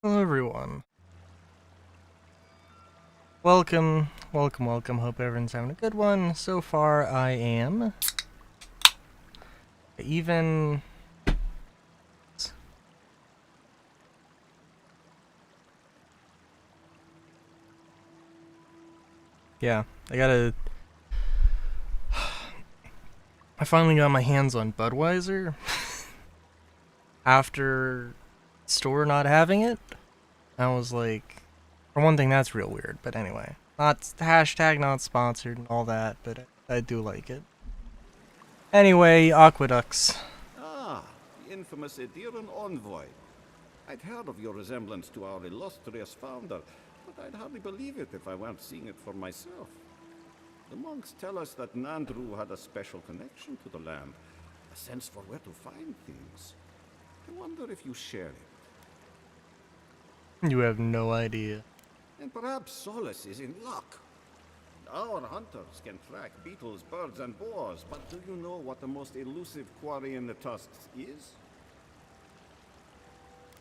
Hello everyone. Welcome. Hope everyone's having a good one. So far I am. Even... Yeah, I finally got my hands on Budweiser. After store not having it. I was like... For one thing, that's real weird, but anyway. Hashtag not sponsored and all that, but I do like it. Anyway, aqueducts. Ah, the infamous Ediran envoy. I'd heard of your resemblance to our illustrious founder, but I'd hardly believe it if I weren't seeing it for myself. The monks tell us that Nandru had a special connection to the land, a sense for where to find things. I wonder if you share it. You have no idea. And perhaps Solace is in luck. Our hunters can track beetles, birds, and boars, but do you know what the most elusive quarry in the Tusks is?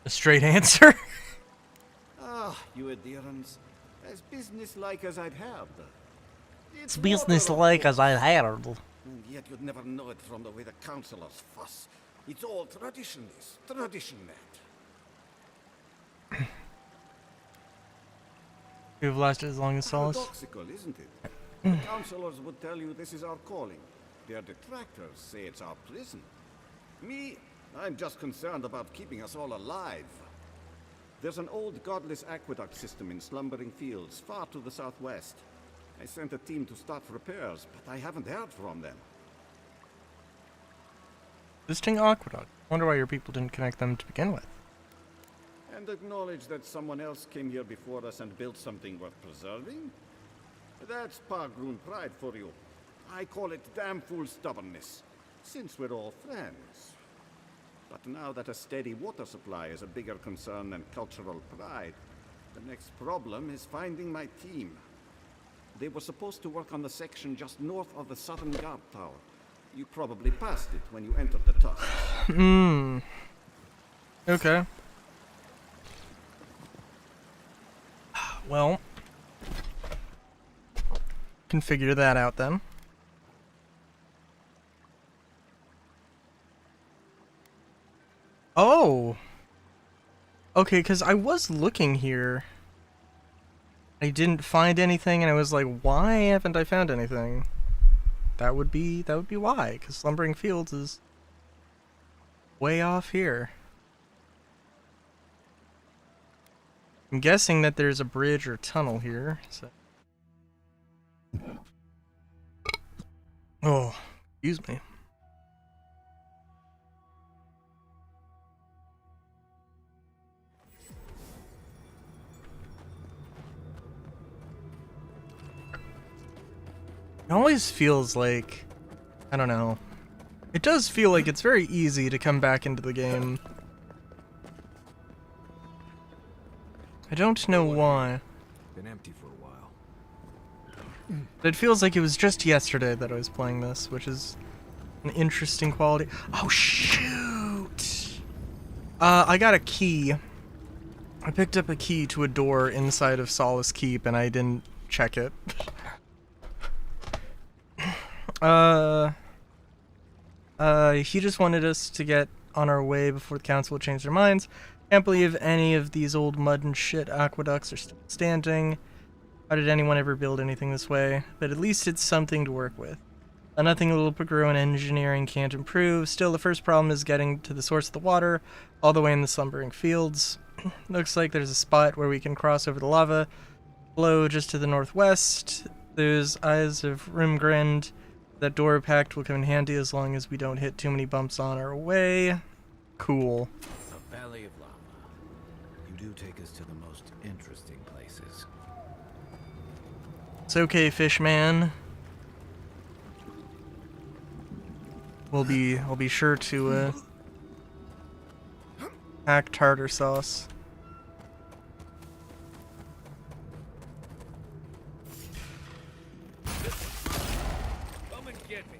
A straight answer? Ah, you Edirans. As businesslike as I'd heard. It's businesslike as I heard. And yet you'd never know it from the way the councillors fuss. It's all tradition, this, tradition that. You've lasted as long as Solace? Paradoxical, isn't it? The councillors would tell you this is our calling. Their detractors say it's our prison. Me, I'm just concerned about keeping us all alive. There's an old godless aqueduct system in Slumbering Fields, far to the southwest. I sent a team to start repairs, but I haven't heard from them. Visiting aqueduct. Wonder why your people didn't connect them to begin with. And acknowledge that someone else came here before us and built something worth preserving? That's Pargroon pride for you. I call it damn fool stubbornness, since we're all friends. But now that a steady water supply is a bigger concern than cultural pride, the next problem is finding my team. They were supposed to work on the section just north of the southern guard tower. You probably passed it when you entered the Tusks. Okay. Well, can figure that out then. Oh! Okay, because I was looking here. I didn't find anything, and I was like, why haven't I found anything? That would be why, because Slumbering Fields is way off here. I'm guessing that there's a bridge or tunnel here, so... Oh, excuse me. It always feels like... I don't know. It does feel like it's very easy to come back into the game. I don't know why. Been empty for a while. But it feels like it was just yesterday that I was playing this, which is an interesting quality. Oh, shoot! I got a key. I picked up a key to a door inside of Solace Keep, and I didn't check it. He just wanted us to get on our way before the council would change their minds. Can't believe any of these old mud and shit aqueducts are still standing. How did anyone ever build anything this way? But at least it's something to work with. Nothing a little Pagro and engineering can't improve. Still, the first problem is getting to the source of the water, all the way in the Slumbering Fields. Looks like there's a spot where we can cross over the lava. Below, just to the northwest, there's Eyes of Rimgrind. That door pact will come in handy as long as we don't hit too many bumps on our way. Cool. A valley of lava. You do take us to the most interesting places. It's okay, Fishman. I'll be sure to hack tartar sauce. Come and get me.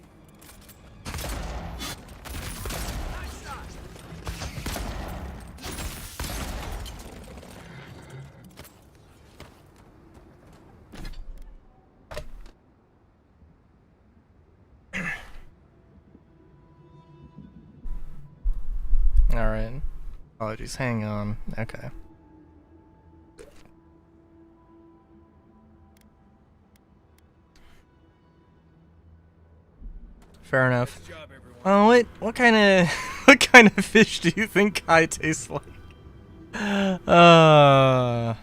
Alright. Apologies, hang on. Okay. Fair enough. Oh, what kind of what kind of fish do you think Kai tastes like? That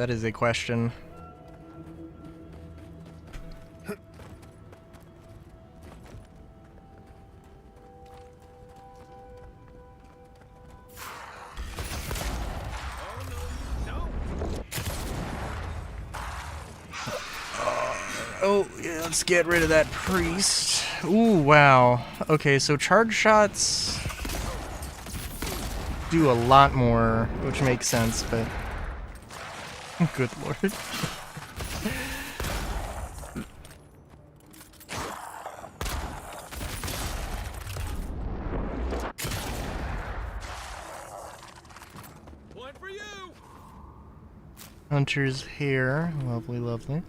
is a question. Oh, yeah, let's get rid of that priest. Ooh, wow. Okay, so charge shots do a lot more, which makes sense, but... Good lord. One for you. Hunter's hair. Lovely, lovely.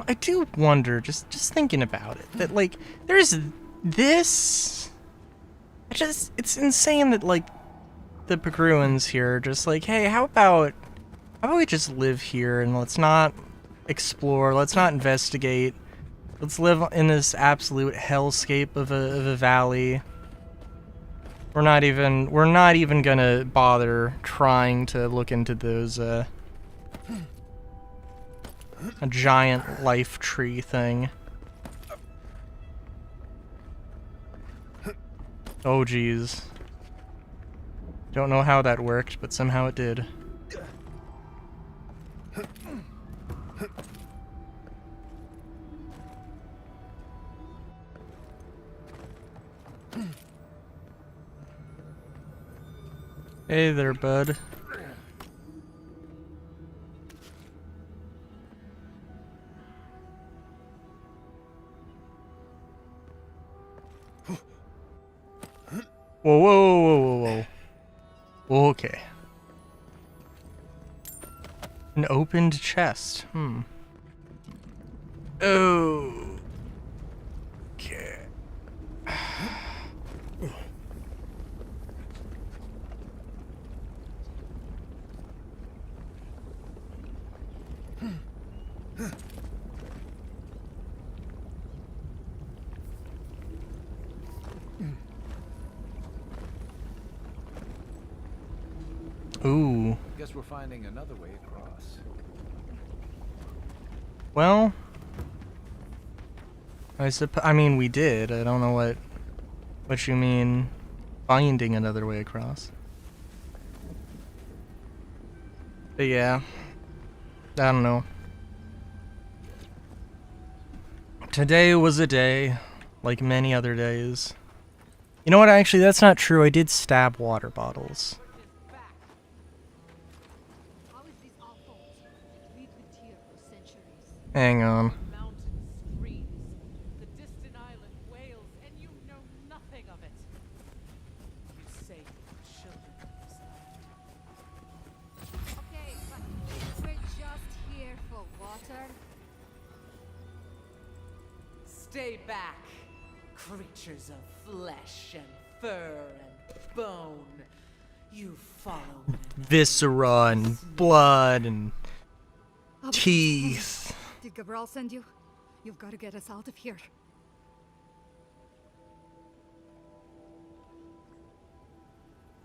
I do wonder, just thinking about it, that, like, there's this... it's insane that, like, the Pagruans here are just like, hey, how about we just live here and let's not explore, let's not investigate, let's live in this absolute hellscape of a valley. We're not even gonna bother trying to look into those, a giant life tree thing. Oh geez. Don't know how that worked, but somehow it did. Hey there, bud. Whoa, whoa, whoa, whoa, whoa. Okay. An opened chest. Oh. Okay. Ooh. Guess we're finding another way across. Well, I mean, we did. I don't know what you mean finding another way across. But yeah. I don't know. Today was a day, like many other days. You know what, actually, that's not true. I did stab water bottles. Hang on. Mountains, streams, the distant island wails, and you know nothing of it. You say children of this land. Okay, but we're just here for water. Stay back, creatures of flesh and fur and bone. You follow one another. Viscera and blood and teeth. Did Gabral send you? You've got to get us out of here.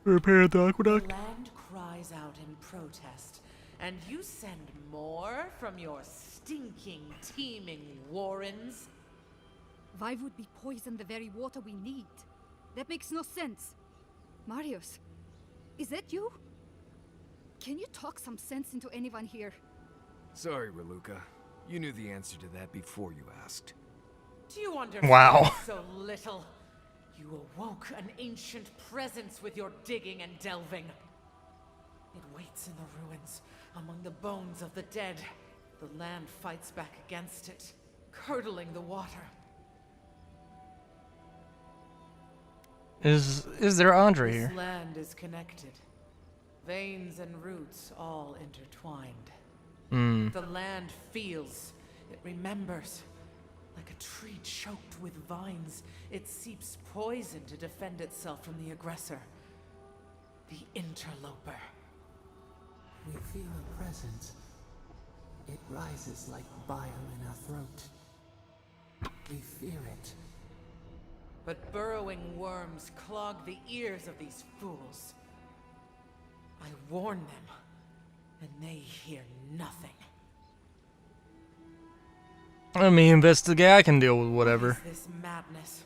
Repair the The aqueduct. land cries out in protest, and you send more from your stinking, teeming warrens? Why would we poison the very water we need? That makes no sense. Marius, is that you? Can you talk some sense into anyone here? Sorry, Raluca. You knew the answer to that before you asked. Do you understand Wow. so little? You awoke an ancient presence with your digging and delving. It waits in the ruins, among the bones of the dead. The land fights back against it, curdling the water. Is there Andre This here? land is connected. Veins and roots all intertwined. Hmm. The land feels. It remembers. Like a tree choked with vines, it seeps poison to defend itself from the aggressor. The interloper. We feel a presence. It rises like bile in our throat. We fear it. But burrowing worms clog the ears of these fools. I warn them, and they hear nothing. Let me investigate. I can deal with whatever. What is this madness?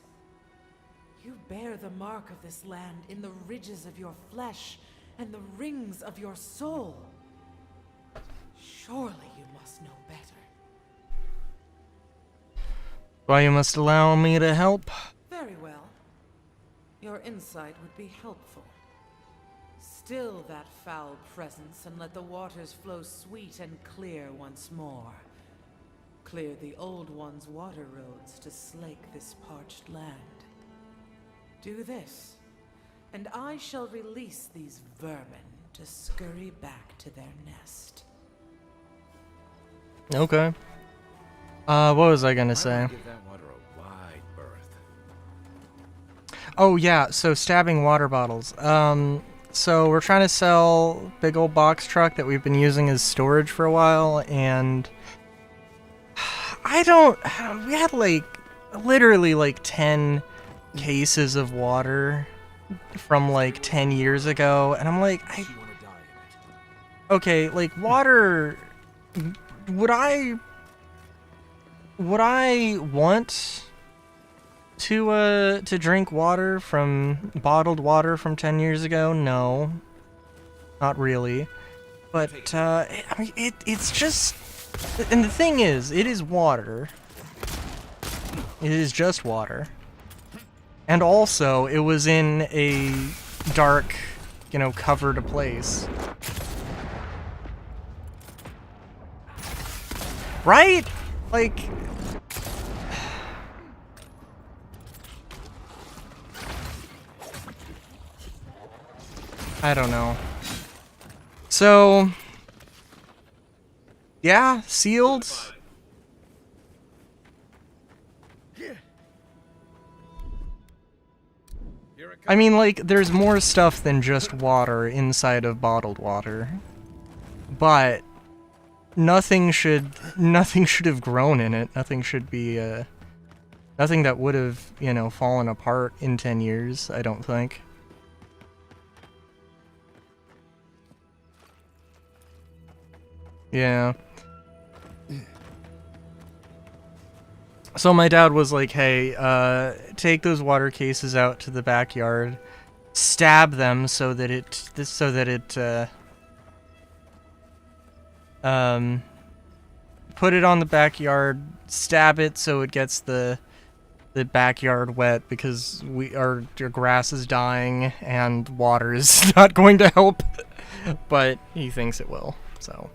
You bear the mark of this land in the ridges of your flesh and the rings of your soul. Surely you must know better. Why, you must allow me to help. Very well. Your insight would be helpful. Still that foul presence and let the waters flow sweet and clear once more. Clear the old one's water roads to slake this parched land. Do this, and I shall release these vermin to scurry back to their nest. Okay. What was I gonna say? Give that water a wide berth. Oh yeah, so stabbing water bottles. So we're trying to sell big old box truck that we've been using as storage for a while, and we had like literally like 10 cases of water from like 10 years ago, and I'm like, okay, like water, would I want to drink water from bottled water from 10 years ago? No, not really. But I mean, it's just, and the thing is, it is water. It is just water. And also, it was in a dark, you know, covered place. Right? Like, I don't know. So, yeah, sealed. I mean, like, there's more stuff than just water inside of bottled water. But nothing should have grown in it. Nothing should be nothing that would have, you know, fallen apart in 10 years, I don't think. Yeah. So my dad was like, hey, take those water cases out to the backyard, stab them so that it put it on the backyard, stab it so it gets the backyard wet, because our grass is dying and water is not going to help, but he thinks it will, so.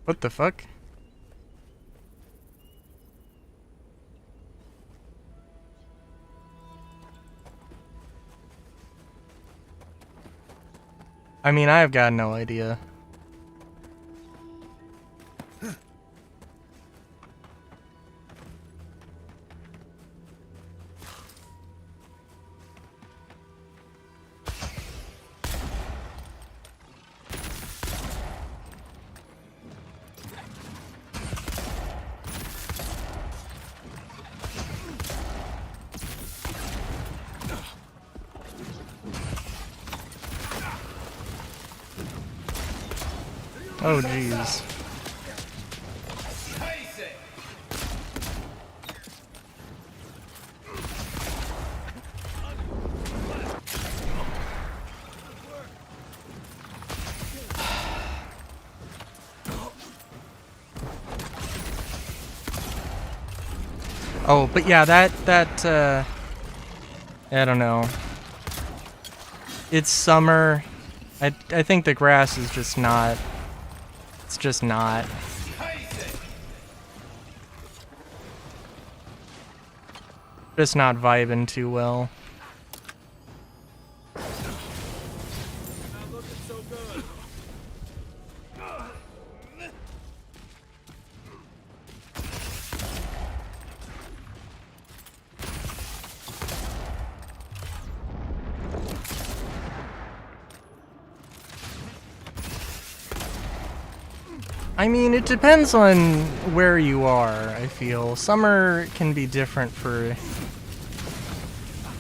What the fuck? I mean, I've got no idea. Oh, jeez. Oh, but yeah, I don't know. It's summer. I think the grass is just not It's just not. Just not vibing too well. I mean, it depends on where you are, I feel. Summer can be different for...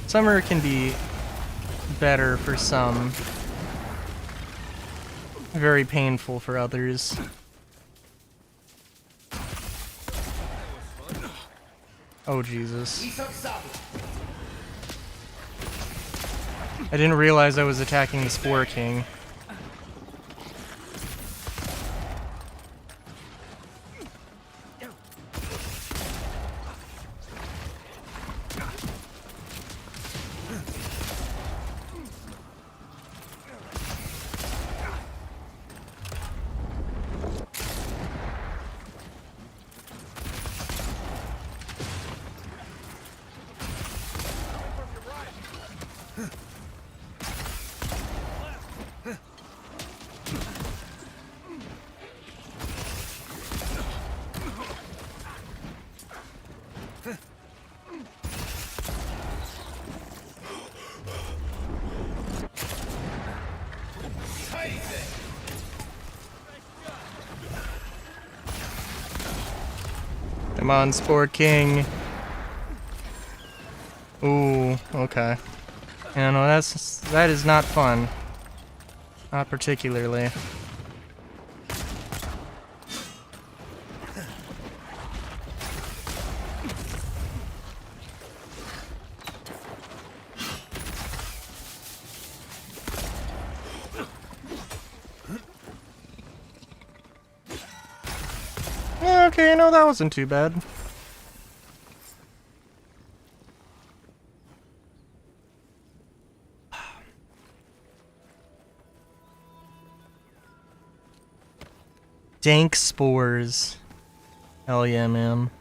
Summer can be better for some. Very painful for others. Oh, Jesus. I didn't realize I was attacking the Spore King. Come on, Spore King. Ooh, okay. Yeah, no, that is not fun. Not particularly. Yeah, okay, no, that wasn't too bad. Dank spores. Hell yeah, man.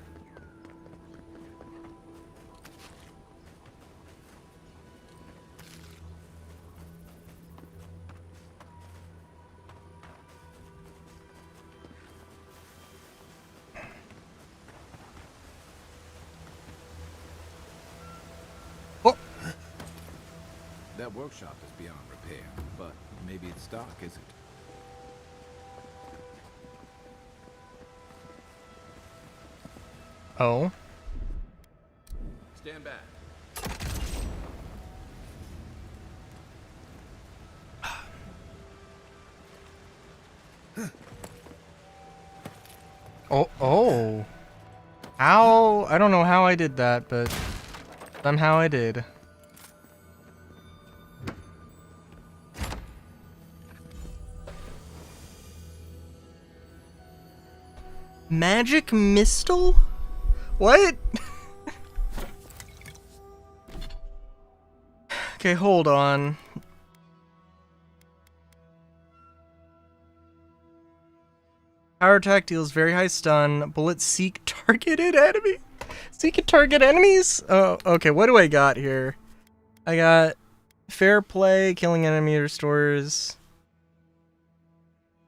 Oh! That workshop is beyond repair, but maybe its stock isn't. Oh. Stand back. Oh. How? I don't know how I did that, but somehow I did. Magic Mistle? What? Okay, hold on. Power attack deals very high stun. Bullets seek targeted enemy. Seek and target enemies? Oh, okay, what do I got here? I got fair play, killing enemy restores.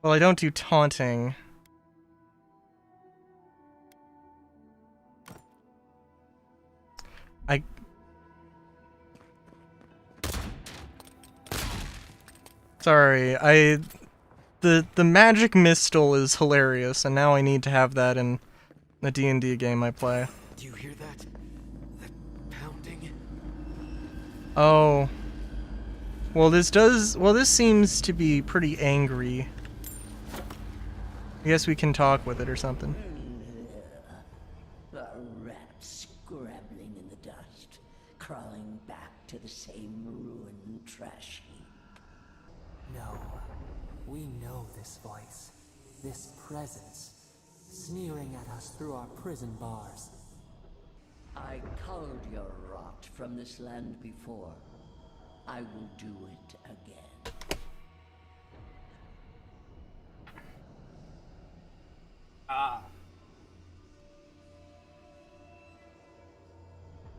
Well, I don't do taunting. Sorry, the magic mistle is hilarious, and now I need to have that in the D&D game I play. Do you hear that? That pounding? Oh. Well, this seems to be pretty angry. I guess we can talk with it or something. A rat scrabbling in the dust, crawling back to the same ruined trash heap. No, we know this voice, this presence, sneering at us through our prison bars. I culled your rot from this land before. I will do it again.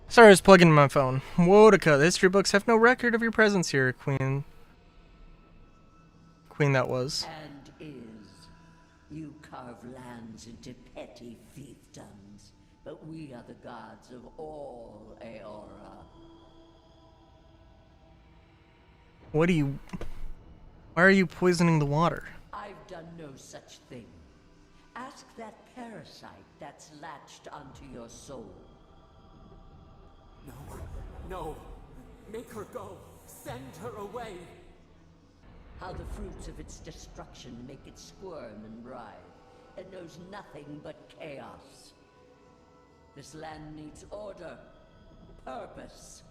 Sorry, I was plugging in my phone. Wotica, the history books have no record of your presence here, Queen. Queen that was. And is. You carve lands into petty fiefdoms, but we are the gods of all Aora. What do you... Why are you poisoning the water? I've done no such thing. Ask that parasite that's latched onto your soul. No, no. Make her go. Send her away. How the fruits of its destruction make it squirm and writhe. It knows nothing but chaos. This land needs order, purpose.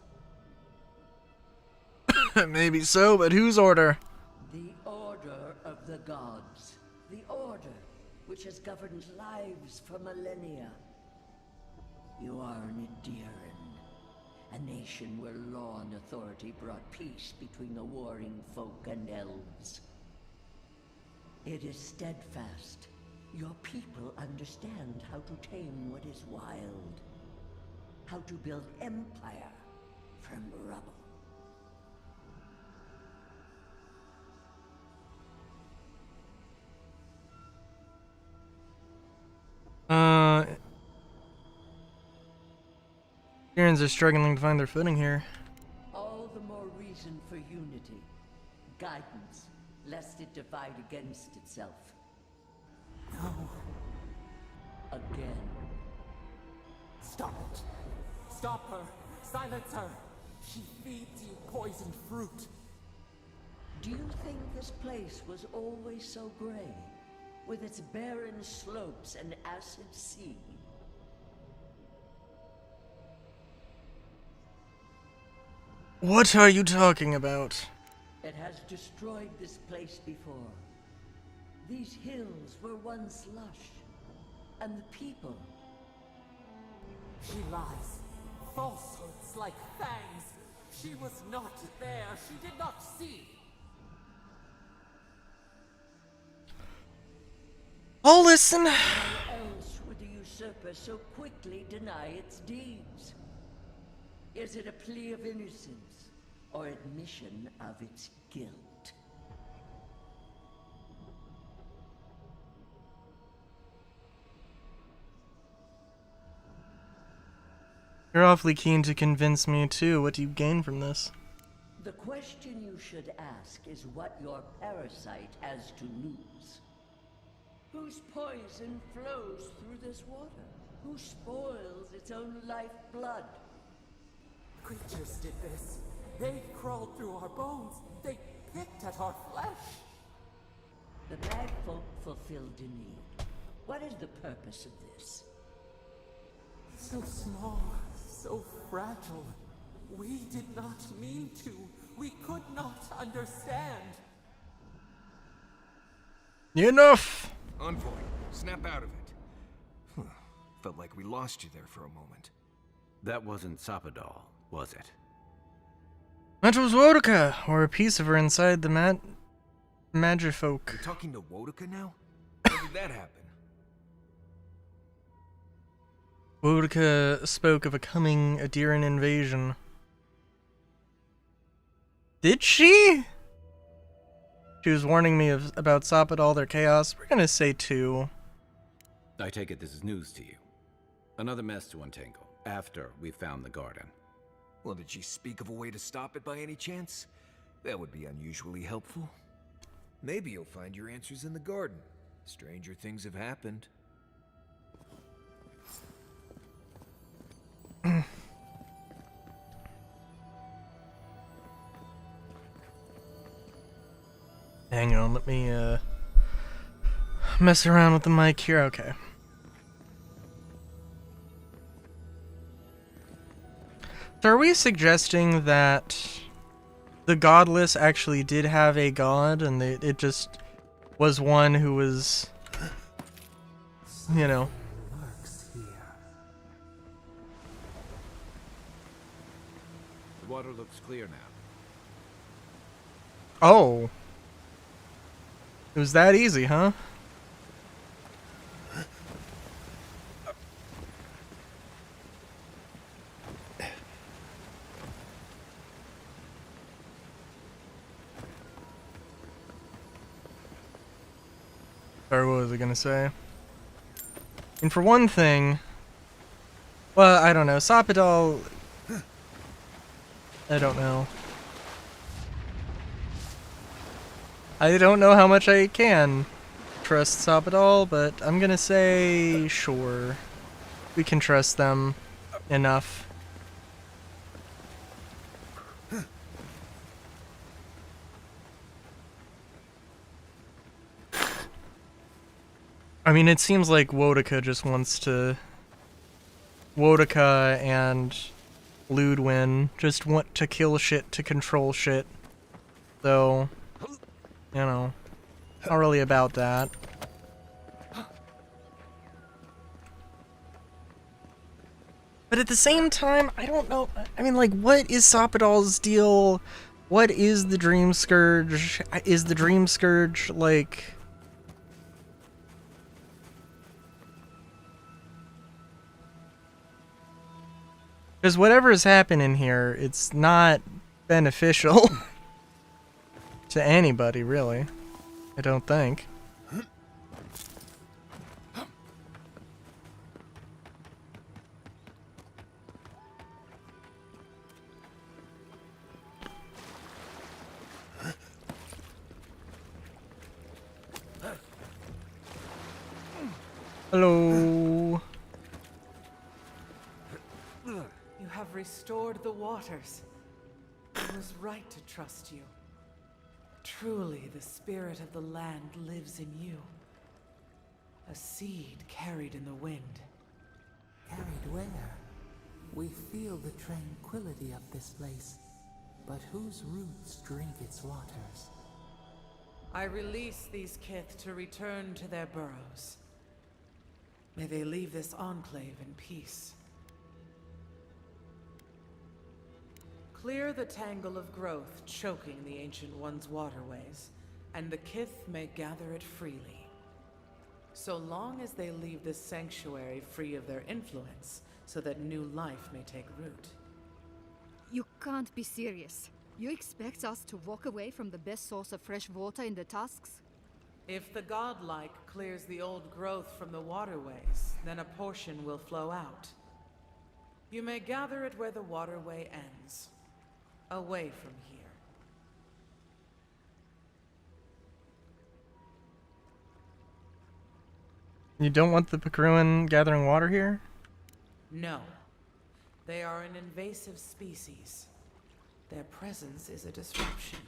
Maybe so, but whose order? The order of the gods. The order which has governed lives for millennia. You are an Adiran, a nation where law and authority brought peace between the warring folk and elves. It is steadfast. Your people understand how to tame what is wild. How to build empire from rubble. Irons are struggling to find their footing here. All the more reason for unity. Guidance, lest it divide against itself. No. Again. Stop it. Stop her. Silence her. She feeds you poisoned fruit. Do you think this place was always so gray? With its barren slopes and acid sea? What are you talking about? It has destroyed this place before. These hills were once lush. And the people. She lies. Falsehoods like fangs. She was not there. She did not see. I'll listen. How else would the usurper so quickly deny its deeds? Is it a plea of innocence, or admission of its guilt? You're awfully keen to convince me too. What do you gain from this? The question you should ask is what your parasite has to lose. Whose poison flows through this water? Who spoils its own lifeblood? Creatures did this. They crawled through our bones. They picked at our flesh. The bad folk fulfilled a need. What is the purpose of this? So small, so fragile. We did not mean to. We could not understand. Enough! Envoy, snap out of it. Felt like we lost you there for a moment. That wasn't Sapadal, was it? That was Wotica, or a piece of her inside the Magifolk. You're talking to Wotica now? How did that happen? Wotica spoke of a coming Adiran invasion. Did she? She was warning me about Sapadal, their chaos. We're gonna say 2. I take it this is news to you. Another mess to untangle, after we found the garden. Well, did she speak of a way to stop it by any chance? That would be unusually helpful. Maybe you'll find your answers in the garden. Stranger things have happened. Hang on, let me mess around with the mic here. Okay. So are we suggesting that the godless actually did have a god, and it just was one who was, you know... Lurks here. The water looks clear now. Oh. It was that easy, huh? Sorry, what was I gonna say? And for one thing, well, I don't know, Sopadol, I don't know. I don't know how much I can trust Sopadol, but I'm gonna say sure. We can trust them enough. I mean, it seems like Wodaka just wants to... Wodaka and Ludwin just want to kill shit to control shit. So, you know, not really about that. But at the same time, I don't know. I mean, like, what is Sopadol's deal? What is the Dream Scourge? Is the Dream Scourge, like... Because whatever is happening here, it's not beneficial to anybody, really. I don't think. Hello. You have restored the waters. I was right to trust you. Truly, the spirit of the land lives in you. A seed carried in the wind. Carried where? We feel the tranquility of this place, but whose roots drink its waters? I release these kith to return to their burrows. May they leave this enclave in peace. Clear the tangle of growth choking the Ancient One's waterways, and the kith may gather it freely. So long as they leave this sanctuary free of their influence, so that new life may take root. You can't be serious. You expect us to walk away from the best source of fresh water in the Tusks? If the godlike clears the old growth from the waterways, then a portion will flow out. You may gather it where the waterway ends, away from here. You don't want the Pakruan gathering water here? No. They are an invasive species. Their presence is a disruption.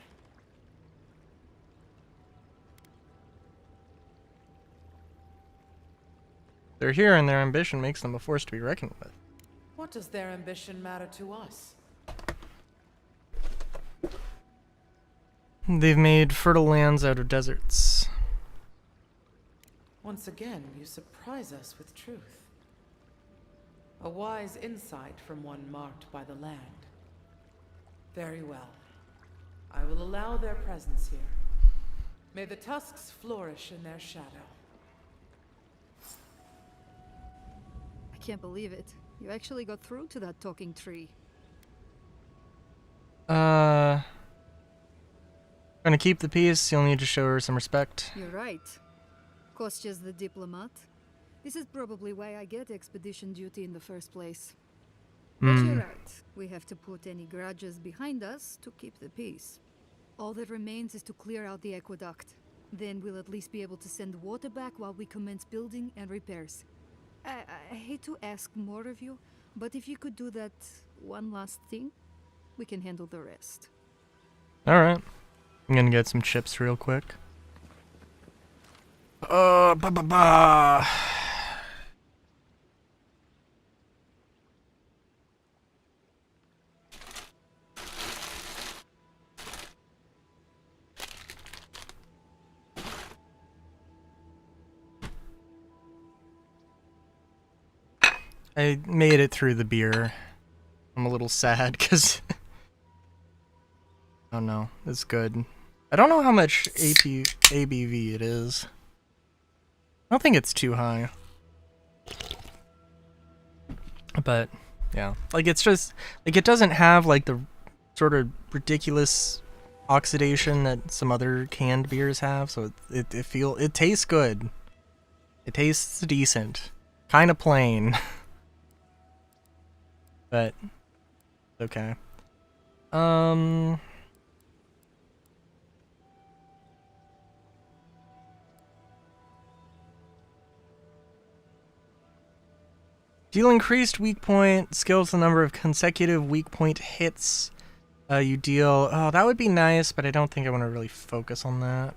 They're here and their ambition makes them a force to be reckoned with. What does their ambition matter to us? They've made fertile lands out of deserts. Once again, you surprise us with truth. A wise insight from one marked by the land. Very well. I will allow their presence here. May the Tusks flourish in their shadow. I can't believe it. You actually got through to that talking tree. Gonna keep the peace, you'll need to show her some respect. You're right. Kostya's the diplomat. This is probably why I get expedition duty in the first place. But you're right. We have to put any grudges behind us to keep the peace. All that remains is to clear out the aqueduct. Then we'll at least be able to send water back while we commence building and repairs. I hate to ask more of you, but if you could do that one last thing, we can handle the rest. Alright. I'm gonna get some chips real quick. Ba-ba-ba. I made it through the beer. I'm a little sad because oh no, it's good. I don't know how much ABV it is. I don't think it's too high. But yeah, like it's just like it doesn't have like the sort of ridiculous oxidation that some other canned beers have, so it tastes good. It tastes decent. Kind of plain. But okay. Deal increased weak point, scales the number of consecutive weak point hits you deal. Oh, that would be nice, but I don't think I want to really focus on that.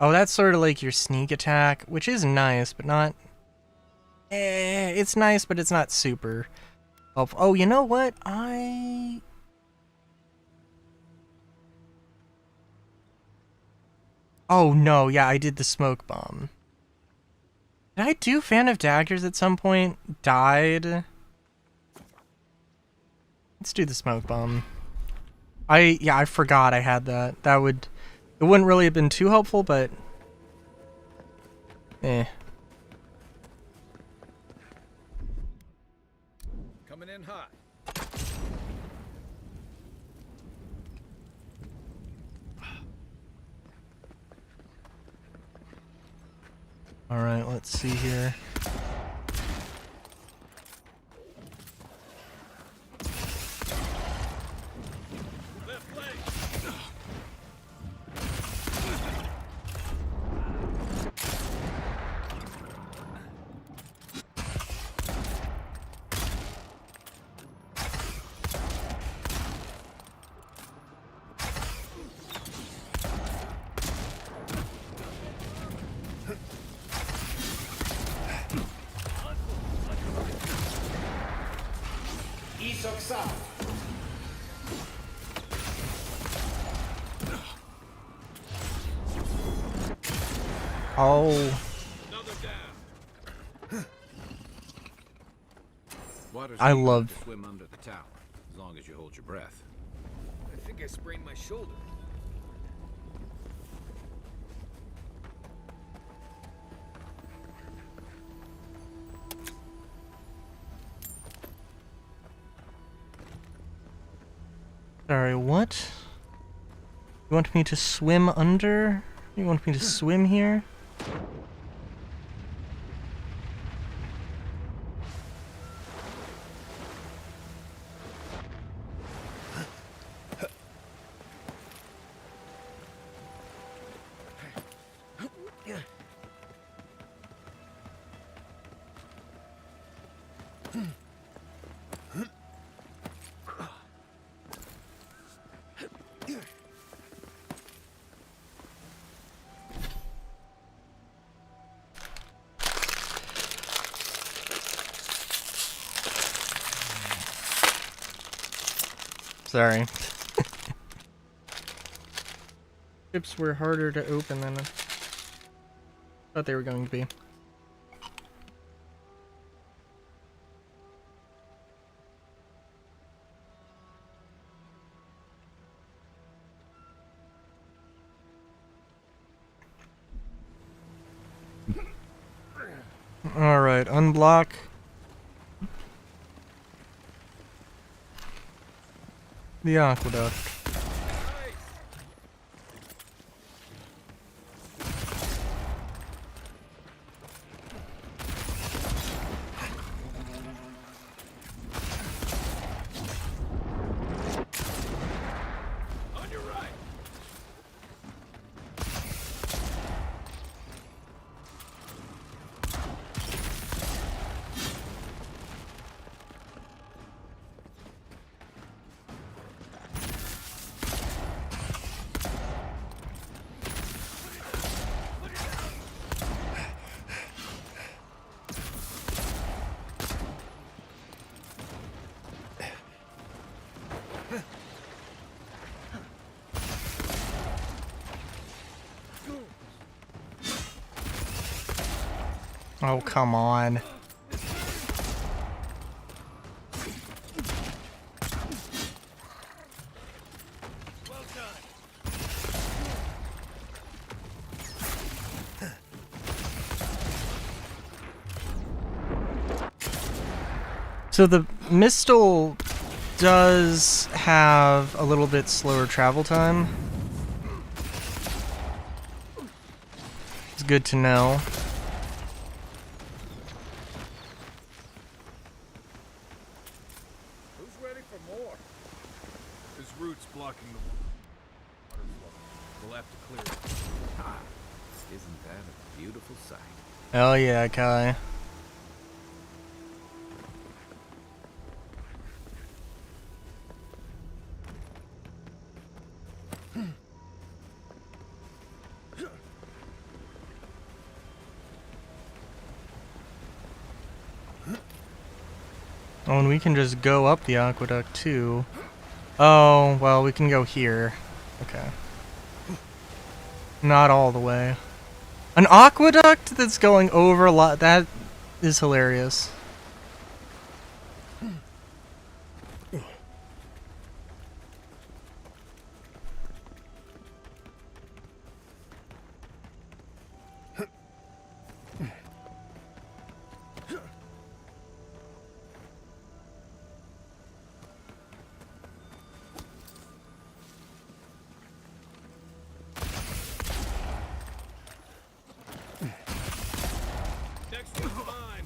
Oh, that's sort of like your sneak attack, which is nice, but not... it's nice, but it's not super helpful. Oh, you know what? Oh, no, yeah, I did the smoke bomb. Did I do Fan of Daggers at some point? Died? Let's do the smoke bomb. I forgot I had that. It wouldn't really have been too helpful, but... Coming in hot. Alright, let's see here. Oh. I love... swim under the tower, as long as you hold your breath. I think I sprained my shoulder. Sorry, what? You want me to swim under? You want me to swim here? Sorry. Ships were harder to open than I thought they were going to be. Alright, unblock. The aqueduct. On your right. Oh, come on. So the Mistle does have a little bit slower travel time. good to know. Who's ready for more? There's roots blocking the water flow. We'll have to clear it. Ah, isn't that a beautiful sight? Hell yeah, Kai. Oh, and we can just go up the aqueduct too. Oh, well, we can go here. Okay. Not all the way. An aqueduct that's going over a lot. That is hilarious. Next one's mine.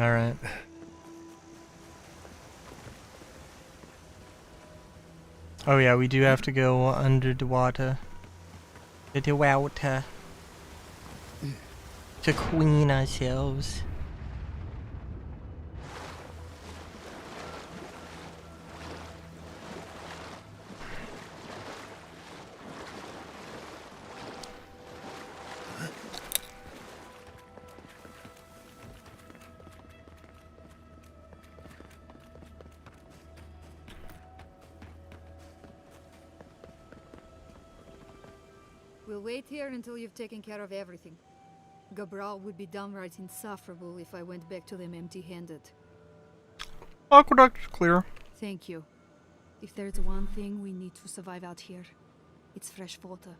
Alright. Oh yeah, we do have to go under the water. The water. To queen ourselves. We'll wait here until you've taken care of everything. Gabral would be downright insufferable if I went back to them empty-handed. Aqueduct clear. Thank you. If there's one thing we need to survive out here, it's fresh water.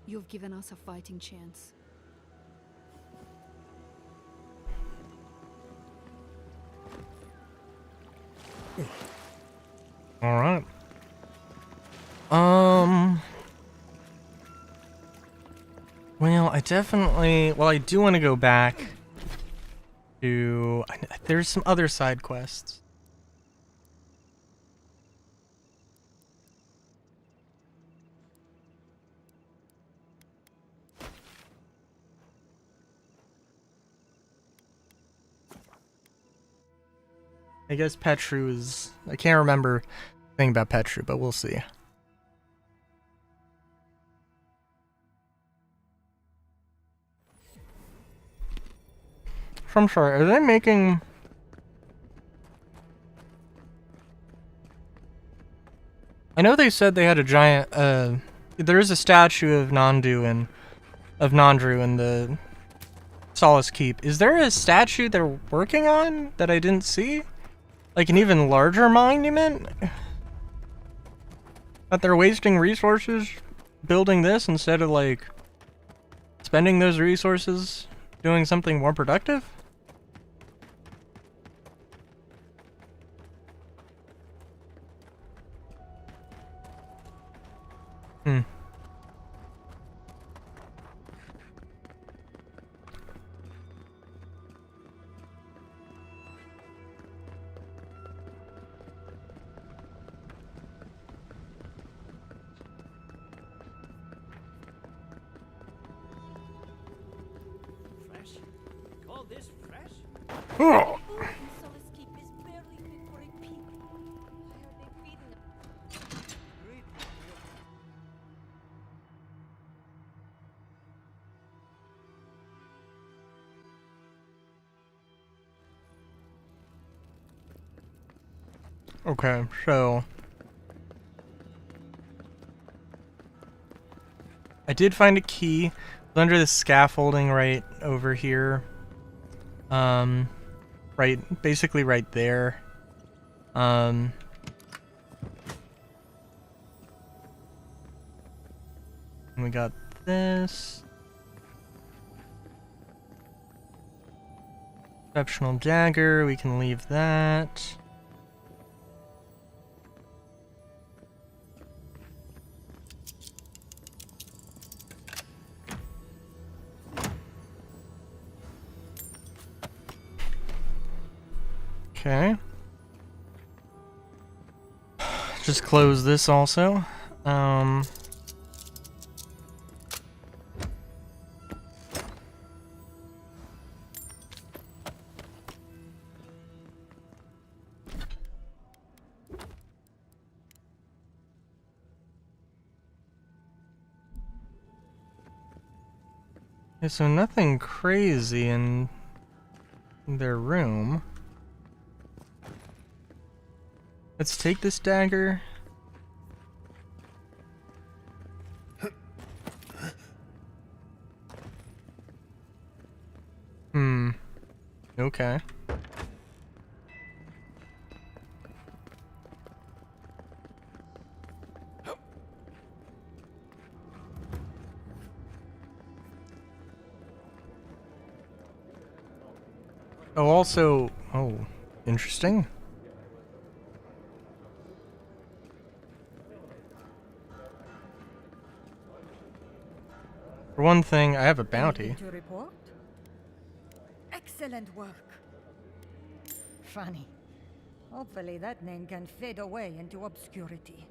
You've given us a fighting chance. Alright. Well, I do want to go back to... There's some other side quests. I guess Petru is... I can't remember anything about Petru, but we'll see. I'm sorry, are they making... I know they said they had a giant, there is a statue of Nandru in the Solace Keep. Is there a statue they're working on that I didn't see? Like an even larger monument? That they're wasting resources building this instead of, like, spending those resources doing something more productive? this fresh? Oh. Solace Keep is barely fit for a pig. Why are they feeding them? Great. Okay, so I did find a key. It's under the scaffolding right over here. Basically right there. We got this. Exceptional dagger, we can leave that. Okay. Just close this also. Okay, so nothing crazy in their room. Let's take this dagger. Okay. Oh, also, interesting. For one thing, I have a bounty. Anything to report? Excellent work. Funny. Hopefully that name can fade away into obscurity.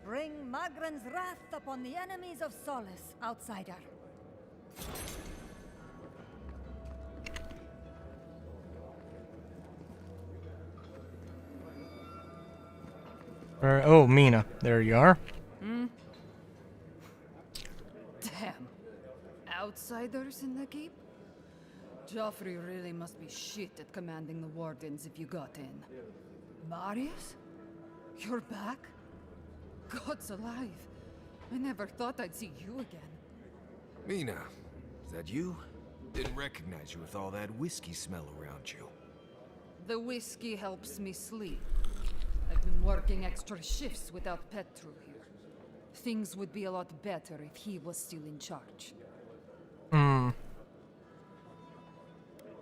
Bring Magran's wrath upon the enemies of Solace, outsider. Oh, Mina, there you are. Damn. Outsiders in the keep? Joffrey really must be shit at commanding the wardens if you got in. Marius? You're back? God's alive. I never thought I'd see you again. Mina, is that you? Didn't recognize you with all that whiskey smell around you. The whiskey helps me sleep. I've been working extra shifts without Petru here. Things would be a lot better if he was still in charge.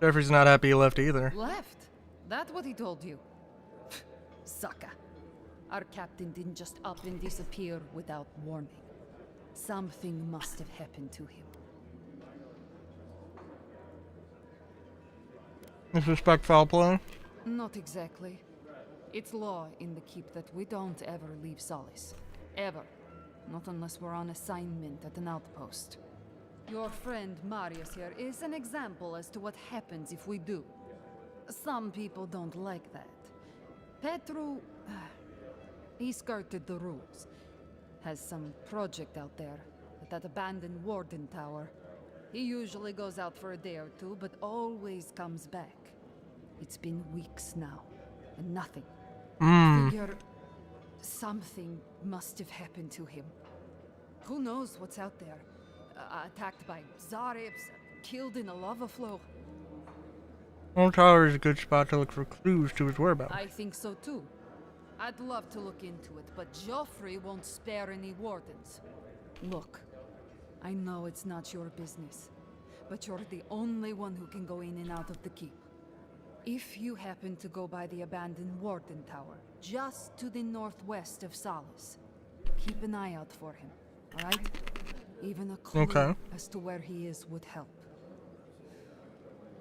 Jeffrey's not happy he left either. Left? That what he told you? Sucker. Our captain didn't just up and disappear without warning. Something must have happened to him. You suspect foul play? Not exactly. It's law in the keep that we don't ever leave Solace. Ever. Not unless we're on assignment at an outpost. Your friend Marius here is an example as to what happens if we do. Some people don't like that. Petru... he skirted the rules. Has some project out there at that abandoned warden tower. He usually goes out for a day or two, but always comes back. It's been weeks now, and nothing. Figure something must have happened to him. Who knows what's out there? Attacked by Zarips, killed in a lava flow. Old Tower is a good spot to look for clues to his whereabouts. I think so too. I'd love to look into it, but Joffrey won't spare any wardens. Look, I know it's not your business, but you're the only one who can go in and out of the keep. If you happen to go by the abandoned warden tower, just to the northwest of Solace, keep an eye out for him, alright? Even a clue as to where he is would help.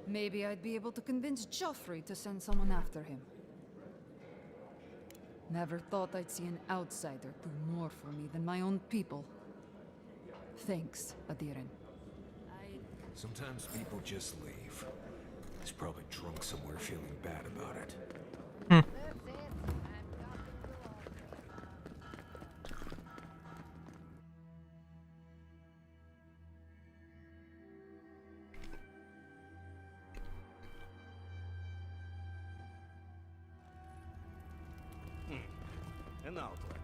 Maybe I'd be able to convince Joffrey to send someone after him. Never thought I'd see an outsider do more for me than my own people. Thanks, Adiren. Sometimes people just leave. He's probably drunk somewhere feeling bad about it. An outlet.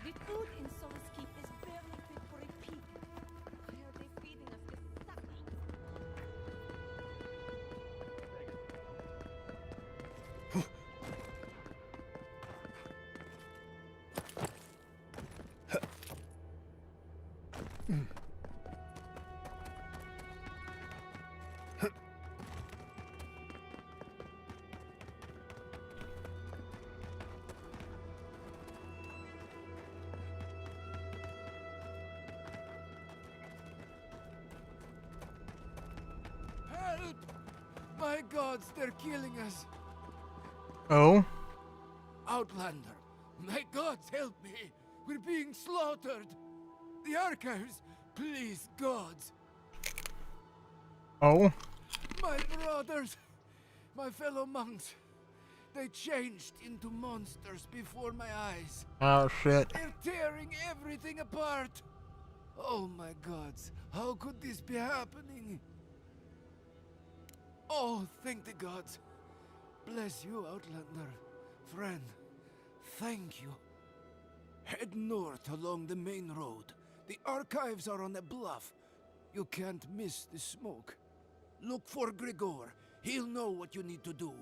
The food in Solace Keep is barely fit for a pig. Why are they feeding us this sucking? Help! My gods, they're killing us. Oh? Outlander, my gods, help me. We're being slaughtered. The archives, please, gods. Oh? My brothers, my fellow monks, they changed into monsters before my eyes. Oh, shit. They're tearing everything apart. Oh my gods, how could this be happening? Oh, thank the gods. Bless you, Outlander. Friend, thank you. Head north along the main road. The archives are on a bluff. You can't miss the smoke. Look for Grigor. He'll know what you need to do.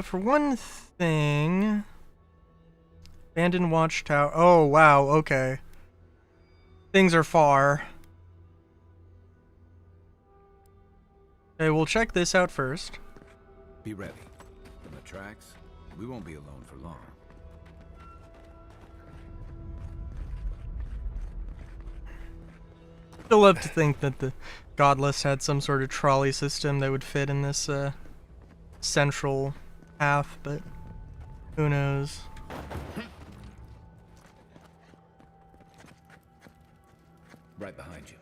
For one thing... Abandoned watchtower. Oh, wow, okay. Things are far. Okay, we'll check this out first. Be ready. On the tracks, we won't be alone for long. Still love to think that the Godless had some sort of trolley system that would fit in this, central path, but who knows. Right behind you.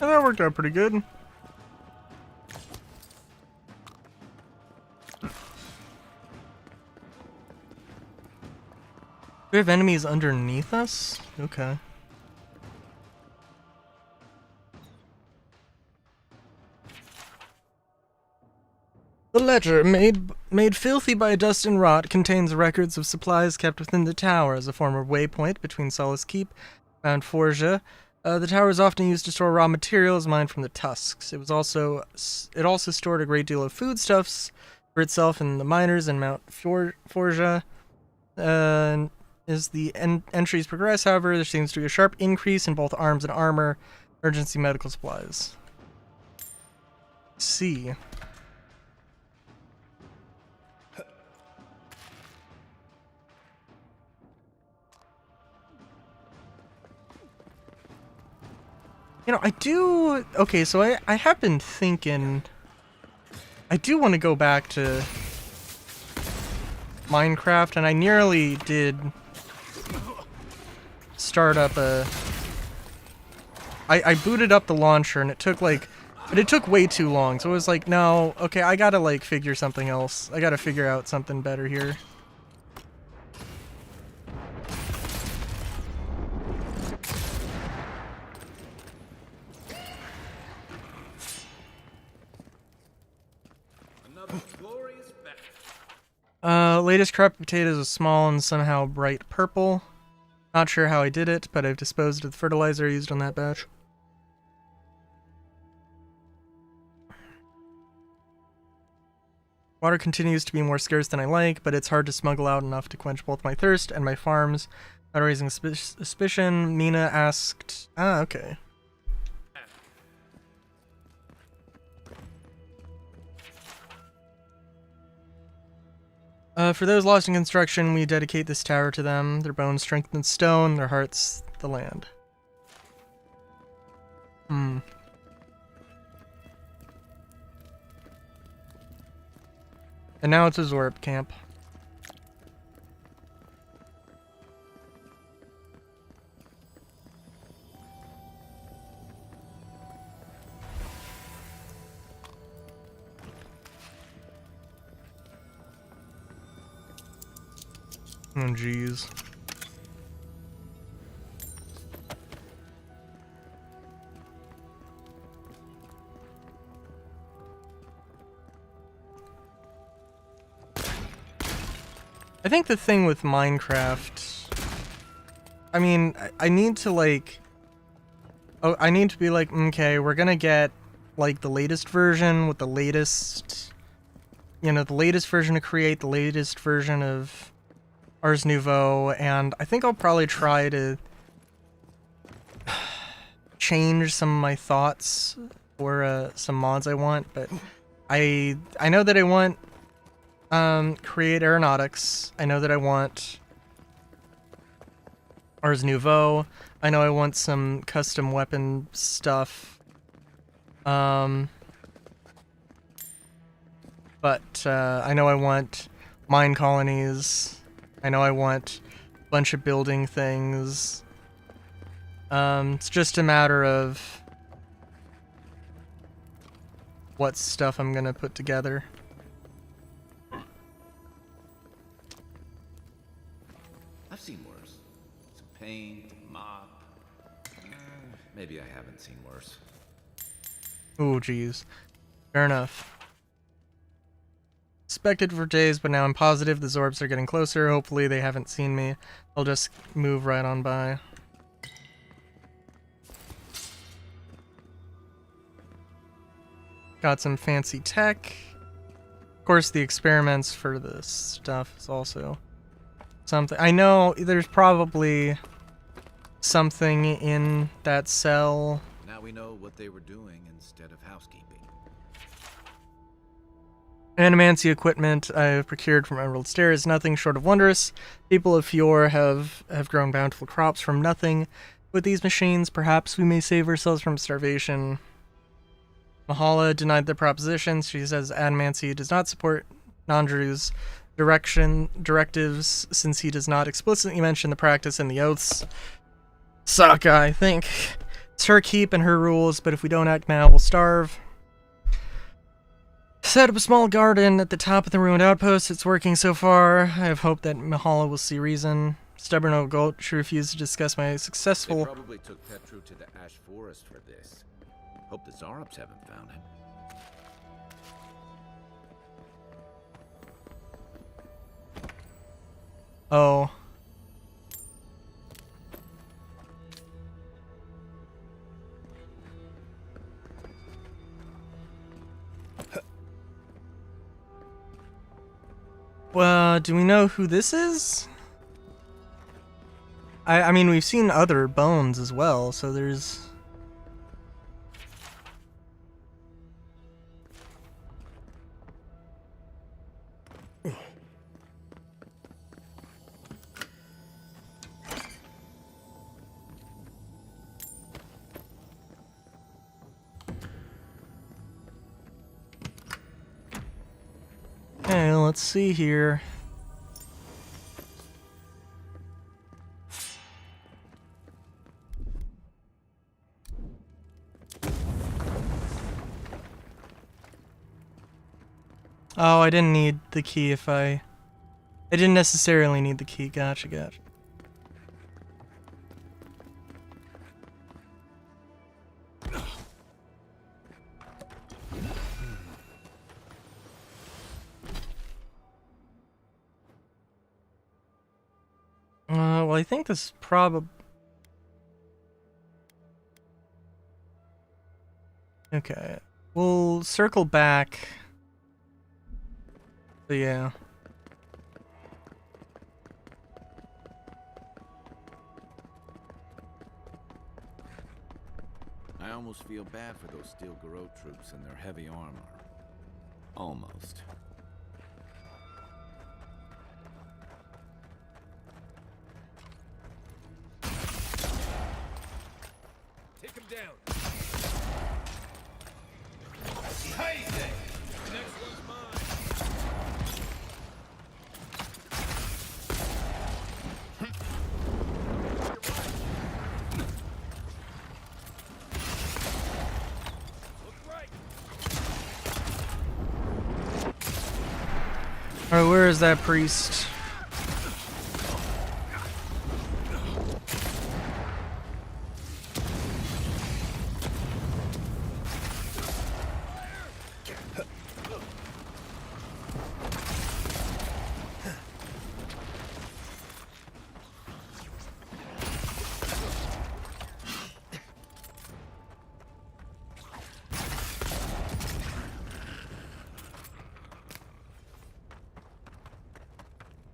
Oh, that worked out pretty good. We have enemies underneath us? Okay. The ledger, made filthy by dust and rot, contains records of supplies kept within the tower as a former waypoint between Solace Keep and Mount Forja. The tower is often used to store raw materials mined from the Tusks. It also stored a great deal of foodstuffs for itself and the miners in Mount Forja. As the entries progress, however, there seems to be a sharp increase in both arms and armor, emergency medical supplies. Let's see. You know, okay, so I have been thinking, I do want to go back to Minecraft, and I nearly did start up I booted up the launcher, and it took way too long, so it was like, no, okay, I gotta, figure something else. I gotta figure out something better here. Latest crop potatoes is small and somehow bright purple. Not sure how I did it, but I've disposed of the fertilizer I used on that batch. Water continues to be more scarce than I like, but it's hard to smuggle out enough to quench both my thirst and my farms. Not raising suspicion, Mina asked... Ah, okay. For those lost in construction, we dedicate this tower to them. Their bones strengthen stone, their hearts the land. And now it's a Zorb camp. Oh, jeez. I think the thing with Minecraft... I mean, I need to, like... Oh, I need to be like, okay, we're gonna get, like, the latest version with the latest... You know, the latest version to create, the latest version of Ars Nouveau, and I think I'll probably try to change some of my thoughts for some mods I want, but I know that I want create aeronautics. I know that I want Ars Nouveau. I know I want some custom weapon stuff. But I know I want mine colonies. I know I want a bunch of building things. It's just a matter of what stuff I'm gonna put together. I've seen worse. Some paint, mop. Maybe I haven't seen worse. Ooh, geez. Fair enough. Suspected for days, but now I'm positive the Zorbs are getting closer. Hopefully they haven't seen me. I'll just move right on by. Got some fancy tech. Of course, the experiments for this stuff is also something. I know there's probably something in that cell. Now we know what they were doing instead of housekeeping. Animancy equipment I've procured from Emerald Stair is nothing short of wondrous. People of Fior have grown bountiful crops from nothing. With these machines, perhaps we may save ourselves from starvation. Mahala denied the proposition. She says Animancy does not support Nandru's directives since he does not explicitly mention the practice in the oaths. Sokka, I think. It's her keep and her rules, but if we don't act now, we'll starve. Set up a small garden at the top of the ruined outpost. It's working so far. I have hope that Mahala will see reason. Stubborn old Gulch refused to discuss my successful... They probably took Petru to the Ash Forest for this. Hope the Zarops haven't found him. Oh. Well, do we know who this is? I mean, we've seen other bones as well, so there's... Okay, let's see here. Oh, I didn't need the key if I didn't necessarily need the key. Gotcha, gotcha. Well, I think this probably... Okay. We'll circle back But yeah. I almost feel bad for those Steel Garrote troops and their heavy armor. Almost. Take him down. Next one's mine. Alright, where is that priest?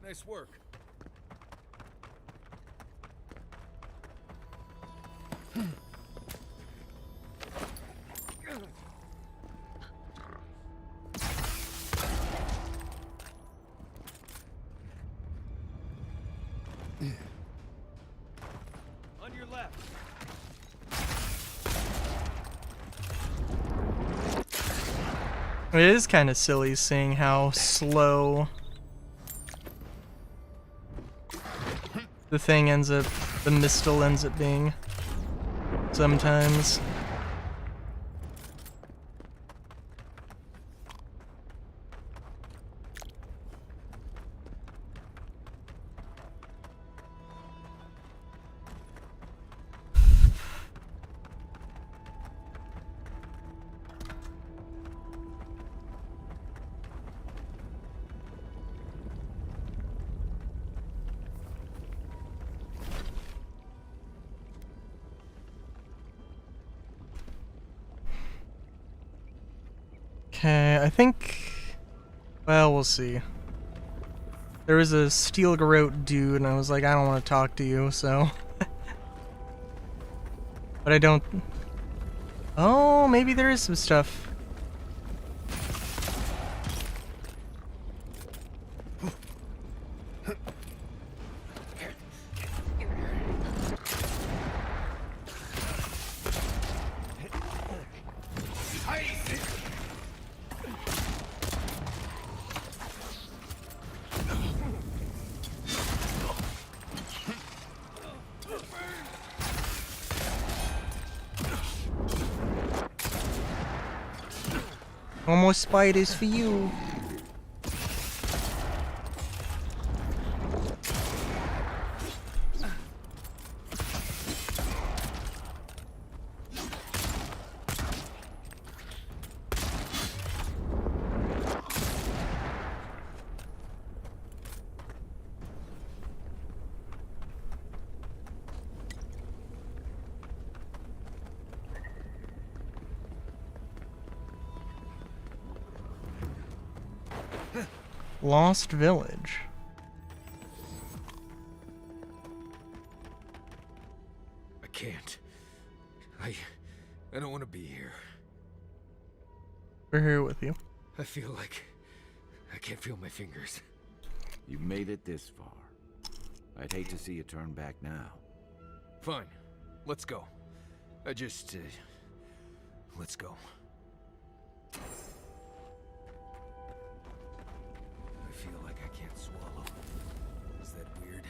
Nice work. On your left. It is kind of silly seeing how slow the thing ends up, the mistle ends up being sometimes. Okay, I think... Well, we'll see. There was a Steel Garrote dude, and I was like, I don't want to talk to you, so... But I don't... Oh, maybe there is some stuff. One more spiders for you. Lost Village. I can't. I don't want to be here. We're here with you. I feel like I can't feel my fingers. You made it this far. I'd hate to see you turn back now. Fine. Let's go. Let's go. I feel like I can't swallow. Is that weird?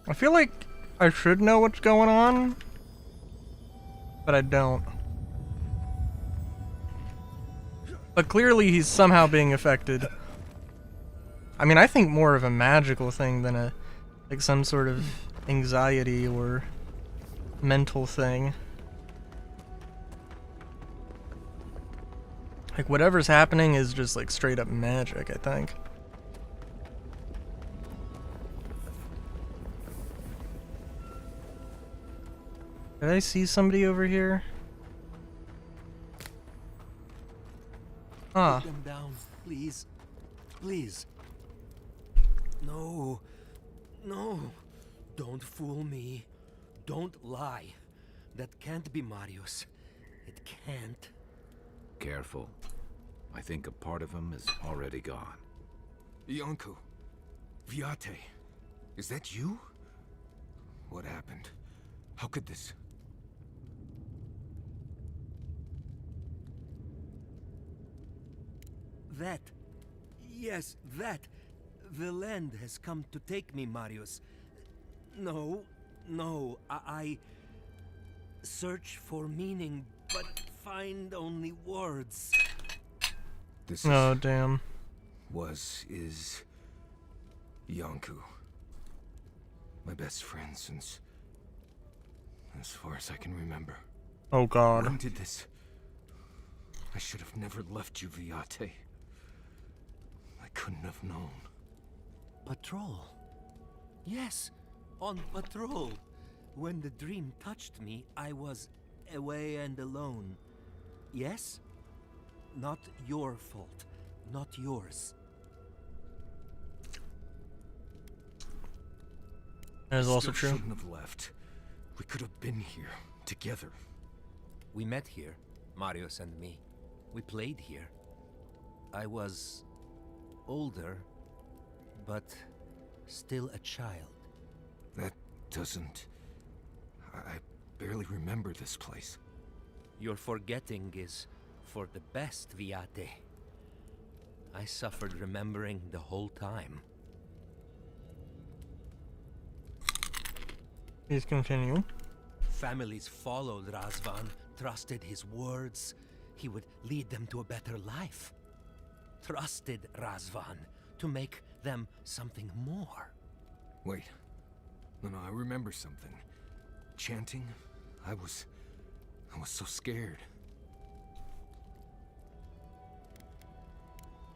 I feel like I should know what's going on, but I don't. But clearly he's somehow being affected. I mean, I think more of a magical thing than a, like, some sort of anxiety or mental thing. Like, whatever's happening is just, like, straight up magic, I think. Did I see somebody over here? Ah. Put them down, please. Please. No. No. Don't fool me. Don't lie. That can't be Marius. It can't. Careful. I think a part of him is already gone. Iancu. Viate. Is that you? What happened? How could this... That. Yes, that. The land has come to take me, Marius. No, no, I search for meaning, but find only words. This Oh, is... damn. is... Iancu. My best friend since... as far as I can remember. Oh, God. When did this... I should have never left you, Viate. I couldn't have known. Patrol. Yes, on patrol. When the dream touched me, I was away and alone. Yes? Not your fault. Not yours. That is also Still true. shouldn't have left. We could have been here, together. We met here, Marius and me. We played here. I was... older, but still a child. That doesn't... I barely remember this place. Your forgetting is for the best, Viate. I suffered remembering the whole time. Please continue. Families followed Razvan, trusted his words. He would lead them to a better life. Trusted Razvan to make them something more. Wait. No, I remember something. Chanting? I was so scared.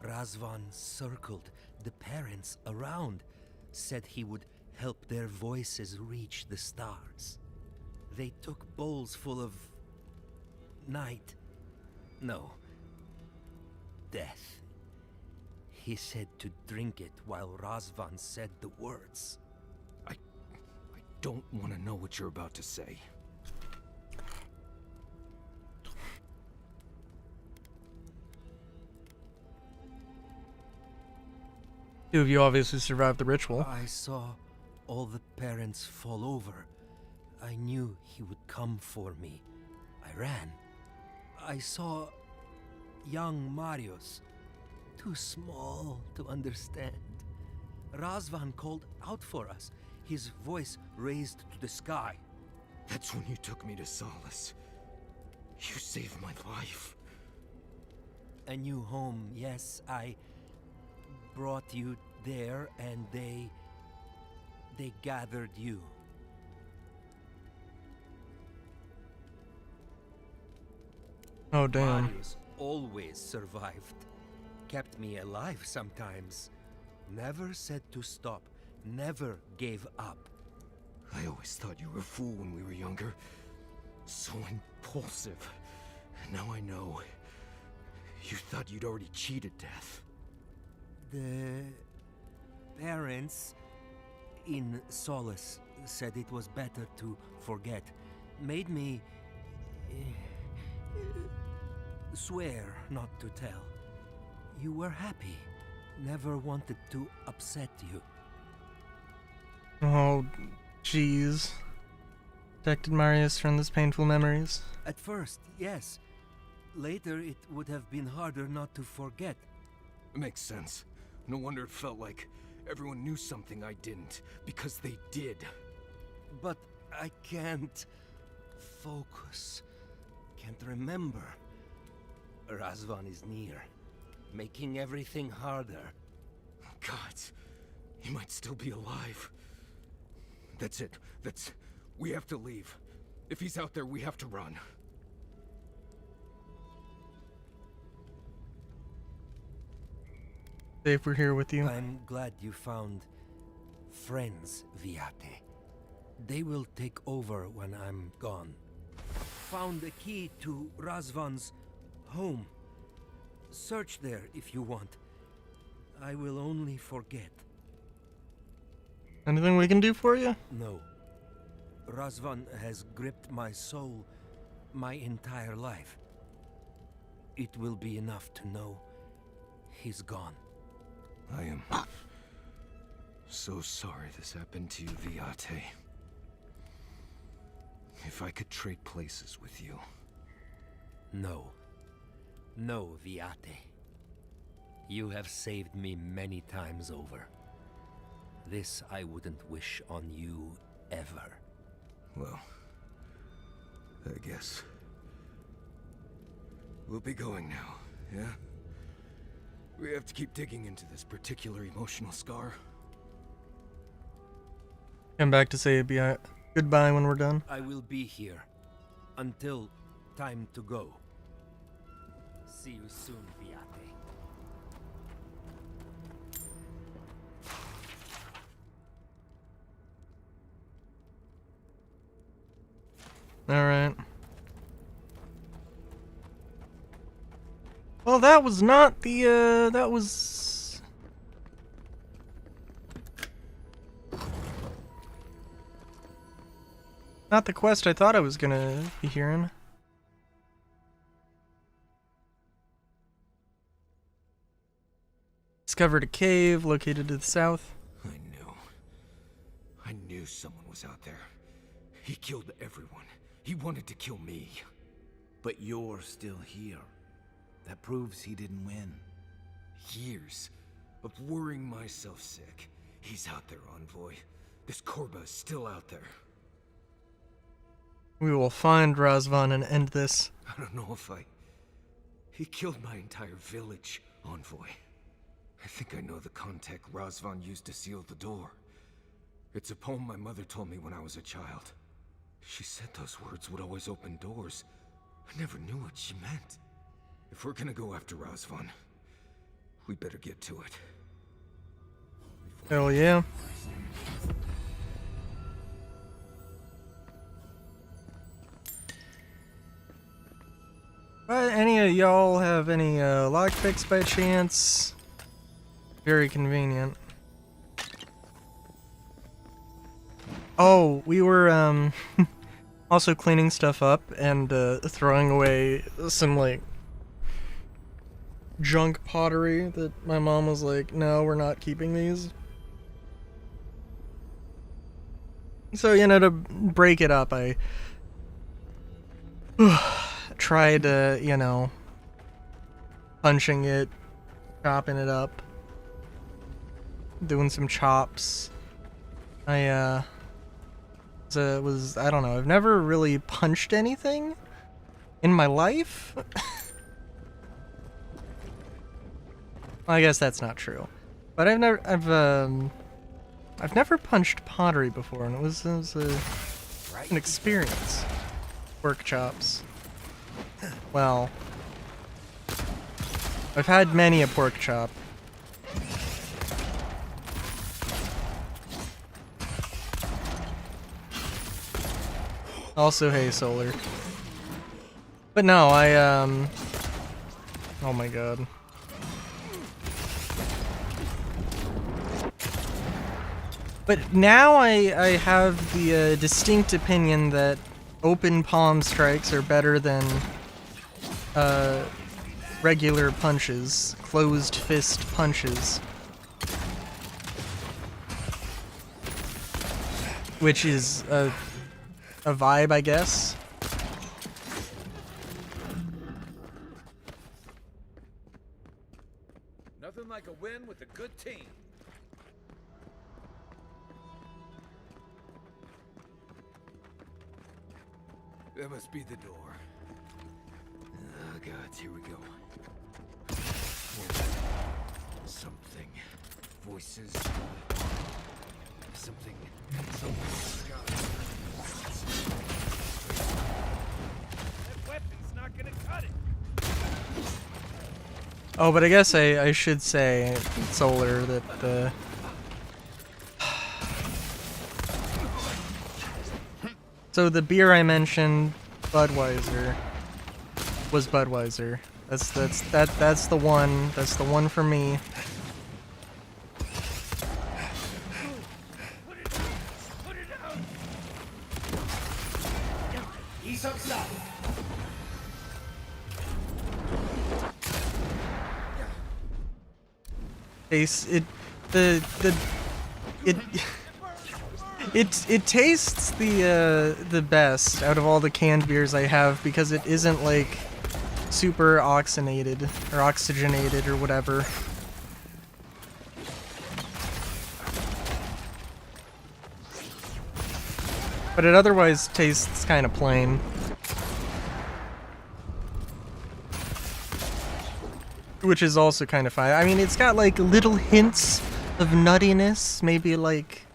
Razvan circled the parents around, said he would help their voices reach the stars. They took bowls full of... night. No. Death. He said to drink it while Razvan said the words. I don't want to know what you're about to say. Two of you obviously survived the ritual. I saw all the parents fall over. I knew he would come for me. I ran. I saw young Marius, too small to understand. Razvan called out for us, his voice raised to the sky. That's when you took me to Solace. You saved my life. A new home, yes, I brought you there and they gathered you. Oh, damn. Marius always survived. Kept me alive sometimes. Never said to stop. Never gave up. I always thought you were a fool when we were younger. So impulsive. Now I know. You thought you'd already cheated death. The parents in Solace said it was better to forget. Made me swear not to tell. You were happy. Never wanted to upset you. Oh, jeez. Protected Marius from these painful memories. At first, yes. Later, it would have been harder not to forget. Makes sense. No wonder it felt like everyone knew something I didn't, because they did. But I can't focus. Can't remember. Razvan is near, making everything harder. God, he might still be alive. That's it. We have to leave. If he's out there, we have to run. Safe, we're here with you. I'm glad you found friends, Viate. They will take over when I'm gone. Found the key to Razvan's home. Search there if you want. I will only forget. Anything we can do for you? No. Razvan has gripped my soul my entire life. It will be enough to know he's gone. I am so sorry this happened to you, Viate. If I could trade places with you. No. No, Viate. You have saved me many times over. This I wouldn't wish on you ever. Well, I guess. We'll be going now, yeah? We have to keep digging into this particular emotional scar. Come back to say goodbye when we're done. I will be here until time to go. See you soon, Viate. Alright. Well, that was not the, that was... not the quest I thought I was gonna be hearing. Discovered a cave located to the south. I knew someone was out there. He killed everyone. He wanted to kill me. But you're still here. That proves he didn't win. Years of worrying myself sick. He's out there, Envoy. This Korba is still out there. We will find Razvan and end this. I don't know if He killed my entire village, Envoy. I think I know the contact Razvan used to seal the door. It's a poem my mother told me when I was a child. She said those words would always open doors. I never knew what she meant. If we're gonna go after Razvan, we better get to it. Hell yeah. Any of y'all have any lockpicks by chance? Very convenient. Oh, we were also cleaning stuff up and throwing away some like junk pottery that my mom was like, no, we're not keeping these. So, you know, to break it up, I tried, you know, punching it, chopping it up, doing some chops. I don't know, I've never really punched anything in my life. Well, I guess that's not true, but I've never punched pottery before, and it was an experience. Pork chops. Well, I've had many a pork chop. Also, hey, Solar. But no, oh my god. But now I have the distinct opinion that open palm strikes are better than regular punches, closed fist punches. Which is a vibe, I guess. Nothing like a win with a good team. That must be the door. Oh god, here we go. Something. Voices. Something. That weapon's not gonna cut it. Oh, but I guess I should say, Solar, that So the beer I mentioned, Budweiser, was Budweiser. That's the one. That's the one for me. It it tastes the best out of all the canned beers I have because it isn't like super oxygenated or oxygenated or whatever. But it otherwise tastes kind of plain. Which is also kind of fine. I mean, it's got like little hints of nuttiness, maybe like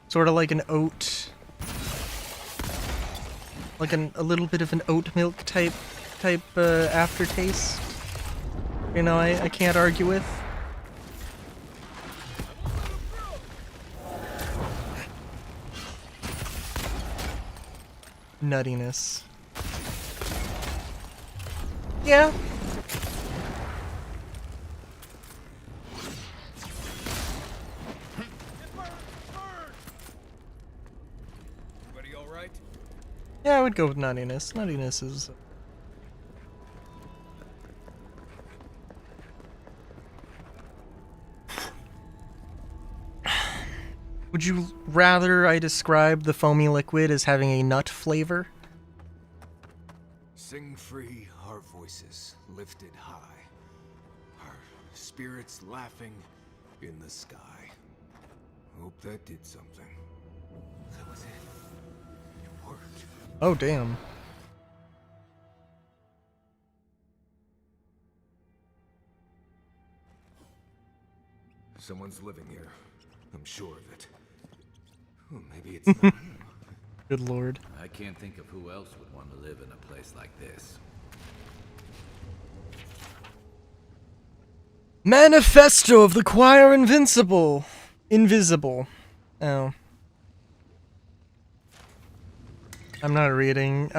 sort of like an oat, like a little bit of an oat milk type aftertaste. You know, I can't argue with. Nuttiness. Yeah. Yeah, I would go with nuttiness. Nuttiness is... Would you rather I describe the foamy liquid as having a nut flavor? Sing free, our voices lifted high. Our spirits laughing in the sky. Hope that did something. That was it. It worked. Oh, damn. Someone's living here. I'm sure of it. Oh, maybe it's not him. Good lord. I can't think of who else would want to live in a place like this. Manifesto of the Choir Invincible. Invisible. Oh. I'm not reading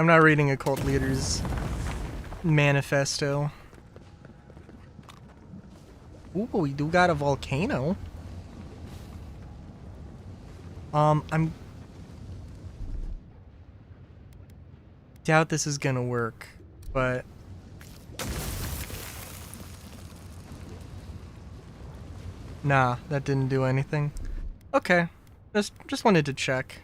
a cult leader's manifesto. Ooh, we do got a volcano. I'm doubt this is gonna work, but nah, that didn't do anything. Okay. Just wanted to check.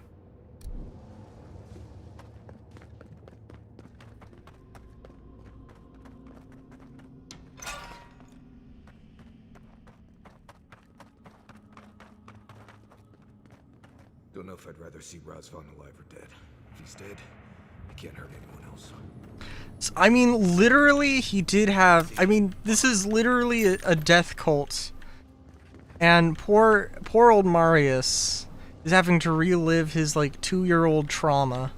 Don't know if I'd rather see Razvan alive or dead. If he's dead, he can't hurt anyone else. So, I mean, literally, he did have... I mean, this is literally a death cult. And poor old Marius is having to relive his, like, 2-year-old trauma.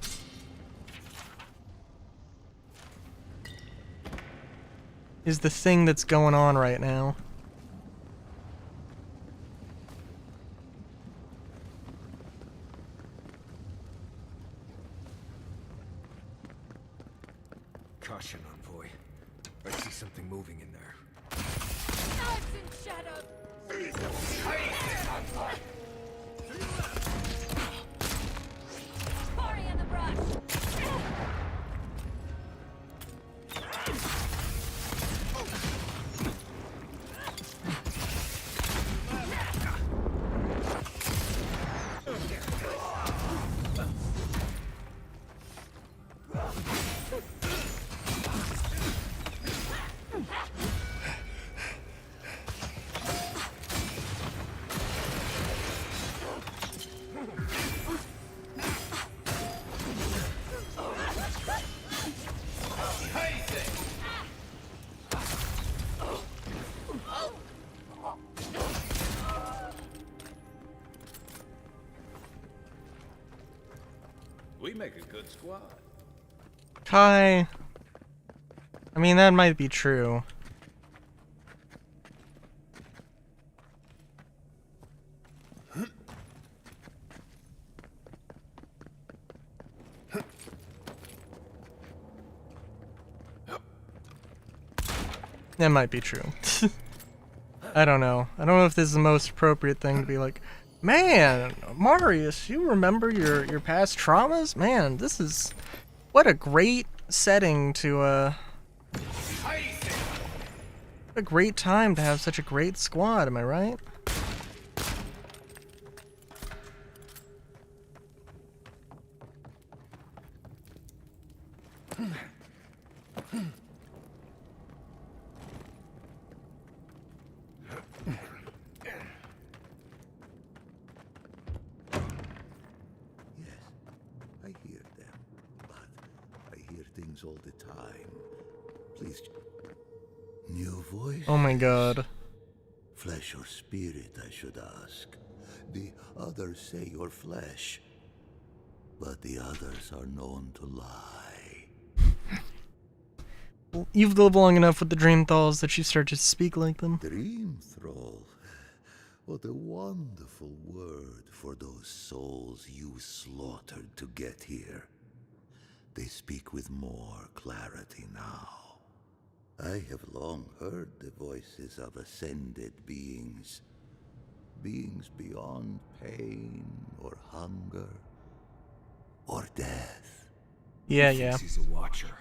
Is the thing that's going on right now. Caution, Envoy. I see something moving in there. Knives and shadows! Party in the brush! We make a good squad. Kai. I mean, that might be true. That might be true. I don't know. I don't know if this is the most appropriate thing to be like, man, Marius, you remember your past traumas? Man, this is... What a great setting to, a great time to have such a great squad, am I right? I hear them, but I hear things all the time. Please. New voice? Oh my god. Flesh or spirit, I should ask. The others say you're flesh, but the others are known to lie. You've lived long enough with the Dream Thralls that you start to speak like them. Dream Thrall? What a wonderful word for those souls you slaughtered to get here. They speak with more clarity now. I have long heard the voices of ascended beings. Beings beyond pain or hunger or death. Yeah, He yeah. thinks he's a watcher.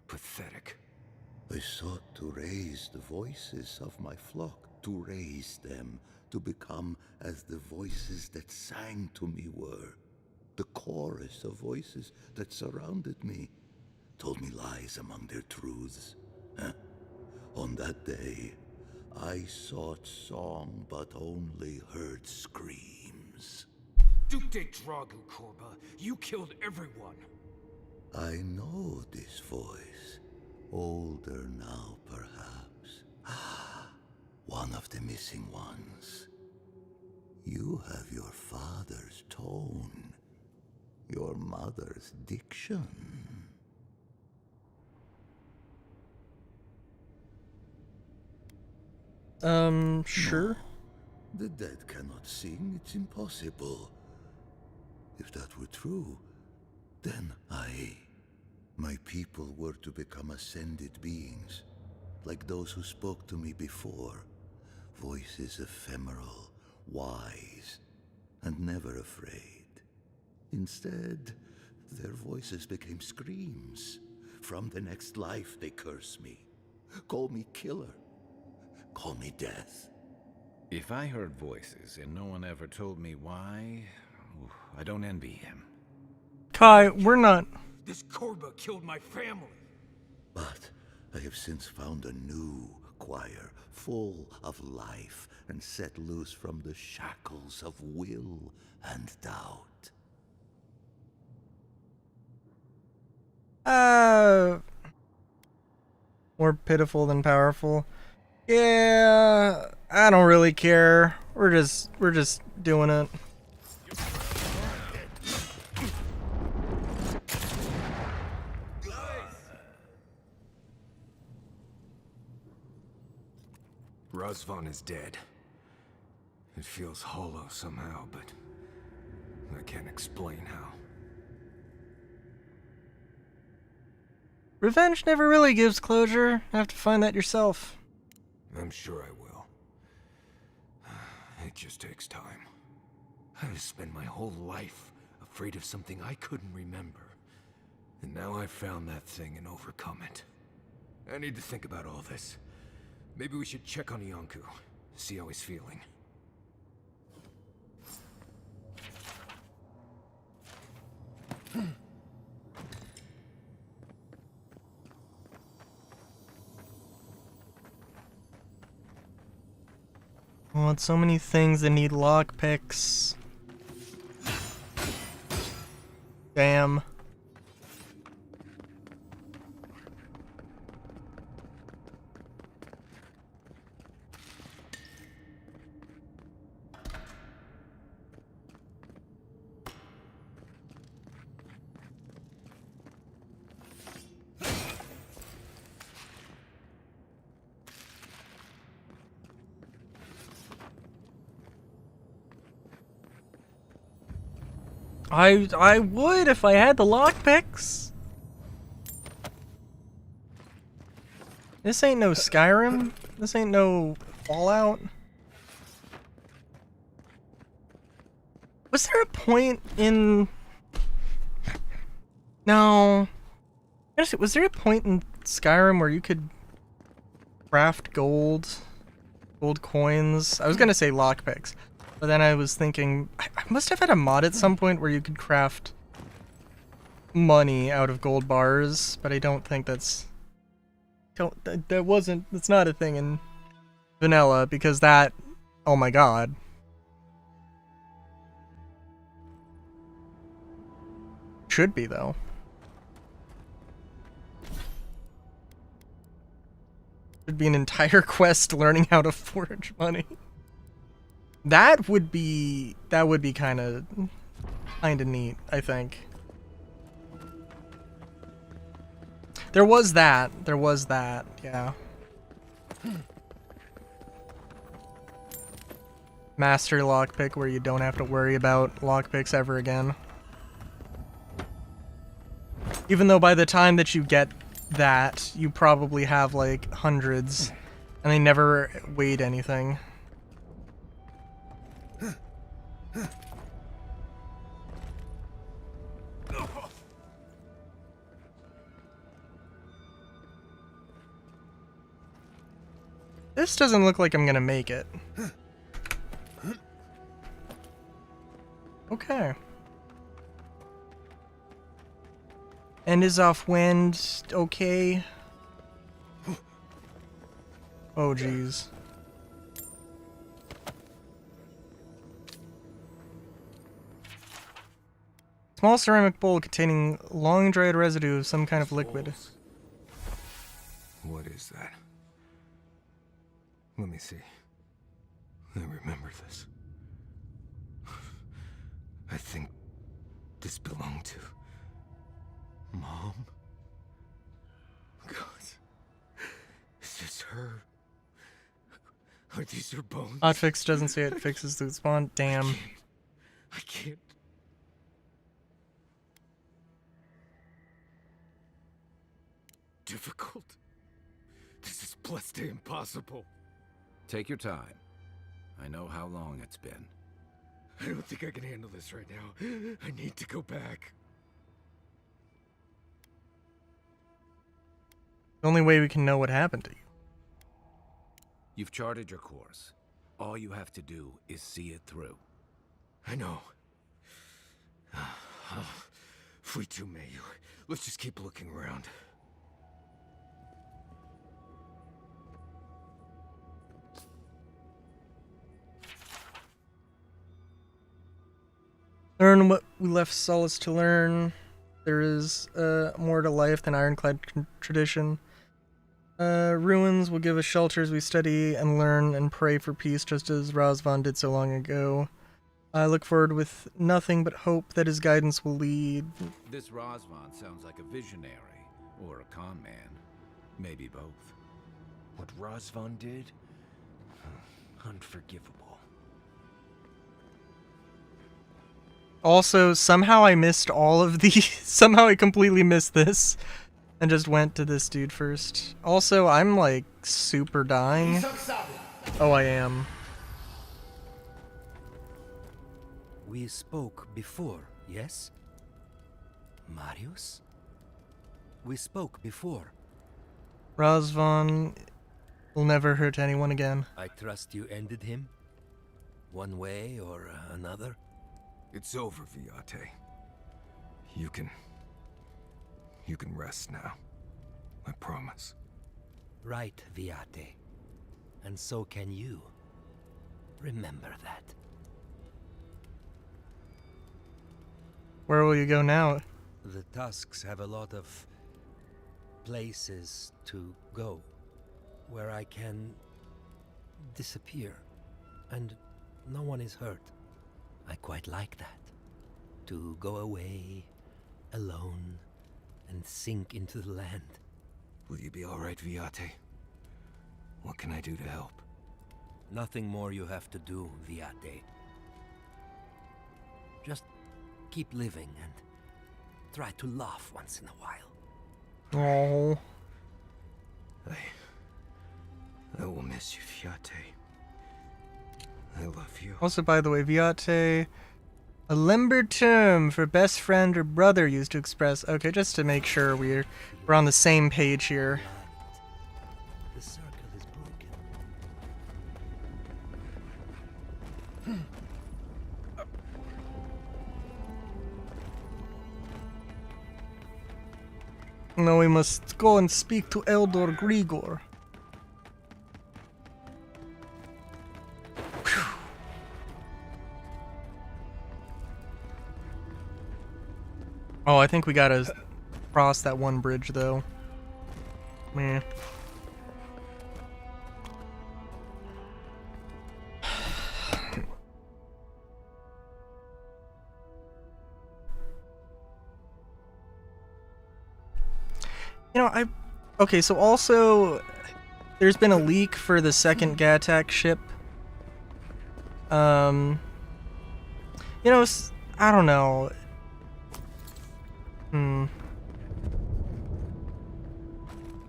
Pathetic. I sought to raise the voices of my flock, to raise them, to become as the voices that sang to me were. The chorus of voices that surrounded me, told me lies among their truths. On that day, I sought song but only heard screams. Duke de Dragu, Korba. You killed everyone. I know this voice. Older now, perhaps. One of the missing ones. You have your father's tone. Your mother's diction. Sure. No, the dead cannot sing. It's impossible. If that were true, then my people were to become ascended beings, like those who spoke to me before. Voices ephemeral, wise, and never afraid. Instead, their voices became screams. From the next life, they curse me. Call me killer. Call me death. If I heard voices and no one ever told me why, I don't envy him. Kai, we're not... This Korba killed my family. But I have since found a new choir, full of life, and set loose from the shackles of will and doubt. More pitiful than powerful. Yeah, I don't really care. We're just doing it. Razvan is dead. It feels hollow somehow, but I can't explain how. Revenge never really gives closure. You have to find that yourself. I'm sure I will. It just takes time. I've spent my whole life afraid of something I couldn't remember. And now I've found that thing and overcome it. I need to think about all this. Maybe we should check on Iancu, see how he's feeling. Oh, it's so many things that need lockpicks. Damn. I would if I had the lockpicks. This ain't no Skyrim. This ain't no Fallout. Was there a point in... No. Was there a point in Skyrim where you could craft gold coins? I was gonna say lockpicks, but then I was thinking I must have had a mod at some point where you could craft money out of gold bars, but I don't think that's that's not a thing in vanilla, because that, oh my god. Should be though. Should be an entire quest learning how to forge money. That would be kind of neat, I think. There was that, yeah. Master lockpick where you don't have to worry about lockpicks ever again. Even though by the time that you get that, you probably have like hundreds, and they never weighed anything. This doesn't look like I'm gonna make it. Okay. End is off wind. Okay. Oh jeez. Small ceramic bowl containing long dried residue of some kind of liquid. What is that? Let me see. I remember this. I think this belonged to Mom. God, is this her? Are these her bones? Hotfix doesn't say it fixes the spawn. Damn. I can't. Difficult. This is blessed impossible. Take your time. I know how long it's been. I don't think I can handle this right now. I need to go back. The only way we can know what happened to you. You've charted your course. All you have to do is see it through. I know. Fui too meio. Let's just keep looking around. Learn what we left Solace to learn. There is more to life than ironclad tradition. Ruins will give us shelter as we study and learn and pray for peace, just as Razvan did so long ago. I look forward with nothing but hope that his guidance will lead. This Razvan sounds like a visionary, or a con man. Maybe both. What Razvan did? Unforgivable. Also, somehow I missed all of these. Somehow I completely missed this and just went to this dude first. Also, I'm like super dying. Oh, I am. We spoke before, yes? Marius? We spoke before. Razvan will never hurt anyone again. I trust you ended him? One way or another? It's over, Viate. You can rest now. I promise. Right, Viate. And so can you. Remember that. Where will you go now? The Tusks have a lot of places to go where I can disappear and no one is hurt. I quite like that. To go away, alone, and sink into the land. Will you be alright, Viate? What can I do to help? Nothing more you have to do, Viate. Just keep living and try to laugh once in a while. Oh. I will miss you, Fiate. I love you. Also, by the way, Viate, a limber term for best friend or brother used to express. Okay, just to make sure we're on the same page here. The circle is broken. Now we must go and speak to Elder Grigor. Whew. Oh, I think we gotta cross that one bridge, though. Man. You know, okay, so also, there's been a leak for the second Gattack ship. You know, I don't know.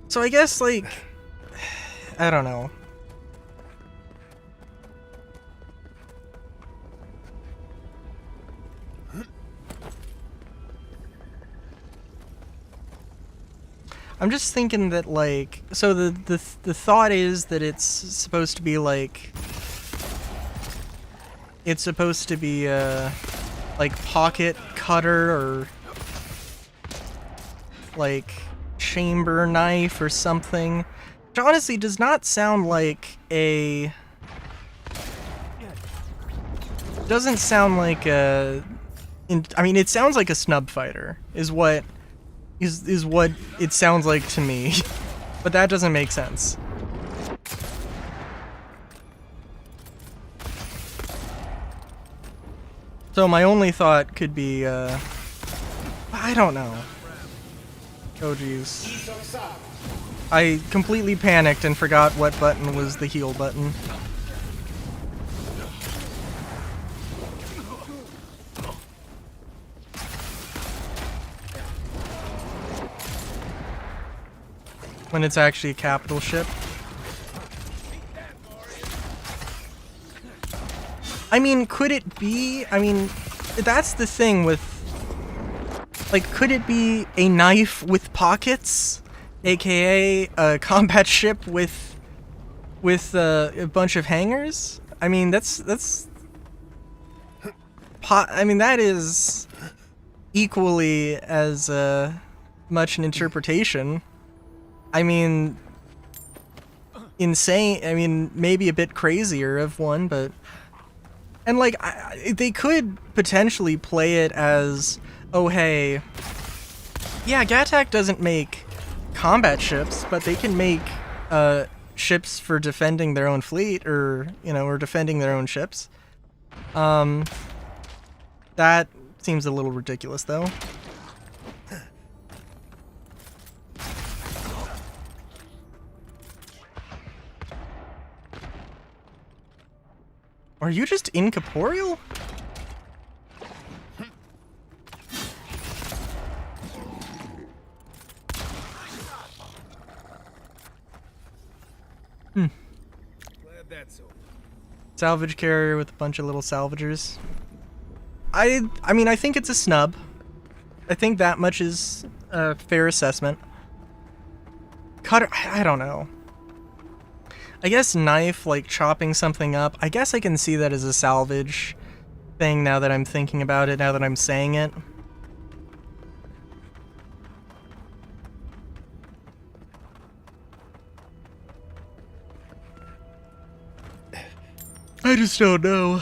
So I guess, like, I don't know. I'm just thinking that, like, so the thought is that it's supposed to be like, it's supposed to be like pocket cutter or like chamber knife or something, which honestly does not sound like a, doesn't sound like a, I mean, it sounds like a snub fighter is what it sounds like to me. But that doesn't make sense. So my only thought could be, I don't know. Oh jeez. I completely panicked and forgot what button was the heal button. When it's actually a capital ship. I mean, could it be? I mean, that's the thing with, like, could it be a knife with pockets, aka a combat ship with a bunch of hangers? I mean, I mean, that is equally as much an interpretation. I mean, insane. I mean, maybe a bit crazier of one, but, and like, they could potentially play it as, oh hey, yeah, Gattack doesn't make combat ships, but they can make ships for defending their own fleet, or, you know, or defending their own ships. That seems a little ridiculous, though. Are you just incorporeal? Glad that's over. Salvage carrier with a bunch of little salvagers. I mean, I think it's a snub. I think that much is a fair assessment. Cutter, I don't know. I guess knife, like chopping something up, I guess I can see that as a salvage thing now that I'm thinking about it, now that I'm saying it. I just don't know.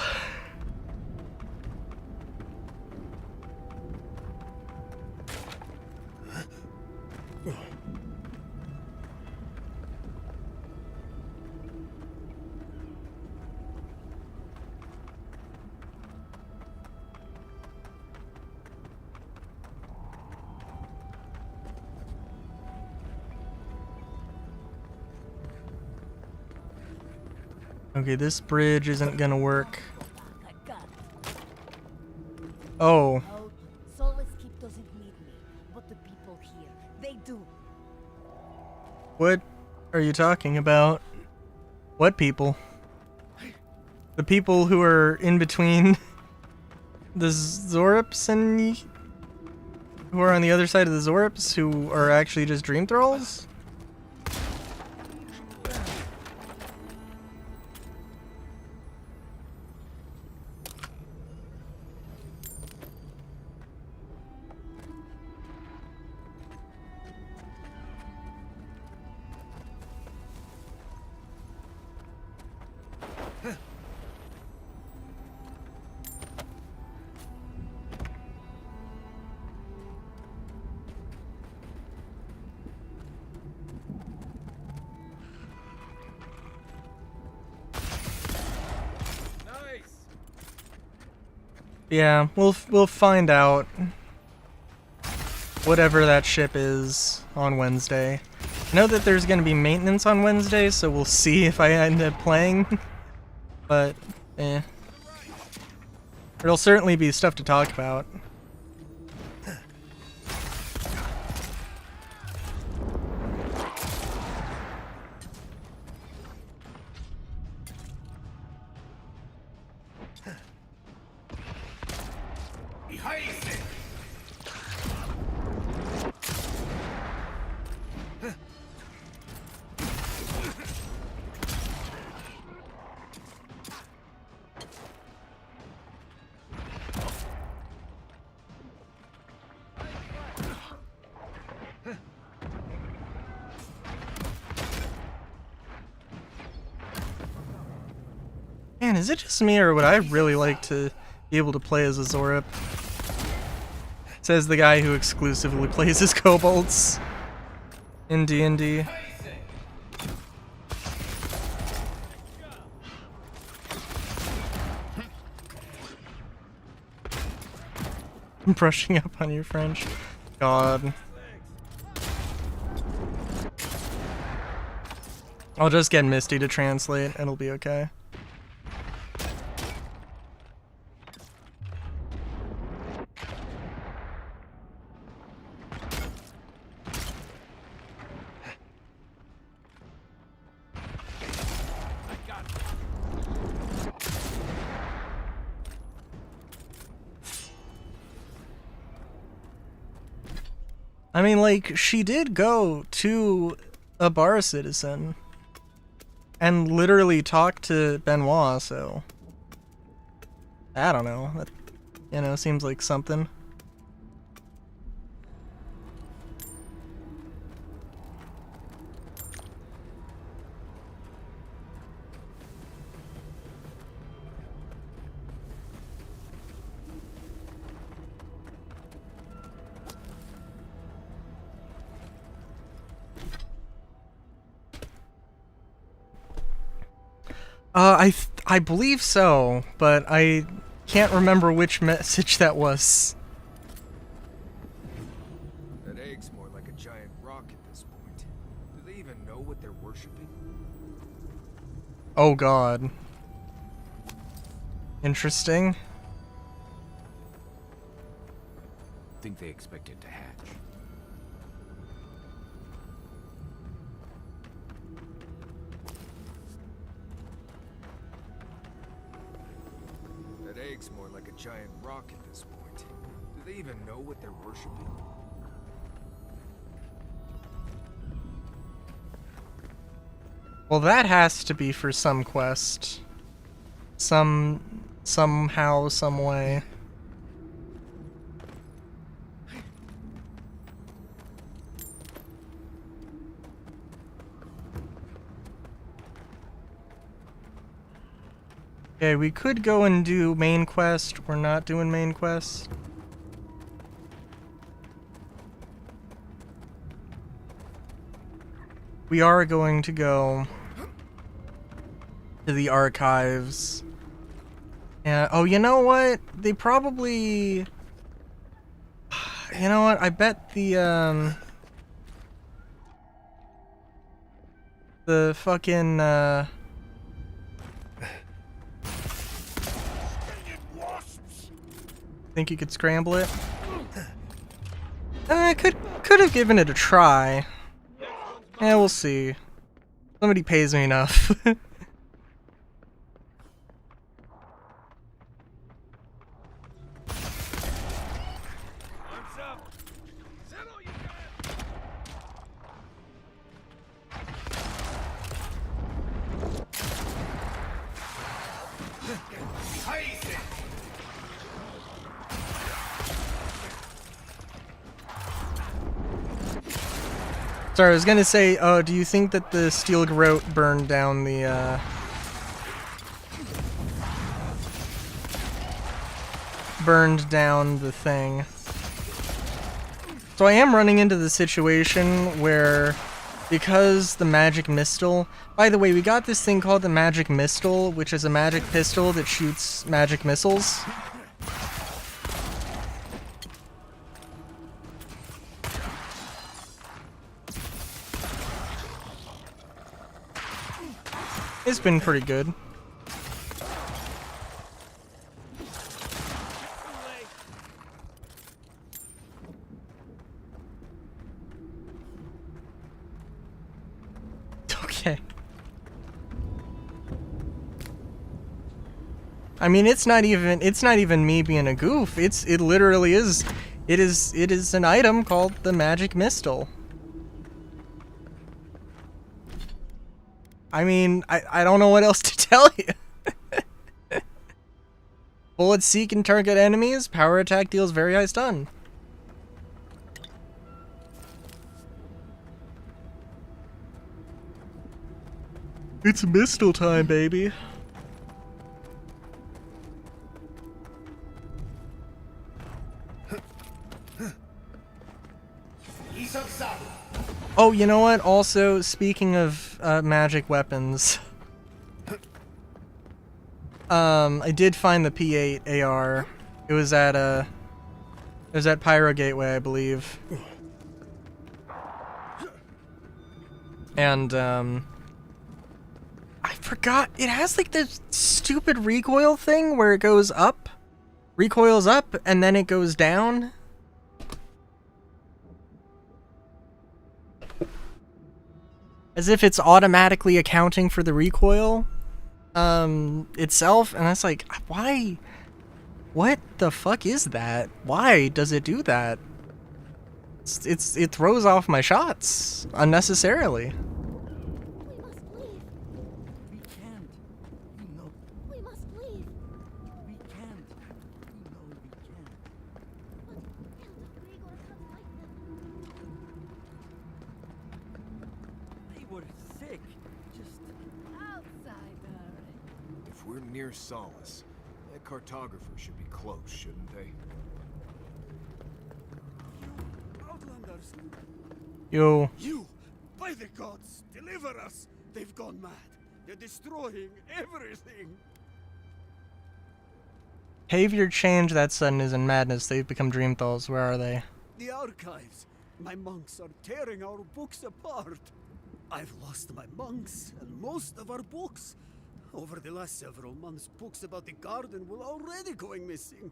Okay, this bridge isn't gonna work. Oh. Solace Keep doesn't need me, but the people here, they do. What are you talking about? What people? The people who are in between the Zorips and who are on the other side of the Zorips, who are actually just dream thralls? Yeah, we'll find out whatever that ship is on Wednesday. I know that there's going to be maintenance on Wednesday, so we'll see if I end up playing. But, there'll certainly be stuff to talk about. Man, is it just me, or would I really like to be able to play as a Zorip? Says the guy who exclusively plays as kobolds in D&D. I'm brushing up on your French. God. I'll just get Misty to translate, it'll be okay. I mean, like, she did go to a bar citizen and literally talk to Benoit, so I don't know. That, you know, seems like something. I believe so, but I can't remember which message that was. That egg's more like a giant rock at this point. Do they even know what they're worshipping? Oh God. Interesting. Think they expect it to hatch. That egg's more like a giant rock at this point. Do they even know what they're worshipping? Well, that has to be for some quest. Somehow, some way. Okay, we could go and do main quest. We're not doing main quest. We are going to go to the archives. Yeah. Oh, you know what? They probably. You know what? I bet the fucking think you could scramble it? I could have given it a try. Yeah, we'll see. Somebody pays me enough. Sorry, I was gonna say, do you think that the steel groat burned down the, burned down the thing? So I am running into the situation where, because the magic missile... By the way, we got this thing called the magic missile, which is a magic pistol that shoots magic missiles. It's been pretty good. Okay. I mean, it's not even me being a goof. It literally is. It is an item called the magic missile. I mean, I don't know what else to tell you. Bullets seek and target enemies. Power attack deals very high stun. It's missile time, baby. Oh, you know what? Also, speaking of magic weapons, I did find the P8 AR. It was at Pyro Gateway, I believe. And I forgot, it has like this stupid recoil thing where it goes up, recoils up, and then it goes down. As if it's automatically accounting for the recoil itself, and that's like, why? What the fuck is that? Why does it do that? It throws off my shots unnecessarily. Near Solace. That cartographer should be close, shouldn't they? Outlanders! Yo. You! By the gods! Deliver us! They've gone mad. They're destroying everything! Behavior change that sudden is in madness. They've become dream thalls. Where are they? The archives! My monks are tearing our books apart! I've lost my monks and most of our books. Over the last several months, books about the garden were already going missing.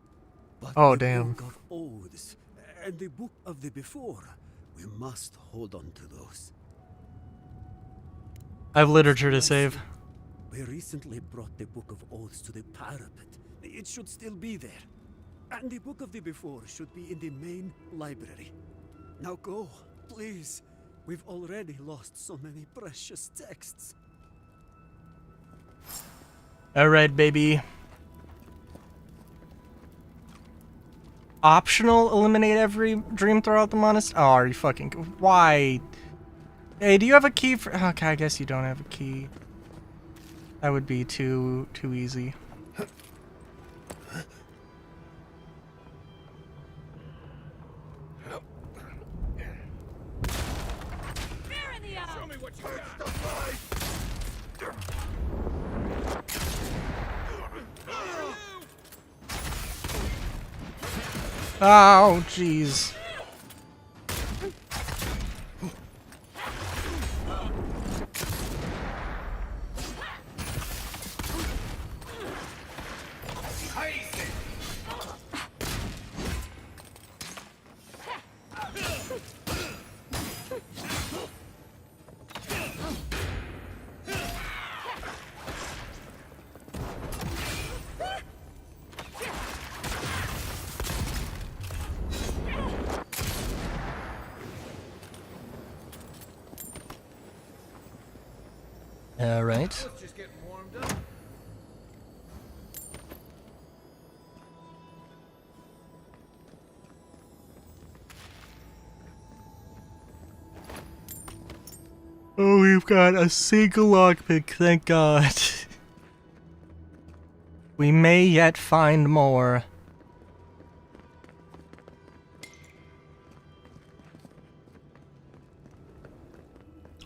But oh, the damn. Book of Oaths and the Book of the Before, we must hold on to those. I have literature to save. We recently brought the Book of Oaths to the parapet. It should still be there. And the Book of the Before should be in the main library. Now go, please. We've already lost so many precious texts. Alright, baby. Optional, eliminate every dream throughout the monastery? Oh, are you fucking... Why? Hey, do you have a key for... Okay, I guess you don't have a key. That would be too easy. Show me what you got! Oh, jeez. All right. Just getting warmed up. Oh, we've got a single lockpick, thank God. We may yet find more.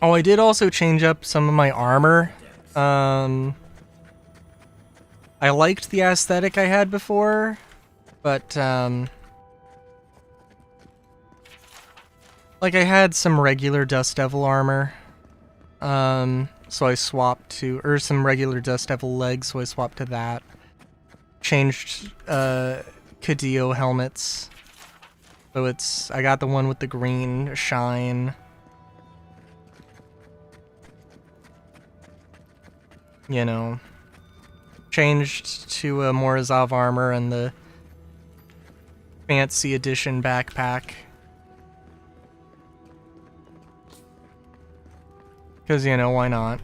Oh, I did also change up some of my armor. I liked the aesthetic I had before, but, like, I had some regular Dust Devil armor. So I swapped to, or some regular Dust Devil legs, so I swapped to that. Changed, Cadillo helmets. So I got the one with the green shine. You know, changed to a more Azav armor and the fancy edition backpack. Because, you know, why not?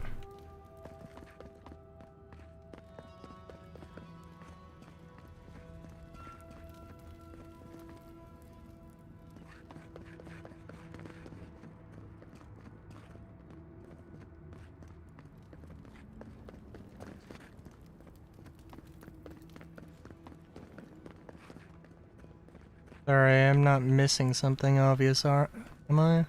Sorry, I'm not missing something obvious, am I?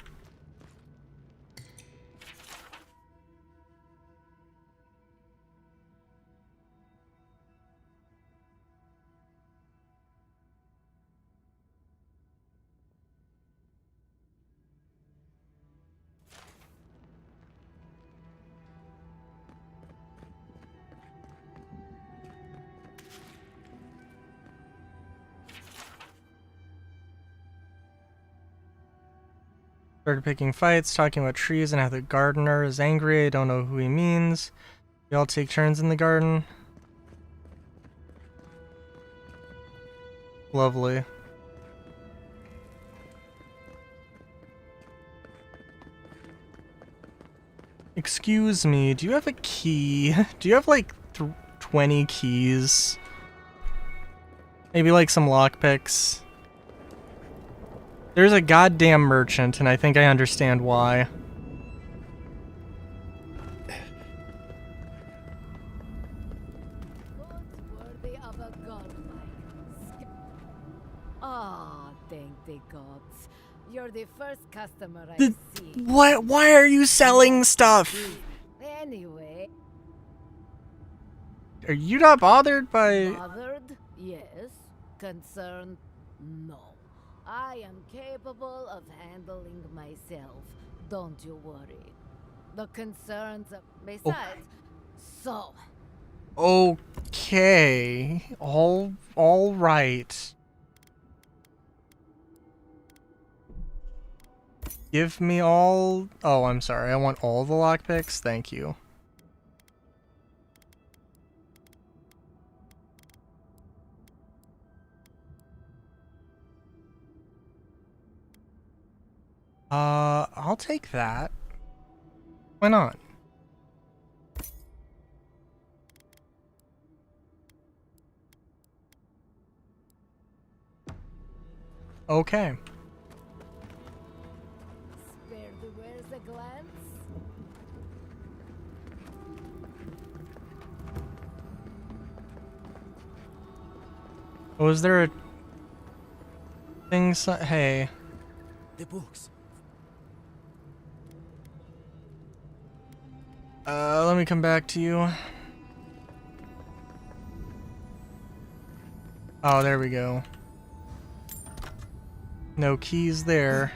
Started picking fights, talking about trees and how the gardener is angry. I don't know who he means. We all take turns in the garden. Lovely. Excuse me, do you have a key? Do you have like 20 keys? Maybe like some lockpicks? There's a goddamn merchant, and I think I understand why. Ah, thank the gods. You're the first customer I've seen. What? Why are you selling stuff? Anyway. Are you not bothered by... Bothered? Yes. Concerned? No. I am capable of handling myself. Don't you worry. The concerns of... Besides, so... Okay. All right. Give me all... Oh, I'm sorry. I want all the lockpicks. Thank you. I'll take that. Why not? Okay. Spare the wares a glance? Was there a thing? Hey. The books. Let me come back to you. Oh, there we go. No keys there.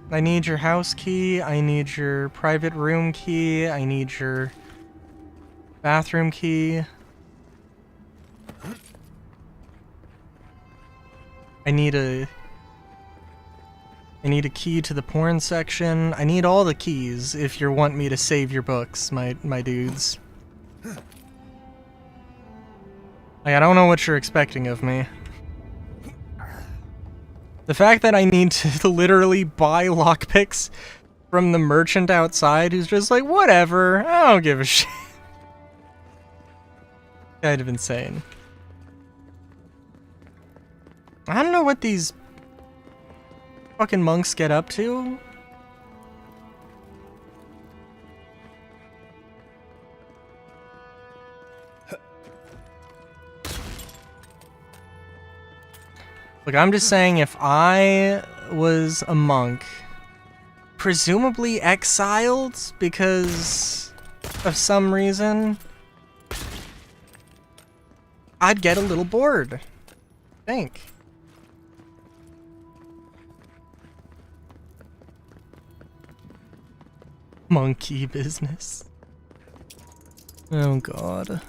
I need your house key, I need your private room key, I need your bathroom key. I need a key to the porn section. I need all the keys if you want me to save your books, my dudes. Like, I don't know what you're expecting of me. The fact that I need to literally buy lockpicks from the merchant outside who's just like, whatever, I don't give a shit. Kind of insane. I don't know what these fucking monks get up to. Look, I'm just saying, if I was a monk, presumably exiled because of some reason, I'd get a little bored, I think. Monkey business. Oh god.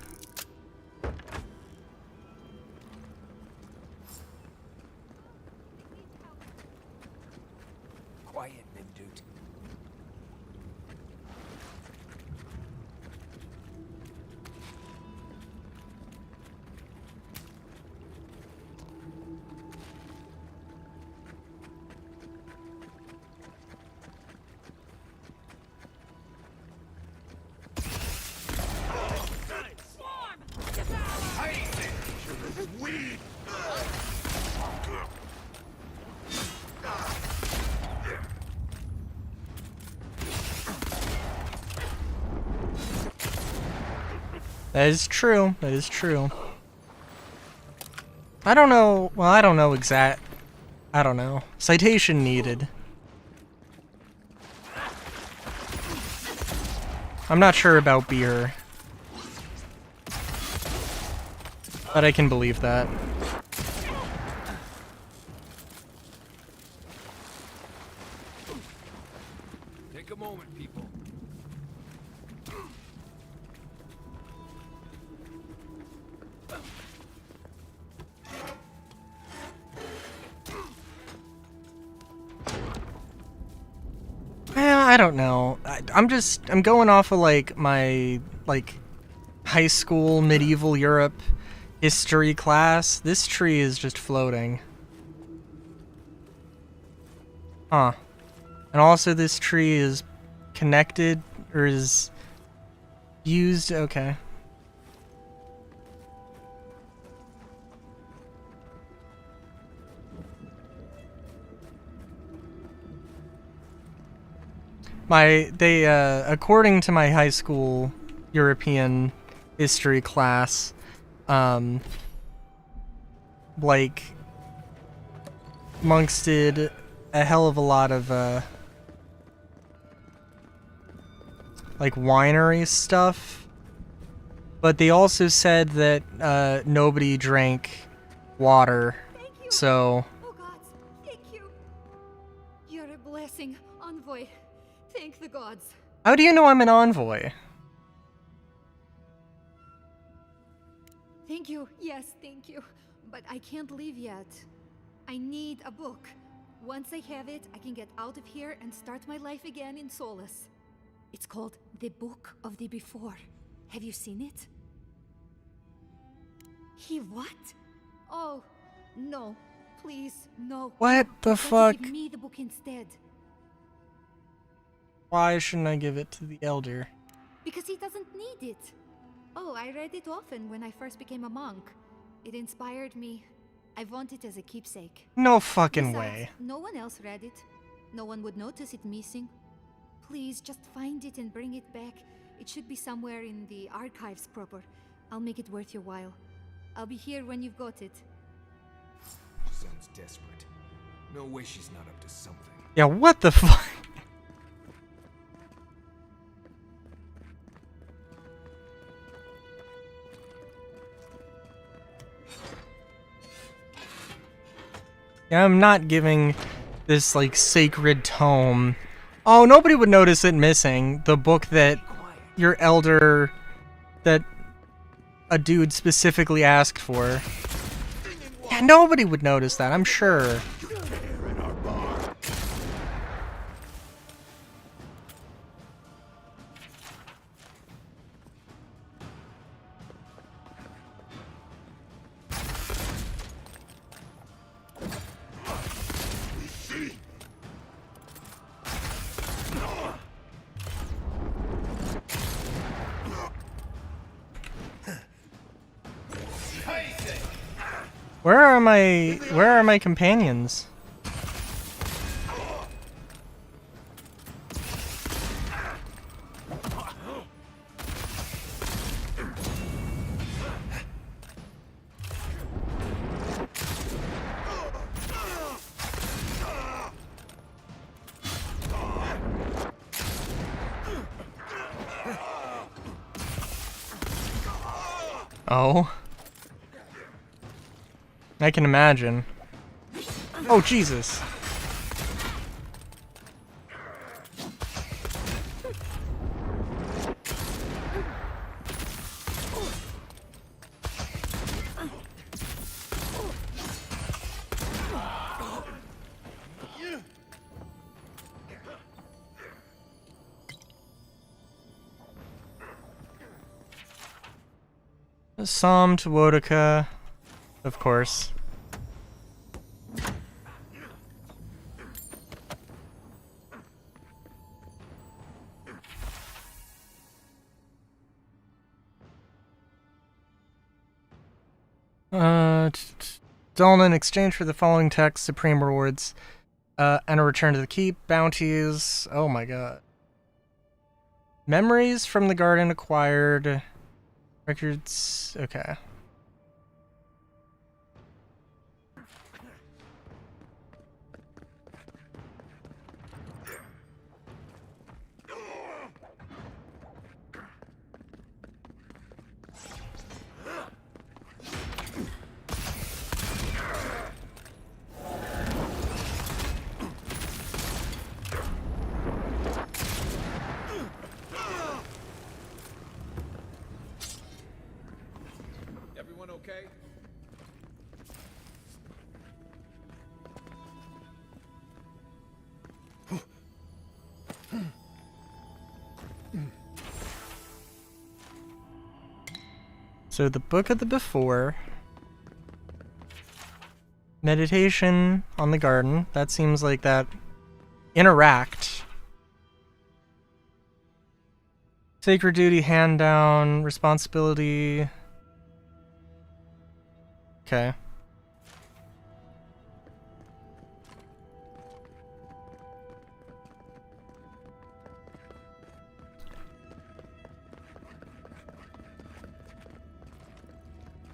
Quiet, Mindut. That is true. That is true. I don't know. Well, I don't know exact. I don't know. Citation needed. I'm not sure about beer, but I can believe that. Take a moment, people. I don't know. I'm going off of like my high school medieval Europe history class. This tree is just floating. Huh. And also this tree is connected or is used. Okay. According to my high school European history class, like, monks did a hell of a lot of, like, winery stuff, but they also said that, nobody drank water, so... Oh gods, thank you. You're a blessing, envoy. Thank the gods. How do you know I'm an envoy? Thank you. Yes, thank you. But I can't leave yet. I need a book. Once I have it, I can get out of here and start my life again in Solace. It's called The Book of the Before. Have you seen it? He what? Oh, no. Please, no. What the fuck? Give me the book instead. Why shouldn't I give it to the elder? Because he doesn't need it. Oh, I read it often when I first became a monk. It inspired me. I want it as a keepsake. No fucking Besides, way. No one else read it. No one would notice it missing. Please, just find it and bring it back. It should be somewhere in the archives proper. I'll make it worth your while. I'll be here when you've got it. Sounds desperate. No way she's not up to something. Yeah, what the fuck? Yeah, I'm not giving this, like, sacred tome. Oh, nobody would notice it missing. The book that your elder... that a dude specifically asked for. Yeah, nobody would notice that, I'm sure. Where are my companions? Oh. I can imagine. Oh, Jesus. Psalm to Wodaka, of course. Dull in exchange for the following text, supreme rewards, and a return to the keep, bounties. Oh my god. Memories from the garden acquired. Records. Okay. Everyone okay? So the Book of the Before. Meditation on the garden. That seems like that. Interact. Sacred duty, hand down, responsibility. Okay.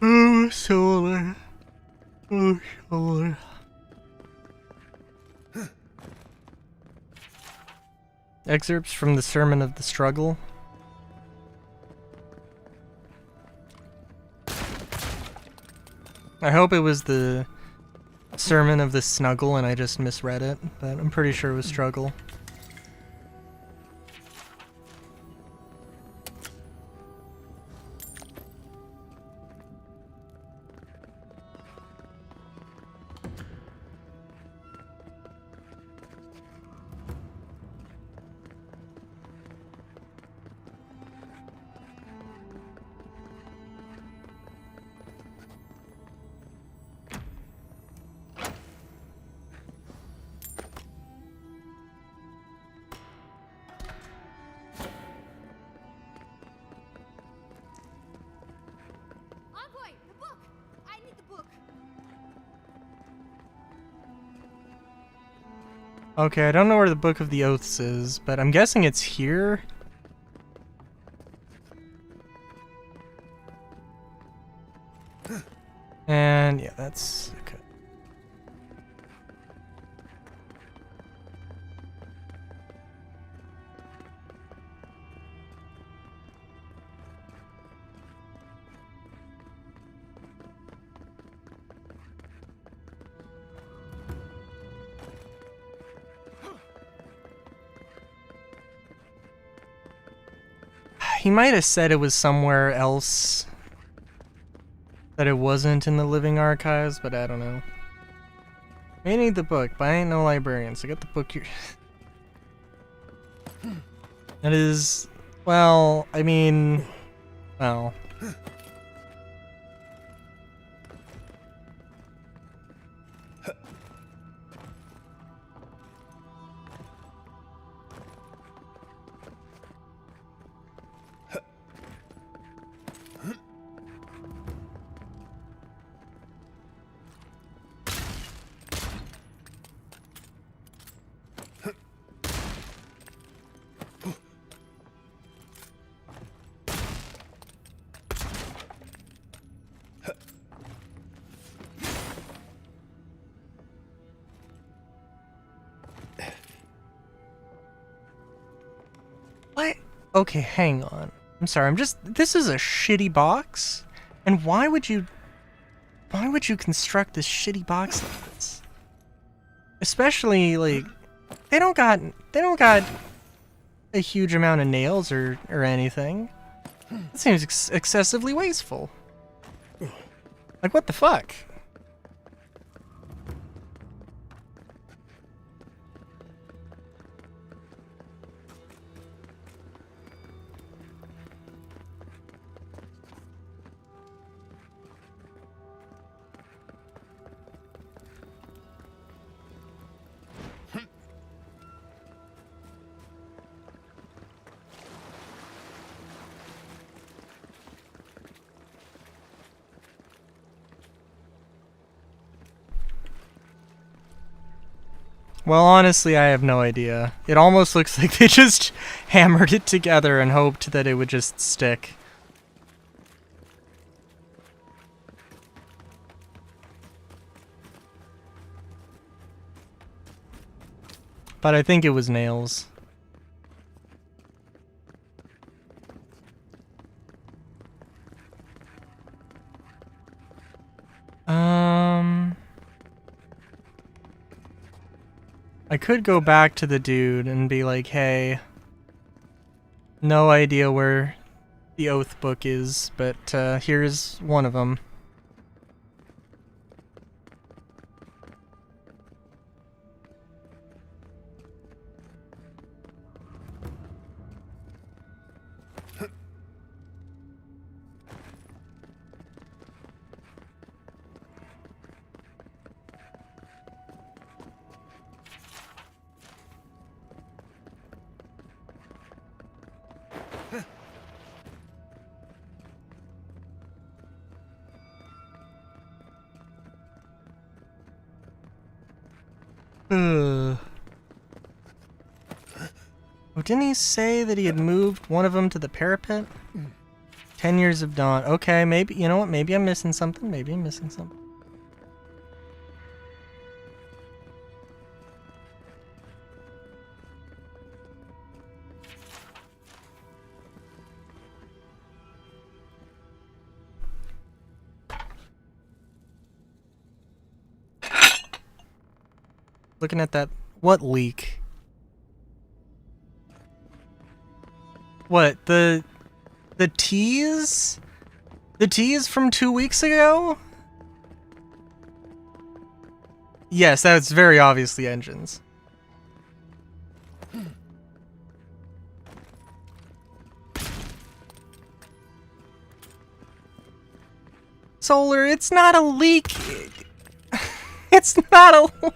Oh, solar. Oh, solar. Excerpts from the Sermon of the Struggle. I hope it was the Sermon of the Snuggle and I just misread it, but I'm pretty sure it was Struggle. Envoy, the book! I need the book. Okay, I don't know where the Book of the Oaths is, but I'm guessing it's here. And yeah, that's okay. He might have said it was somewhere else. That it wasn't in the living archives, but I don't know. I need the book, but I ain't no librarian, so get the book here. That is, well, I mean, well. Okay, hang on. I'm sorry, this is a shitty box? And why would you construct this shitty box like this? Especially, like, they don't got a huge amount of nails or anything. It seems excessively wasteful. Like, what the fuck? Well, honestly, I have no idea. It almost looks like they just hammered it together and hoped that it would just stick. But I think it was nails. I could go back to the dude and be like, hey, no idea where the oath book is, but here's one of them. Oh, didn't he say that he had moved one of them to the parapet? 10 years of dawn. Okay, maybe, you know what? Maybe I'm missing something. Maybe I'm missing something. Looking at that. What leak? What? The teas? The teas from 2 weeks ago? Yes, that's very obviously engines. Solar, it's not a leak. It's not a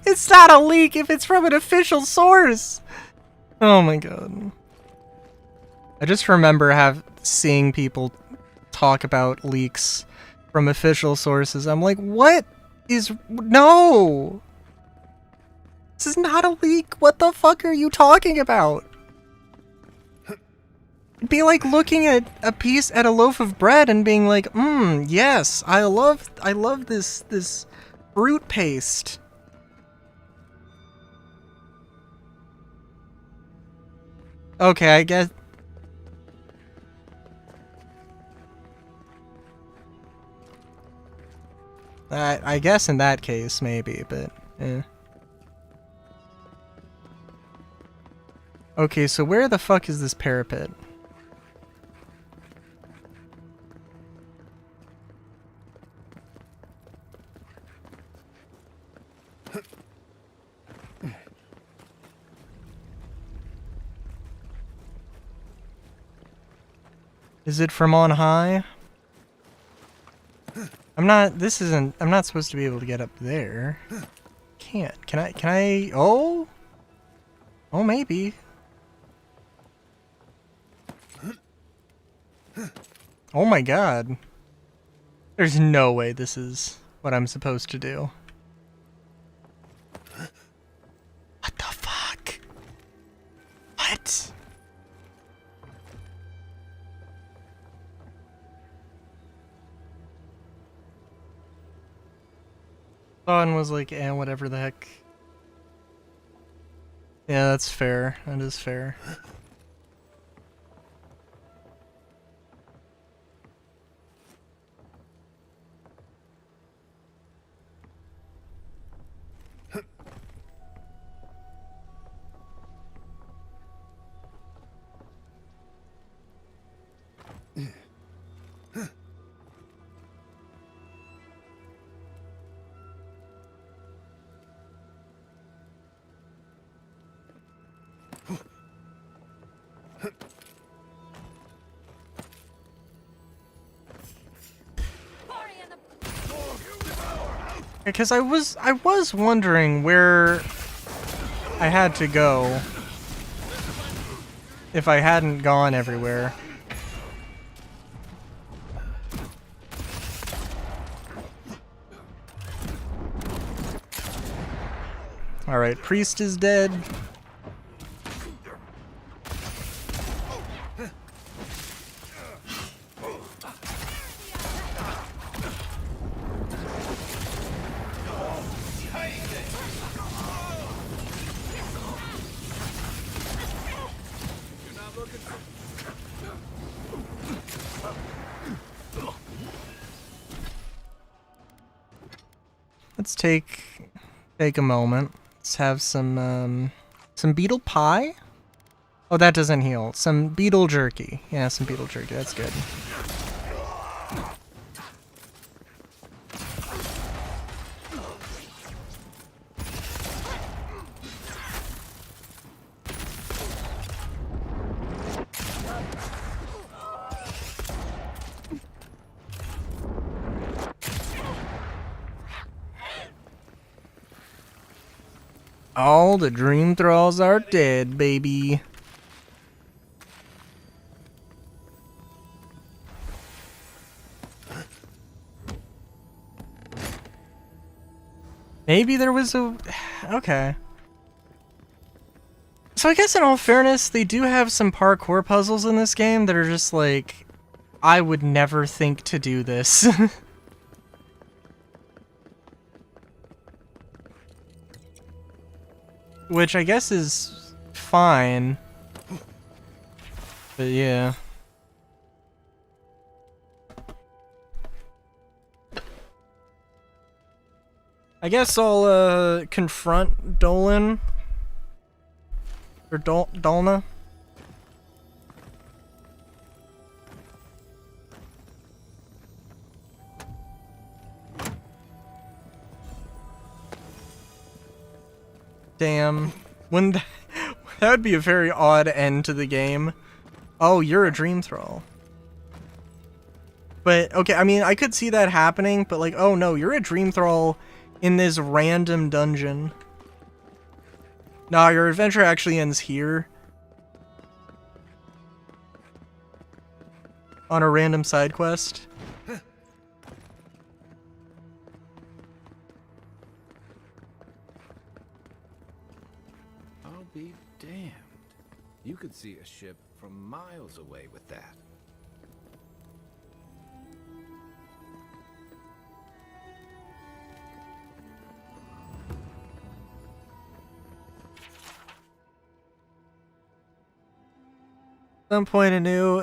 It's not a leak if it's from an official source. Oh my god. I just remember seeing people talk about leaks from official sources. I'm like, what is... No! This is not a leak. What the fuck are you talking about? It'd be like looking at a loaf of bread and being like, yes, I love this fruit paste. Okay, I guess... I guess in that case, maybe, but... Okay, so where the fuck is this parapet? Is it from on high? I'm not supposed to be able to get up there. Can't. Can I? Oh? Oh, maybe. Oh my god. There's no way this is what I'm supposed to do. What the fuck? What? Thawne was like, whatever the heck. Yeah, that's fair. That is fair. Because I was wondering where I had to go if I hadn't gone everywhere. Alright, priest is dead. Let's take a moment. Let's have some beetle pie. Oh, that doesn't heal. Some beetle jerky. Yeah, some beetle jerky. That's good. All the dream thralls are dead, baby. Maybe there was a... Okay. So I guess in all fairness, they do have some parkour puzzles in this game that are just like... I would never think to do this. Which I guess is fine. But yeah. I guess I'll confront Dolan. Or Dolna. Damn. That would be a very odd end to the game. Oh, you're a dream thrall. But, okay, I mean, I could see that happening, but like, oh no, you're a dream thrall in this random dungeon. Nah, your adventure actually ends here. On a random side quest. I'll be damned. You could see a ship from miles away with that. At some point, a new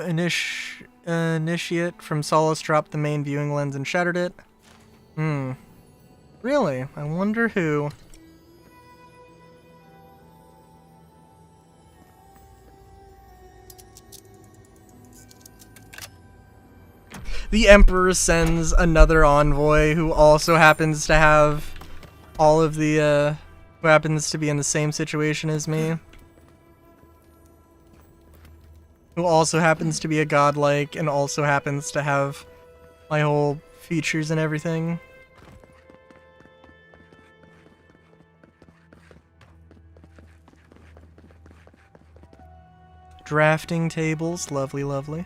initiate from Solace dropped the main viewing lens and shattered it. Really? I wonder who. The Emperor sends another envoy who also happens to have all of the, who happens to be in the same situation as me. Who also happens to be a godlike and also happens to have my whole features and everything. Drafting tables, lovely, lovely.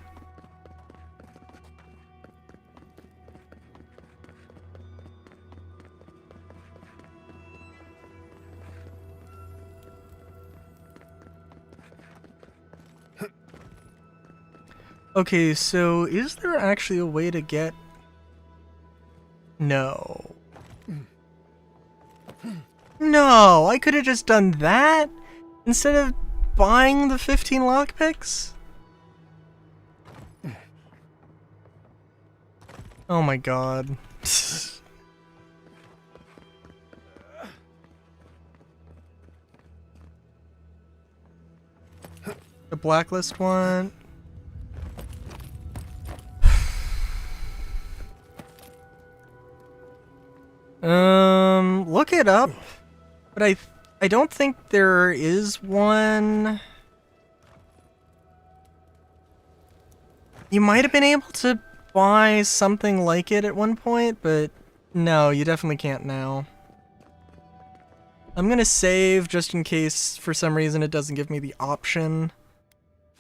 Okay, so is there actually a way to get... No. No, I could have just done that instead of buying the 15 lockpicks? Oh my god. The blacklist one. Look it up, but I don't think there is one. You might have been able to buy something like it at one point, but No, you definitely can't now. I'm gonna save just in case for some reason it doesn't give me the option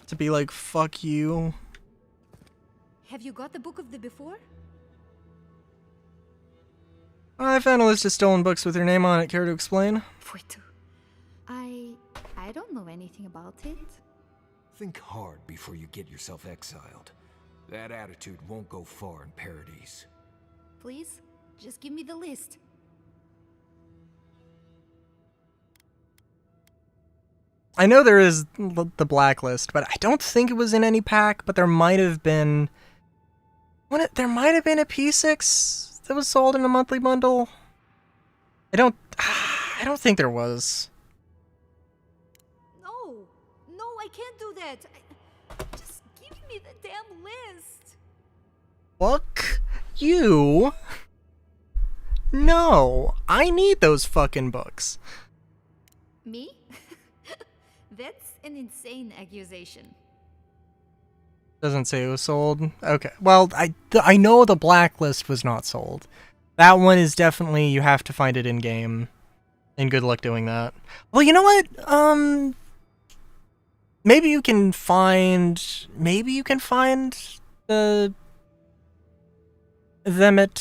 to be like, fuck you. Have you got the Book of the Before? I found a list of stolen books with your name on it. Care to explain? Wait. I don't know anything about it. Think hard before you get yourself exiled. That attitude won't go far in Paradise. Please, just give me the list. I know there is the blacklist, but I don't think it was in any pack, but there might have been... There might have been a P6 that was sold in a monthly bundle? I don't think there was. No, I can't do that. Just give me the damn list. Fuck you. No, I need those fucking books. Me? That's an insane accusation. Doesn't say it was sold. Okay, well, I know the blacklist was not sold. That one is definitely, you have to find it in game. And good luck doing that. Well, you know what? Maybe you can find them at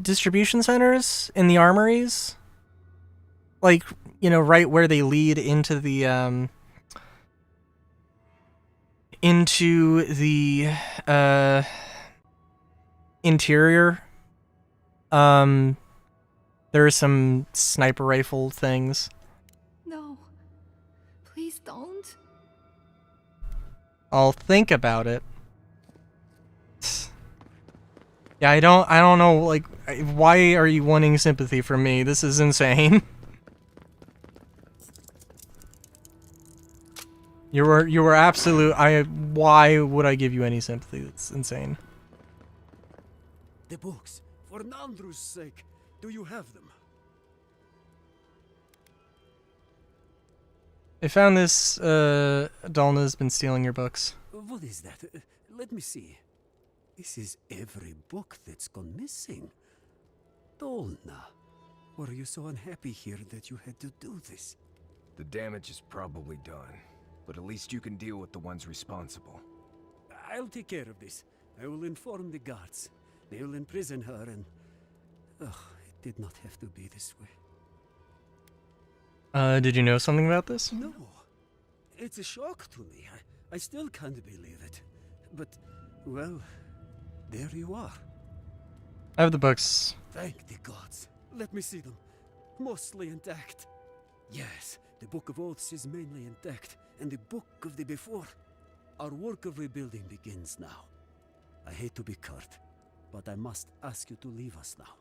distribution centers in the armories. Like, you know, right where they lead into the interior. There are some sniper rifle things. No, please don't. I'll think about it. Yeah, I don't know, like, why are you wanting sympathy from me? This is insane. You were absolute. Why would I give you any sympathy? That's insane. The books, for Nandru's sake, do you have them? I found this. Dalna's been stealing your books. What is that? Let me see. This is every book that's gone missing. Dolna, were you so unhappy here that you had to do this? The damage is probably done, but at least you can deal with the ones responsible. I'll take care of this. I will inform the guards. They will imprison her and... Ugh, it did not have to be this way. Did you know something about this? No. It's a shock to me. I still can't believe it. But, well, there you are. I have the books. Thank the gods. Let me see them. Mostly intact. Yes, the Book of Oaths is mainly intact, and the Book of the Before. Our work of rebuilding begins now. I hate to be curt, but I must ask you to leave us now.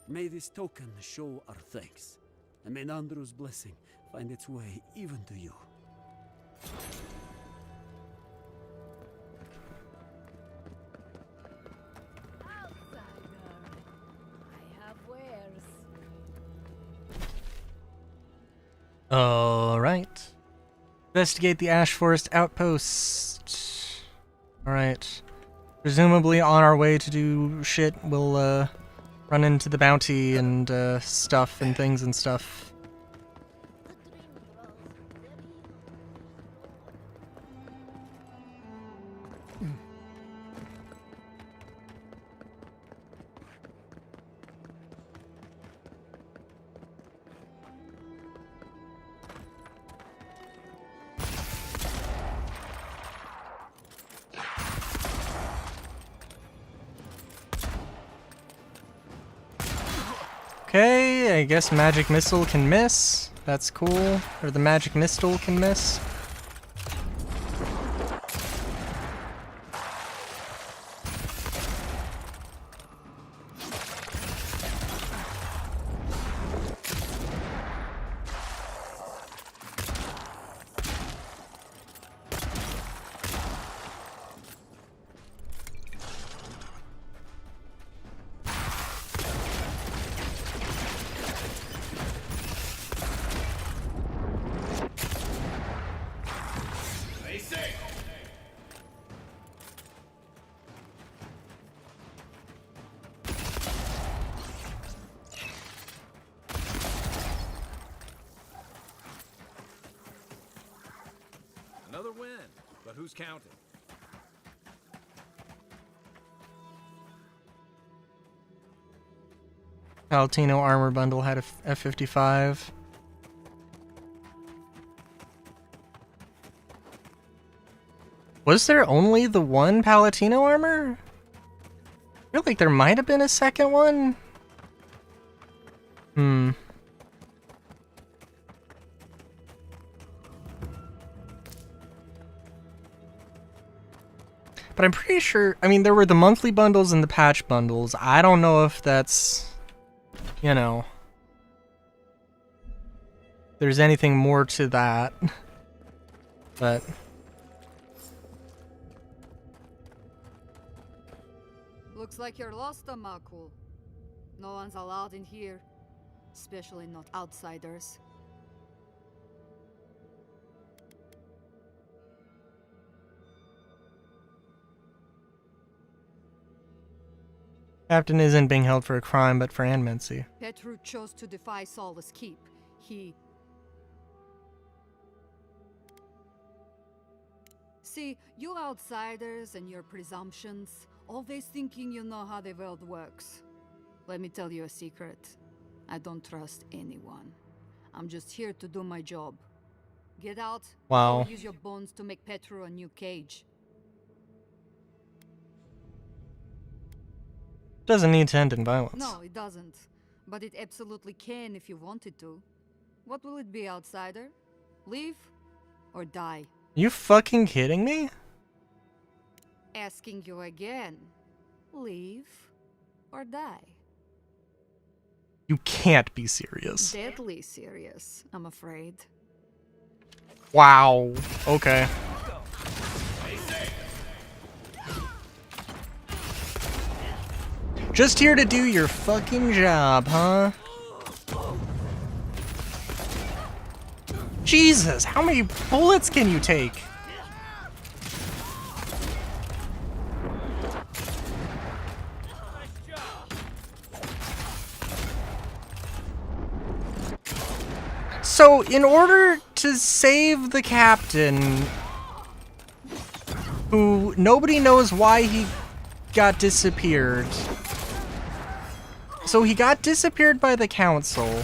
May this token show our thanks, and may Nandru's blessing find its way even to you. Alright. Investigate the Ash Forest outpost. Alright. Presumably on our way to do shit, we'll run into the bounty and stuff and things and stuff. Okay, I guess Magic Missile can miss. That's cool. Or the Magic Missile can miss. But who's counting? Palatino armor bundle had a F-55. Was there only the one Palatino armor? I feel like there might have been a second one. But I'm pretty sure, I mean, there were the monthly bundles and the patch bundles. I don't know if that's, you know, there's anything more to that. But Looks like you're lost, Amakul. No one's allowed in here, especially not outsiders. Captain isn't being held for a crime, but for animancy. Petru chose to defy Solace Keep. See, you outsiders and your presumptions, always thinking you know how the world works. Let me tell you a secret. I don't trust anyone. I'm just here to do my job. Get out, Wow. or use your bones to make Petru a new cage. Doesn't need to end in violence. No, it doesn't. But it absolutely can if you wanted to. What will it be, outsider? Leave or die? You fucking kidding me? Asking you again. Leave or die? You can't be serious. Deadly serious, I'm afraid. Wow. Okay. Just here to do your fucking job, huh? Jesus, how many bullets can you take? So, in order to save the captain, who nobody knows why he got disappeared. So he got disappeared by the council.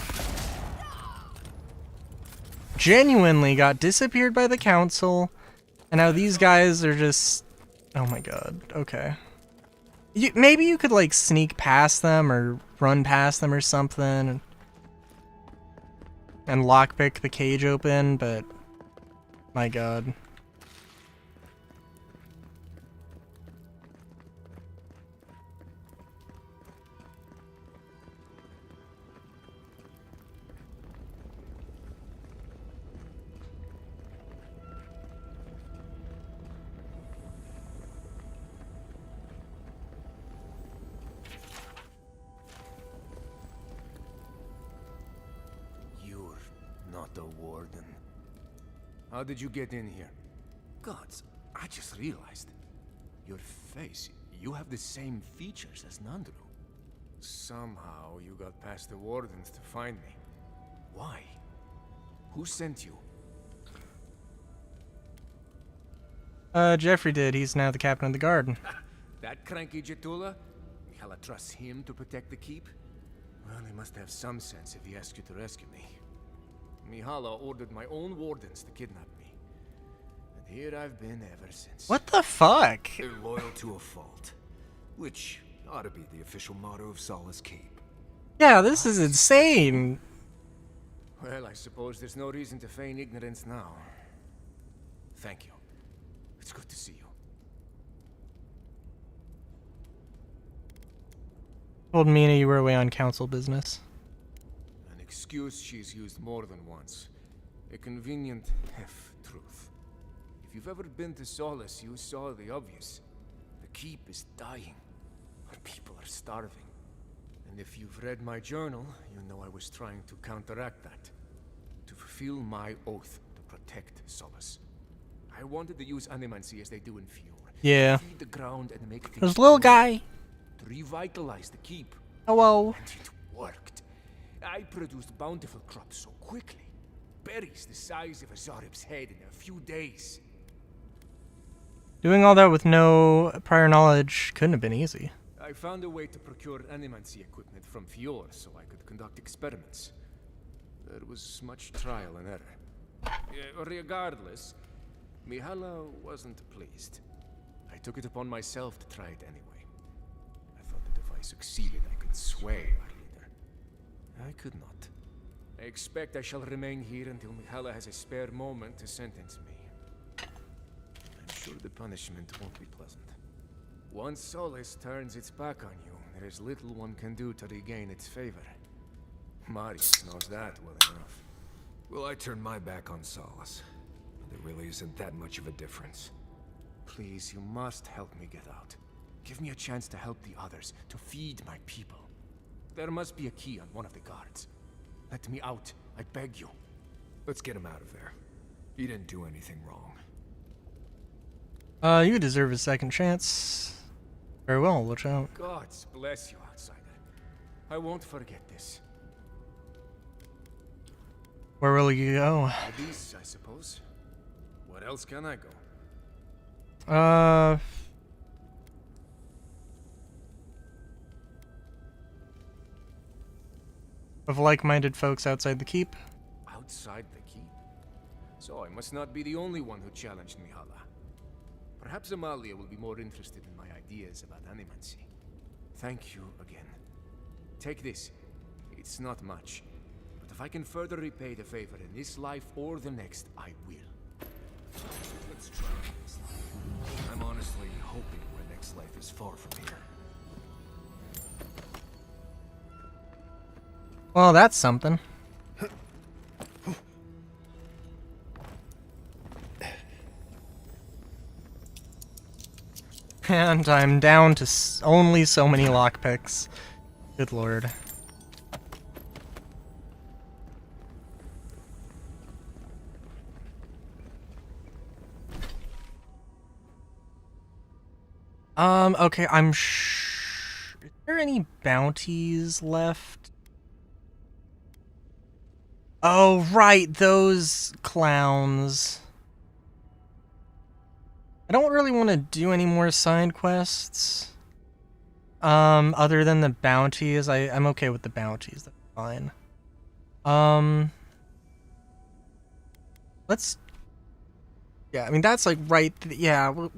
Genuinely got disappeared by the council. And now these guys are just... Oh my god. Okay. Maybe you could like sneak past them or run past them or something. And lockpick the cage open, but... My god. The warden. How did you get in here? Gods, I just realized. Your face, you have the same features as Nandru. Somehow you got past the wardens to find me. Why? Who sent you? Jeffrey did. He's now the captain of the guard. That cranky Jetula? Hella trusts him to protect the keep? Well, he must have some sense if he asked you to rescue me. Mihala ordered my own wardens to kidnap me. And here I've been ever since. What the fuck? They're loyal to a fault. Which ought to be the official motto of Solace Keep. Yeah, this is insane. Well, I suppose there's no reason to feign ignorance now. Thank you. It's good to see you. Told Mina you were away on council business. Excuse she's used more than once. A convenient half-truth. If you've ever been to Solace, you saw the obvious. The keep is dying. Our people are starving. And if you've read my journal, you know I was trying to counteract that. To fulfill my oath to protect Solace. I wanted to use animancy as they do in Fior. Yeah. Feed the ground and make things There's a little guy. To revitalize the keep. Hello. And it worked. I produced bountiful crops so quickly. Berries the size of a Zarib's head in a few days. Doing all that with no prior knowledge couldn't have been easy. I found a way to procure animancy equipment from Fior so I could conduct experiments. There was much trial and error. Regardless, Mihala wasn't pleased. I took it upon myself to try it anyway. I thought that if I succeeded, I could sway our leader. I could not. I expect I shall remain here until Mihala has a spare moment to sentence me. I'm sure the punishment won't be pleasant. Once Solace turns its back on you, there is little one can do to regain its favor. Marius knows that well enough. Well, I turned my back on Solace. There really isn't that much of a difference. Please, you must help me get out. Give me a chance to help the others, to feed my people. There must be a key on one of the guards. Let me out, I beg you. Let's get him out of there. He didn't do anything wrong. You deserve a second chance. Very well, watch out. Gods bless you, outsider. I won't forget this. Where will you go? Abyss, I suppose. Where else can I go? Of like-minded folks outside the keep. Outside the keep? So I must not be the only one who challenged Mihala. Perhaps Amalia will be more interested in my ideas about animancy. Thank you again. Take this. It's not much. But if I can further repay the favor in this life or the next, I will. Let's try next life. I'm honestly hoping my next life is far from here. Well, that's something. And I'm down to only so many lockpicks. Good lord. Okay, is there any bounties left? Oh, right, those clowns. I don't really want to do any more side quests. Other than the bounties. I'm okay with the bounties, that's fine. Let's... Yeah, I mean, that's like right... Yeah, we'll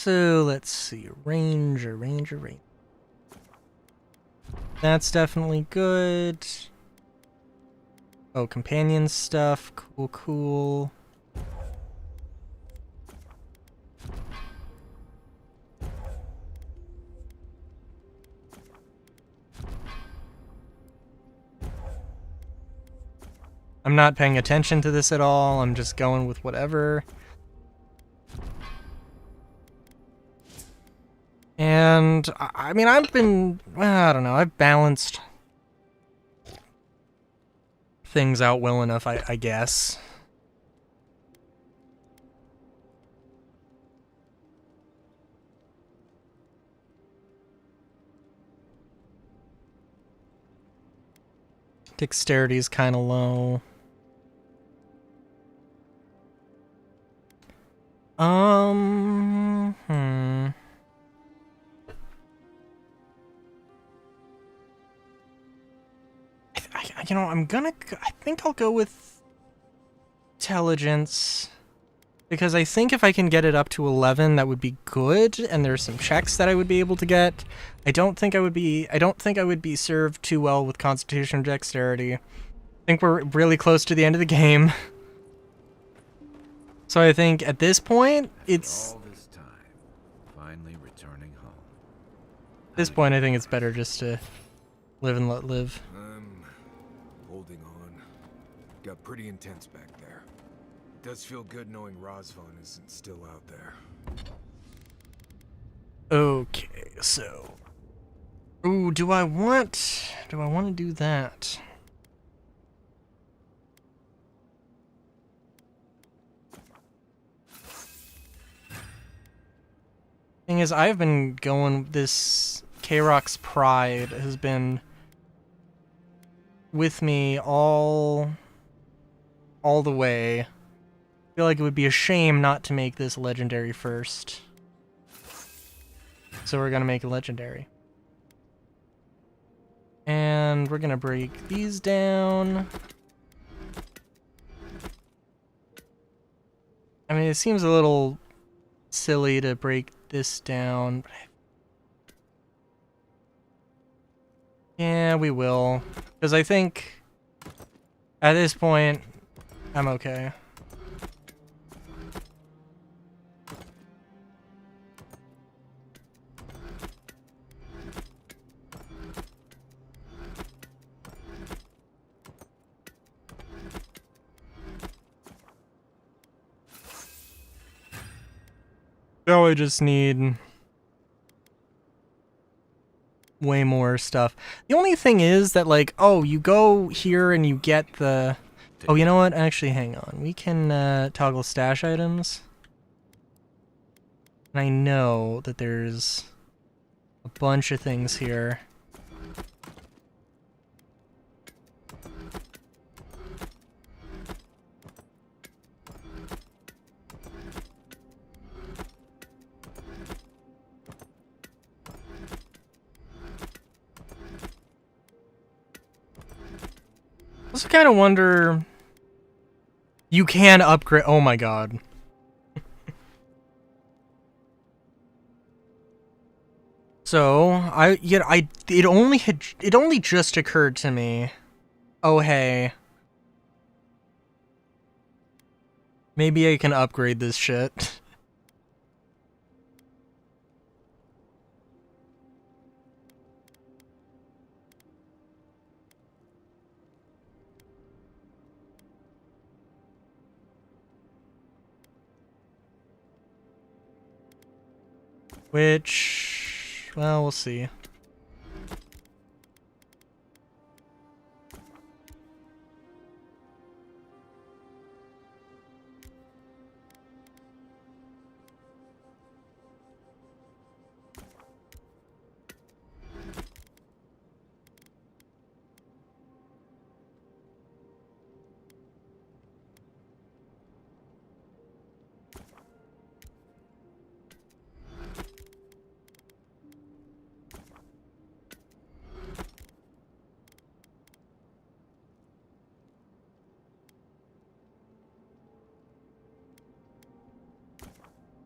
So, let's see. Ranger. That's definitely good. Oh, companion stuff. Cool. I'm not paying attention to this at all. I'm just going with whatever. And, I mean, I don't know, I've balanced things out well enough, I guess. Dexterity's kind of low. You know, I think I'll go with intelligence, because I think if I can get it up to 11, that would be good, and there's some checks that I would be able to get. I don't think I would be served too well with Constitution or Dexterity. I think we're really close to the end of the game. So I think at this point, it's... All this time, finally returning home. At this point, I think it's better just to live and let live. Holding on. Got pretty intense back there. It does feel good knowing Razvan isn't still out there. Okay, so... Ooh, do I want to do that? thing is, I've been going, this K-Rock's pride has been with me all the way. I feel like it would be a shame not to make this legendary first. So we're gonna make a legendary. And we're gonna break these down. I mean, it seems a little silly to break this down. Yeah, we will. Because I think at this point, I'm okay. Now I just need way more stuff. The only thing is that, like, oh, you go here and you get the... Oh, you know what? Actually, hang on. We can toggle stash items. And I know that there's a bunch of things here. I also kind of wonder... You can upgrade... Oh my god. So, it only just occurred to me. Oh hey. Maybe I can upgrade this shit. Which... Well, we'll see.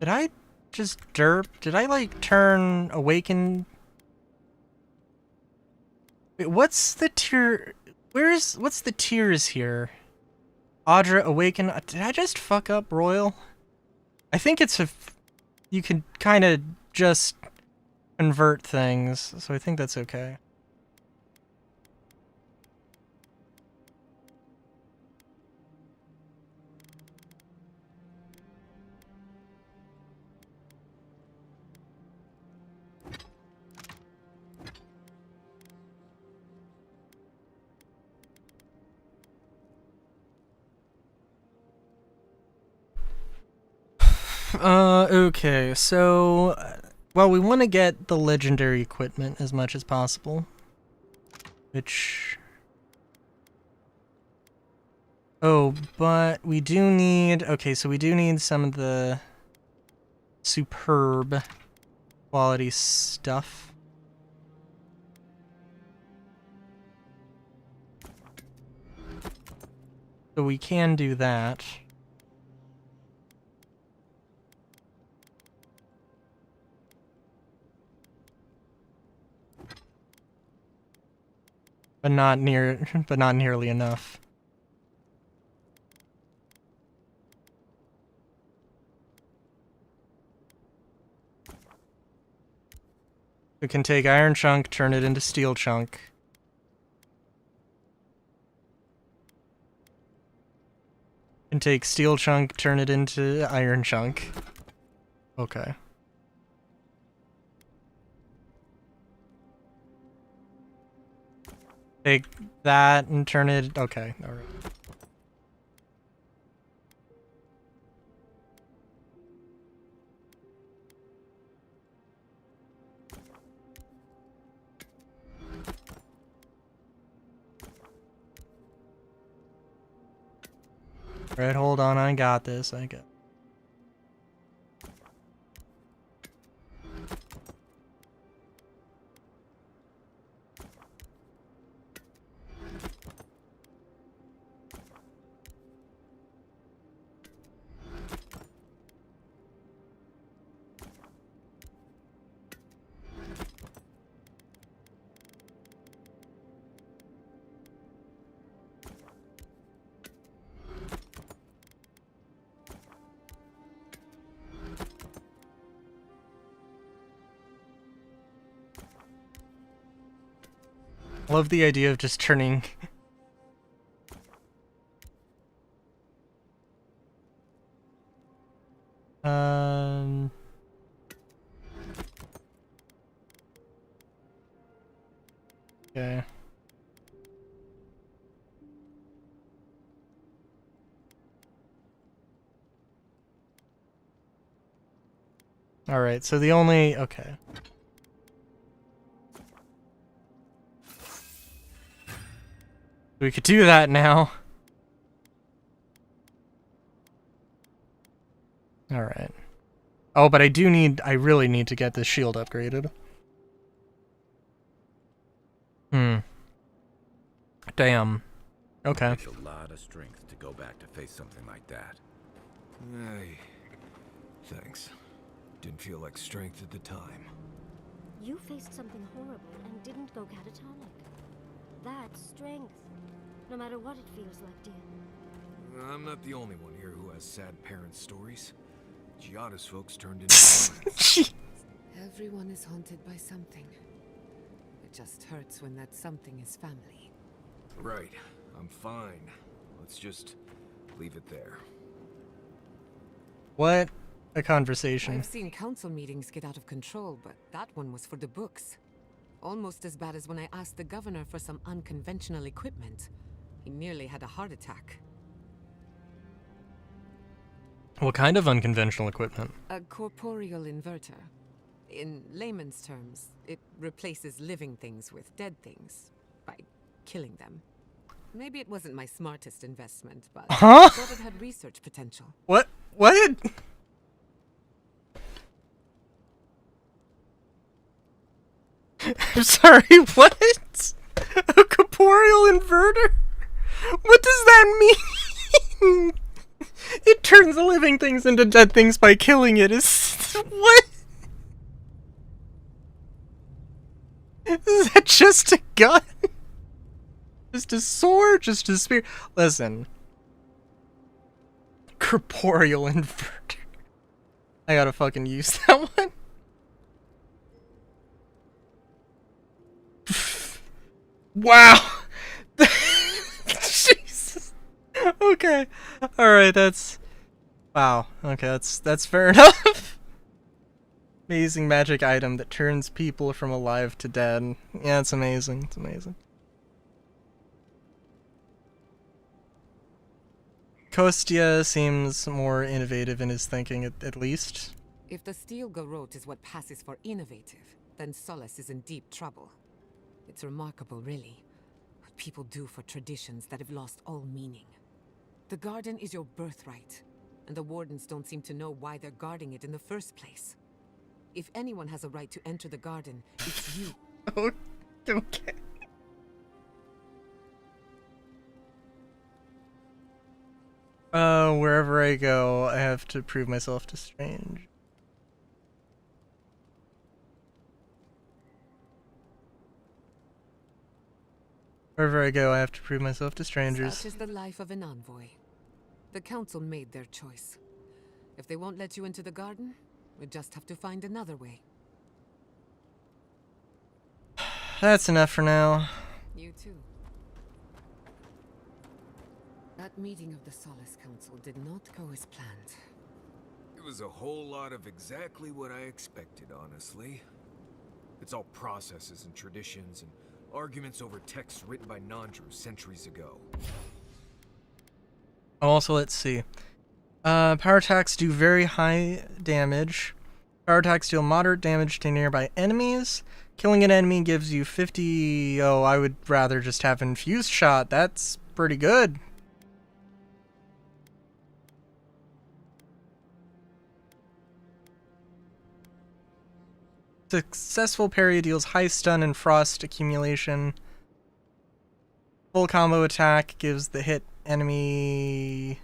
Did I just derp? Did I, like, turn Awaken? Wait, what's the tier? What's the tiers here? Audra, Awaken. Did I just fuck up Royal? I think it's you can kind of just convert things, so I think that's okay. Okay, so, well, we want to get the legendary equipment as much as possible, which... Oh, but we do need, okay, so we do need some of the superb quality stuff. So we can do that. But not nearly enough. We can take iron chunk, turn it into steel chunk. And take steel chunk, turn it into iron chunk. Okay. Take that and turn it... Okay, alright. Right, hold on, I got this. I got. Love the idea of just turning okay. Alright, so the only okay. We could do that now. Alright. Oh, but I really need to get this shield upgraded. Damn. Okay. It takes a lot of strength to go back to face something like that. Hey, thanks. Didn't feel like strength at the time. You faced something horrible and didn't go catatonic. That's strength. No matter what it feels like, dear. I'm not the only one here who has sad parent stories. Giada's folks turned into violence. Everyone is haunted by something. It just hurts when that something is family. Right. I'm fine. Let's just leave it there. What a conversation. I've seen council meetings get out of control, but that one was for the books. Almost as bad as when I asked the governor for some unconventional equipment. He nearly had a heart attack. What kind of unconventional equipment? A corporeal inverter. In layman's terms, it replaces living things with dead things by killing them. Maybe it wasn't my smartest investment, but I thought it had research potential. What? What? I'm sorry, what? A corporeal inverter? What does that mean? It turns living things into dead things by killing it. Is what? Is that just a gun? Just a sword? Just a spear? Listen. Corporeal inverter. I gotta fucking use that one. Wow. Jesus. Okay. Alright, that's... Wow. Okay, that's fair enough. Amazing magic item that turns people from alive to dead. Yeah, it's amazing. It's amazing. Kostya seems more innovative in his thinking, at least. If the steel garrote is what passes for innovative, then Solace is in deep trouble. It's remarkable, really, what people do for traditions that have lost all meaning. The garden is your birthright, and the wardens don't seem to know why they're guarding it in the first place. If anyone has a right to enter the garden, it's you. Oh, okay. Wherever I go, I have to prove myself to strange. Wherever I go, I have to prove myself to strangers. Such is the life of an envoy. The council made their choice. If they won't let you into the garden, we just have to find another way. That's enough for now. You too. That meeting of the Solace Council did not go as planned. It was a whole lot of exactly what I expected, honestly. It's all processes and traditions and arguments over texts written by non-Drew centuries ago. Also, let's see. Power attacks do very high damage. Power attacks deal moderate damage to nearby enemies. Killing an enemy gives you 50... Oh, I would rather just have infused shot. That's pretty good. Successful parry deals high stun and frost accumulation. Full combo attack gives the hit enemy.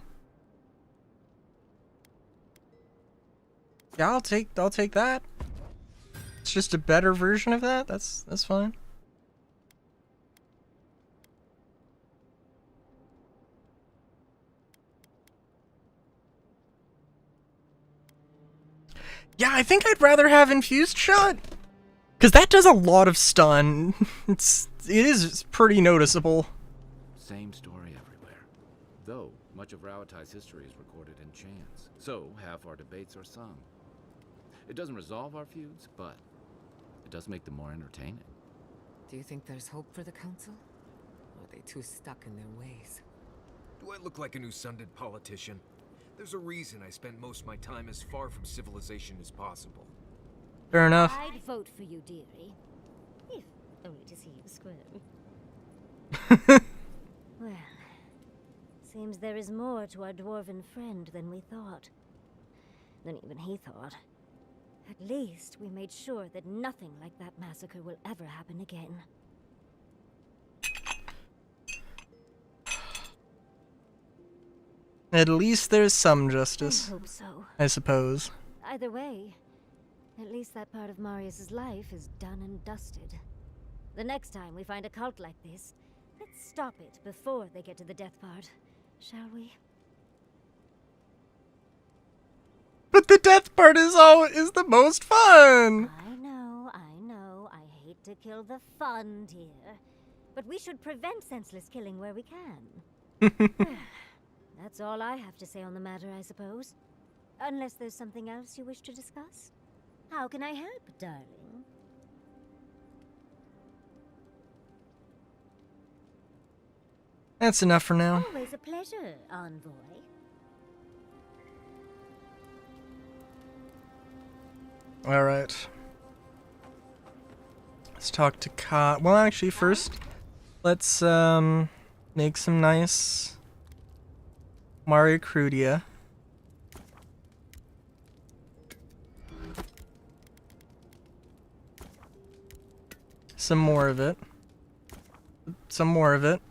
Yeah, I'll take that. It's just a better version of that. That's fine. Yeah, I think I'd rather have infused shot. Cause that does a lot of stun. It is pretty noticeable. Same story everywhere. Though, much of Rauatai's history is recorded in chants, so half our debates are sung. It doesn't resolve our feuds, but it does make them more entertaining. Do you think there's hope for the Council? Or are they too stuck in their ways? Do I look like a new-sunded politician? There's a reason I spend most of my time as far from civilization as possible. Fair enough. I'd vote for you, dearie. If only to see you squirm. Well, seems there is more to our dwarven friend than we thought. Than even he thought. At least we made sure that nothing like that massacre will ever happen again. At least there's some justice. I hope so. I suppose. Either way, at least that part of Marius's life is done and dusted. The next time we find a cult like this, let's stop it before they get to the death part, shall we? But the death part is the most fun! I know, I hate to kill the fun, dear. But we should prevent senseless killing where we can. That's all I have to say on the matter, I suppose. Unless there's something else you wish to discuss. How can I help, darling? That's enough for now. Always a pleasure, envoy. Alright. Let's talk to Ka. Well, actually, first, let's make some nice Mario Crudia. Some more of it. Some more of it.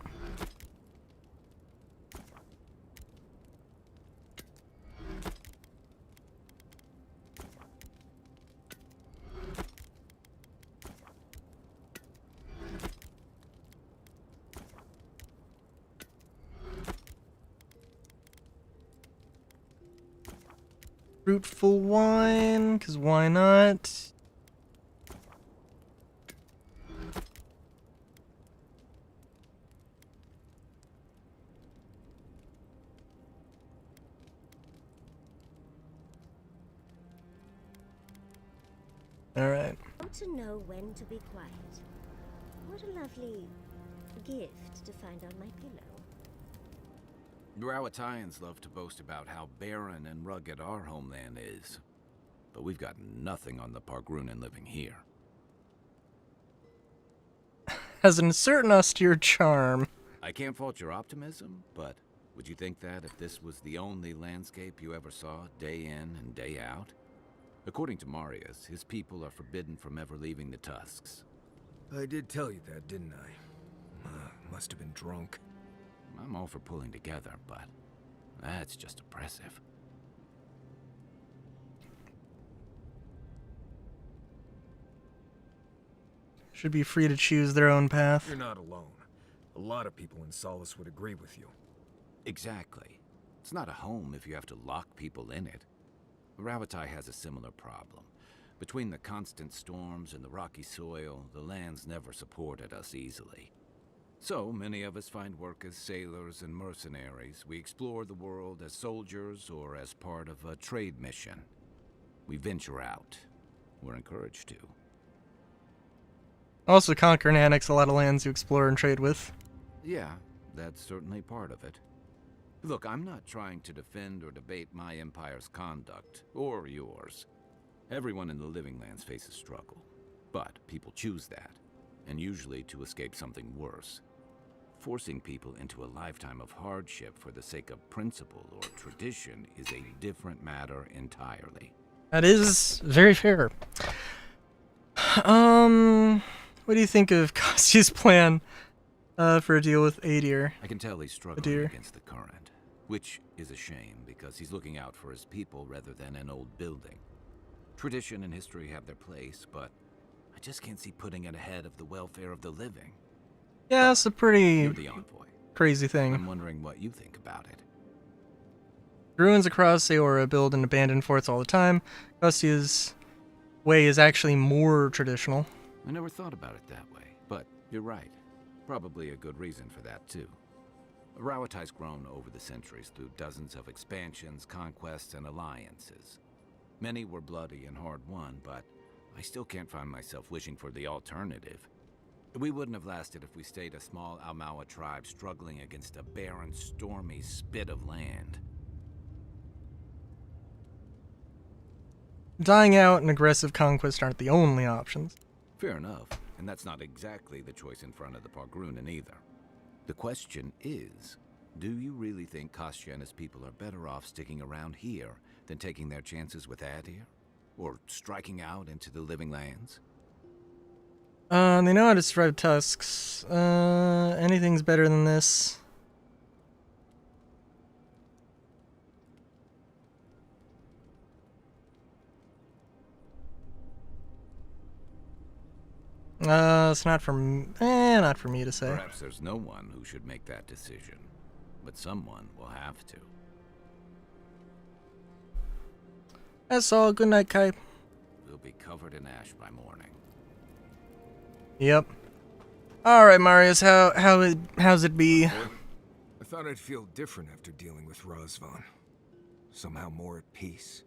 Fruitful wine, because why not? Alright. Want to know when to be quiet. What a lovely gift to find on my pillow. Rauataians love to boast about how barren and rugged our homeland is. But we've got nothing on the Pargrunan living here. Has a certain austere charm. I can't fault your optimism, but would you think that if this was the only landscape you ever saw, day in and day out? According to Marius, his people are forbidden from ever leaving the Tusks. I did tell you that, didn't I? Must have been drunk. I'm all for pulling together, but that's just oppressive. Should be free to choose their own path. You're not alone. A lot of people in Solace would agree with you. Exactly. It's not a home if you have to lock people in it. Rauatai has a similar problem. Between the constant storms and the rocky soil, the lands never supported us easily. So, many of us find work as sailors and mercenaries. We explore the world as soldiers or as part of a trade mission. We venture out. We're encouraged to. Also, conquer and annex a lot of lands to explore and trade with. Yeah, that's certainly part of it. Look, I'm not trying to defend or debate my empire's conduct, or yours. Everyone in the Living Lands faces struggle. But people choose that, and usually to escape something worse. Forcing people into a lifetime of hardship for the sake of principle or tradition is a different matter entirely. That is very fair. What do you think of Kosty's plan for a deal with Adir? I can tell he's struggling against the current, which is a shame because he's looking out for his people rather than an old building. Tradition and history have their place, but I just can't see putting it ahead of the welfare of the living. Yeah, it's a pretty You're the envoy. crazy thing. I'm wondering what you think about it. Ruins across Aora build and abandoned forts all the time. Kosty's way is actually more traditional. I never thought about it that way, but you're right. Probably a good reason for that, too. Rawatai's grown over the centuries through dozens of expansions, conquests, and alliances. Many were bloody and hard-won, but I still can't find myself wishing for the alternative. We wouldn't have lasted if we stayed a small Almawa tribe struggling against a barren, stormy spit of land. Dying out and aggressive conquest aren't the only options. Fair enough, and that's not exactly the choice in front of the Pargrunen either. The question is, do you really think Kostya and his people are better off sticking around here than taking their chances with Adir? Or striking out into the living lands? They know how to survive Tusks. Anything's better than this. It's not for not for me to say. Perhaps there's no one who should make that decision, but someone will have to. That's all. Good night, Kai. We'll be covered in ash by morning. Yep. All right, Marius. How's it be? I thought I'd feel different after dealing with Razvan. Somehow more at peace.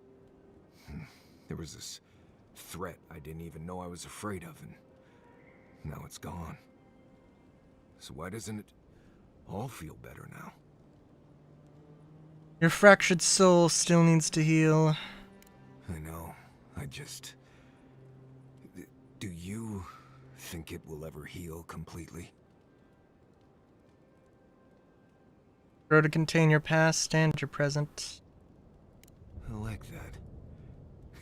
There was this threat I didn't even know I was afraid of, and now it's gone. So why doesn't it all feel better now? Your fractured soul still needs to heal. I know. I just... Do you think it will ever heal completely? Grow to contain your past and your present. I like that.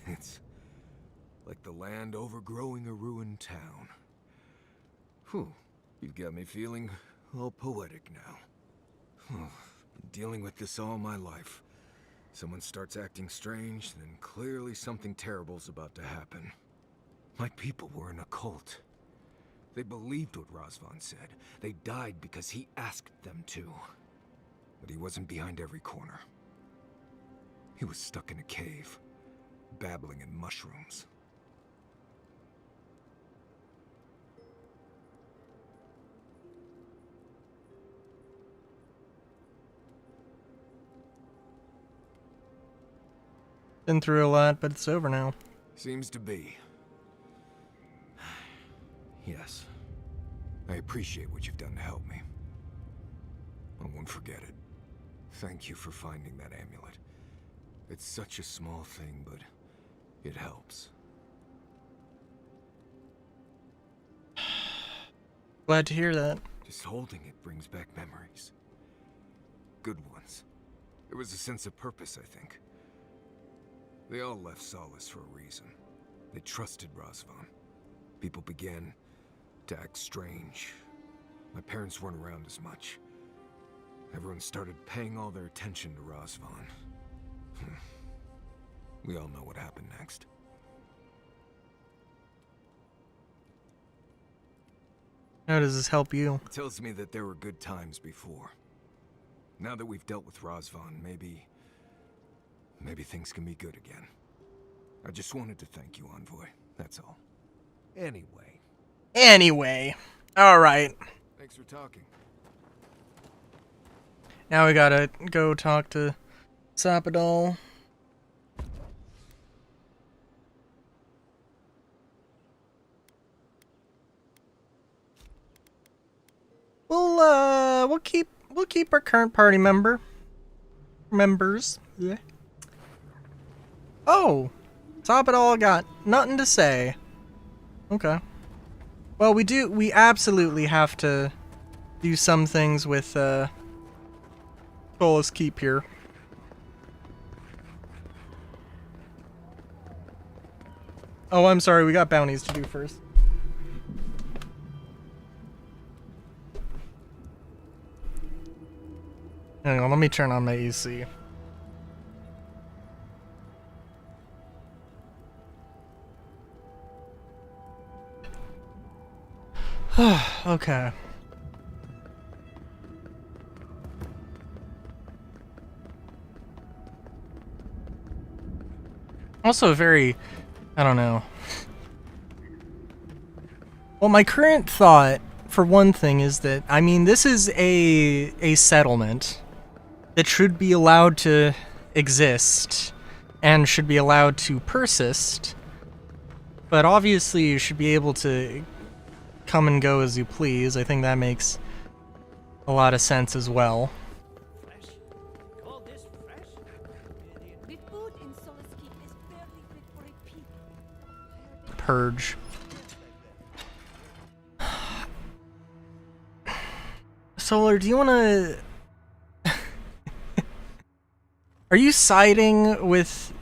It's like the land overgrowing a ruined town. Whew, you've got me feeling all poetic now. Been dealing with this all my life. Someone starts acting strange, then clearly something terrible's about to happen. My people were in a cult. They believed what Razvan said. They died because he asked them to. But he wasn't behind every corner. He was stuck in a cave, babbling in mushrooms. Been through a lot, but it's over now. Seems to be. Yes. I appreciate what you've done to help me. I won't forget it. Thank you for finding that amulet. It's such a small thing, but it helps. Glad to hear that. Just holding it brings back memories. Good ones. There was a sense of purpose, I think. They all left Solace for a reason. They trusted Razvan. People began to act strange. My parents weren't around as much. Everyone started paying all their attention to Razvan. We all know what happened next. How does this help you? It tells me that there were good times before. Now that we've dealt with Razvan, maybe things can be good again. I just wanted to thank you, Envoy. That's all. Anyway. Alright. Thanks for talking. Now we gotta go talk to Sapadol. We'll keep our current party members. Yeah. Oh, Sapadol got nothing to say. Okay. Well, we absolutely have to do some things with Solace Keep here. Oh, I'm sorry, we got bounties to do first. Hang on, let me turn on my AC. Okay. Also very, I don't know. Well, my current thought, for one thing, is that, I mean, this is a settlement that should be allowed to exist and should be allowed to persist, but obviously you should be able to come and go as you please. I think that makes a lot of sense as well. Purge. Solar, do you want to... Are you siding with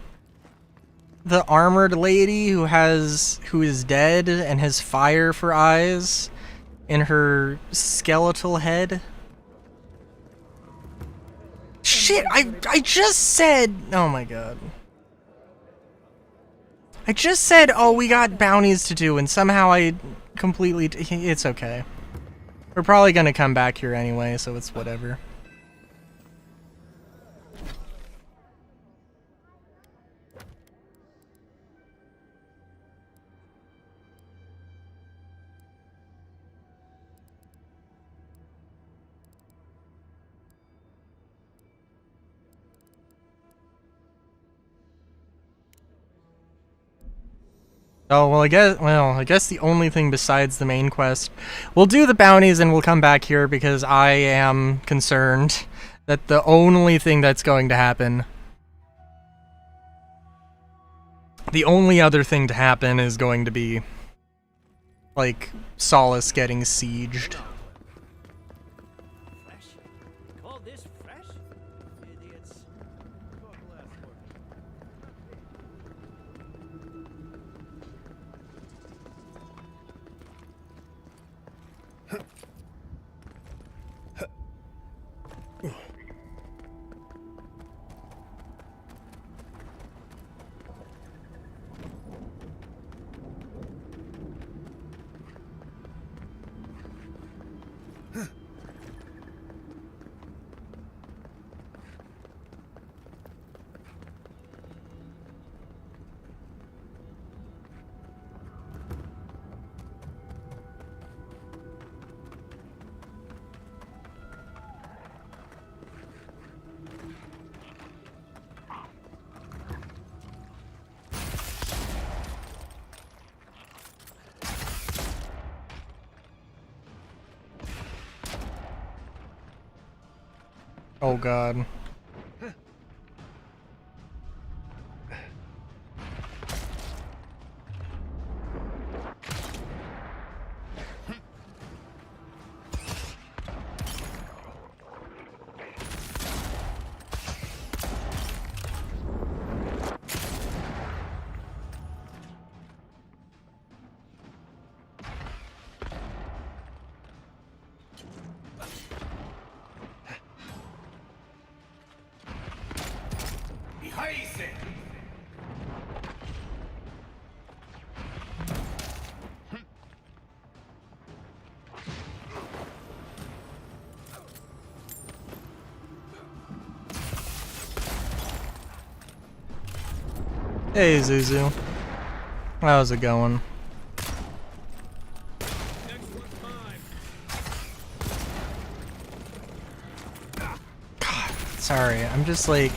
the armored lady who is dead and has fire for eyes in her skeletal head? Shit, I just said... Oh my god. I just said, oh, we got bounties to do, and somehow I completely... It's okay. We're probably gonna come back here anyway, so it's whatever. Oh, well, I guess the only thing besides the main quest, we'll do the bounties and we'll come back here because I am concerned that the only thing that's going to happen, the only other thing to happen is going to be, like, Solace getting sieged. Oh god. Hey Zuzu. How's it going? God, sorry, I'm just like...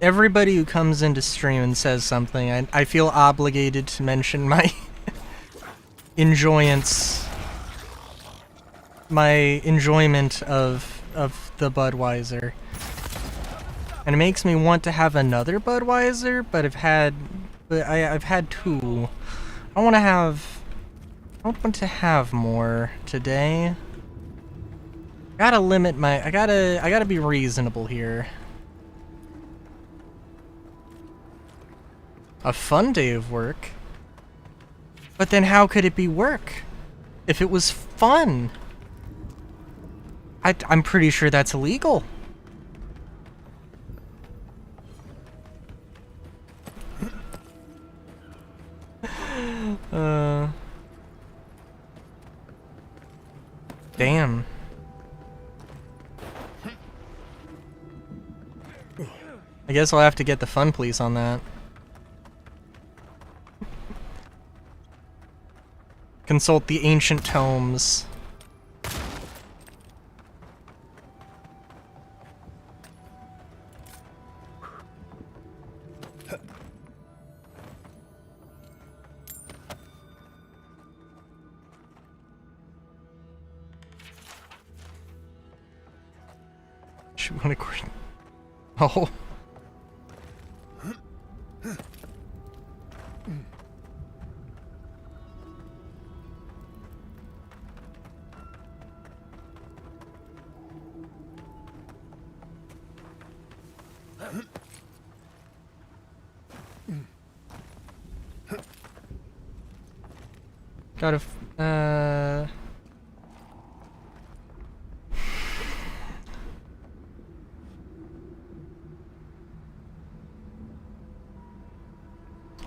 Everybody who comes into stream and says something, I feel obligated to mention my my enjoyment of the Budweiser. And it makes me want to have another Budweiser, but I've had two. I want to have more today. Gotta limit my, I gotta be reasonable here. A fun day of work? But then how could it be work if it was fun? I'm pretty sure that's illegal. Damn. I guess I'll have to get the fun police on that. Consult the ancient tomes. She wanna Oh. Gotta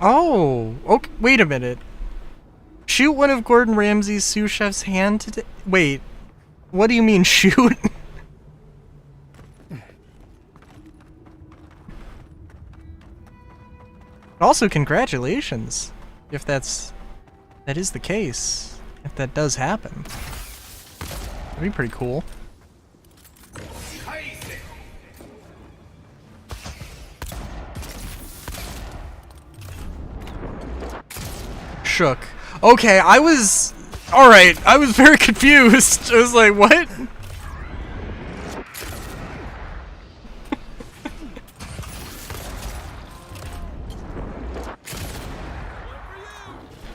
Oh, okay, wait a minute. Shoot one of Gordon Ramsay's sous chef's hand today? Wait, what do you mean shoot? Also, congratulations, if that is the case, if that does happen. That'd be pretty cool. Shook. Okay, I was... Alright, I was very confused. I was like, what?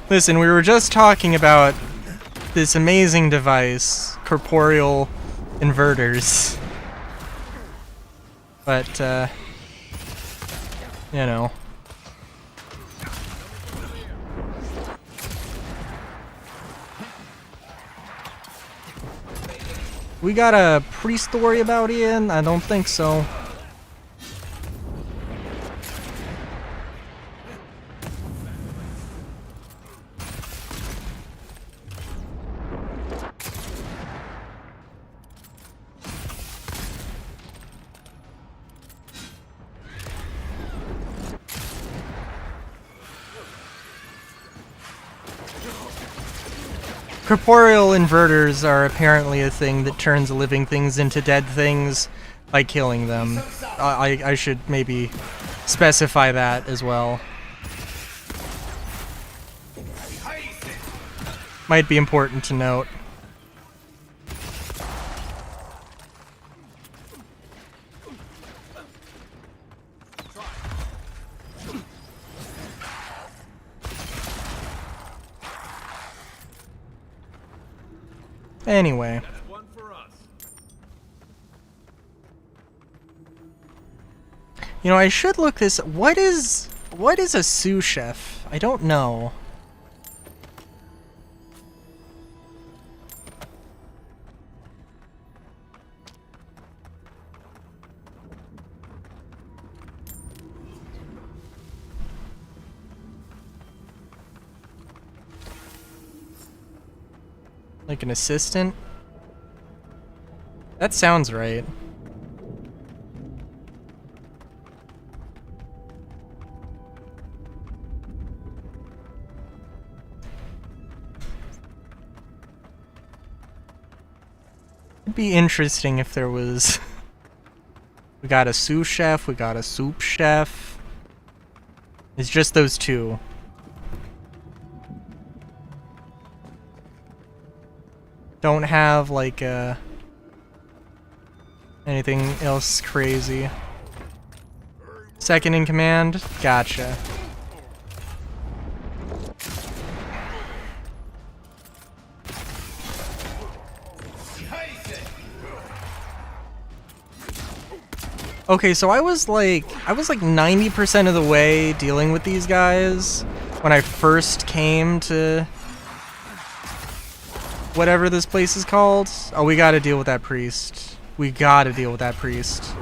Listen, we were just talking about this amazing device, corporeal inverters. But, you know. We got a pre-story about Ian? I don't think so. Corporeal inverters are apparently a thing that turns living things into dead things by killing them. I should maybe specify that as well. Might be important to note. Anyway. You know, I should look this... What is a sous chef? I don't know. Like an assistant? That sounds right. It'd be interesting if there was... We got a sous chef, we got a soup chef. It's just those two. Don't have like anything else crazy. Second in command? Gotcha. Okay, so I was like 90% of the way dealing with these guys when I first came to whatever this place is called. Oh, we gotta deal with that priest. We gotta deal with that priest.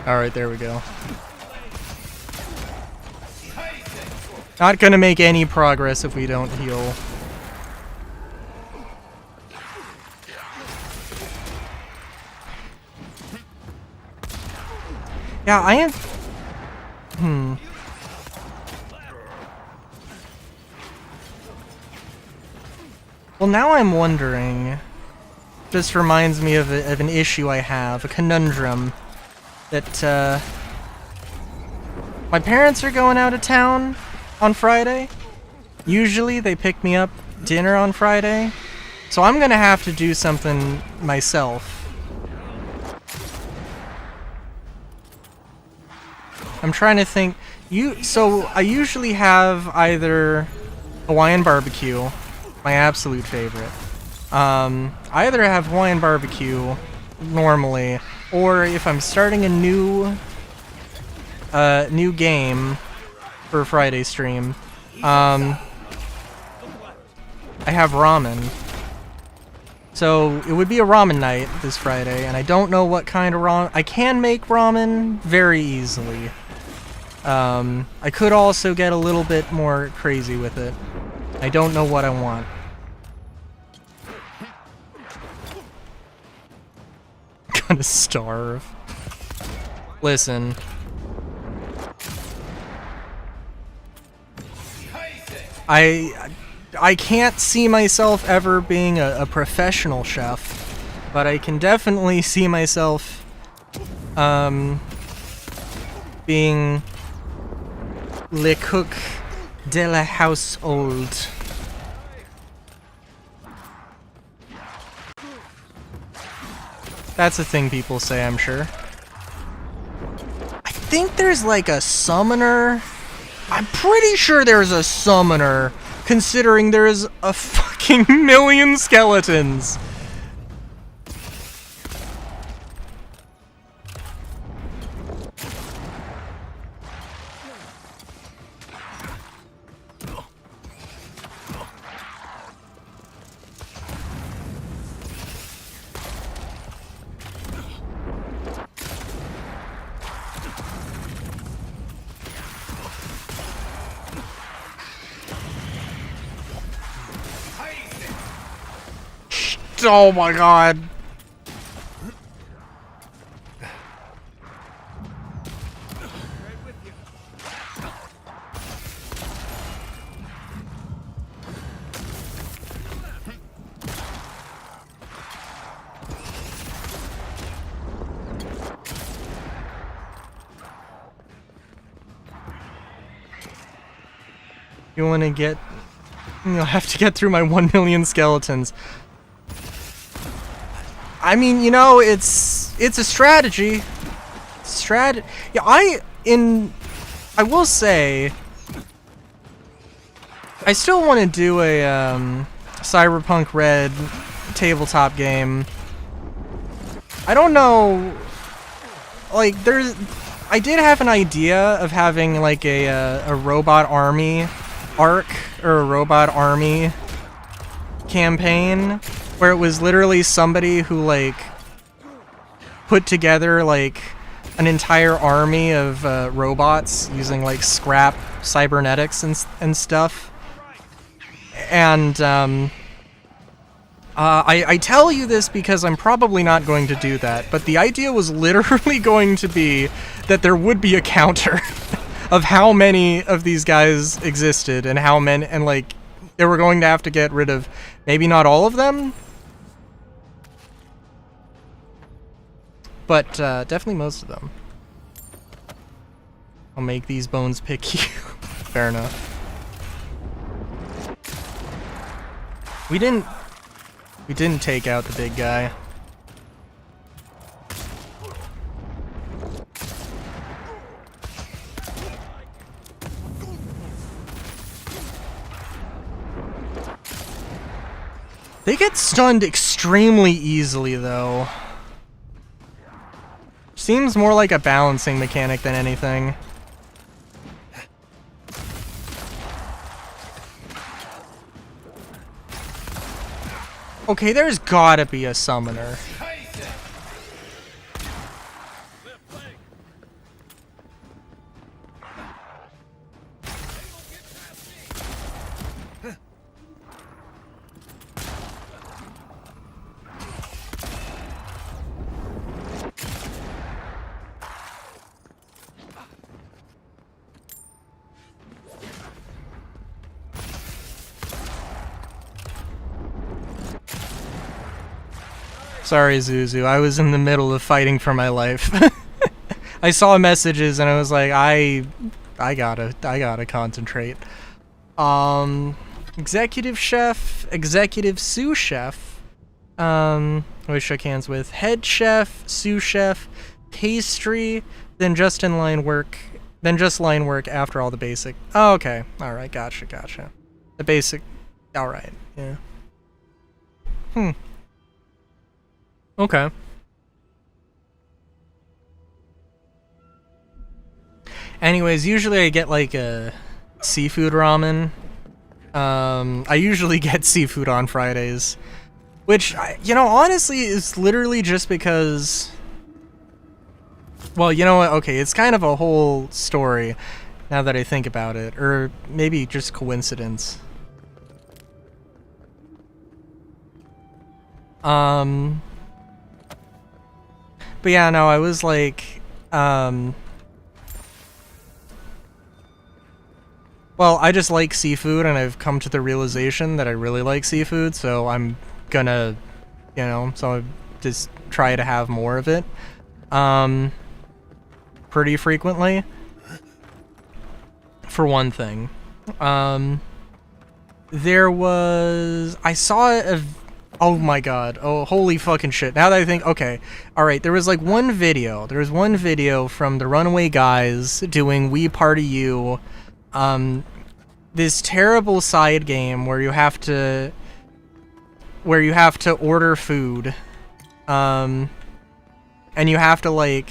Alright, there we go. Not gonna make any progress if we don't heal. Yeah, I am... Well, now I'm wondering... This reminds me of an issue I have, a conundrum. That, my parents are going out of town on Friday. Usually they pick me up dinner on Friday. So I'm gonna have to do something myself. I'm trying to think. So I usually have either Hawaiian barbecue, my absolute favorite. I either have Hawaiian barbecue normally, or if I'm starting a new game for Friday stream, I have ramen. So it would be a ramen night this Friday, and I don't know what kind of ramen. I can make ramen very easily. I could also get a little bit more crazy with it. I don't know what I want. Gonna starve. Listen. I can't see myself ever being a professional chef, but I can definitely see myself being le cook de la household. That's a thing people say, I'm sure. I think there's like a summoner. I'm pretty sure there's a summoner, considering there's a fucking million skeletons. Oh my god. You want to get... You'll have to get through my 1 million skeletons. I mean, you know, it's a strategy. Yeah, I will say, I still want to do a Cyberpunk Red tabletop game. I don't know, like I did have an idea of having like a robot army arc or a robot army campaign, where it was literally somebody who like put together like an entire army of robots using like scrap cybernetics and stuff. And I tell you this because I'm probably not going to do that, but the idea was literally going to be that there would be a counter of how many of these guys existed and how many, and like they were going to have to get rid of maybe not all of them, but definitely most of them. I'll make these bones pick you. Fair enough. We didn't take out the big guy. They get stunned extremely easily, though. Seems more like a balancing mechanic than anything. Okay, there's gotta be a summoner. Sorry, Zuzu. I was in the middle of fighting for my life. I saw messages and I was like, I gotta concentrate. Executive chef, executive sous chef. Who I shook hands with. Head chef, sous chef, pastry, then just line work after all the basic. Oh, okay. All right. Gotcha. The basic. All right. Yeah. Okay. Anyways, usually I get like a seafood ramen. I usually get seafood on Fridays, which, honestly is literally just because, well, you know what? Okay, it's kind of a whole story now that I think about it, or maybe just coincidence. But yeah, no, I was like, well, I just like seafood, and I've come to the realization that I really like seafood, so I'm gonna, so I just try to have more of it, pretty frequently, for one thing. I saw oh my god. Oh, holy fucking shit. Now that I think, okay. Alright, there was one video from the Runaway Guys doing We Party You, this terrible side game where you have to order food, and you have to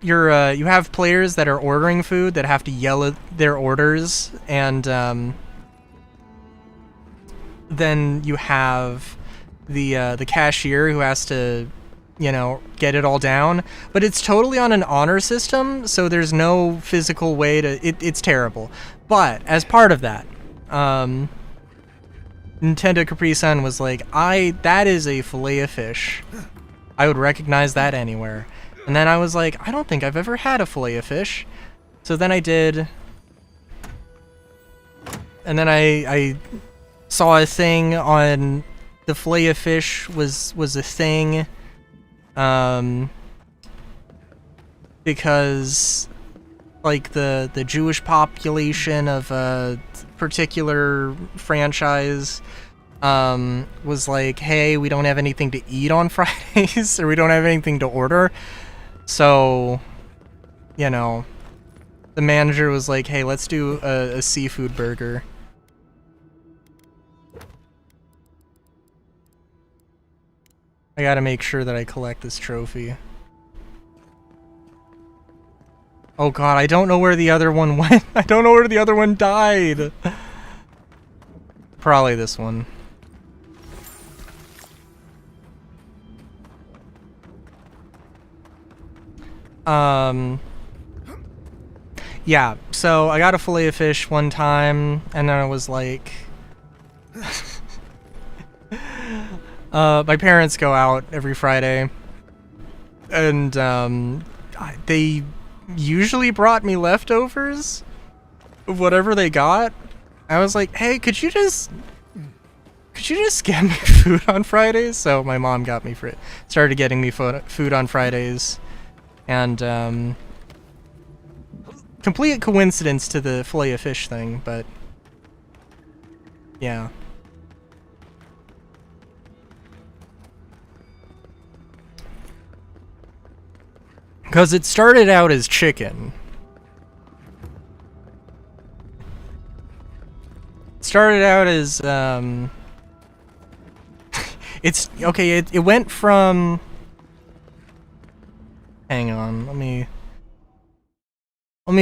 you have players that are ordering food that have to yell at their orders, and then you have the cashier who has to, get it all down. But it's totally on an honor system, so there's no physical way to... It's terrible. But, as part of that, Nintendo Capri-Sun was like, that is a Filet-O-Fish. I would recognize that anywhere. And then I was like, I don't think I've ever had a Filet-O-Fish. So then I did... And then I saw a thing on the Filet-O-Fish was a thing, because the Jewish population of a particular franchise was like, hey, we don't have anything to eat on Fridays, or we don't have anything to order, so the manager was like, hey, let's do a seafood burger. I gotta make sure that I collect this trophy. Oh god, I don't know where the other one went. I don't know where the other one died. Probably this one. Yeah, so I got a Filet-O-Fish one time, and then I was like... my parents go out every Friday, and they usually brought me leftovers of whatever they got. I was like, hey, could you just get me food on Fridays? So my mom got me started getting me food on Fridays, and complete coincidence to the Filet-O-Fish thing, but yeah. Because it started out as chicken. It started out as It's okay. It went from. Hang on. Let me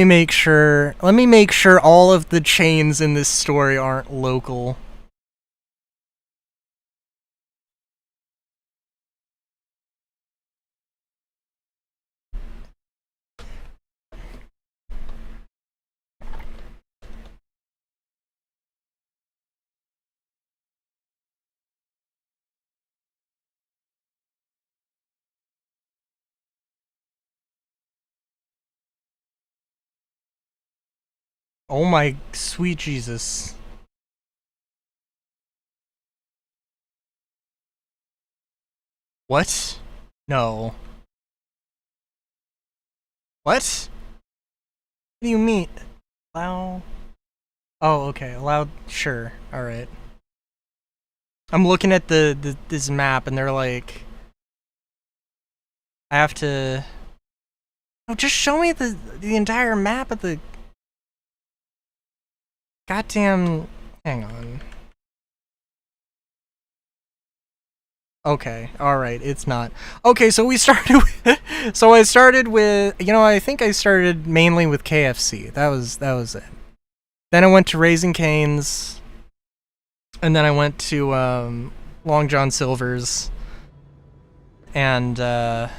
make sure. Let me make sure all of the chains in this story aren't local. Oh my sweet Jesus. What? No. What? What do you mean? Allow? Oh, okay. Allowed. Sure. All right. I'm looking at this map, and they're like, I have to. Oh, just show me the entire map of the. Goddamn. Hang on. Okay, alright, it's not. Okay, so we started with, so I started with, you know, I think I started mainly with KFC. That was it. Then I went to Raising Cane's, and then I went to Long John Silver's, and then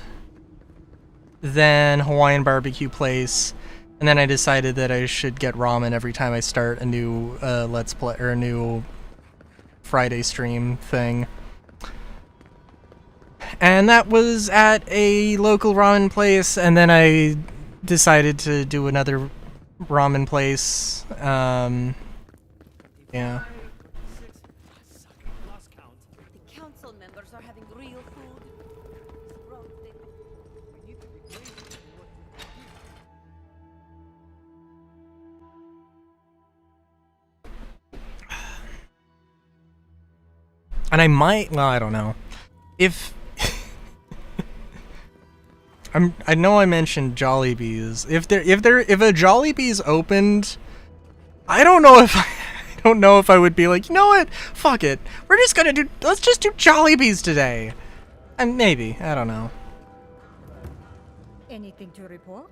Hawaiian Barbecue Place, and then I decided that I should get ramen every time I start a new Let's Play, or a new Friday stream thing. And that was at a local ramen place, and then I decided to do another ramen place. Yeah. The council members are having real food. And I might, well, I don't know. If I know I mentioned Jollibees. If a Jollibees opened, I don't know if I would be like, you know what? Fuck it. Let's just do Jollibees today. And maybe, I don't know. Anything to report?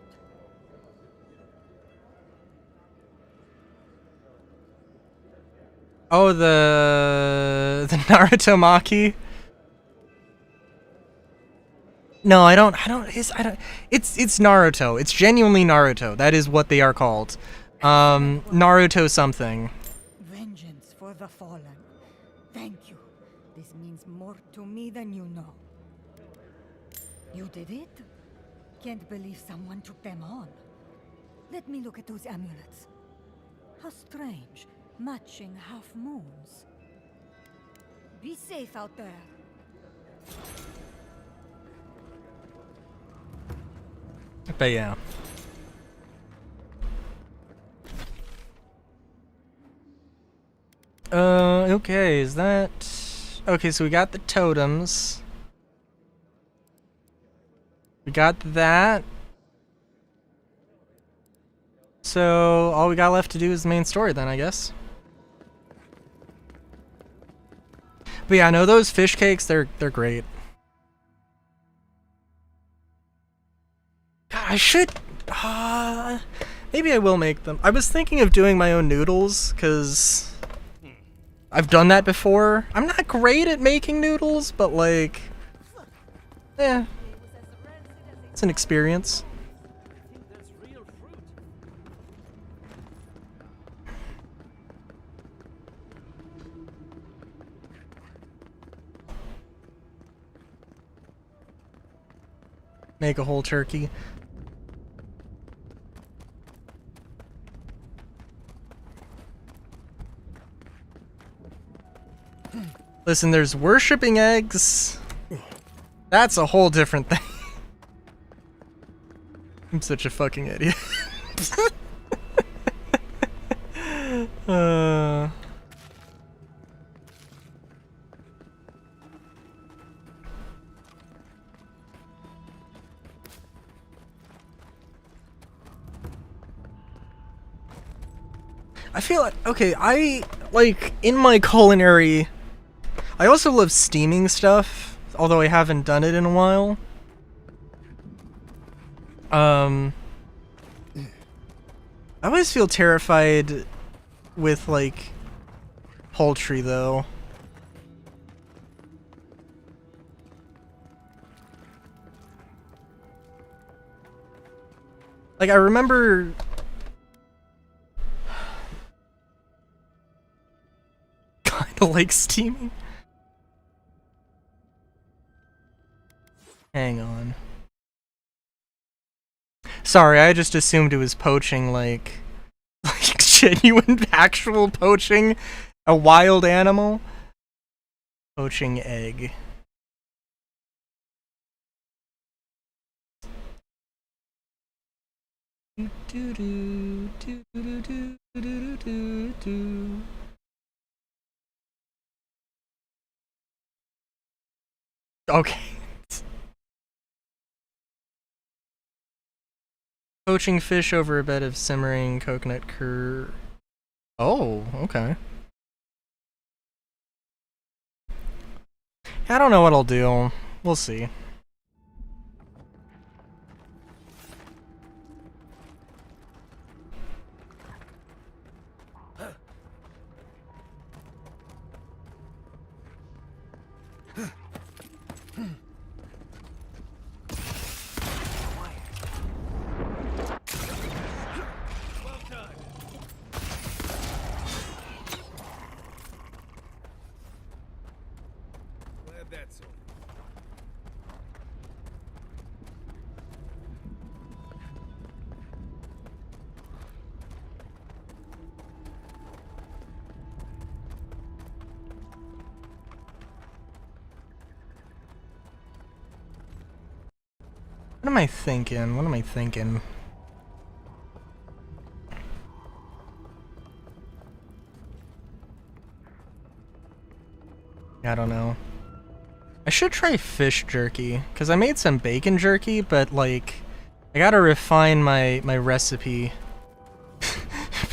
Oh, the Naruto Maki? No, it's Naruto. It's genuinely Naruto. That is what they are called. Naruto something. Vengeance for the fallen. Thank you. This means more to me than you know. You did it? Can't believe someone took them on. Let me look at those amulets. How strange. Matching half moons. Be safe out there. But yeah. Okay, is that... Okay, so we got the totems. We got that. So, all we got left to do is the main story then, I guess. But yeah, no, those fish cakes, they're great. God, I should... maybe I will make them. I was thinking of doing my own noodles, because I've done that before. I'm not great at making noodles, but like... Eh. It's an experience. Make a whole turkey. Listen, there's worshipping eggs. That's a whole different thing. I'm such a fucking idiot. I feel like, okay, in my culinary, I also love steaming stuff, although I haven't done it in a while. I always feel terrified with, like, poultry, though. Like, I remember... kinda like steaming. Hang on. Sorry, I just assumed it was poaching, like genuine, actual poaching a wild animal. Poaching egg. Okay. Poaching fish over a bed of simmering coconut curd. Oh, okay. I don't know what I'll do. We'll see. What am I thinking? What am I thinking? I don't know. I should try fish jerky, because I made some bacon jerky, but, like, I gotta refine my recipe.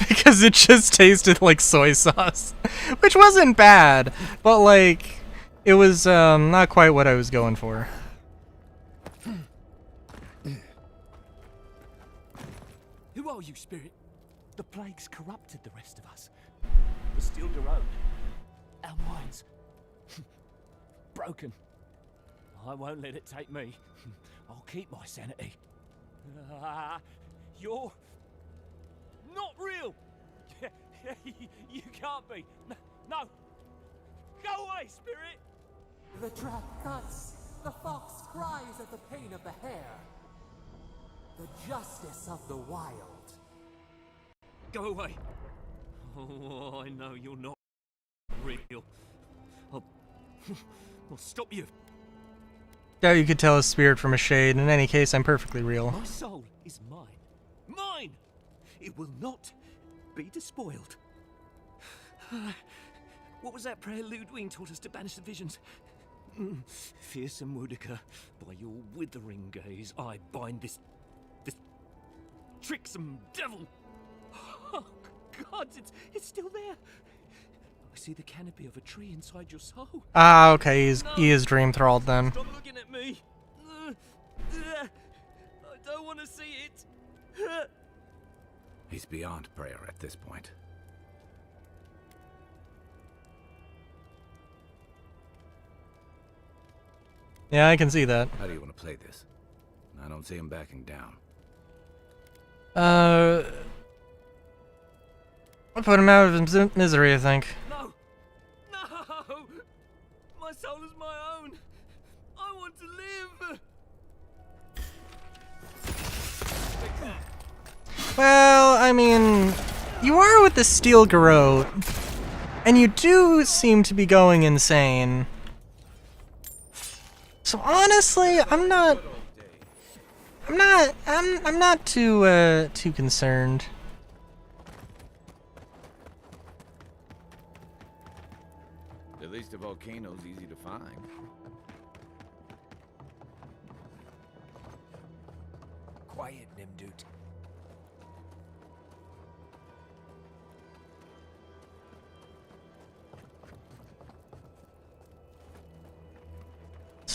Because it just tasted like soy sauce. Which wasn't bad, but, like, it was, not quite what I was going for. Who are you, Spirit? The plague's corrupted the rest of us. We're still your own. Our minds. Broken. I won't let it take me. I'll keep my sanity. You're not real. You can't be. No. Go away, Spirit. The trap cuts. The fox cries at the pain of the hare. The justice of the wild. Go away. Oh, I know you're not real. I'll stop you. Yeah, you could tell a spirit from a shade. In any case, I'm perfectly real. My soul is mine. Mine! It will not be despoiled. What was that prayer Ludwig taught us to banish the visions? Fearsome Woodiker, by your withering gaze, I bind this tricksome devil. Oh, God, it's still there. I see the canopy of a tree inside your soul. Ah, okay, he is dream thralled then. Stop looking at me. I don't want to see it. He's beyond prayer at this point. Yeah, I can see that. How do you want to play this? I don't see him backing down. I'll put him out of his misery, I think. No! No! My soul is my own! I want to live! Well, I mean, you are with the Steel Garrote, and you do seem to be going insane. So honestly, I'm not too concerned. At least the volcano's easy to find. Quiet, Nimdut.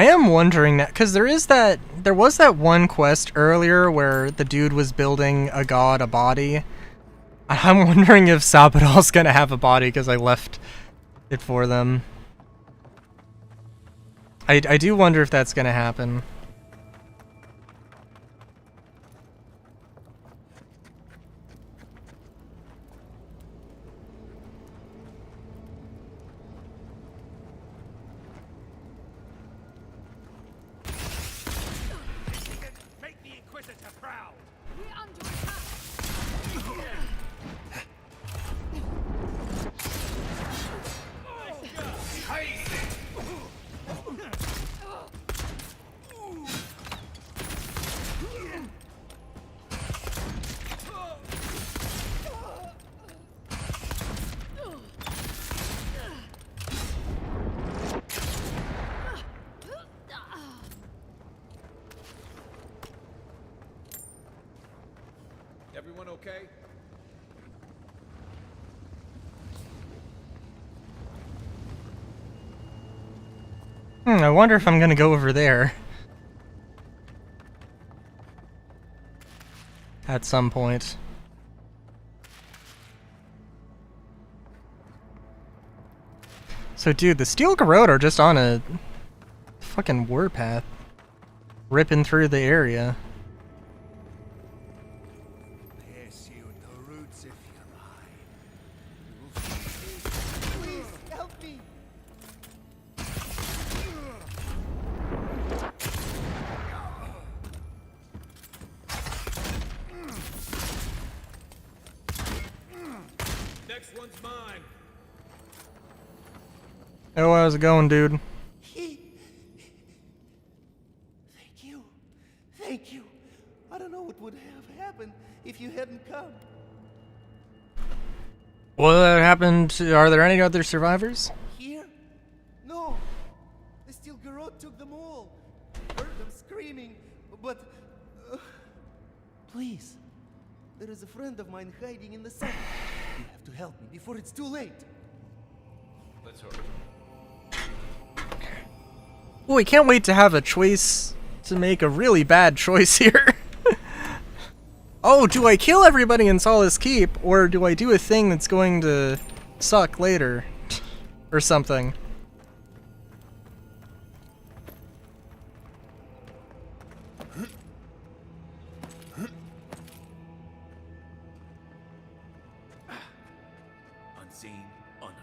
I am wondering that, because there was that one quest earlier where the dude was building a god a body. I'm wondering if Sabadall's gonna have a body because I left it for them. I do wonder if that's gonna happen. Make the Inquisitor proud! We're under attack! Everyone okay? I wonder if I'm gonna go over there. At some point. So dude, the Steel Garrote are just on a fucking warpath. Ripping through the area. Pass you the roots if you like. Please help me. Next one's mine. Oh, how's it going, dude? Thank you. Thank you. I don't know what would have happened if you hadn't come. What happened? Are there any other survivors? Here? No. The Steel Garrote took them all. Heard them screaming, but... please. There is a friend of mine hiding in the sun. You have to help me before it's too late. Let's hurry. Well, we can't wait to have a choice to make a really bad choice here. Oh, do I kill everybody in Solace Keep, or do I do a thing that's going to suck later? Or something. Unseen, unheard.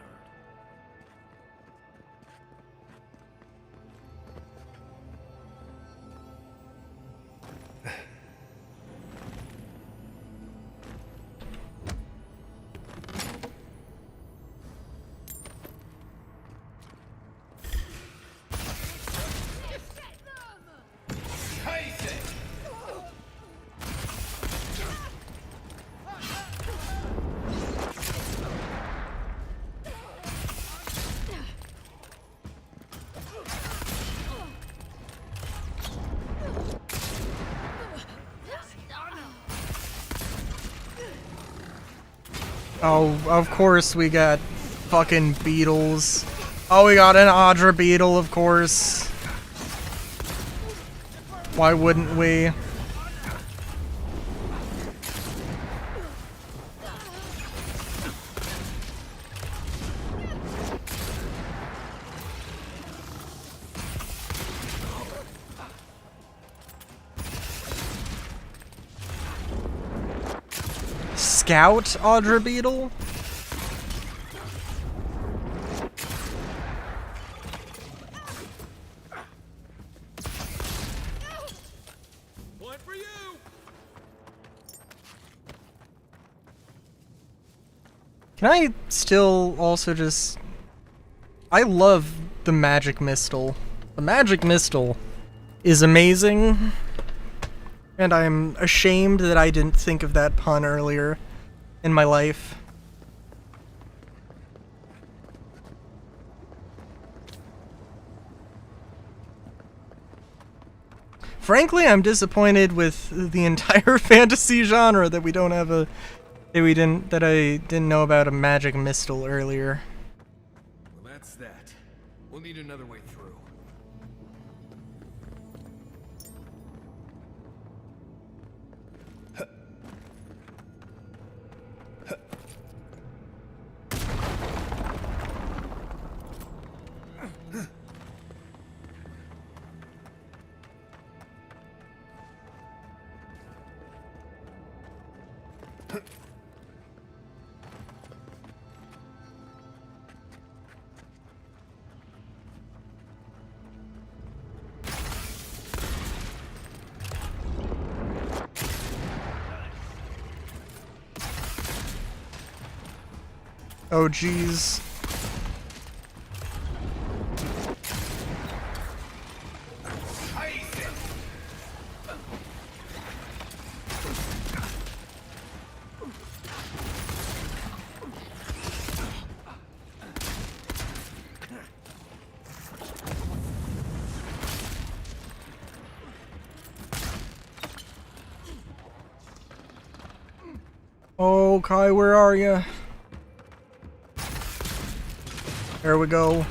Oh, of course we got fucking beetles. Oh, we got an Audra beetle, of course. Why wouldn't we? Scout Audra beetle? One for you. Can I still also just... I love the Magic Mistle. The Magic Mistle is amazing. And I'm ashamed that I didn't think of that pun earlier in my life. Frankly, I'm disappointed with the entire fantasy genre that we don't have a... that I didn't know about a Magic Mistle earlier. Well, that's that. We'll need another way through. Oh, jeez. Oh, Kai, where are you? There we go.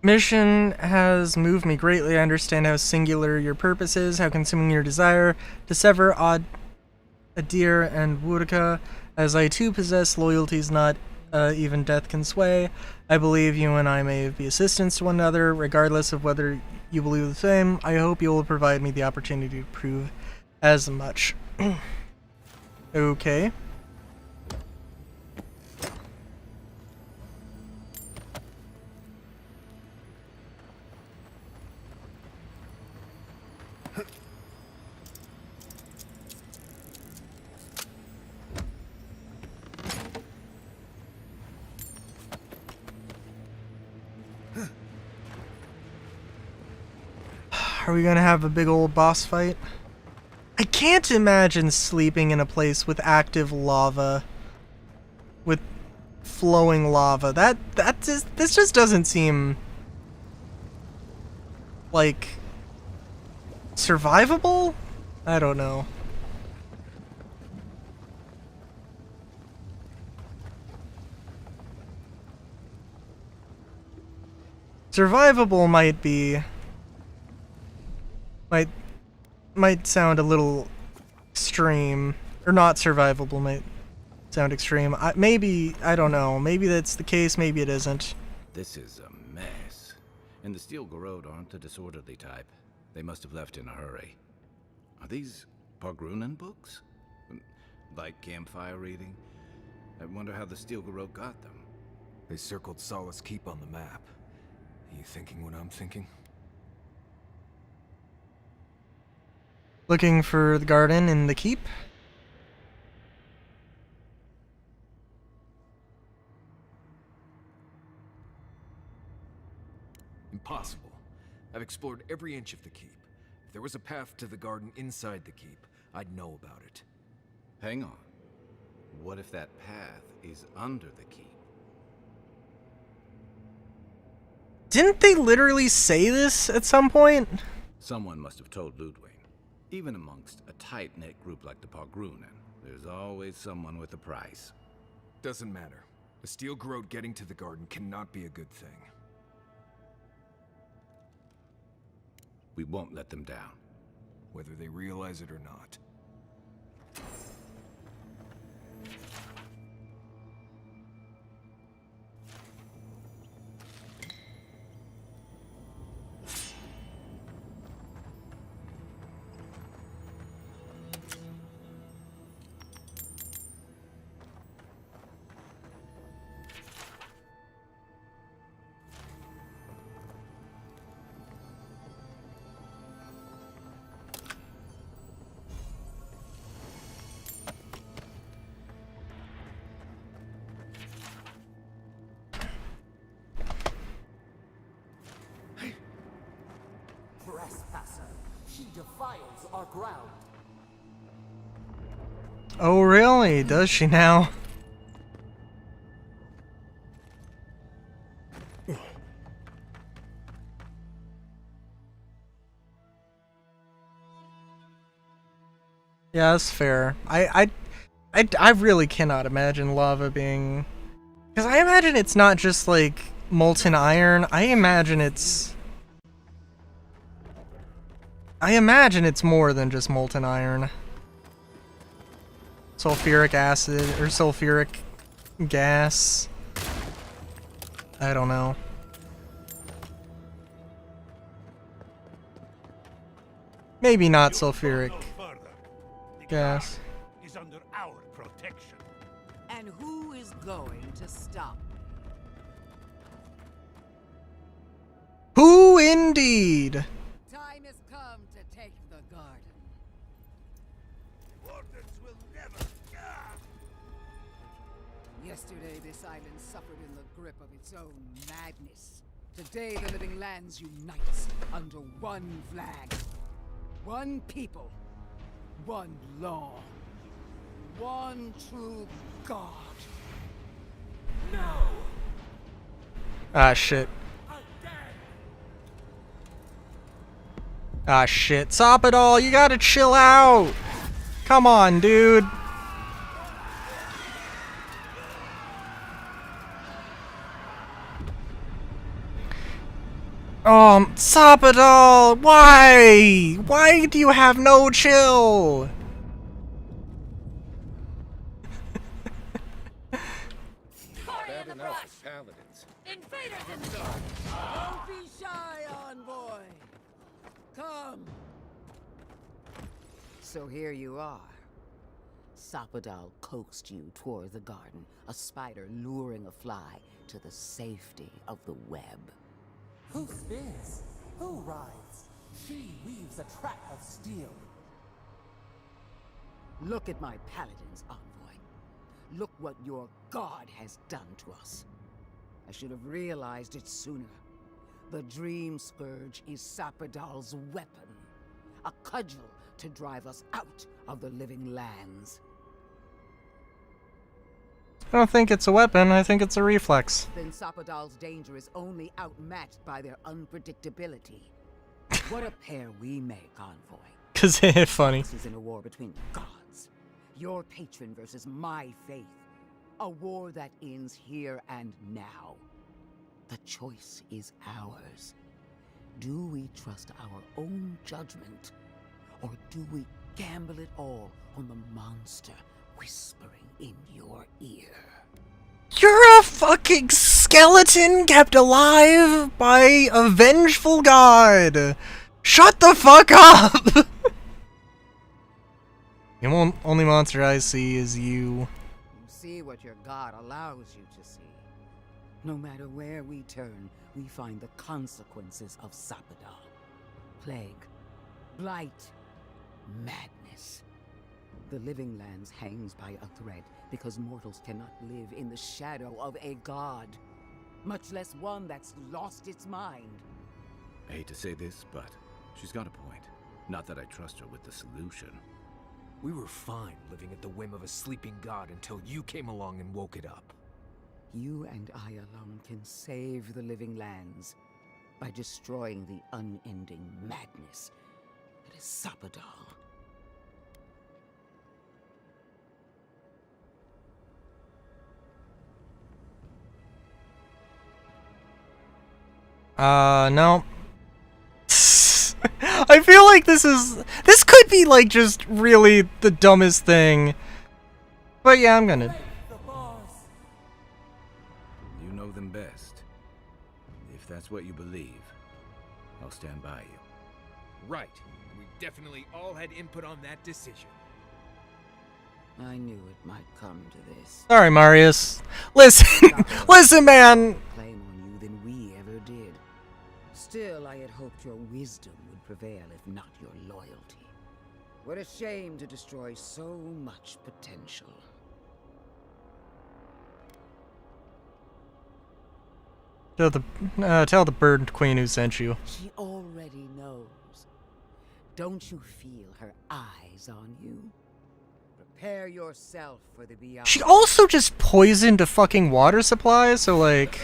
Mission has moved me greatly. I understand how singular your purpose is, how consuming your desire to sever Adir and Wurika, as I too possess loyalties not even death can sway. I believe you and I may be assistants to one another, regardless of whether you believe the same. I hope you will provide me the opportunity to prove as much. Okay. Are we gonna have a big old boss fight? I can't imagine sleeping in a place with active lava. With flowing lava. This just doesn't seem like survivable? I don't know. Survivable might be might sound a little extreme, or not survivable might sound extreme. Maybe, I don't know, maybe that's the case, maybe it isn't. This is a mess. And the Steel Garrod aren't the disorderly type. They must have left in a hurry. Are these Pargrunan books? Like campfire reading? I wonder how the Steel Garrod got them. They circled Solace Keep on the map. Are you thinking what I'm thinking? Looking for the garden in the keep? Impossible. I've explored every inch of the keep. If there was a path to the garden inside the keep, I'd know about it. Hang on. What if that path is under the keep? Didn't they literally say this at some point? Someone must have told Ludwig. Even amongst a tight-knit group like the Pargrunan, there's always someone with a price. Doesn't matter. The Steel Garrod getting to the garden cannot be a good thing. We won't let them down. Whether they realize it or not. Trespasser, he defiles our ground. Oh, really? Does she now? Yeah, that's fair. I really cannot imagine lava being... Because I imagine it's not just, like, molten iron. I imagine it's more than just molten iron. Sulfuric acid, or sulfuric gas. I don't know. Maybe not sulfuric gas. Is under our protection. And who is going to stop? Who indeed? Time has come to take the garden. Orders will never. Yesterday, this island suffered in the grip of its own madness. Today, the living lands unites under one flag. One people. One law. One true God. No! Ah, shit. Ah, shit. Stop it all. You gotta chill out. Come on, dude. Stop it all. Why? Why do you have no chill? Bad enough, paladins. Invaders in the dark! Don't be shy, envoy! Come! So here you are. Sapadal coaxed you toward the garden, a spider luring a fly to the safety of the web. Who spins? Who rides? She weaves a trap of steel. Look at my paladins, envoy. Look what your god has done to us. I should have realized it sooner. The Dream Scourge is Sapadal's weapon. A cudgel to drive us out of the living lands. I don't think it's a weapon. I think it's a reflex. Then Sapadal's danger is only outmatched by their unpredictability. What a pair we make, envoy. Cause funny. This is in a war between gods. Your patron versus my faith. A war that ends here and now. The choice is ours. Do we trust our own judgment? Or do we gamble it all on the monster whispering in your ear? You're a fucking skeleton kept alive by a vengeful god. Shut the fuck up! The only monster I see is you. You see what your god allows you to see. No matter where we turn, we find the consequences of Sapadal. Plague, blight, madness. The living lands hangs by a thread because mortals cannot live in the shadow of a god, much less one that's lost its mind. I hate to say this, but she's got a point. Not that I trust her with the solution. We were fine living at the whim of a sleeping god until you came along and woke it up. You and I alone can save the living lands by destroying the unending madness that is Sapadal. No. I feel like this could be like just really the dumbest thing. But yeah, I'm gonna. You know them best. If that's what you believe, I'll stand by you. Right. We definitely all had input on that decision. I knew it might come to this. Sorry, Marius. Listen, listen, man. Claim on you than we ever did. Still, I had hoped your wisdom would prevail, if not your loyalty. What a shame to destroy so much potential. Tell the bird queen who sent you. She already knows. Don't you feel her eyes on you? Prepare yourself for the beyond. She also just poisoned a fucking water supply, so like...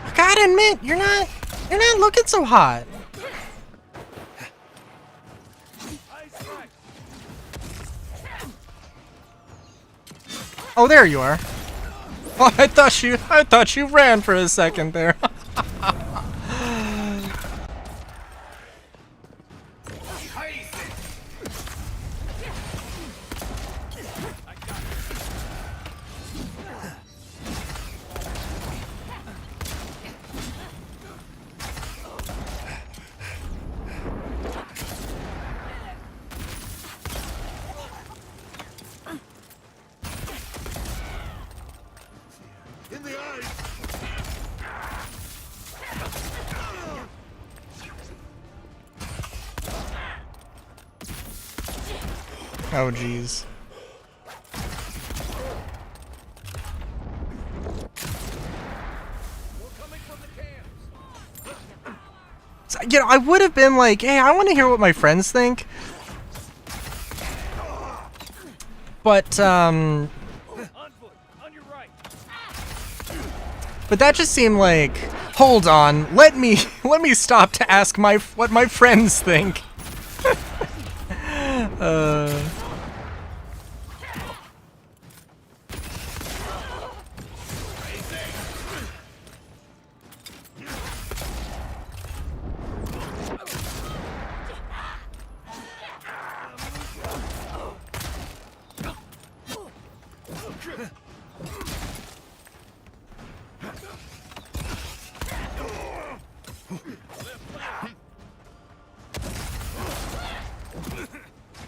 I gotta admit, you're not looking so hot. Oh, there you are. Oh, I thought you ran for a second there. Oh, jeez. So, you know, I would have been like, hey, I want to hear what my friends think. But that just seemed like, hold on, let me stop to ask what my friends think.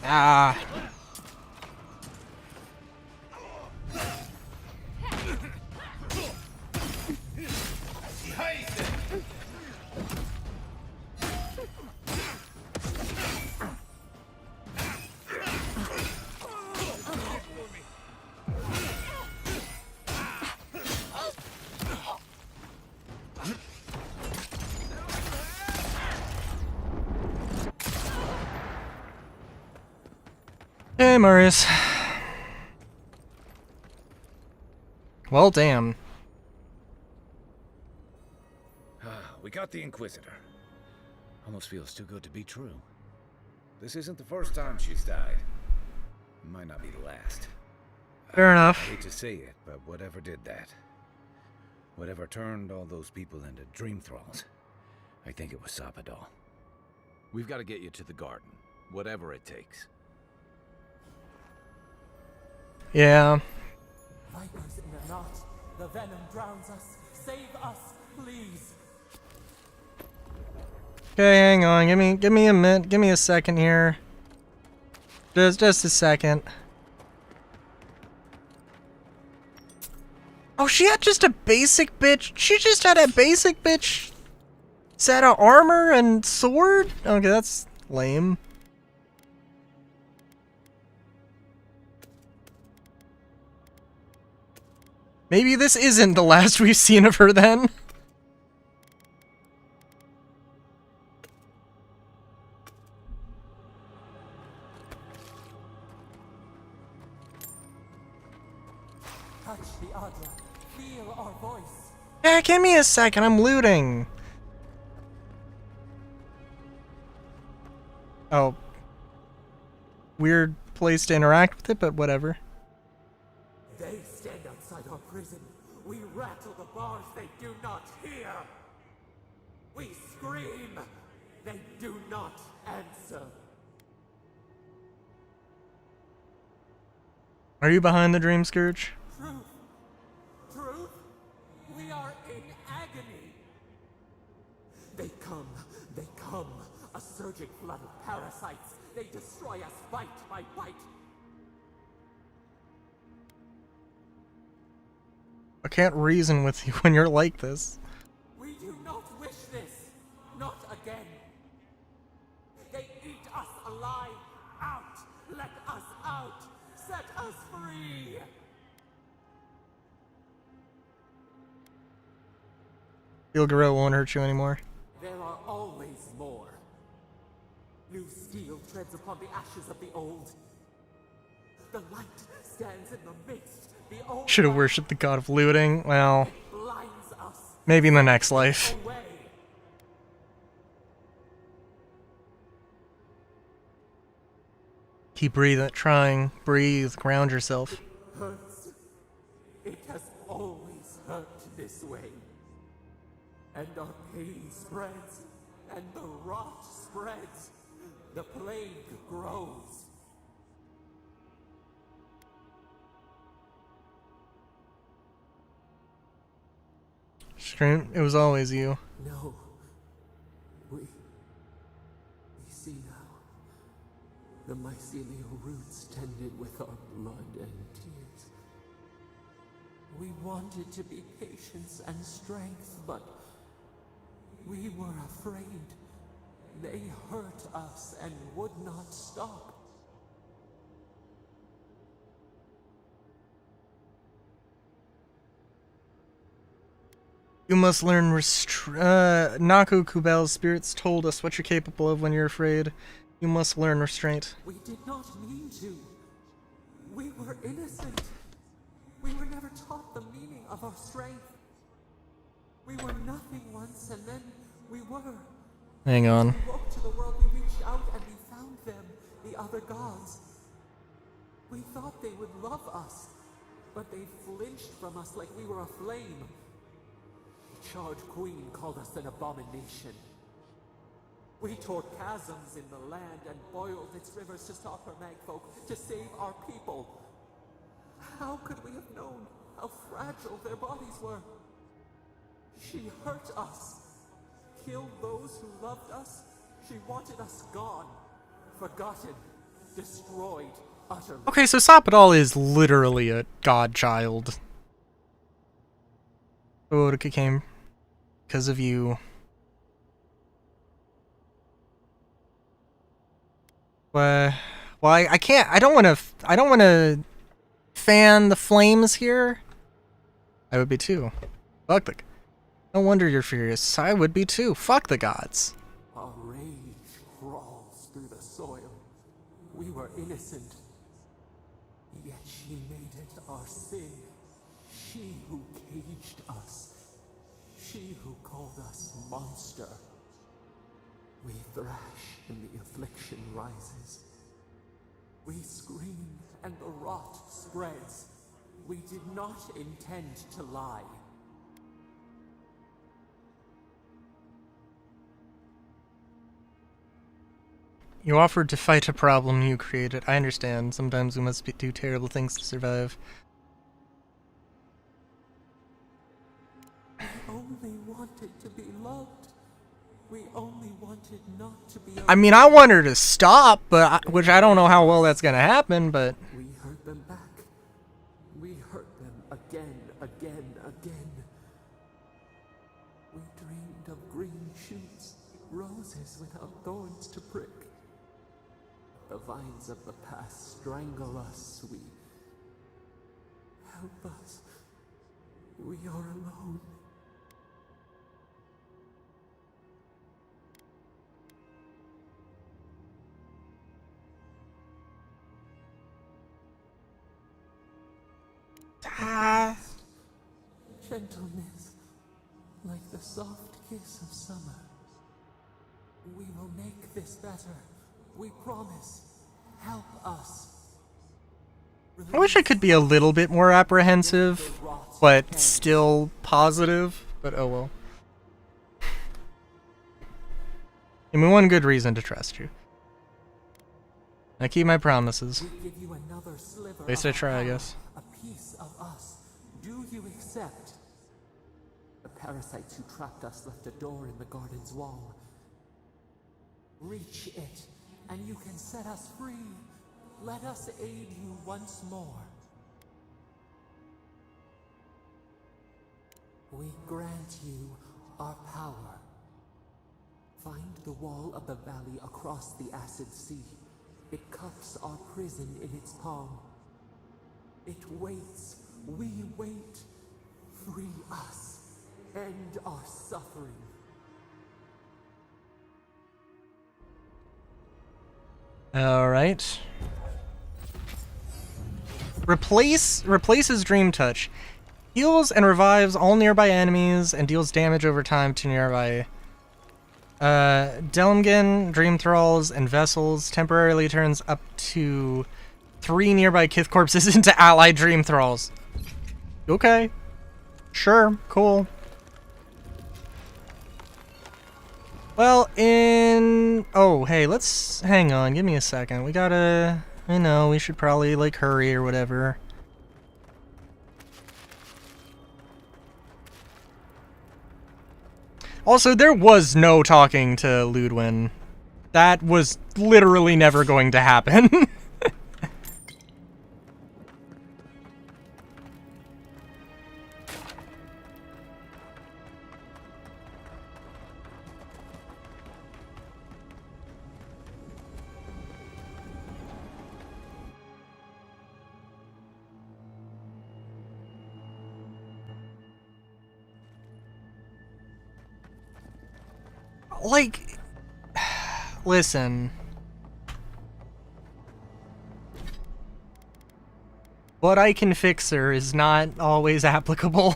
Ah. Hey, Marius. Well, damn. We got the Inquisitor. Almost feels too good to be true. This isn't the first time she's died. Might not be the last. Fair enough. I hate to say it, but whatever did that, whatever turned all those people into dream thralls, I think it was Sapadal. We've got to get you to the garden, whatever it takes. Yeah. Vipers in a knot. The venom drowns us. Save us, please. Okay, hang on. Give me a minute. Give me a second here. Just a second. Oh, she had just a basic bitch. She just had a basic bitch set of armor and sword? Okay, that's lame. Maybe this isn't the last we've seen of her then. Touch the Adra. Feel our voice. Yeah, give me a second. I'm looting. Oh. Weird place to interact with it, but whatever. They stand outside our prison. We rattle the bars they do not hear. We scream. They do not answer. Are you behind the Dream Scourge? Truth. Truth. We are in agony. They come. They come. A surging flood of parasites. They destroy us bite by bite. I can't reason with you when you're like this. We do not wish this. Not again. They eat us alive. Out. Let us out. Set us free. Steel Garrote won't hurt you anymore. There are always more. New steel treads upon the ashes of the old. The light stands in the midst. The old Should have worshipped the god of looting. Well, maybe in the next life. Keep breathing, trying, breathe, ground yourself. Hurts. It has always hurt this way. And our pain spreads, and the rot spreads. The plague grows. Scream, it was always you. No. We see now. The mycelial roots tended with our blood and tears. We wanted to be patience and strength, but we were afraid. They hurt us and would not stop. You must learn Naku Kubel's spirits told us what you're capable of when you're afraid. You must learn restraint. We did not mean to. We were innocent. We were never taught the meaning of our strength. We were nothing once, and then we were. Hang on. We woke to the world, we reached out, and we found them, the other gods. We thought they would love us, but they flinched from us like we were a flame. The charred queen called us an abomination. We tore chasms in the land and boiled its rivers to stop her magfolk, to save our people. How could we have known how fragile their bodies were? She hurt us, killed those who loved us. She wanted us gone, forgotten, destroyed, utterly. Okay, so Sapadal is literally a godchild. Boudica came because of you. Well, I can't. I don't want to fan the flames here. I would be too. Fuck the. No wonder you're furious. I would be too. Fuck the gods. Our rage crawls through the soil. We were innocent. Yet she made it our sin. She who caged us. She who called us monster. We thrash and the affliction rises. We scream and the rot spreads. We did not intend to lie. You offered to fight a problem you created. I understand. Sometimes we must do terrible things to survive. We only wanted to be loved. We only wanted not to be. I mean, I want her to stop, but which I don't know how well that's gonna happen. But We hurt them back. We hurt them again, again, again. We dreamed of green shoots, roses without thorns to prick. The vines of the past strangle us. We help us. We are alone. Gentleness, like the soft kiss of summer. We will make this better. We promise. Help us. I wish I could be a little bit more apprehensive, but still positive, but oh well. Give me one good reason to trust you. I keep my promises. We give you another sliver At least I try, I guess. a piece of us. Do you accept? The parasites who trapped us left a door in the garden's wall. Reach it, and you can set us free. Let us aid you once more. We grant you our power. Find the wall of the valley across the acid sea. It cups our prison in its palm. It waits. We wait. Free us. End our suffering. Alright. Replaces Dream Touch. Heals and revives all nearby enemies and deals damage over time to nearby. Delmgen, Dream Thralls, and Vessels temporarily turns up to 3 nearby Kith corpses into allied Dream Thralls. Okay. Sure, cool. Well, oh, hey, let's... hang on, give me a second. We gotta... I know, we should probably, like, hurry or whatever. Also, there was no talking to Ludwin. That was literally never going to happen. Like, listen. What I can fix her is not always applicable.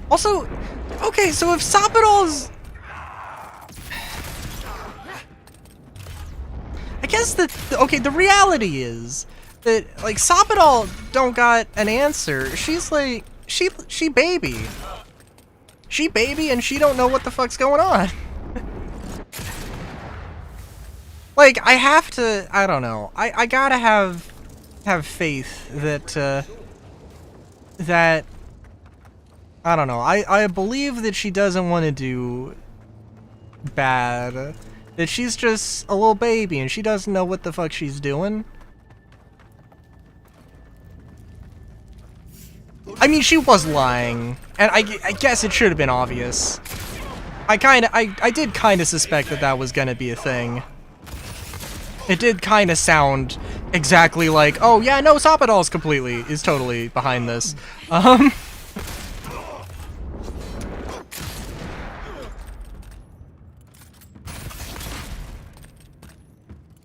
Also, okay, so if Sapidol's... I guess the reality is that, like, Sapidol don't got an answer. She's like, she baby. She baby and she don't know what the fuck's going on. Like, I have to, I don't know. I gotta have faith that, that, I don't know. I believe that she doesn't want to do bad. That she's just a little baby and she doesn't know what the fuck she's doing. I mean, she was lying. And I guess it should have been obvious. I did kind of suspect that that was gonna be a thing. It did kind of sound exactly like, oh yeah, no, Sapidol's is totally behind this.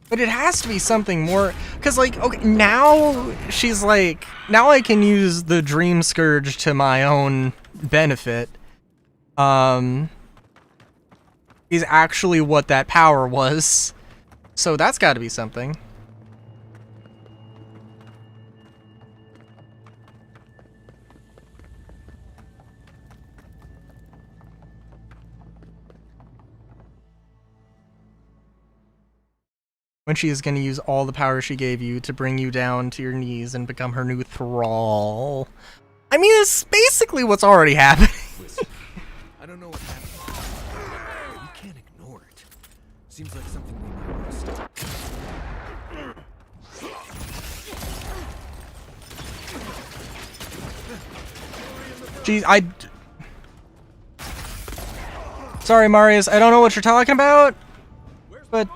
But it has to be something more, because, like, okay, now she's like, now I can use the Dream Scourge to my own benefit. Is actually what that power was. So that's got to be something. When she is going to use all the power she gave you to bring you down to your knees and become her new thrall. I mean, it's basically what's already happening. Listen, I don't know what happened. You can't ignore it. Seems like something we might stop. Jeez, sorry, Marius, I don't know what you're talking about, but...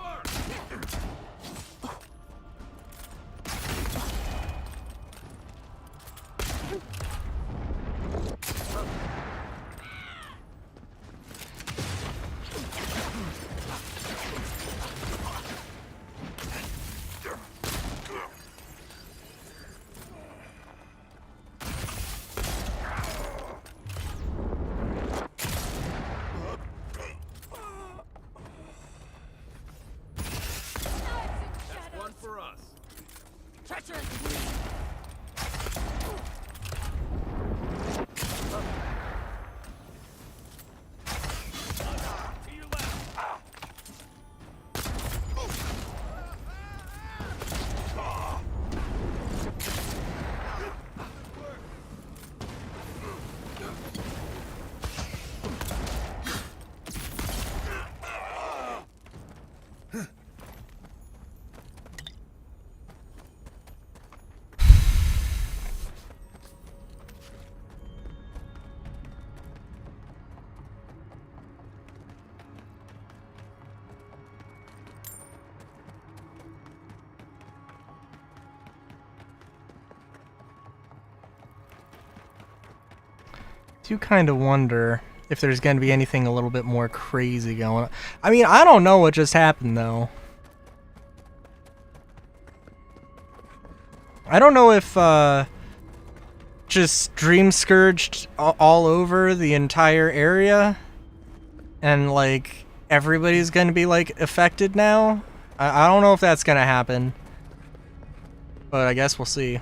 Do kind of wonder if there's going to be anything a little bit more crazy going on. I mean, I don't know what just happened, though. I don't know if, just Dream Scourged all over the entire area, and, like, everybody's going to be, like, affected now. I don't know if that's going to happen, but I guess we'll see.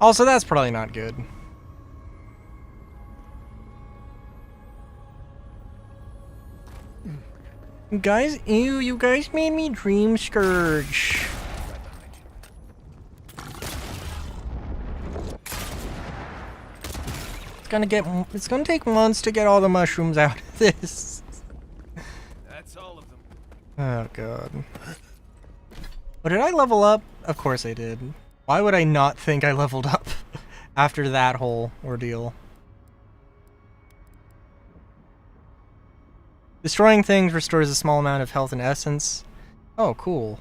Also, that's probably not good. Guys, ew, you guys made me Dream Scourge. It's gonna take months to get all the mushrooms out of this. That's all of them. Oh god. But did I level up? Of course I did. Why would I not think I leveled up after that whole ordeal? Destroying things restores a small amount of health and essence. Oh, cool.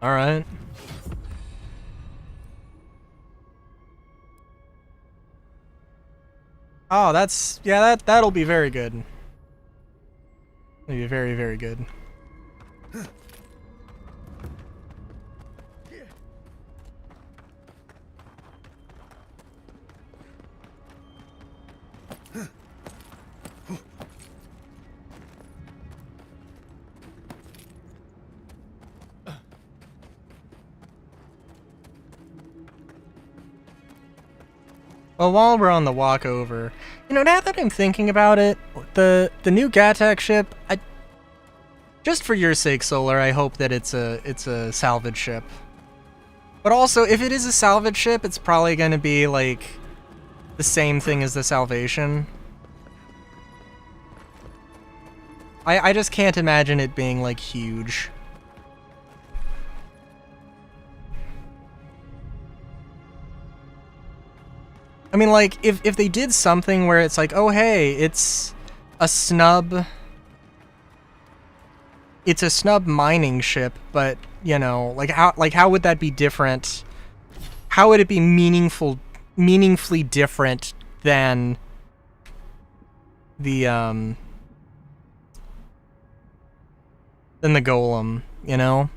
Alright. Oh, that'll be very good. It'll be very, very good. Well, while we're on the walk over, you know, now that I'm thinking about it, the new Gattac ship, just for your sake, Solar, I hope that it's a salvage ship. But also, if it is a salvage ship, it's probably going to be like the same thing as the Salvation. I just can't imagine it being like huge. I mean, like, if they did something where it's like, oh hey, it's a snub mining ship, but you know, like how would that be different? How would it be meaningfully different than the golem, you know?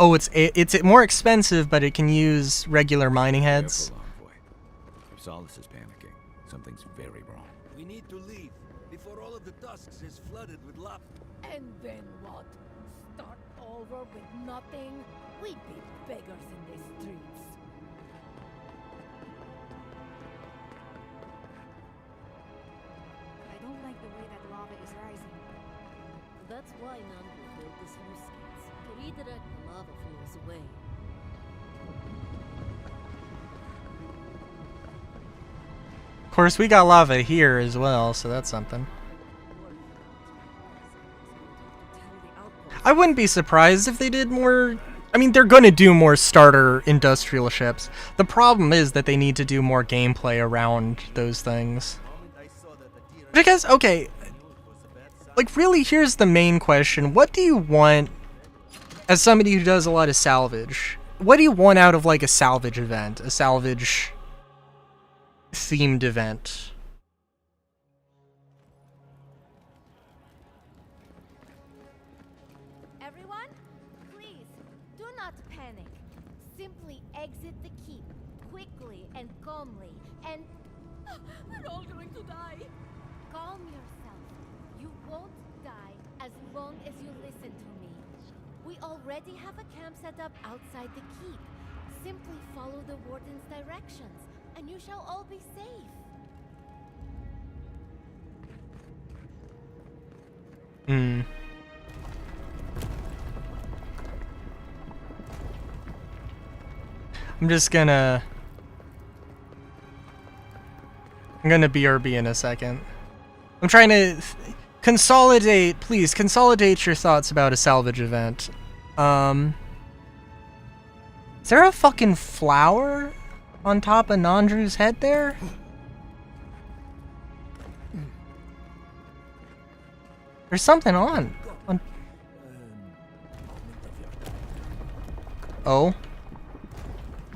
Oh, it's more expensive, but it can use regular mining heads. Careful, Envoy. If Solace is panicking, something's very wrong. We need to leave before all of the Tusks is flooded with lava. And then what? Start over with nothing? We'd be beggars in the streets. I don't like the way that lava is rising. That's why Nanbu built the sluice gates, to redirect the lava flows away. Of course, we got lava here as well, so that's something. I wouldn't be surprised if they did more. I mean, they're gonna do more starter industrial ships. The problem is that they need to do more gameplay around those things. But I guess, okay, like really, here's the main question. What do you want, as somebody who does a lot of salvage, what do you want out of like a salvage event? A salvage themed event. Everyone, please, do not panic. Simply exit the keep, quickly and calmly, and... We're all going to die. Calm yourself. You won't die as long as you listen to me. We already have a camp set up outside the keep. Simply follow the warden's directions, and you shall all be safe. I'm just gonna... I'm gonna BRB in a second. I'm trying to consolidate, please, consolidate your thoughts about a salvage event. Is there a fucking flower on top of Nandru's head there? There's something on. Oh?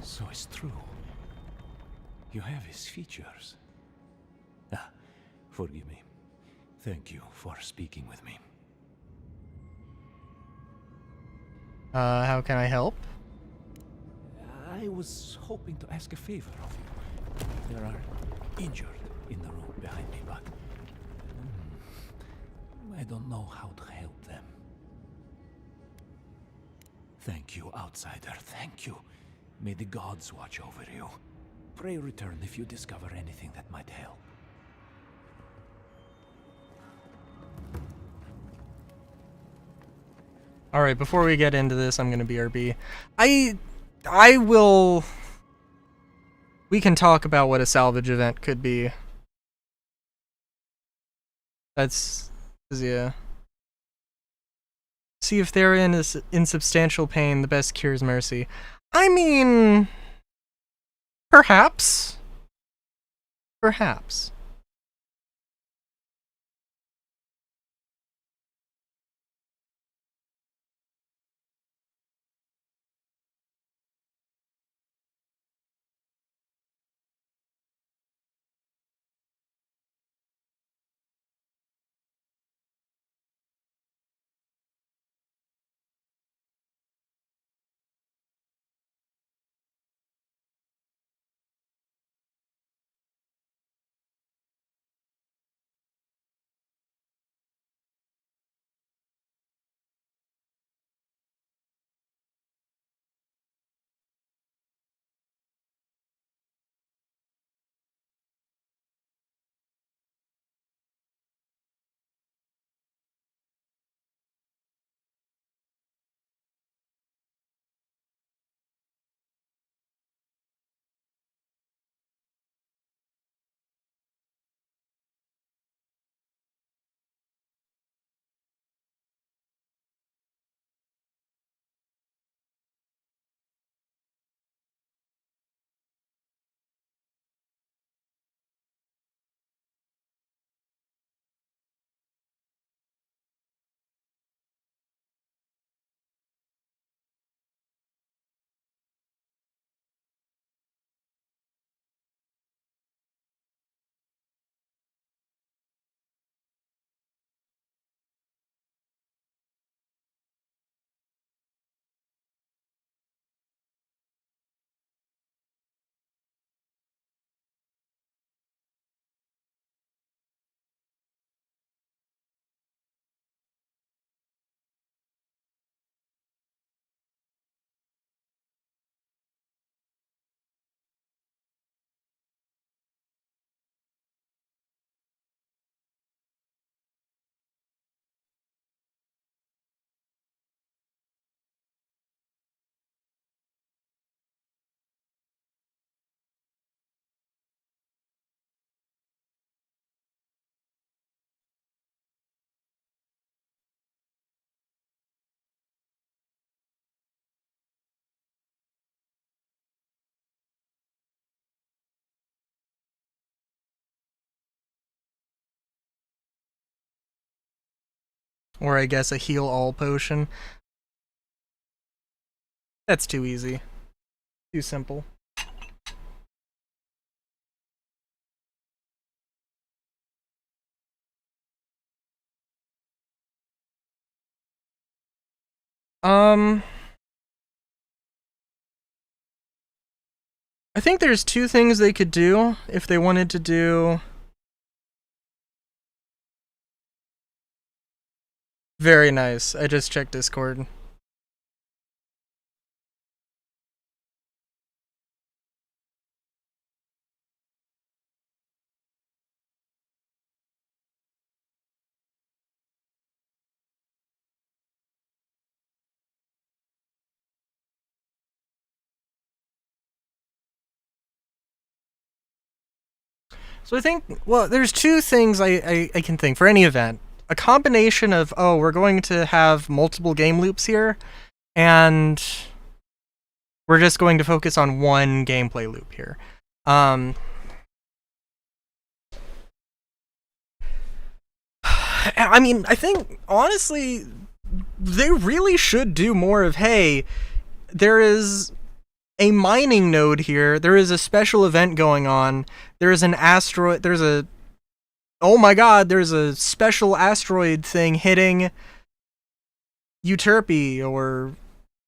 So it's true. You have his features. Ah, forgive me. Thank you for speaking with me. How can I help? I was hoping to ask a favor of you. There are injured in the room behind me, but I don't know how to help them. Thank you, outsider. Thank you. May the gods watch over you. Pray return if you discover anything that might help. Alright, before we get into this, I'm gonna BRB. I will... We can talk about what a salvage event could be. That's... yeah. See if they're in insubstantial pain, the best cure is mercy. I mean... Perhaps. Perhaps. Or I guess a heal all potion. That's too easy. Too simple. I think there's two things they could do if they wanted to do. Very nice. I just checked Discord. So I think, well, there's two things I can think for any event. A combination of, oh, we're going to have multiple game loops here, and we're just going to focus on one gameplay loop here. I mean, I think, honestly, they really should do more of, hey, there is a mining node here, there is a special event going on, there is an asteroid, oh my god, there's a special asteroid thing hitting Euterpe or,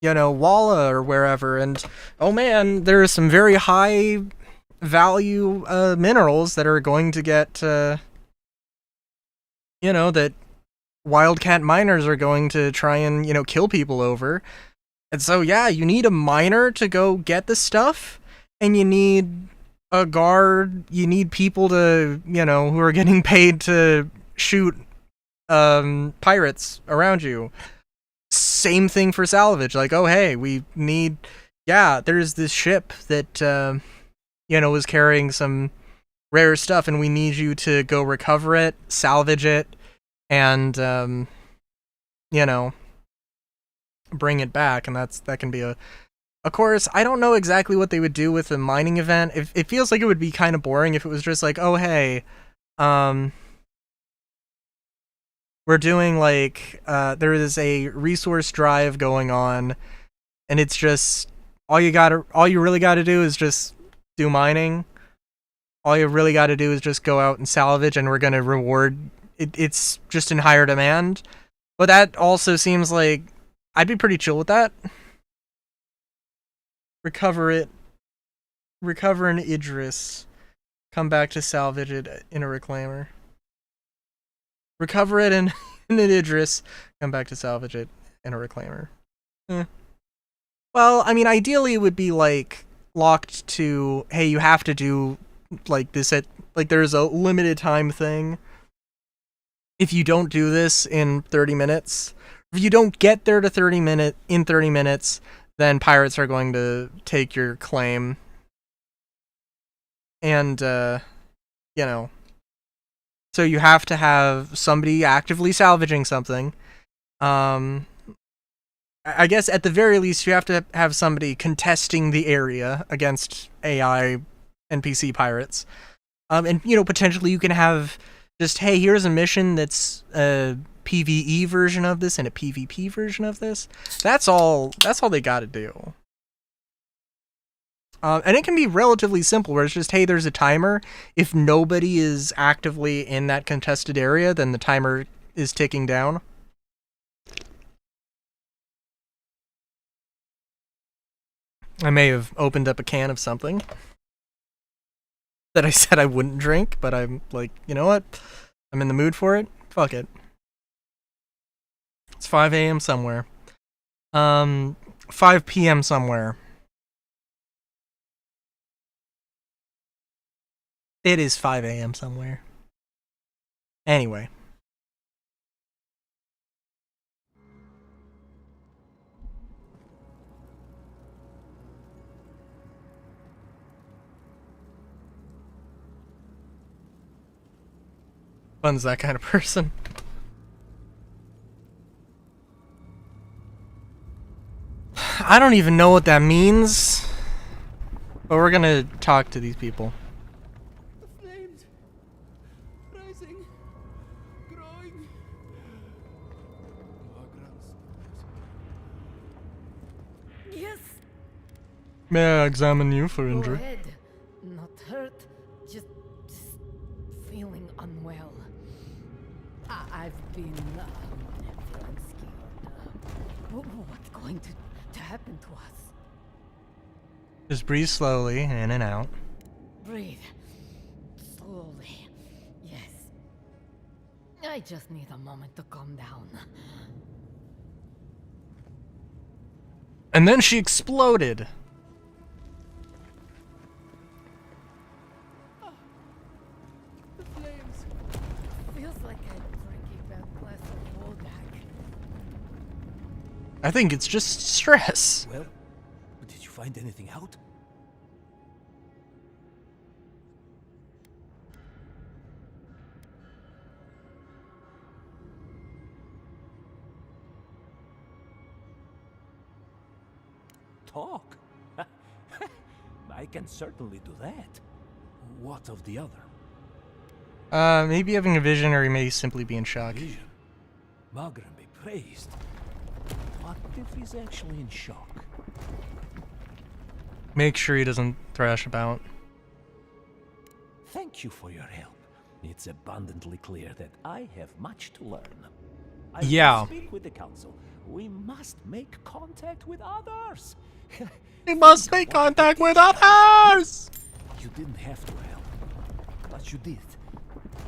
Walla or wherever, and oh man, there are some very high value minerals that are going to get, that wildcat miners are going to try and, kill people over. And so, yeah, you need a miner to go get the stuff, and you need a guard, you need people to, who are getting paid to shoot pirates around you. Same thing for salvage. Like, oh, hey, we need, there's this ship that, was carrying some rare stuff, and we need you to go recover it, salvage it, and, bring it back, and that can be a course. I don't know exactly what they would do with a mining event. It feels like it would be kind of boring if it was just like, oh hey, we're doing like there is a resource drive going on, and it's just all you really gotta do is just do mining. All you really gotta do is just go out and salvage, and we're gonna reward it. It's just in higher demand. But that also seems like I'd be pretty chill with that. Recover an Idris. Come back to salvage it in a reclaimer. Recover it in an Idris. Come back to salvage it in a reclaimer. Well, I mean, ideally it would be like locked to, hey, you have to do like this at, like there's a limited time thing. If you don't do this in 30 minutes, if you don't get there to 30 minutes, then pirates are going to take your claim. And, so you have to have somebody actively salvaging something. I guess at the very least you have to have somebody contesting the area against AI NPC pirates. And, potentially you can have just, hey, here's a mission that's a PvE version of this and a PvP version of this. That's all they gotta do. And it can be relatively simple, where it's just, hey, there's a timer. If nobody is actively in that contested area, then the timer is ticking down. I may have opened up a can of something that I said I wouldn't drink, but I'm like, you know what? I'm in the mood for it. Fuck it. It's 5 a.m. somewhere. 5 p.m. somewhere. It is 5 a.m. somewhere. Anyway. Fun's that kind of person. I don't even know what that means, but we're gonna talk to these people. The flames rising, growing. Yes. May I examine you for Go injury? ahead. Not hurt. Just feeling unwell. I've been feeling scared. What going to happen to us? Just breathe slowly, in and out. Breathe. Slowly. Yes. I just need a moment to calm down. And then she exploded. The flames. Feels like I'm drinking that glass of Wodak. I think it's just stress. Well, did you find anything out? Talk? I can certainly do that. What of the other? Maybe having a vision, or he may simply be in shock. Vision? Magran be praised. What if he's actually in shock? Make sure he doesn't thrash about. Thank you for your help. It's abundantly clear that I have much to learn. I Yeah. will speak with the council. We must make contact with others. We must make contact with others! You didn't have to help, but you did.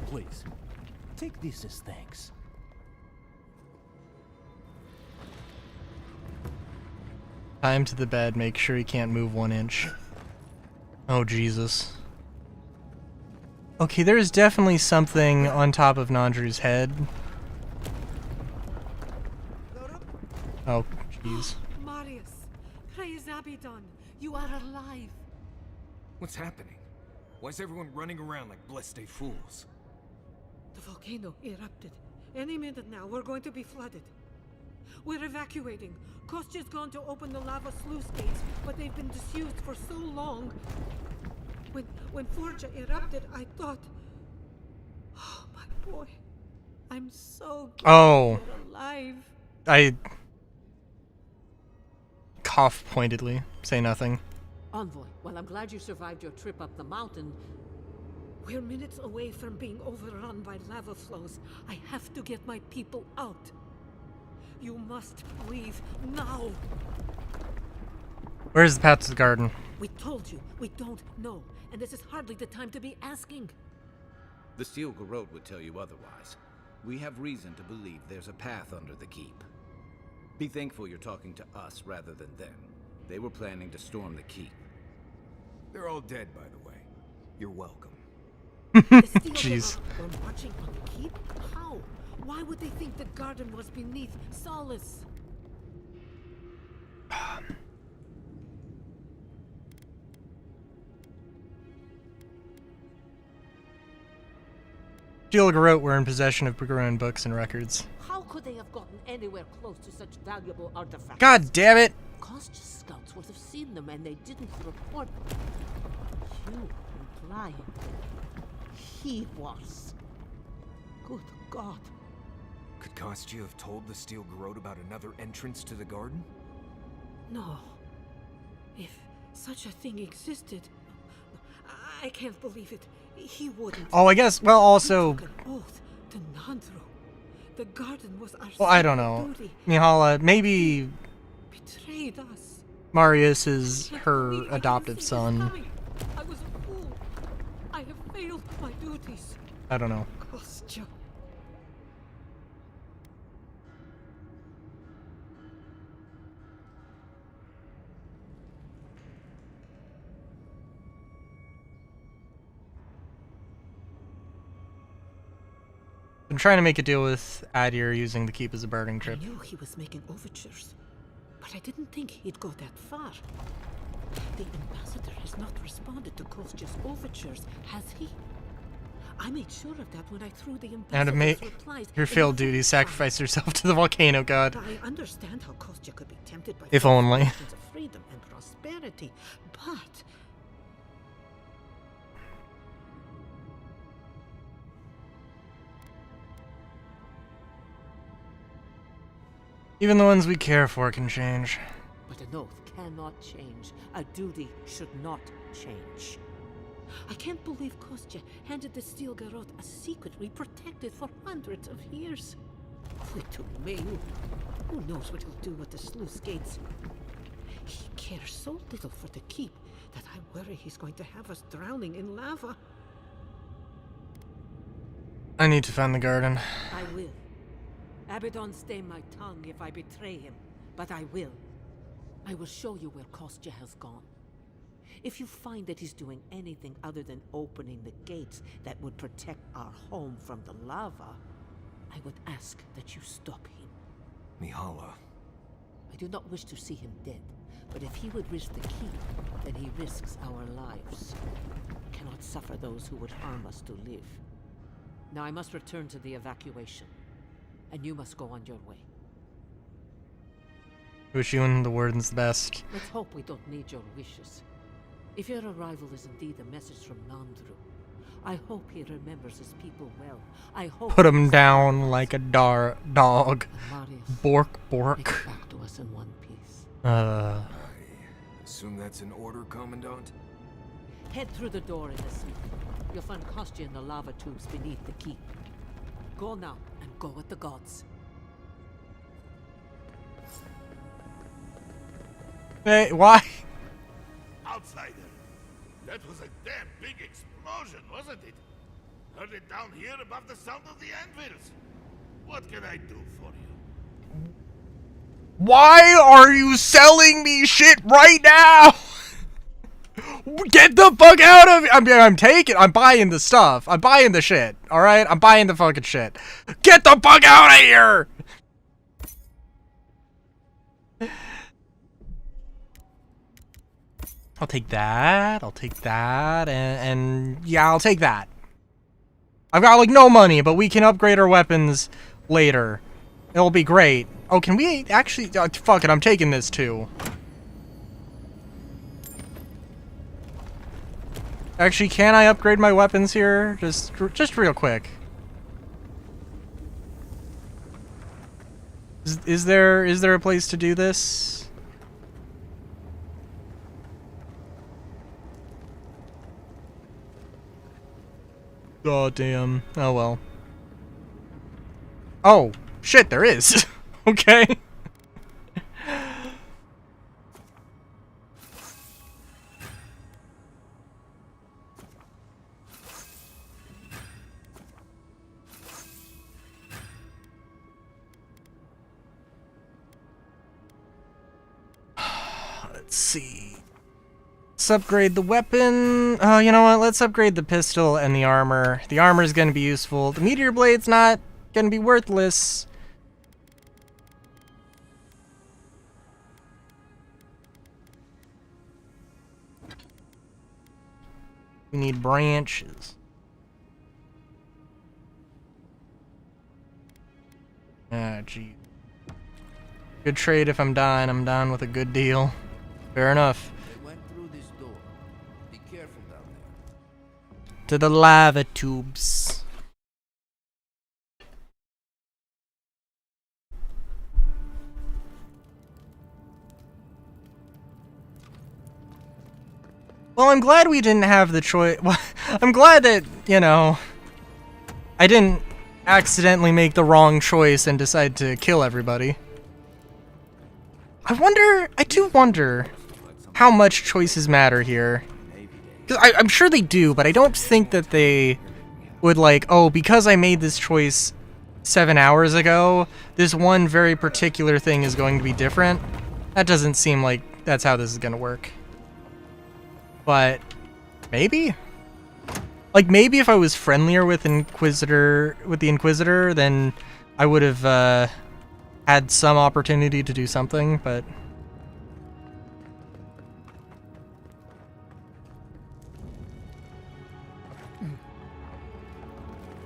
Please, take this as thanks. Time to the bed, make sure he can't move 1 inch. Oh, Jesus. Okay, there's definitely something on top of Nandru's head. Oh, jeez. Marius, praise Abaddon, you are alive. What's happening? Why is everyone running around like blessed fools? The volcano erupted. Any minute now, we're going to be flooded. We're evacuating. Kostya's gone to open the lava sluice gates, but they've been disused for so long. When Forja erupted, I thought, oh, my boy, I'm so glad you're alive. I cough pointedly, say nothing. Envoy, well, I'm glad you survived your trip up the mountain. We're minutes away from being overrun by lava flows. I have to get my people out. You must leave now. Where's the path to the garden? We told you, we don't know, and this is hardly the time to be asking. The Steel Garrote would tell you otherwise. We have reason to believe there's a path under the keep. Be thankful you're talking to us rather than them. They were planning to storm the keep. They're all dead, by the way. You're welcome. Jeez. We're marching on the keep? How? Why would they think the garden was beneath Solace? Steel Garrote were in possession of Bergeron books and records. How could they have gotten anywhere close to such valuable artifacts? God damn it! Kostya's scouts would have seen them and they didn't report them. You implying he was. Good God. Could Kostya have told the Steel Garrote about another entrance to the garden? No. If such a thing existed, I can't believe it. He wouldn't. Oh, I guess, well, also... He took an oath to Nandru. The garden was our Well, I don't know. duty. Mihala, maybe Betrayed us. Marius is her adoptive son. I was a fool. I have failed my duties. I don't know. Kostya. I'm trying to make a deal with Adir using the keep as a burning I trip. knew he was making overtures, but I didn't think he'd go that far. The ambassador has not responded to Kostya's overtures, has he? I made sure of that when I threw the And to ambassador's make replies your in the failed duty, first sacrifice yourself to the volcano god. I understand how Kostya could be tempted by If false only. illusions of freedom and prosperity, but Even the ones we care for can change. But an oath cannot change. A duty should not change. I can't believe Kostya handed the Steel Garrote a secret we protected for hundreds of years. Little Mayu. Who knows what he'll do with the sluice gates? He cares so little for the keep that I worry he's going to have us drowning in lava. I need to find the garden. I will. Abaddon stay my tongue if I betray him, but I will. I will show you where Kostya has gone. If you find that he's doing anything other than opening the gates that would protect our home from the lava, I would ask that you stop him. Mihala. I do not wish to see him dead, but if he would risk the keep, then he risks our lives. I cannot suffer those who would harm us to live. Now I must return to the evacuation, and you must go on your way. Wish you and the Wardens the best. Let's hope we don't need your wishes. If your arrival is indeed a message from Nandru, I hope he remembers his people well. I hope Put him down like a dog. Marius, Bork, bork. make it back to us in one piece. I assume that's an order, Commandant? Head through the door in the sea. You'll find Kostya in the lava tubes beneath the keep. Go now, and go with the gods. Hey, why? Outsider, that was a damn big explosion, wasn't it? Heard it down here above the sound of the anvils. What can I do for you? Why are you selling me shit right now? Get the fuck out of here! I'm buying the stuff. I'm buying the shit. Alright? I'm buying the fucking shit. Get the fuck out of here! I'll take that. I'll take that. And yeah, I'll take that. I've got like no money, but we can upgrade our weapons later. It'll be great. Oh, can we actually... fuck it, I'm taking this too. Actually, can I upgrade my weapons here? Just real quick. Is there a place to do this? Oh, damn. Oh, well. Oh, shit, there is. Okay. Let's see. Let's upgrade the weapon. Oh, you know what? Let's upgrade the pistol and the armor. The armor is going to be useful. The meteor blade's not going to be worthless. We need branches. Ah, gee. Good trade if I'm dying. I'm down with a good deal. Fair enough. They went through this door. Be careful down there. To the lava tubes. Well, I'm glad we didn't have the choice. Well, I'm glad that, you know, I didn't accidentally make the wrong choice and decide to kill everybody. I do wonder how much choices matter here. 'Cause I'm sure they do, but I don't think that they would like, oh, because I made this choice 7 hours ago, this one very particular thing is going to be different. That doesn't seem like that's how this is going to work. But maybe? Like, maybe if I was friendlier with the Inquisitor, then I would have had some opportunity to do something, but...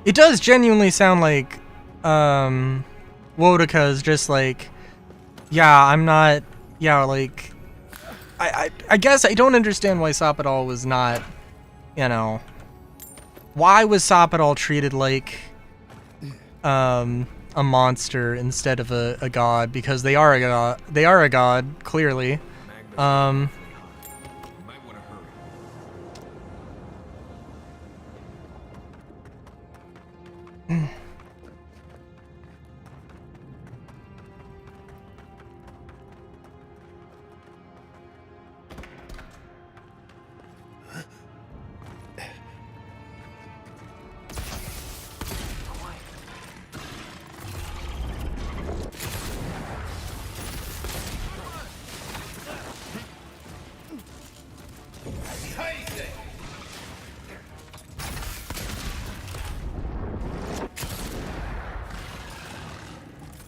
It does genuinely sound like, Wodaka's just like, yeah, I'm not, yeah, like, I guess I don't understand why Sapadal was not, you know, why was Sapadal treated like, a monster instead of a god? Because they are a god, clearly.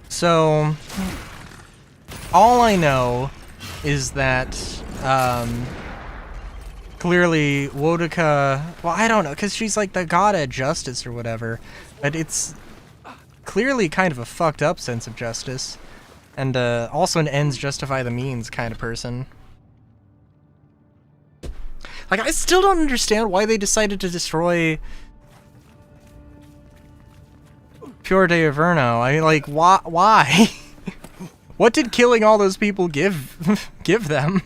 So, all I know is that, clearly Wodaka, well, I don't know, because she's like the god of justice or whatever, but it's clearly kind of a fucked up sense of justice, and also an ends justify the means kind of person. Like, I still don't understand why they decided to destroy Pure de Averno. I mean, like, why? What did killing all those people give them?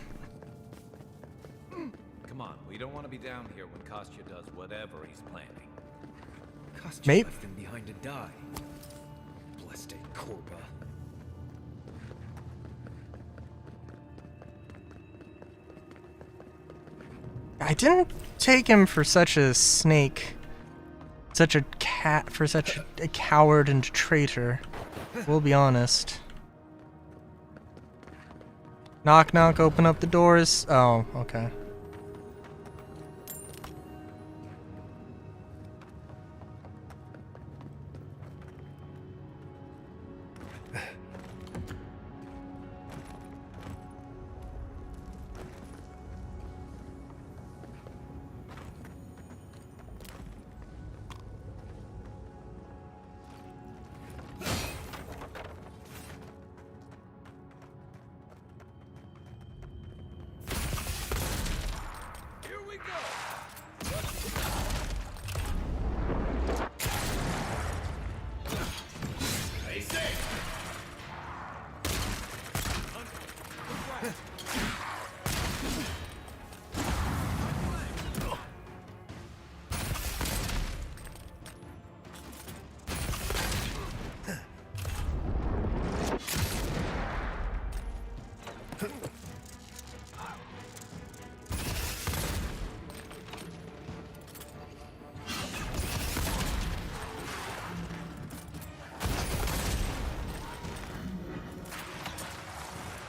Come on, we don't want to be down here when Kostya does whatever he's planning. Kostya Maybe. left him behind to die. Blessed Korba. I didn't take him for such a snake, such a coward and traitor. We'll be honest. Knock knock, open up the doors. Oh, okay.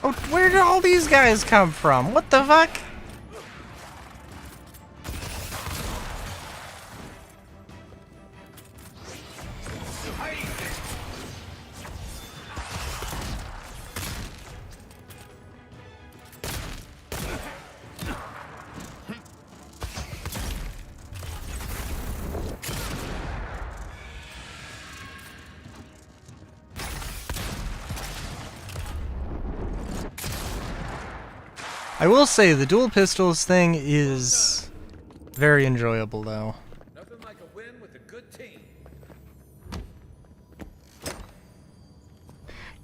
Oh, where did all these guys come from? What the fuck? I will say the dual pistols thing is very enjoyable, though. Nothing like a win with a good team.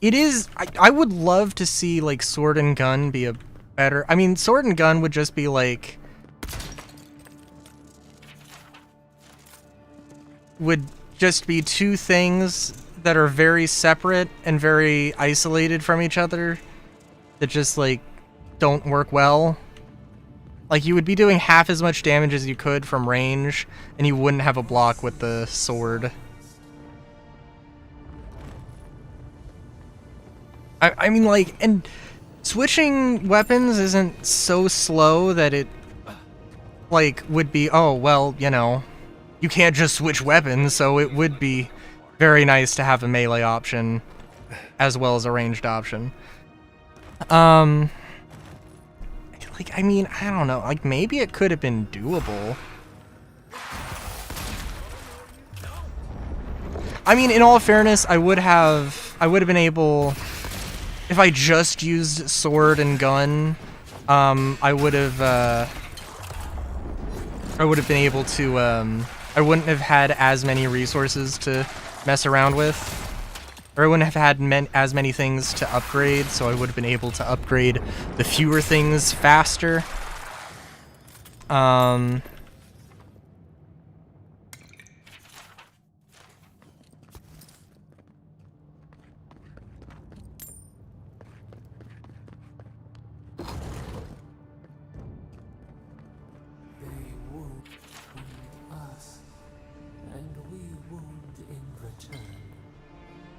It is. I would love to see like sword and gun be a better. I mean, sword and gun would just be like would just be two things that are very separate and very isolated from each other that just like don't work well. Like, you would be doing half as much damage as you could from range, and you wouldn't have a block with the sword. I mean, like, and switching weapons isn't so slow that it, like, would be, oh, well, you know, you can't just switch weapons, so it would be very nice to have a melee option as well as a ranged option. Like, I mean, I don't know. Like, maybe it could have been doable. I mean, in all fairness, I would have been able, if I just used sword and gun, I would have been able to, I wouldn't have had as many resources to mess around with. Or I wouldn't have had as many things to upgrade, so I would have been able to upgrade the fewer things faster.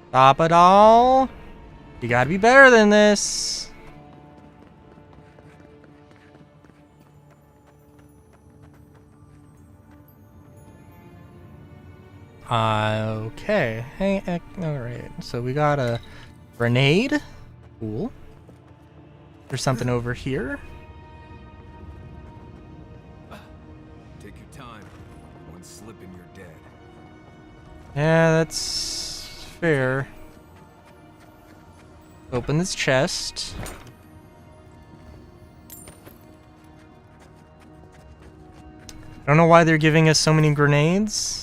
Stop it all. You gotta be better than this. Okay. Hey, alright. So we got a grenade. Cool. There's something over here. Take your time. One slip and you're dead. Yeah, that's fair. Open this chest. I don't know why they're giving us so many grenades.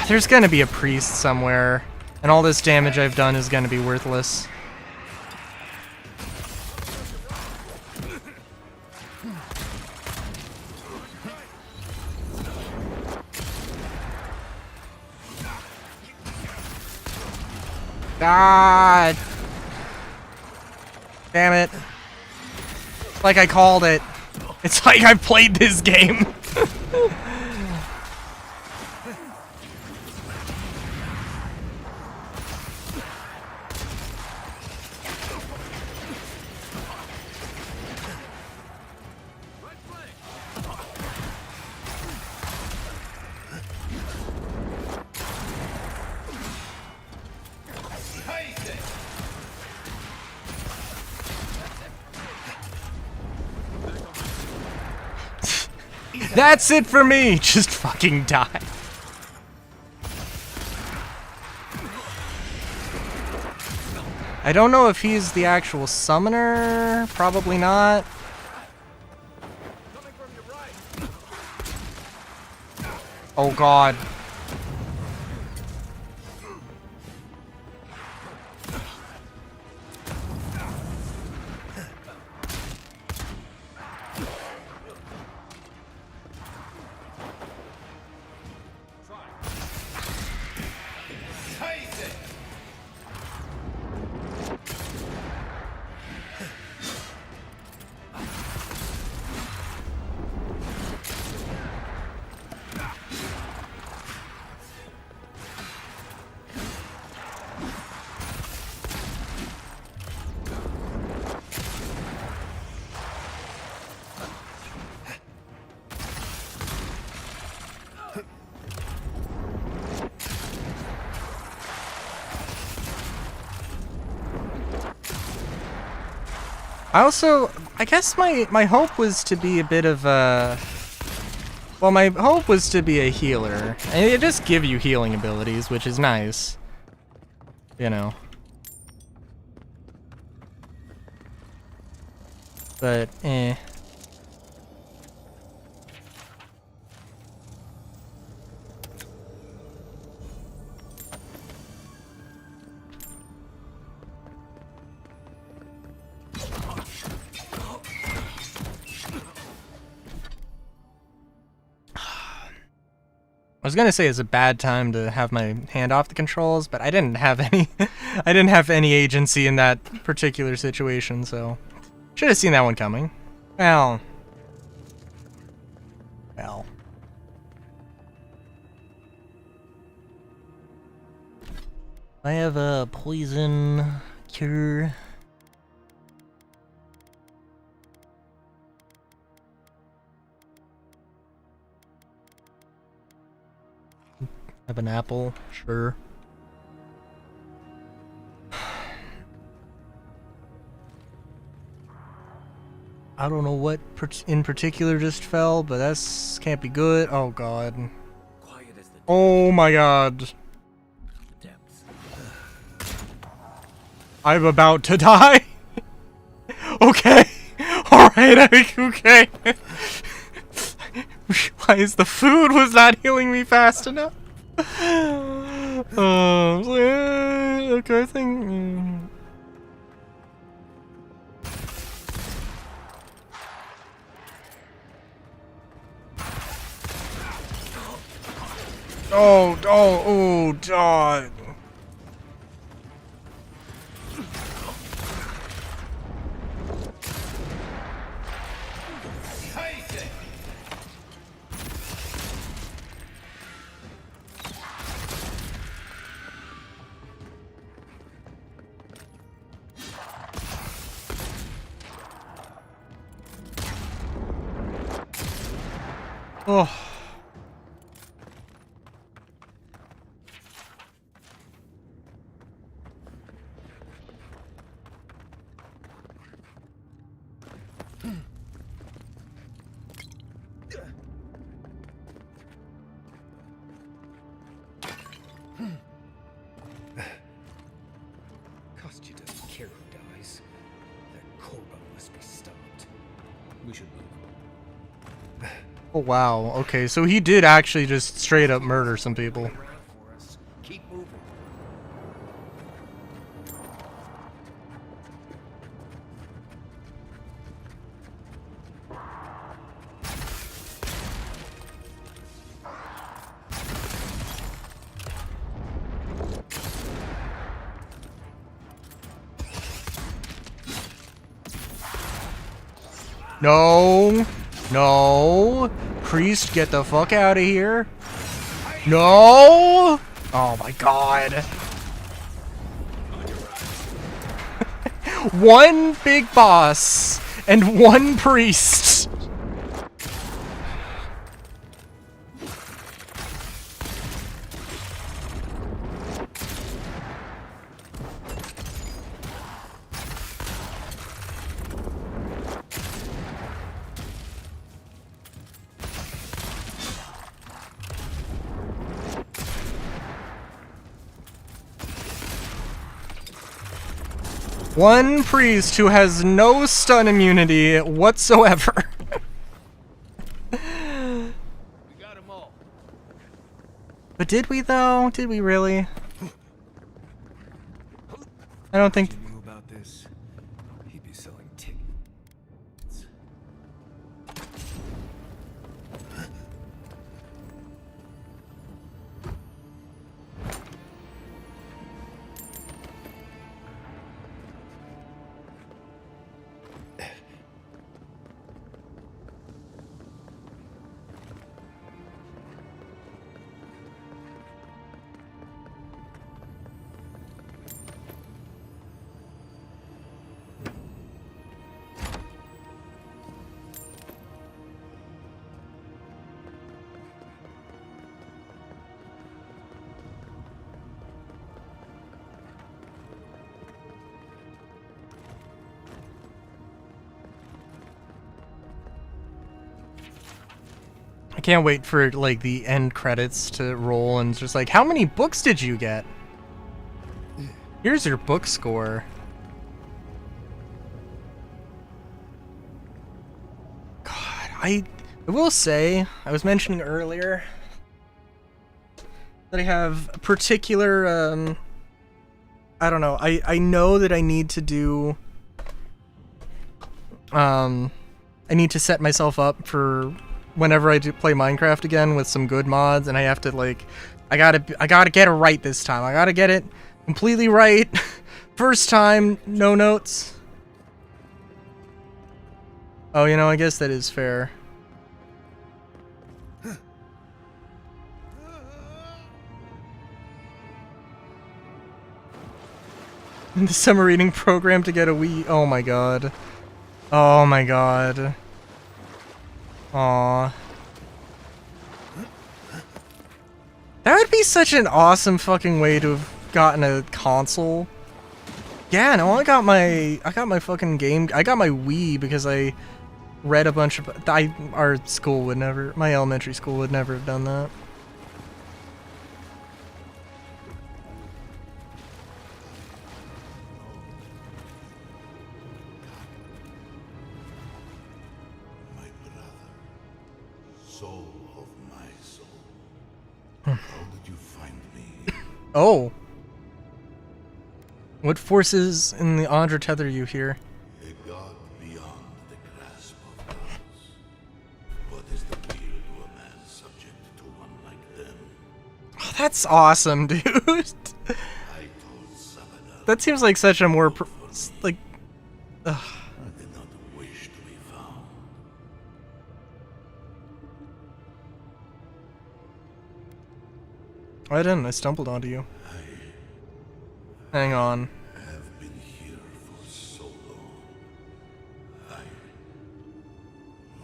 There's gonna be a priest somewhere, and all this damage I've done is gonna be worthless. God! Damn it. Like I called it. It's like I played this game. That's it for me! Just fucking die. I don't know if he's the actual summoner. Probably not. Oh god. I guess my hope was to be a bit of a... Well, my hope was to be a healer. And it just give you healing abilities, which is nice. You know. But, eh. I was gonna say it's a bad time to have my hand off the controls, but I didn't have any I didn't have any agency in that particular situation, so should have seen that one coming. Well. I have a poison cure. Have an apple, sure. I don't know what in particular just fell, but that's can't be good. Oh god. Oh my god. I'm about to die. Okay. Alright, okay. Realize the food was not healing me fast enough. Okay, I think. Oh, God. Oh. Kostya doesn't care who dies. That Korba must be stopped. We should move. Oh wow, okay, so he did actually just straight up murder some people. Keep moving. No, no, priest, get the fuck out of here. No! Oh my god. One big boss and one priest. One priest who has no stun immunity whatsoever. We got them all. But did we though? Did we really? I don't think. If you knew about this, he'd be selling tickets. I can't wait for like the end credits to roll and it's just like, how many books did you get? Here's your book score. God, I will say, I was mentioning earlier that I have a particular, I don't know, I know that I need to do, I need to set myself up for whenever I do play Minecraft again with some good mods, and I have to like, I gotta get it right this time. I gotta get it completely right. First time, no notes. Oh, you know, I guess that is fair. The summer reading program to get a Wii. Oh my god. Oh my god. Aww. That would be such an awesome fucking way to have gotten a console. Yeah, no, I got my fucking game. I got my Wii because I read a bunch of. Our school would never. My elementary school would never have done that. Soul of my soul. How did you find me? Oh. What forces in the Andra tether you here? A god beyond the grasp of gods. What is the will to a man subject to one like them? Oh, that's awesome, dude. I told Sabada. That seems like such a more like. Ugh. I did not wish to be found. I didn't. I stumbled onto you. Hang on. I have been here for so long.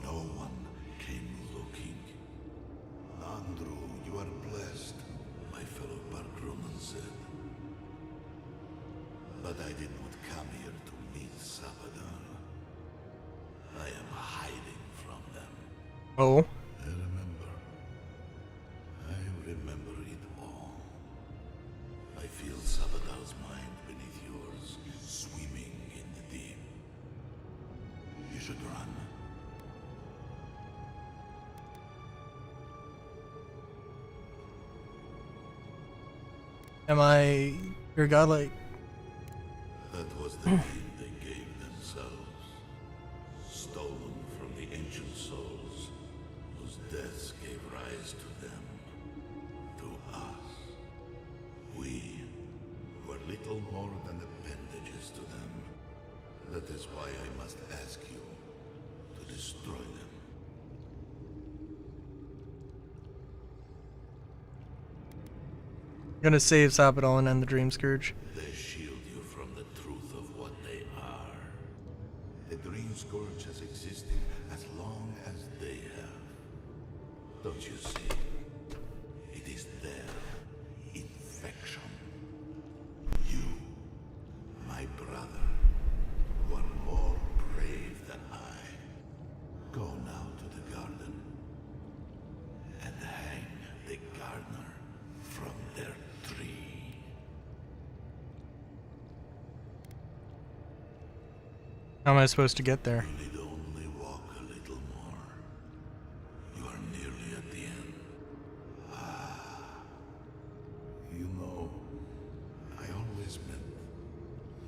No one came looking. Oh. I remember it all. I feel Sabadell's mind beneath yours, swimming in the deep. You should run. Am I your godlike? That was the name they gave themselves. Stolen from the ancient souls, whose deaths gave rise to them. To us. We were little more than appendages to them. That is why I must ask you to destroy them. Gonna save Sabadell and end the Dream Scourge. They shield you from the truth of what they are. The Dream Scourge has existed as long as they have. Don't you see? It is their infection. You, my brother, were more brave than I. Go now to the garden and hang the gardener from their tree. How am I supposed to get there? You need only walk a little more. You are nearly at the end. Ah. You know, I always meant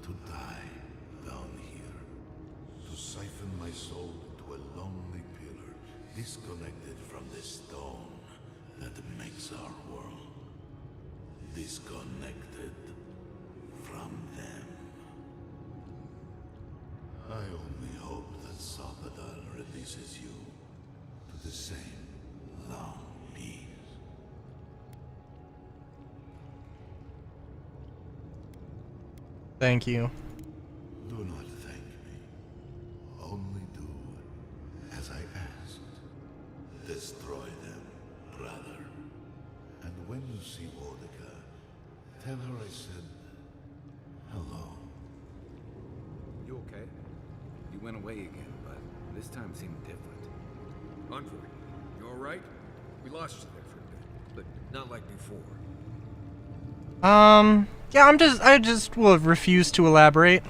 to die down here. To siphon my soul to a lonely pillar, disconnected from the stone that makes our world. Disconnected from them. I only hope that Sabadell releases you to the same long peace. Thank you. Do not thank me. Only do as I asked. Destroy them, brother. And when you see Boudica, tell her I said hello. You okay? You went away again, but this time seemed different. Envoy, you alright? We lost you there for a bit, but not like before. Yeah, I just will refuse to elaborate.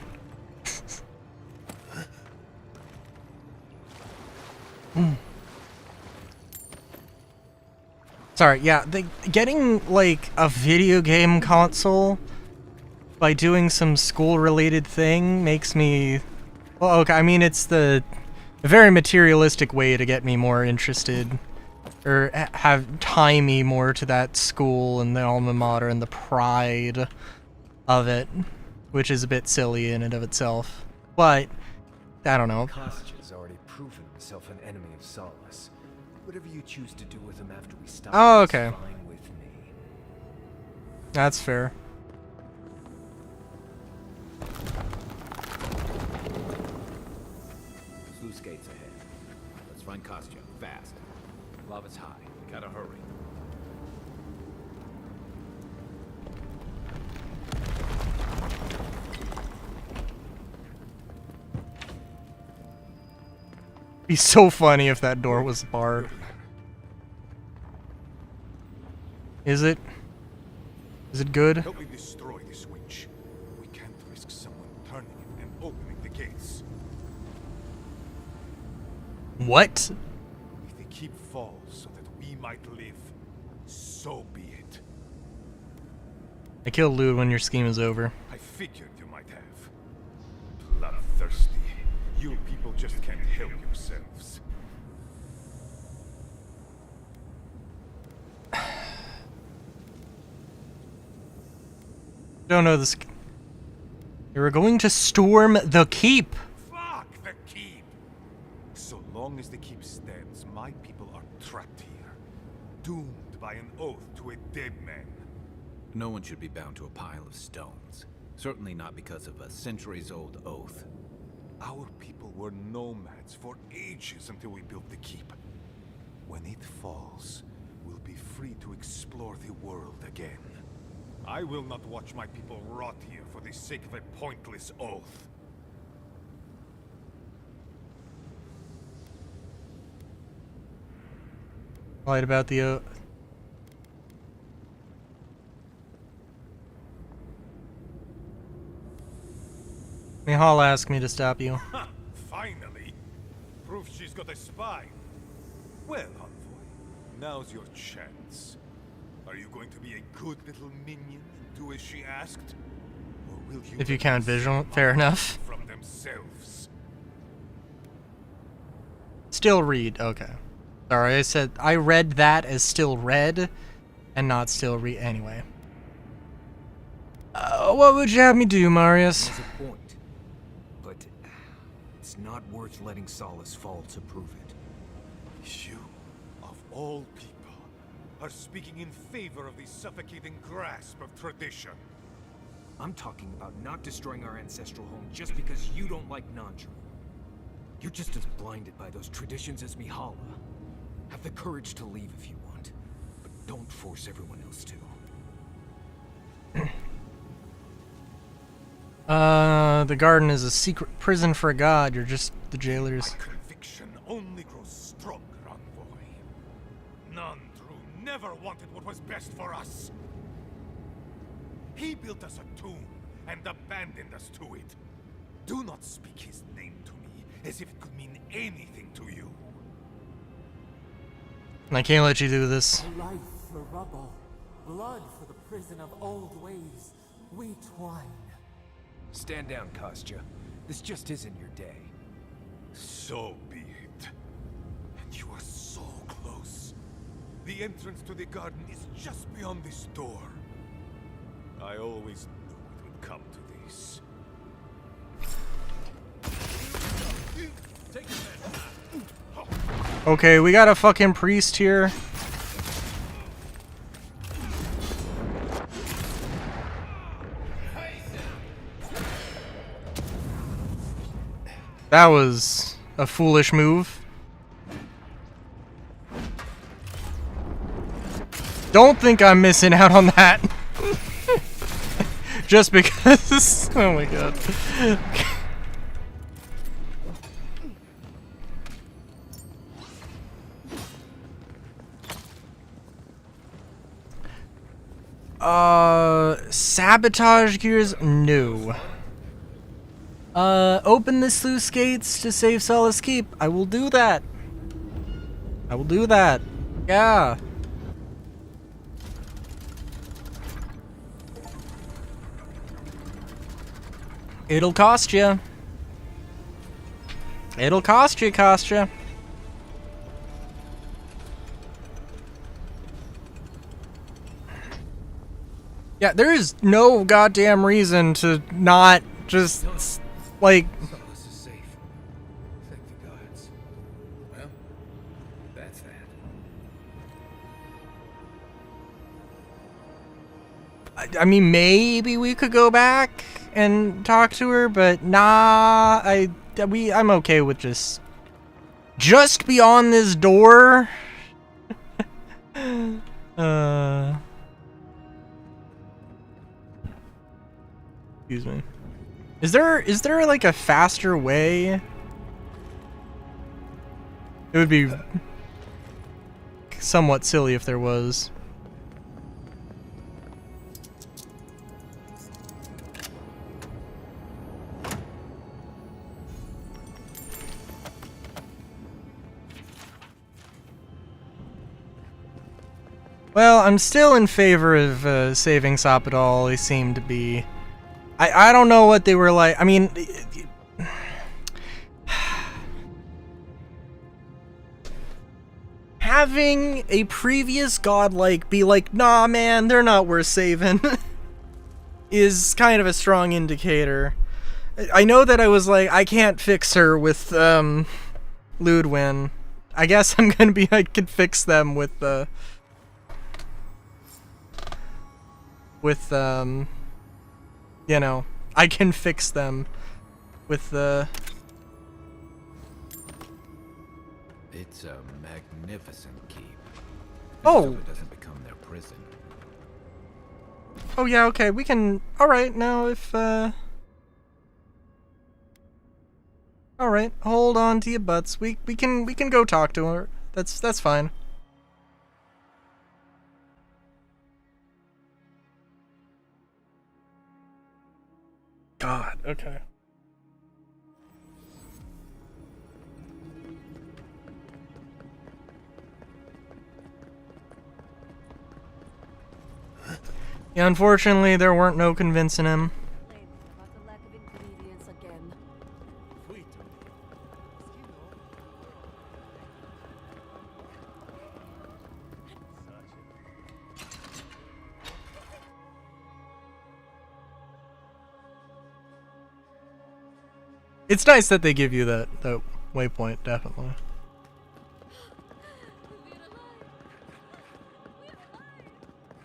Sorry, yeah, getting, like, a video game console by doing some school-related thing makes me... Well, okay, I mean, it's a very materialistic way to get me more interested, or tie me more to that school and the alma mater and the pride of it, which is a bit silly in and of itself. But, I don't know. Kostya's already proven himself an enemy of Solace. Whatever you choose to do with him after we stop Oh, is okay. fine with me. That's fair. Sluice gates ahead. Let's find Kostya, fast. Lava's high. We gotta hurry. Be so funny if that door was barred. Is it? Is it good? Help me destroy this witch. We can't risk someone turning it and opening the gates. What? If the keep falls so that we might live, so be it. I kill Lewd when your scheme is over. I figured you might have. Bloodthirsty. You people just can't help yourselves. Don't know this. You were going to storm the keep. Fuck the keep! So long as the keep stands, my people are trapped here. Doomed by an oath to a dead man. No one should be bound to a pile of stones. Certainly not because of a centuries-old oath. Our people were nomads for ages until we built the keep. When it falls, we'll be free to explore the world again. I will not watch my people rot here for the sake of a pointless oath. Lied about the Mihal asked me to stop you. Ha! Finally! Proof she's got a spine. Well, Envoy, now's your chance. Are you going to be a good little minion and do as she asked? Or will you If you count visual, fair enough. from themselves? Still read, okay. Sorry, I said I read that as still read and not still read anyway. What would you have me do, Marius? There's a point, but it's not worth letting Solace fall to prove it. You, of all people, are speaking in favor of the suffocating grasp of tradition. I'm talking about not destroying our ancestral home just because you don't like Nandru. You're just as blinded by those traditions as Mihala. Have the courage to leave if you want, but don't force everyone else to. The garden is a secret prison for a god. You're just the jailers. My conviction only grows stronger, Envoy. Nandru never wanted what was best for us. He built us a tomb and abandoned us to it. Do not speak his name to me as if it could mean anything to you. I can't let you do this. Life for rubble, blood for the prison of old ways. We twine. Stand down, Kostya. This just isn't your day. So be it. And you are so close. The entrance to the garden is just beyond this door. I always knew it would come to this. Okay, we got a fucking priest here. That was a foolish move. Don't think I'm missing out on that. Just because. Oh my god. Sabotage gears? No. Open the sluice gates to save Solace Keep. I will do that. I will do that. Yeah. It'll cost you. It'll cost you, Kostya. Yeah, there is no goddamn reason to not just, like... Solace is safe. Thank the gods. Well, that's that. I mean, maybe we could go back and talk to her, but nah, I'm okay with just beyond this door. Excuse me. Is there like a faster way? It would be somewhat silly if there was. Well, I'm still in favor of saving Sapadal. They seem to be... I don't know what they were like. I mean... Having a previous godlike be like, nah man, they're not worth saving, is kind of a strong indicator. I know that I was like, I can't fix her with Ludwin. I guess I'm gonna be, I can fix them with you know, I can fix them with the... It's a magnificent keep. Oh! It doesn't become their prison. Oh yeah, okay, we can... Alright, now if, Alright, hold on to your butts. We can go talk to her. That's fine. God, okay. Yeah, unfortunately, there weren't no convincing him. About the lack of ingredients again. It's nice that they give you that waypoint, definitely.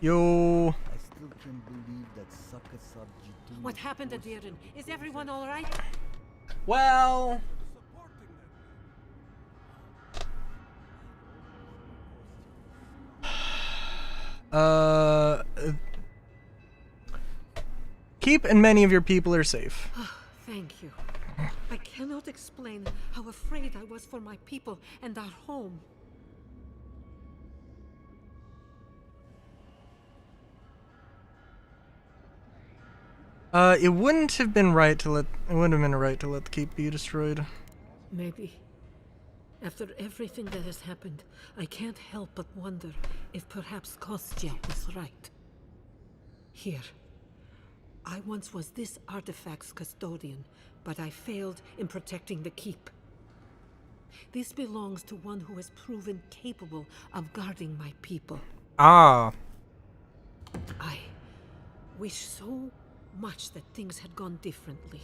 Yo. I still can't believe that sucker sub G2. What happened to Diren? Is everyone all right? Well, Keep and many of your people are safe. Thank you. I cannot explain how afraid I was for my people and our home. It wouldn't have been right to let the keep be destroyed. Maybe. After everything that has happened, I can't help but wonder if perhaps Kostya was right. Here. I once was this artifact's custodian, but I failed in protecting the keep. This belongs to one who has proven capable of guarding my people. Ah. I wish so much that things had gone differently.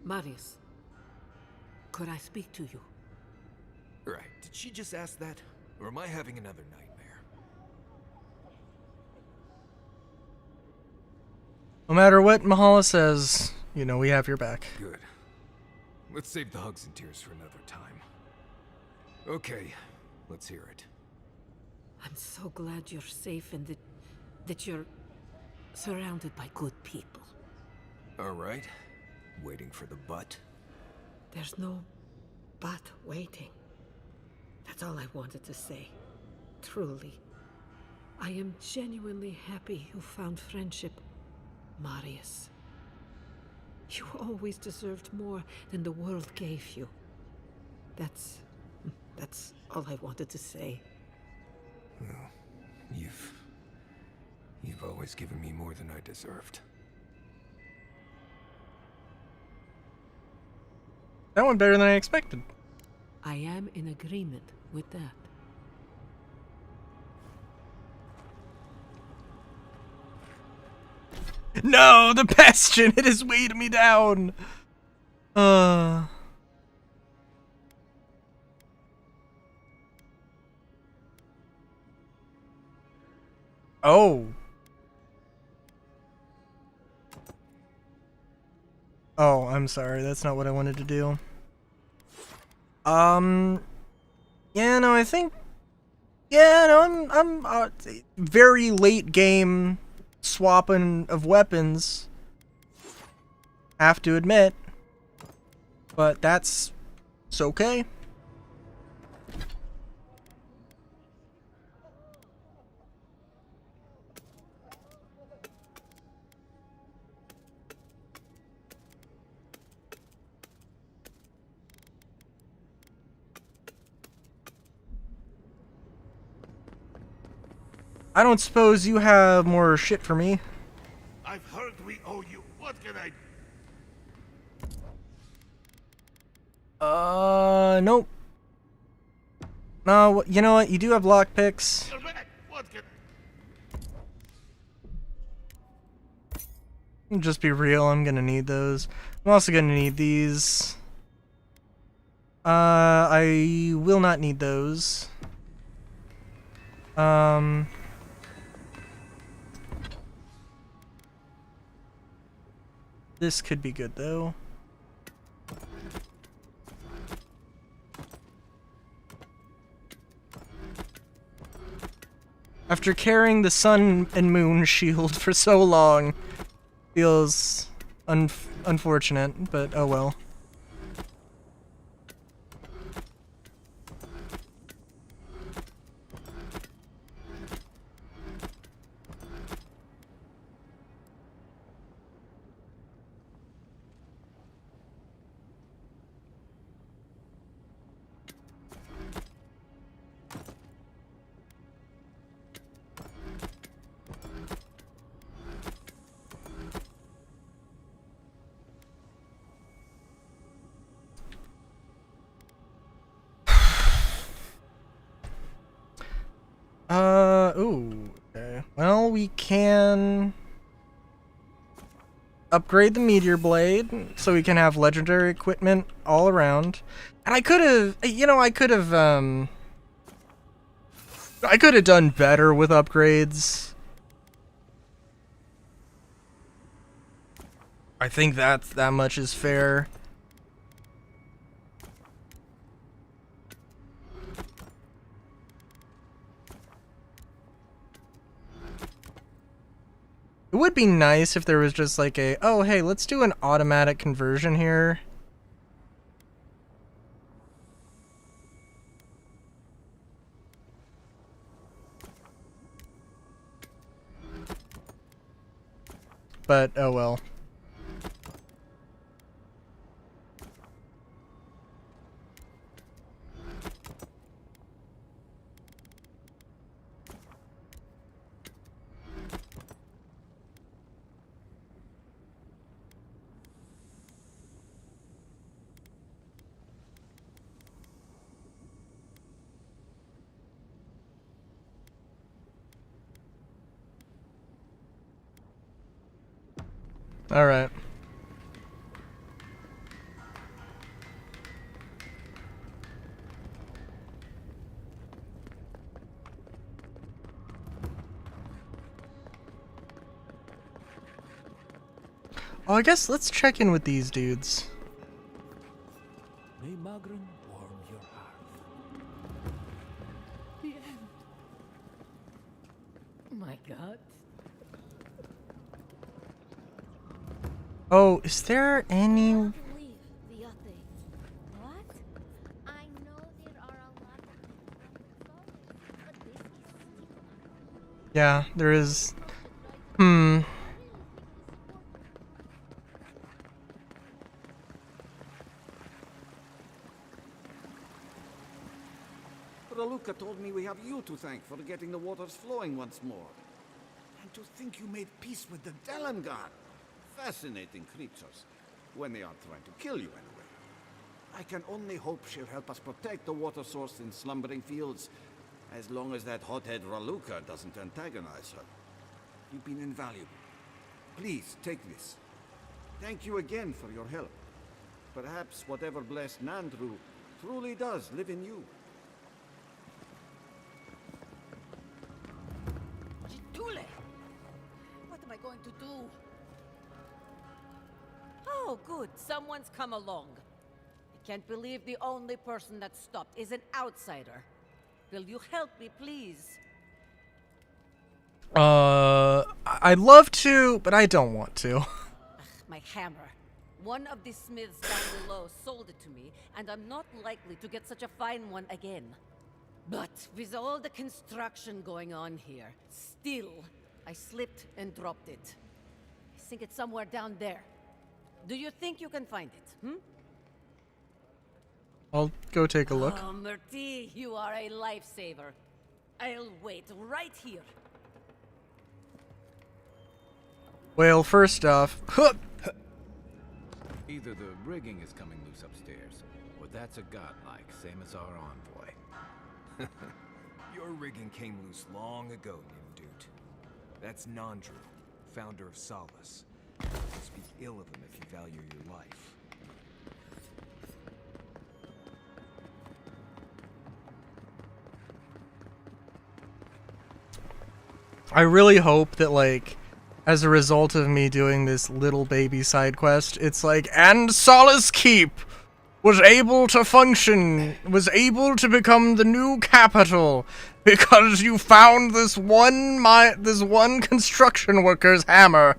Marius, could I speak to you? Right. Did she just ask that? Or am I having another nightmare? No matter what Mahala says, you know we have your back. Good. Let's save the hugs and tears for another time. Okay, let's hear it. I'm so glad you're safe and that you're surrounded by good people. All right. Waiting for the but? There's no but waiting. That's all I wanted to say. Truly. I am genuinely happy you found friendship, Marius. You always deserved more than the world gave you. That's all I wanted to say. Well, you've always given me more than I deserved. That went better than I expected. I am in agreement with that. No, the bastion! It has weighed me down! Oh. Oh, I'm sorry. That's not what I wanted to do. Yeah, no, I think... Yeah, no, I'm very late game swapping of weapons. Have to admit. But it's okay. I don't suppose you have more shit for me. I've heard we owe you. What can I... Nope. No, you know what? You do have lockpicks. You're back. What can... Just be real, I'm gonna need those. I'm also gonna need these. I will not need those. This could be good, though. After carrying the sun and moon shield for so long, feels unfortunate, but oh well. Ooh. Okay. Well, we can upgrade the meteor blade so we can have legendary equipment all around. And I could have, I could have done better with upgrades. I think that much is fair. It would be nice if there was just like a, oh hey, let's do an automatic conversion here. But oh well. All right. Oh, I guess let's check in with these dudes. May Magran warm your heart. The end. My God. Oh, is there any... Yeah, there is. Raluca told me we have you to thank for getting the waters flowing once more. And to think you made peace with the Delangar. Fascinating creatures, when they aren't trying to kill you anyway. I can only hope she'll help us protect the water source in Slumbering Fields, as long as that hothead Raluca doesn't antagonize her. You've been invaluable. Please, take this. Thank you again for your help. Perhaps whatever blessed Nandru truly does live in you. Tule! What am I going to do? Oh, good. Someone's come along. I can't believe the only person that stopped is an outsider. Will you help me, please? I'd love to, but I don't want to. My hammer. One of the smiths down below sold it to me, and I'm not likely to get such a fine one again. But with all the construction going on here, still, I slipped and dropped it. I think it's somewhere down there. Do you think you can find it, I'll go take a look. Oh, Murti, you are a lifesaver. I'll wait right here. Well, first off, Either the rigging is coming loose upstairs, or that's a godlike, same as our envoy. Your rigging came loose long ago, new dude. That's Nandru, founder of Solace. Don't speak ill of him if you value your life. I really hope that, like, as a result of me doing this little baby side quest, it's like, and Solace Keep was able to function, was able to become the new capital because you found this one construction worker's hammer.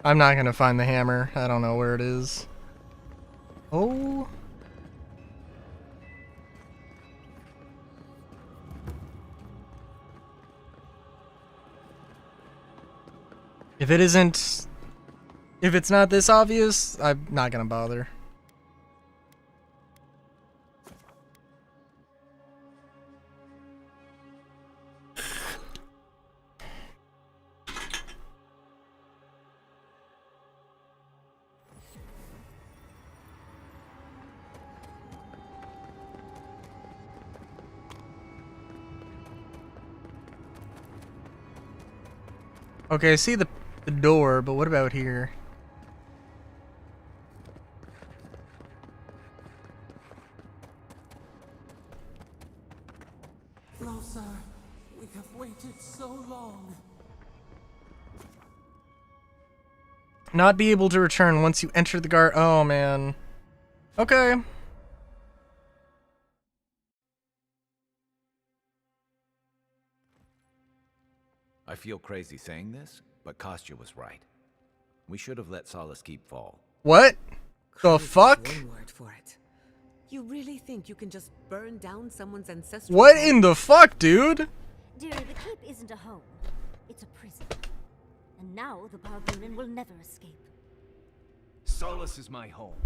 I'm not gonna find the hammer. I don't know where it is. Oh. If it isn't... If it's not this obvious, I'm not gonna bother. Okay, I see the door, but what about here? Closer. We have waited so long. Not be able to return once you enter the guard. Oh, man. Okay. I feel crazy saying this, but Kostya was right. We should have let Solace Keep fall. What? The Crazy is fuck? one word for it. You really think you can just burn down someone's ancestral What home? in the fuck, dude? Dearie, the keep isn't a home. It's a prison. And now the Pargunan will never escape. Solace is my home.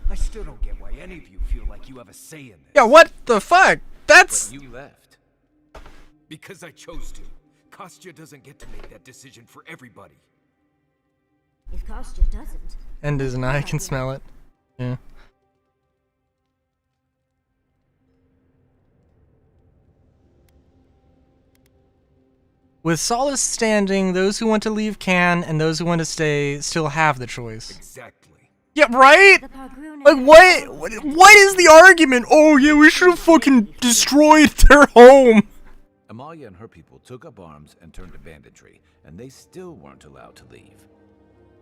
I still don't get why any of you feel like you have a say in this. Yeah, what the fuck? That's... But you left. Because I chose to. Kostya doesn't get to make that decision for everybody. If Kostya doesn't... And his eye can smell it. Yeah. With Solace standing, those who want to leave can, and those who want to stay still have the choice. Exactly. Yeah, right? Like, what is the argument? Oh, yeah, we should have fucking destroyed their home. Amalia and her people took up arms and turned to banditry, and they still weren't allowed to leave.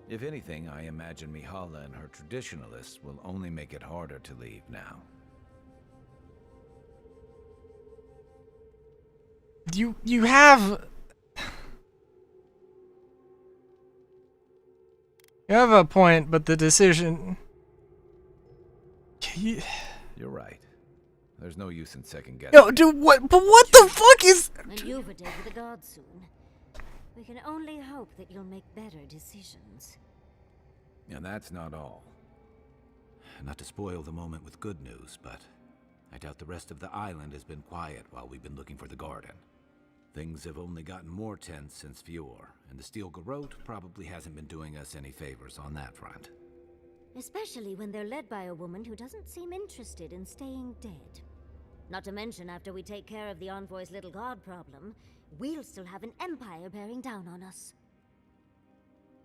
If anything, I imagine Mihala and her traditionalists will only make it harder to leave now. You have... You have a point, but the decision... You're right. There's no use in second guessing. No, dude, what? But what the fuck is... And you'll be dead with the gods soon. We can only hope that you'll make better decisions. And that's not all. Not to spoil the moment with good news, but I doubt the rest of the island has been quiet while we've been looking for the garden. Things have only gotten more tense since Fior, and the Steel Garrote probably hasn't been doing us any favors on that front. Especially when they're led by a woman who doesn't seem interested in staying dead. Not to mention, after we take care of the Envoy's little god problem, we'll still have an empire bearing down on us.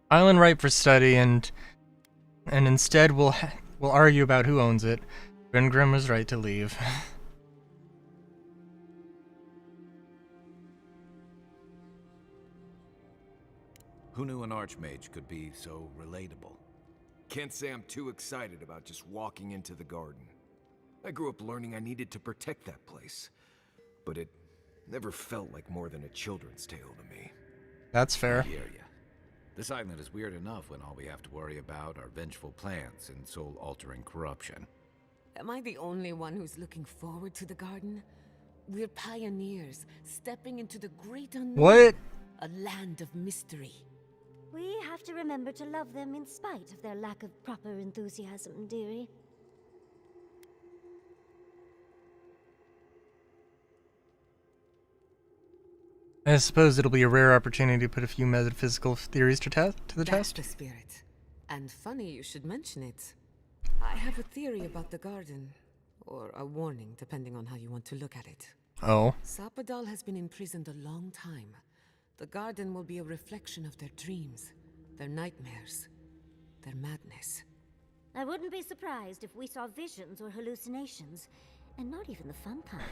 Island ripe for study, and instead we'll argue about who owns it. Grim was right to leave. Who knew an archmage could be so relatable? Can't say I'm too excited about just walking into the garden. I grew up learning I needed to protect that place, but it never felt like more than a children's tale to me. That's fair. I hear ya. This island is weird enough when all we have to worry about are vengeful plans and soul-altering corruption. Am I the only one who's looking forward to the garden? We're pioneers, stepping into the great unknown. What? A land of mystery. We have to remember to love them in spite of their lack of proper enthusiasm, dearie. I suppose it'll be a rare opportunity to put a few metaphysical theories to the That's test. the spirit. And funny you should mention it. I have a theory about the garden. Or a warning, depending on how you want to look at it. Oh. Sapadal has been imprisoned a long time. The garden will be a reflection of their dreams, their nightmares, their madness. I wouldn't be surprised if we saw visions or hallucinations, and not even the fun kind.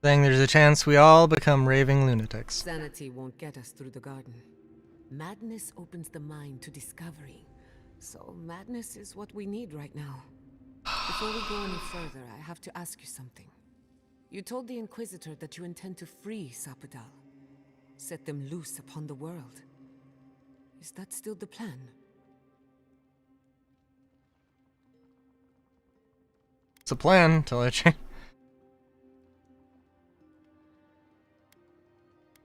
Saying there's a chance we all become raving lunatics. Sanity won't get us through the garden. Madness opens the mind to discovery. So madness is what we need right now. Before we go any further, I have to ask you something. You told the Inquisitor that you intend to free Sapadal. Set them loose upon the world. Is that still the plan? It's a plan until I change.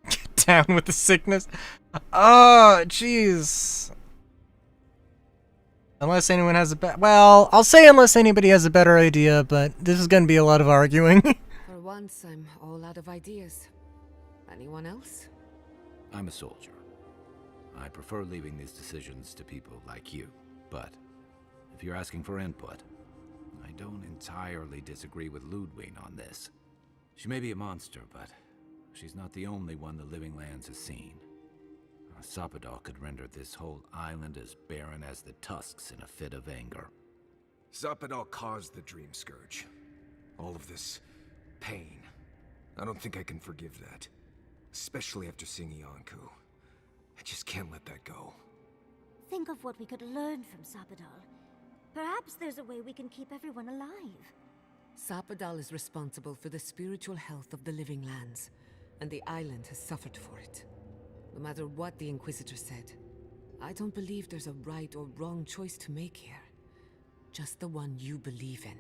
Get down with the sickness. Oh, jeez. Unless anyone has a well, I'll say unless anybody has a better idea, but this is gonna be a lot of arguing. For once, I'm all out of ideas. Anyone else? I'm a soldier. I prefer leaving these decisions to people like you, but if you're asking for input, I don't entirely disagree with Ludwig on this. She may be a monster, but she's not the only one the Living Lands has seen. Sapadal could render this whole island as barren as the Tusks in a fit of anger. Sapadal caused the Dream Scourge. All of this pain. I don't think I can forgive that. Especially after seeing Iancu. I just can't let that go. Think of what we could learn from Sapadal. Perhaps there's a way we can keep everyone alive. Sapadal is responsible for the spiritual health of the Living Lands, and the island has suffered for it. No matter what the Inquisitor said, I don't believe there's a right or wrong choice to make here. Just the one you believe in.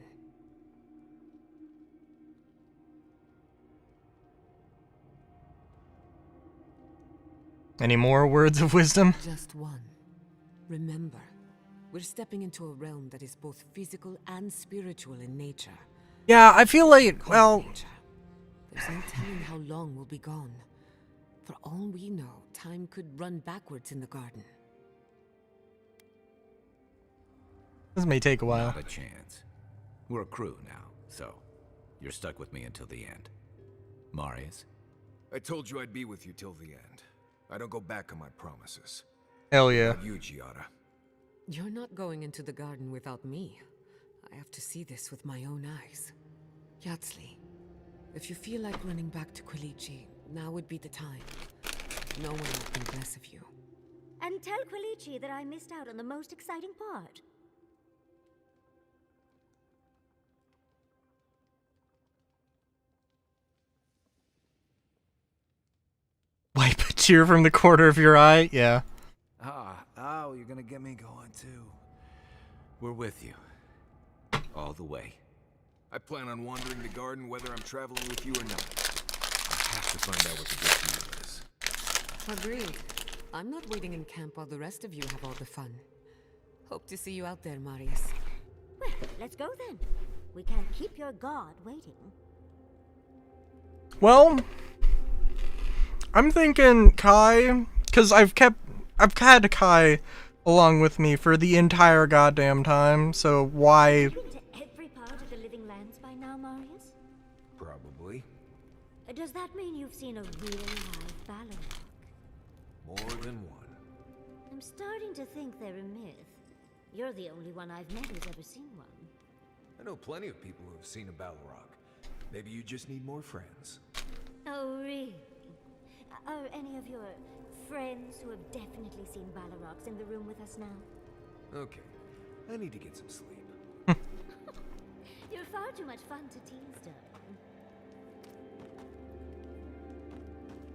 Any more words of wisdom? Just one. Remember, we're stepping into a realm that is both physical and spiritual in nature. Yeah, I feel like, well... There's no telling how long we'll be gone. For all we know, time could run backwards in the garden. This may take a while. Not a chance. We're a crew now, so you're stuck with me until the end. Marius? I told you I'd be with you till the end. I don't go back on my promises. Hell yeah. You, Giada. You're not going into the garden without me. I have to see this with my own eyes. Yatsli, if you feel like running back to Quilici, now would be the time. No one will think less of you. And tell Quilici that I missed out on the most exciting part. Wipe a tear from the corner of your eye? Yeah. Oh, you're gonna get me going too. We're with you. All the way. I plan on wandering the garden whether I'm traveling with you or not. I have to find out what the good deal is. Agreed. I'm not waiting in camp while the rest of you have all the fun. Hope to see you out there, Marius. Well, let's go then. We can't keep your god waiting. Well, I'm thinking Kai, because I've had Kai along with me for the entire goddamn time, so why... Have you been to every part of the Living Lands by now, Marius? Probably. Does that mean you've seen a real live Balrog? More than one. I'm starting to think they're a myth. You're the only one I've met who's ever seen one. I know plenty of people who have seen a Balrog. Maybe you just need more friends. Oh, really? Are any of your friends who have definitely seen Balrogs in the room with us now? Okay. I need to get some sleep. You're far too much fun to tease, darling.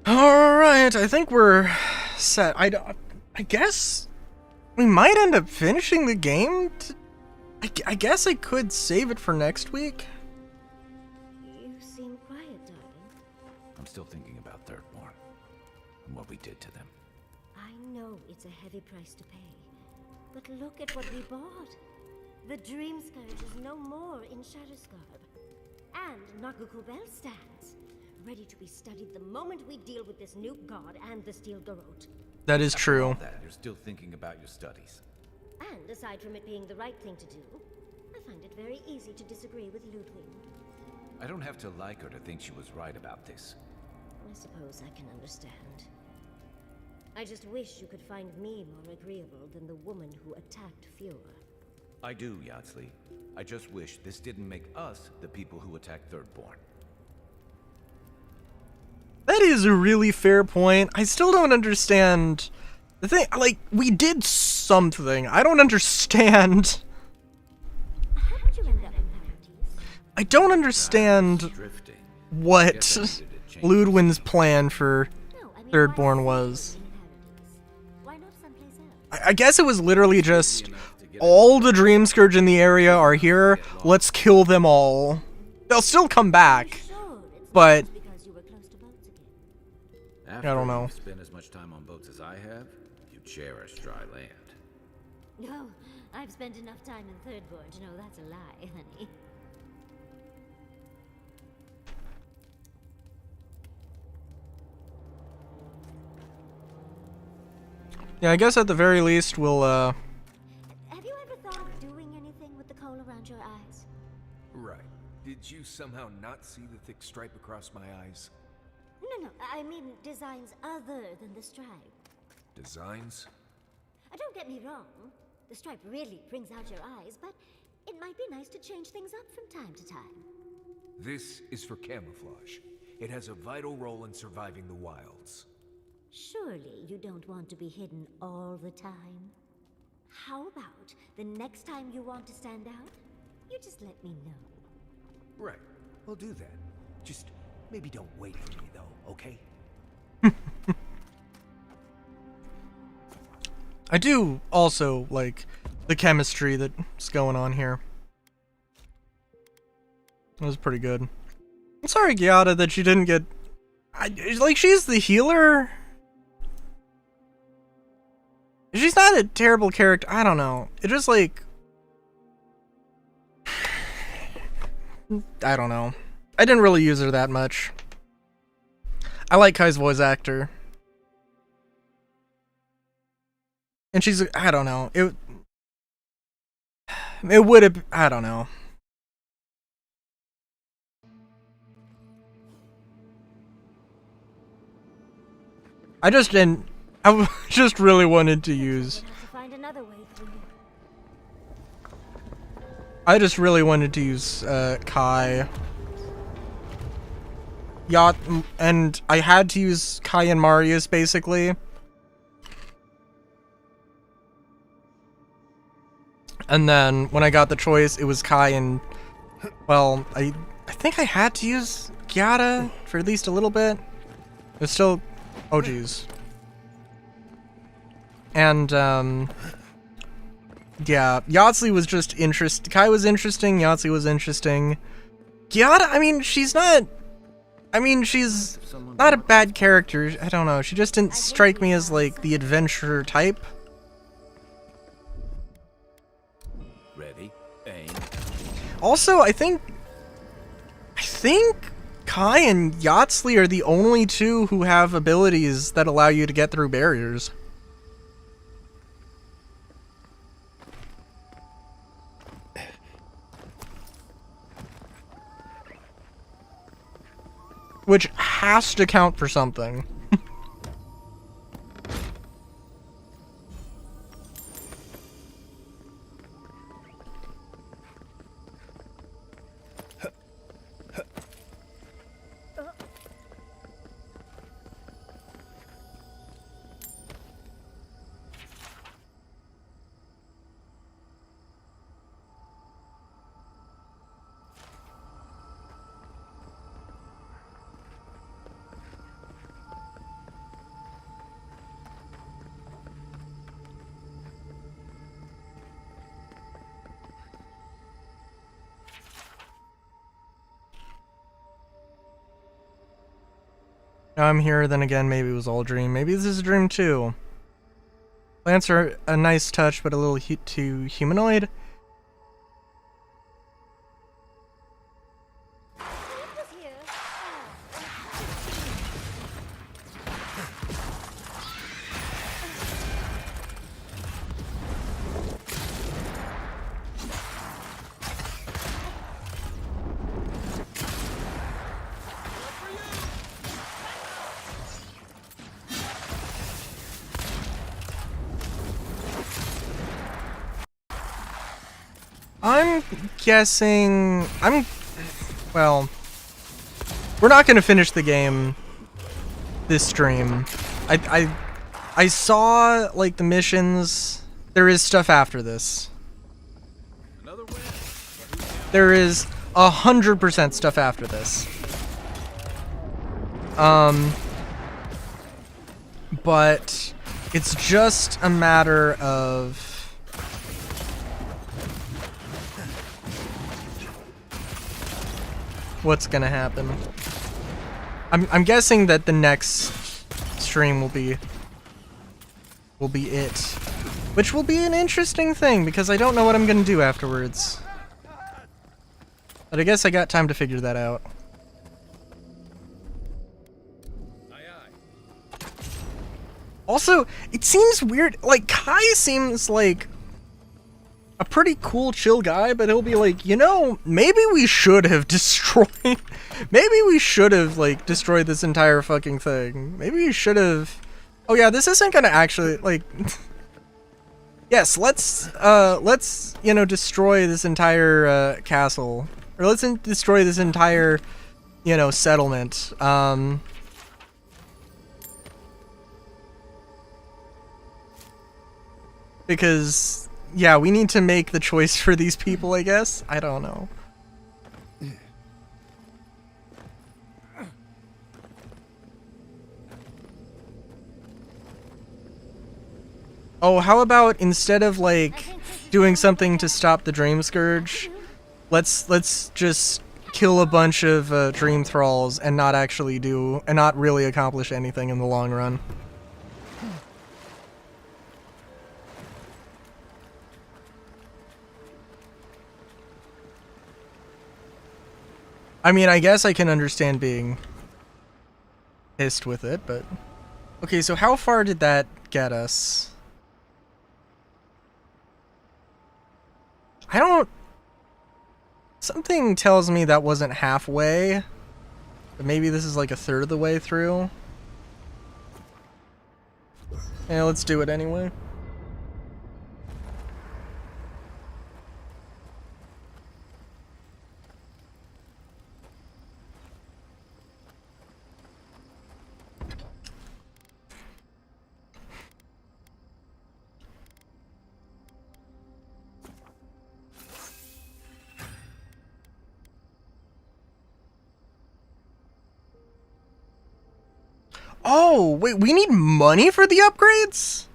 Alright, I think we're set. I guess we might end up finishing the game. I guess I could save it for next week. You seem quiet, darling. I'm still thinking about Thirdborn and what we did to them. I know it's a heavy price to pay, but look at what we bought. The Dream Scourge is no more in Shadowscarp, and Nagukubel stands, ready to be studied the moment we deal with this new god and the Steel Garrote. That is true. After all that, you're still thinking about your studies. And aside from it being the right thing to do, I find it very easy to disagree with Ludwig. I don't have to like her to think she was right about this. I suppose I can understand. I just wish you could find me more agreeable than the woman who attacked Fiora. I do, Yatsli. I just wish this didn't make us the people who attacked Thirdborn. That is a really fair point. I still don't understand the thing. Like, we did something. I don't understand. How did you end up in Paradise? I don't understand what Ludwig's plan for Thirdborn was. Why not someplace else? I guess it was literally just all the Dream Scourge in the area are here. Let's kill them all. They'll still come back, but I don't know. After you've spent as much time on boats as I have, you cherish dry land. No, I've spent enough time in Thirdborn to know that's a lie, honey. Yeah, I guess at the very least we'll Have you ever thought of doing anything with the coal around your eyes? Right. Did you somehow not see the thick stripe across my eyes? No, I mean designs other than the stripe. Designs? Don't get me wrong. The stripe really brings out your eyes, but it might be nice to change things up from time to time. This is for camouflage. It has a vital role in surviving the wilds. Surely you don't want to be hidden all the time. How about the next time you want to stand out, you just let me know. Right. I'll do that. Just maybe don't wait for me, though, okay? I do also like the chemistry that's going on here. It was pretty good. I'm sorry, Giada, that you didn't get... like, she's the healer? She's not a terrible character. I don't know. It just, like... I don't know. I didn't really use her that much. I like Kai's voice actor. And she's... I don't know. It would have... I don't know. I just didn't... I just really wanted to use... I just really wanted to use Kai. Yacht, and I had to use Kai and Marius, basically. And then, when I got the choice, it was Kai and... Well, I think I had to use Giada for at least a little bit. It's still... Oh, geez. And, yeah, Yahtzee was just interesting. Kai was interesting, Yahtzee was interesting. Giada, I mean, she's not... I mean, she's not a bad character. I don't know, she just didn't strike me as, like, the adventurer type. Ready, aim. Also, I think Kai and Yahtzee are the only two who have abilities that allow you to get through barriers. Which has to count for something. Now I'm here, then again, maybe it was all a dream. Maybe this is a dream too. Plants are a nice touch, but a little too humanoid. I'm guessing... well... We're not gonna finish the game this stream. I saw, like, the missions. There is stuff after this. There is 100% stuff after this. But it's just a matter of... what's gonna happen. I'm guessing that the next stream will be it, which will be an interesting thing because I don't know what I'm gonna do afterwards. But I guess I got time to figure that out. Also, it seems weird, like, Kai seems like a pretty cool, chill guy, but he'll be like, you know, maybe we should have destroyed, maybe we should have, like, destroyed this entire fucking thing. Maybe we should have, oh yeah, this isn't gonna actually, like, yes, let's, you know, destroy this entire, castle, or let's destroy this entire, you know, settlement, because, yeah, we need to make the choice for these people, I guess? I don't know. Oh, how about instead of, like, doing something to stop the Dream Scourge, let's just kill a bunch of, Dream Thralls and not actually and not really accomplish anything in the long run. I mean, I guess I can understand being pissed with it, but... Okay, so how far did that get us? I don't... Something tells me that wasn't halfway, but maybe this is like a third of the way through. Yeah, let's do it anyway. Oh, wait, we need money for the upgrades?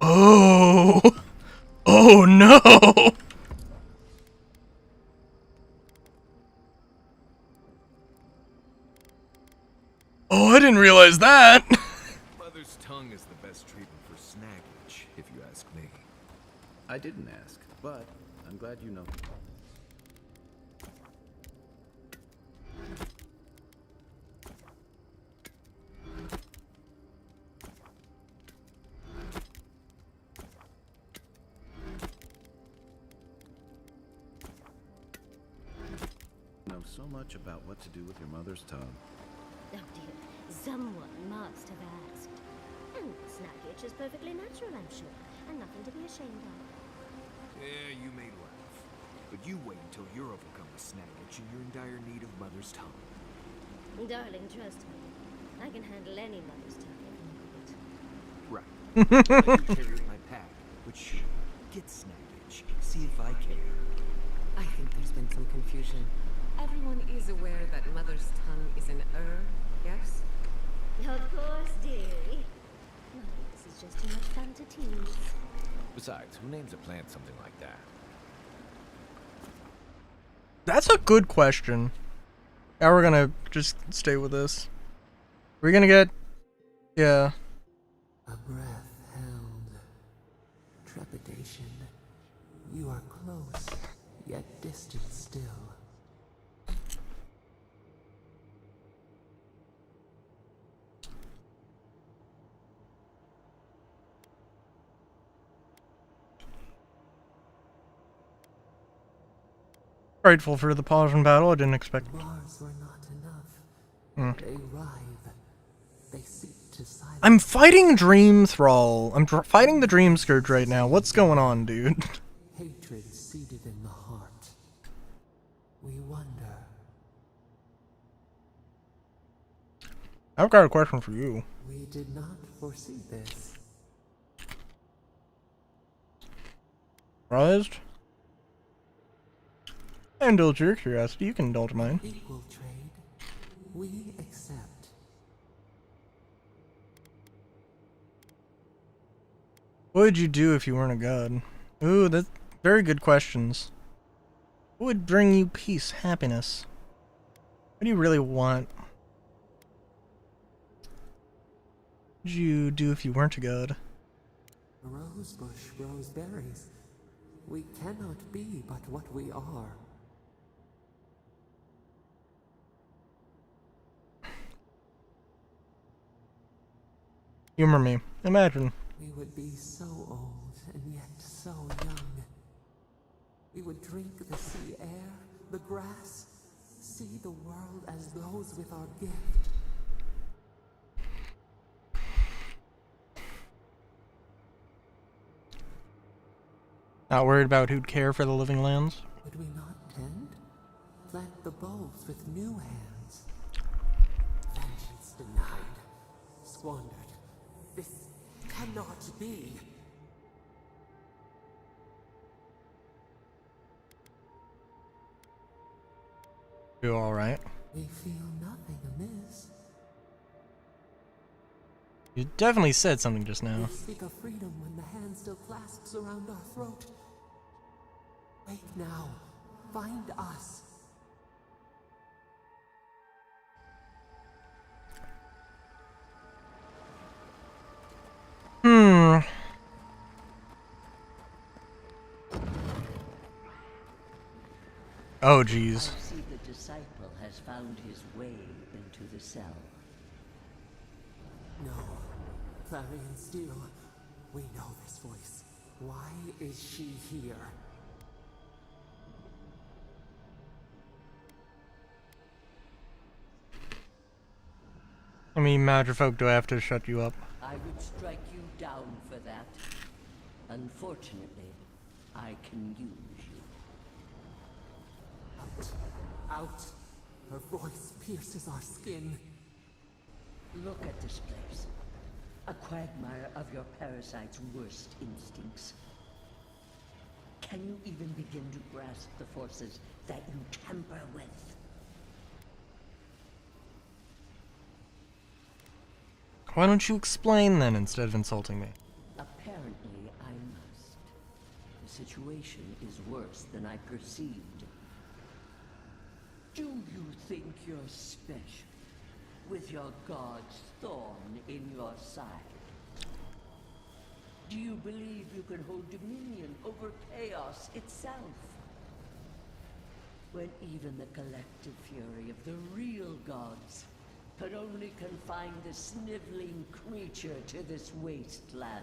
Oh. Oh no. Oh, I didn't realize that. Mother's tongue is the best treatment for snaggage, if you ask me. I didn't ask, but I'm glad you know. Know so much about what to do with your mother's tongue. Oh dear, someone must have asked. And snaggage is perfectly natural, I'm sure, and nothing to be ashamed of. Yeah, you may laugh, but you wait until you're overcome with snaggage and you're in dire need of mother's tongue. Darling, trust me. I can handle any mother's tongue if needed. Right. Let me carry my pack, which gets snaggage. See if I care. I think there's been some confusion. Everyone is aware that mother's tongue is an yes? Of course, dearie. No, this is just too much fun to tease. Besides, who names a plant something like that? That's a good question. Now we're gonna just stay with this. We're gonna get... Yeah. A breath held. Trepidation. You are close, yet distant still. Grateful for the pause in battle, I didn't expect. Bars were not enough. They writhe. They seek to silence. I'm fighting Dream Thrall. I'm fighting the Dream Scourge right now. What's going on, dude? Hatred seated in the heart. We wonder. I've got a question for you. We did not foresee this. Surprised? I indulge your curiosity, you can indulge mine. Equal trade. We accept. What would you do if you weren't a god? Ooh, that's very good questions. What would bring you peace, happiness? What do you really want? What would you do if you weren't a god? A rose bush grows berries. We cannot be but what we are. Humor me. Imagine. We would be so old and yet so young. We would drink the sea air, the grass, see the world as those with our gift. Not worried about who'd care for the living lands? Would we not tend? Plant the bulbs with new hands. Vengeance denied. Squandered. This cannot be. You alright? We feel nothing amiss. You definitely said something just now. We speak of freedom when the hand still clasps around our throat. Wake now. Find us. Oh, jeez. I see the disciple has found his way into the cell. No. Clarion Steel. We know this voice. Why is she here? How many Madrifolk do I have to shut you up? I would strike you down for that. Unfortunately, I can use you. Out! Her voice pierces our skin. Look at this place. A quagmire of your parasite's worst instincts. Can you even begin to grasp the forces that you tamper with? Why don't you explain then instead of insulting me? Apparently, I must. The situation is worse than I perceived. Do you think you're special, with your god's thorn in your side? Do you believe you can hold dominion over chaos itself? When even the collective fury of the real gods could only confine the sniveling creature to this wasteland.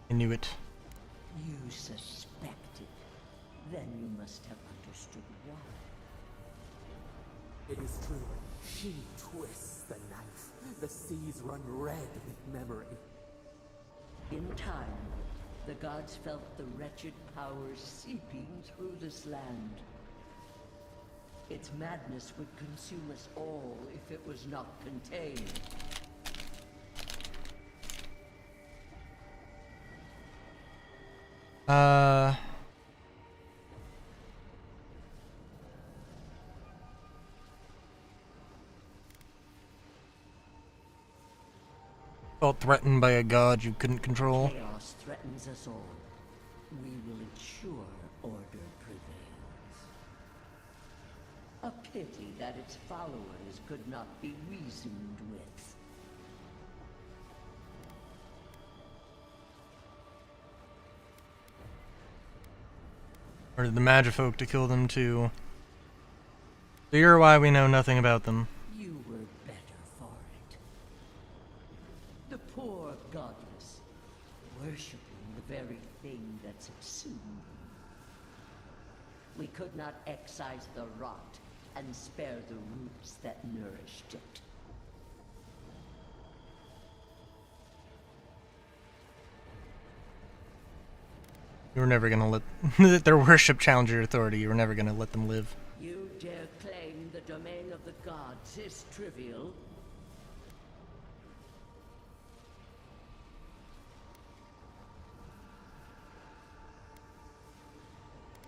I knew it. You suspected. Then you must have understood why. It is true. She twists the knife. The seas run red with memory. In time, the gods felt the wretched powers seeping through this land. Its madness would consume us all if it was not contained. Felt threatened by a god you couldn't control. Chaos threatens us all. We will ensure order prevails. A pity that its followers could not be reasoned with. Ordered the Magifolk to kill them too. So you're why we know nothing about them. You were better for it. The poor godless, worshipping the very thing that subsumed them. We could not excise the rot and spare the roots that nourished it. You were never gonna let their worship challenge your authority. You were never gonna let them live. You dare claim the domain of the gods is trivial?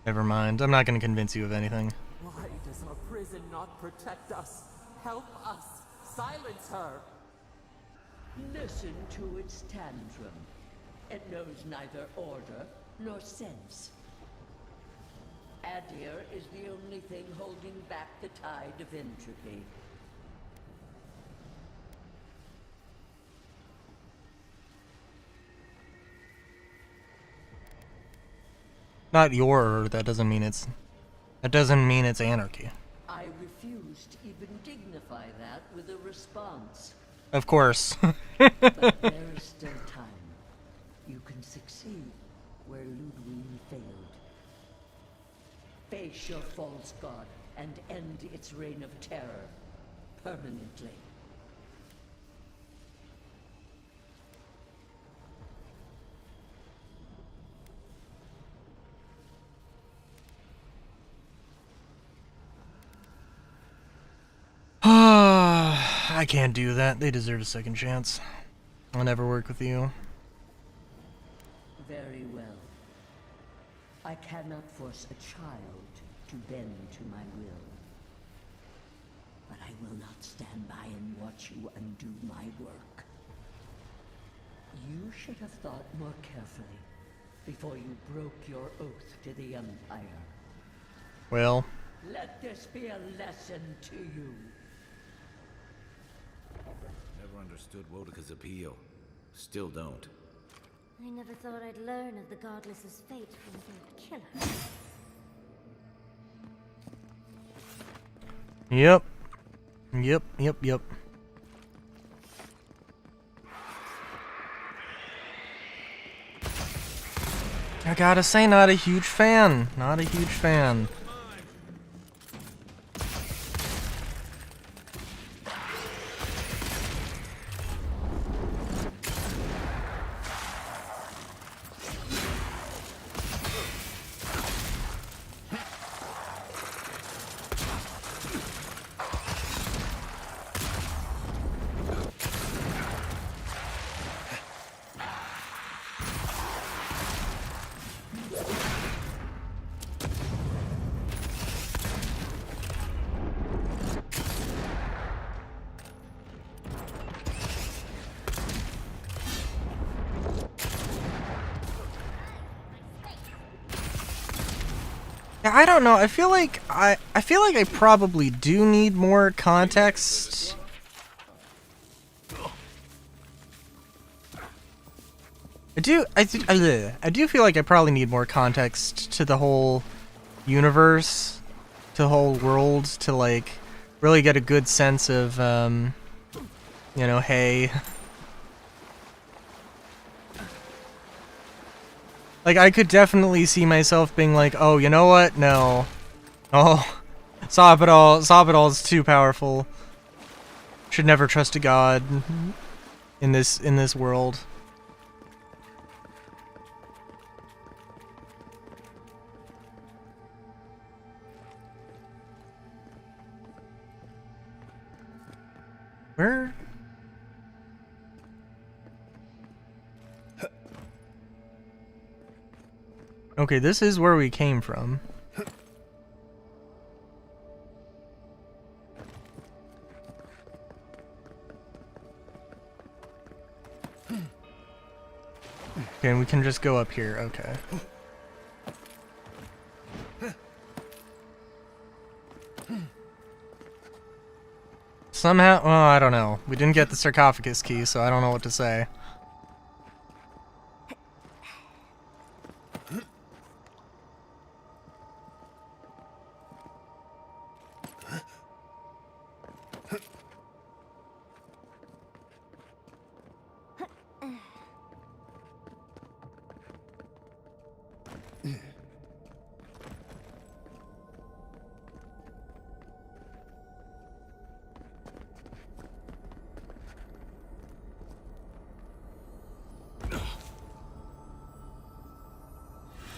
Never mind. I'm not gonna convince you of anything. Why does our prison not protect us? Help us! Silence her! Listen to its tantrum. It knows neither order nor sense. Adir is the only thing holding back the tide of entropy. Not your, that doesn't mean it's anarchy. I refuse to even dignify that with a response. Of course. But there is still time. You can succeed where Ludwig failed. Face your false god and end its reign of terror permanently. I can't do that. They deserve a second chance. I'll never work with you. Very well. I cannot force a child to bend to my will. But I will not stand by and watch you undo my work. You should have thought more carefully before you broke your oath to the Empire. Well. Let this be a lesson to you. Never understood Wodika's appeal. Still don't. I never thought I'd learn of the Godless's fate from their killer. Yep. I gotta say, not a huge fan. Not a huge fan. I don't know. I feel like I probably do need more context. I do feel like I probably need more context to the whole universe, to the whole world, to like really get a good sense of you know, hey. Like, I could definitely see myself being like, oh, you know what? No. Oh, Sabadall's too powerful. Should never trust a god in this world. Where? Okay, this is where we came from. Okay, and we can just go up here, okay. Somehow, well, I don't know. We didn't get the sarcophagus key, so I don't know what to say.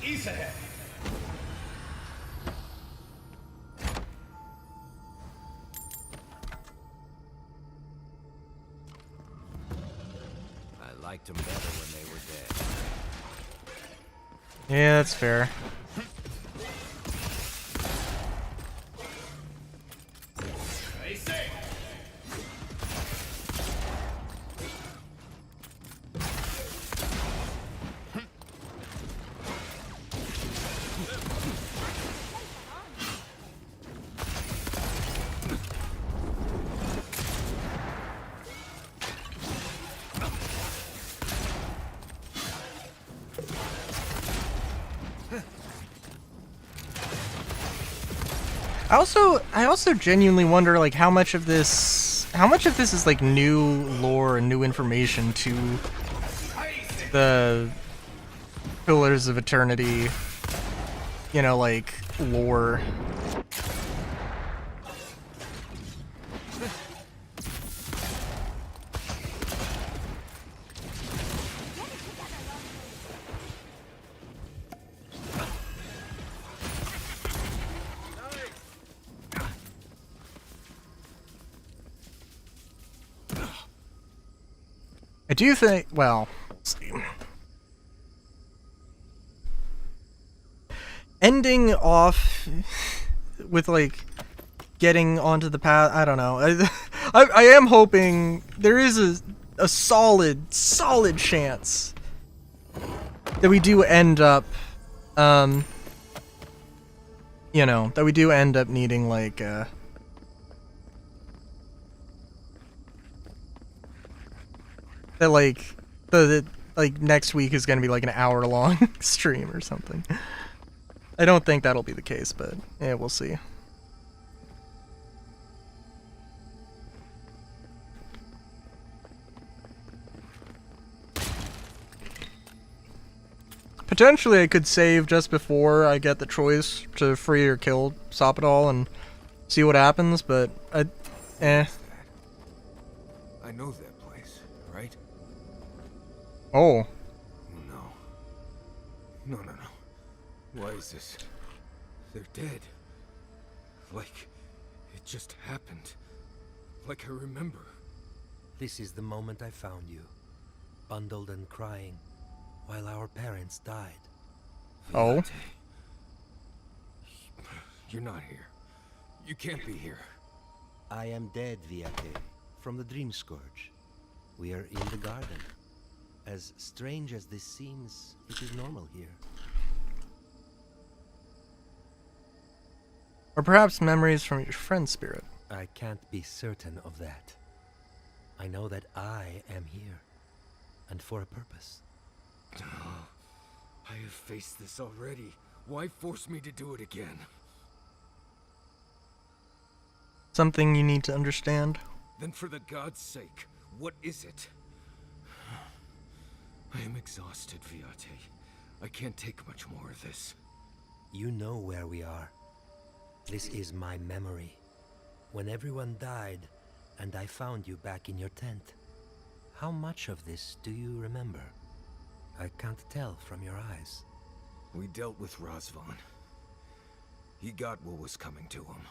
East ahead. I liked them better when they were dead. Yeah, that's fair. Stay safe. I also genuinely wonder like how much of this is like new lore and new information to the Pillars of Eternity, you know, like lore. I do think, well, let's see. Ending off with like getting onto the path, I don't know. I am hoping there is a solid chance that we do end up, you know, that we do end up needing like, that like the like next week is gonna be like an hour-long stream or something. I don't think that'll be the case, but yeah, we'll see. Potentially I could save just before I get the choice to free or kill Sapadal and see what happens, but I know that place, right? Oh. No. Why is this? They're dead. Like, it just happened. Like I remember. This is the moment I found you. Bundled and crying, while our parents died. Oh? You're not here. You can't be here. I am dead, Viate, from the Dream Scourge. We are in the garden. As strange as this seems, it is normal here. Or perhaps memories from your friend's spirit. I can't be certain of that. I know that I am here, and for a purpose. I have faced this already. Why force me to do it again? Something you need to understand. Then for the god's sake, what is it? I am exhausted, Viate. I can't take much more of this. You know where we are. This is my memory. When everyone died, and I found you back in your tent. How much of this do you remember? I can't tell from your eyes. We dealt with Razvan. He got what was coming to him.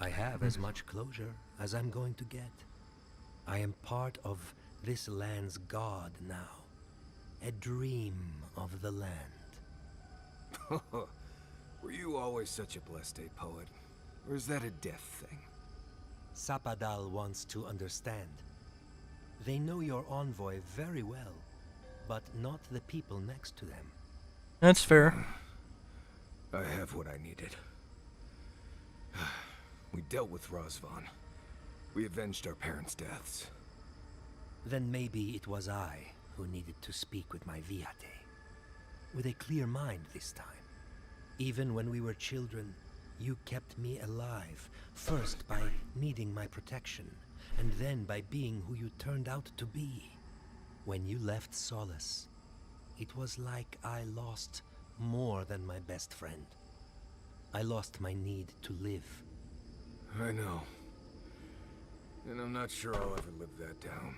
I have as much closure as I'm going to get. I am part of this land's god now. A dream of the land. Were you always such a blessed a poet? Or is that a death thing? Sapadal wants to understand. They know your envoy very well, but not the people next to them. That's fair. I have what I needed. We dealt with Razvan. We avenged our parents' deaths. Then maybe it was I who needed to speak with my Viate. With a clear mind this time. Even when we were children, you kept me alive. First by needing my protection, and then by being who you turned out to be. When you left Solace, it was like I lost more than my best friend. I lost my need to live. I know. And I'm not sure I'll ever live that down.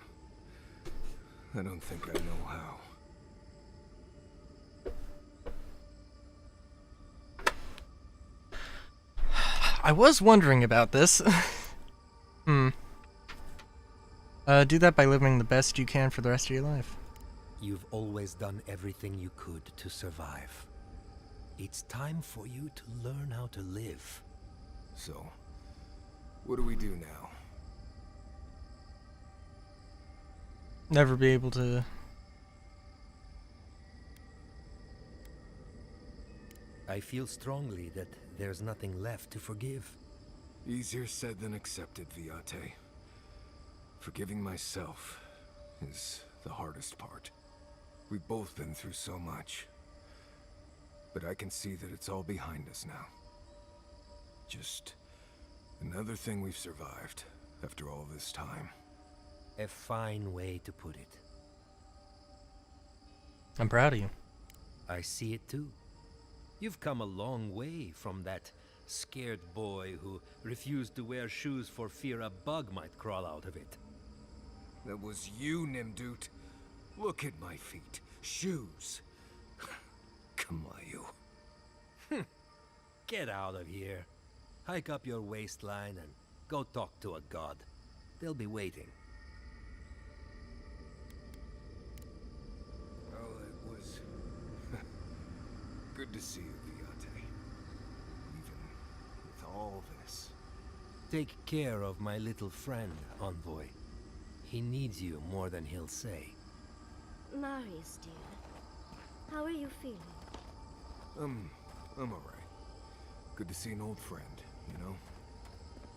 I don't think I know how. I was wondering about this. Do that by living the best you can for the rest of your life. You've always done everything you could to survive. It's time for you to learn how to live. So, what do we do now? Never be able to... I feel strongly that there's nothing left to forgive. Easier said than accepted, Viate. Forgiving myself is the hardest part. We've both been through so much. But I can see that it's all behind us now. Just another thing we've survived after all this time. A fine way to put it. I'm proud of you. I see it too. You've come a long way from that scared boy who refused to wear shoes for fear a bug might crawl out of it. That was you, Nimdut. Look at my feet. Shoes. Kamayu. Get out of here. Hike up your waistline and go talk to a god. They'll be waiting. Well, it was good to see you, Viate. Even with all this. Take care of my little friend, Envoy. He needs you more than he'll say. Marius, dear. How are you feeling? I'm alright. Good to see an old friend, you know?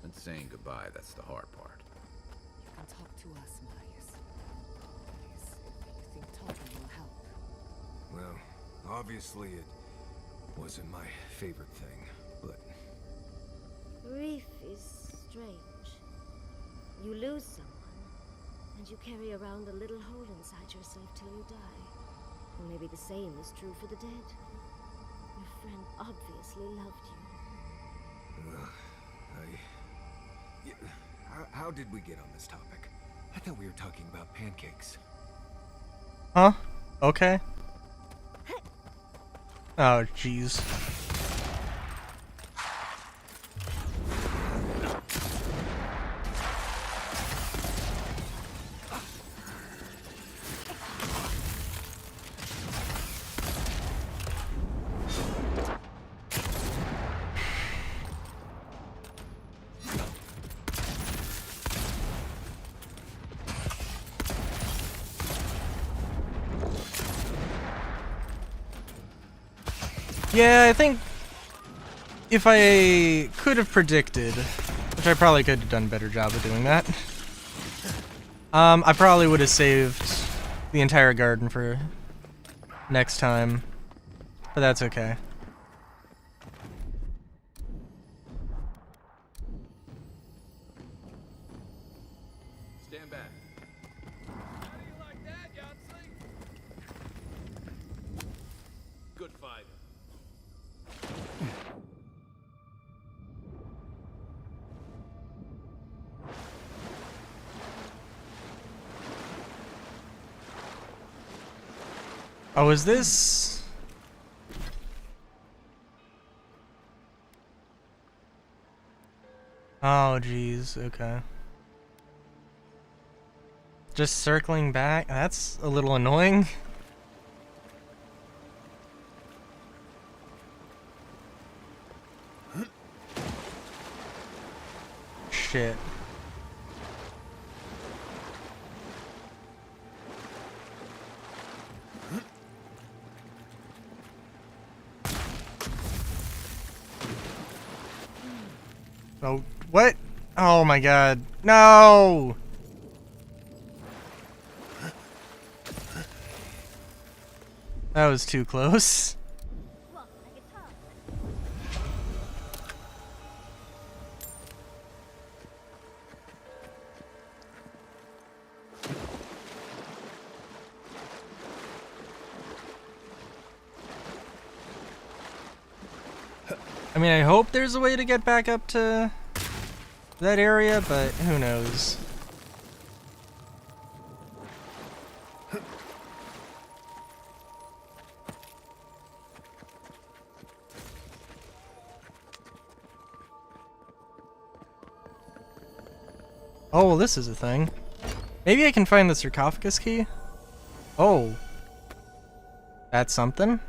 And saying goodbye, that's the hard part. You can talk to us, Marius. Please, if you think talking will help. Well, obviously it wasn't my favorite thing, but... Grief is strange. You lose someone, and you carry around a little hole inside yourself till you die. And maybe the same is true for the dead. Your friend obviously loved you. How did we get on this topic? I thought we were talking about pancakes. Huh? Okay. Oh, jeez. Yeah, I think if I could have predicted, which I probably could have done a better job of doing that, I probably would have saved the entire garden for next time, but that's okay. Stand back. How do you like that, Yahtzee? Good fight. Oh, is this... Oh, jeez, okay. Just circling back? That's a little annoying. Shit. Oh, what? Oh my god. No! That was too close. I mean, I hope there's a way to get back up to that area, but who knows. Oh, well, this is a thing. Maybe I can find the sarcophagus key? Oh. That's something?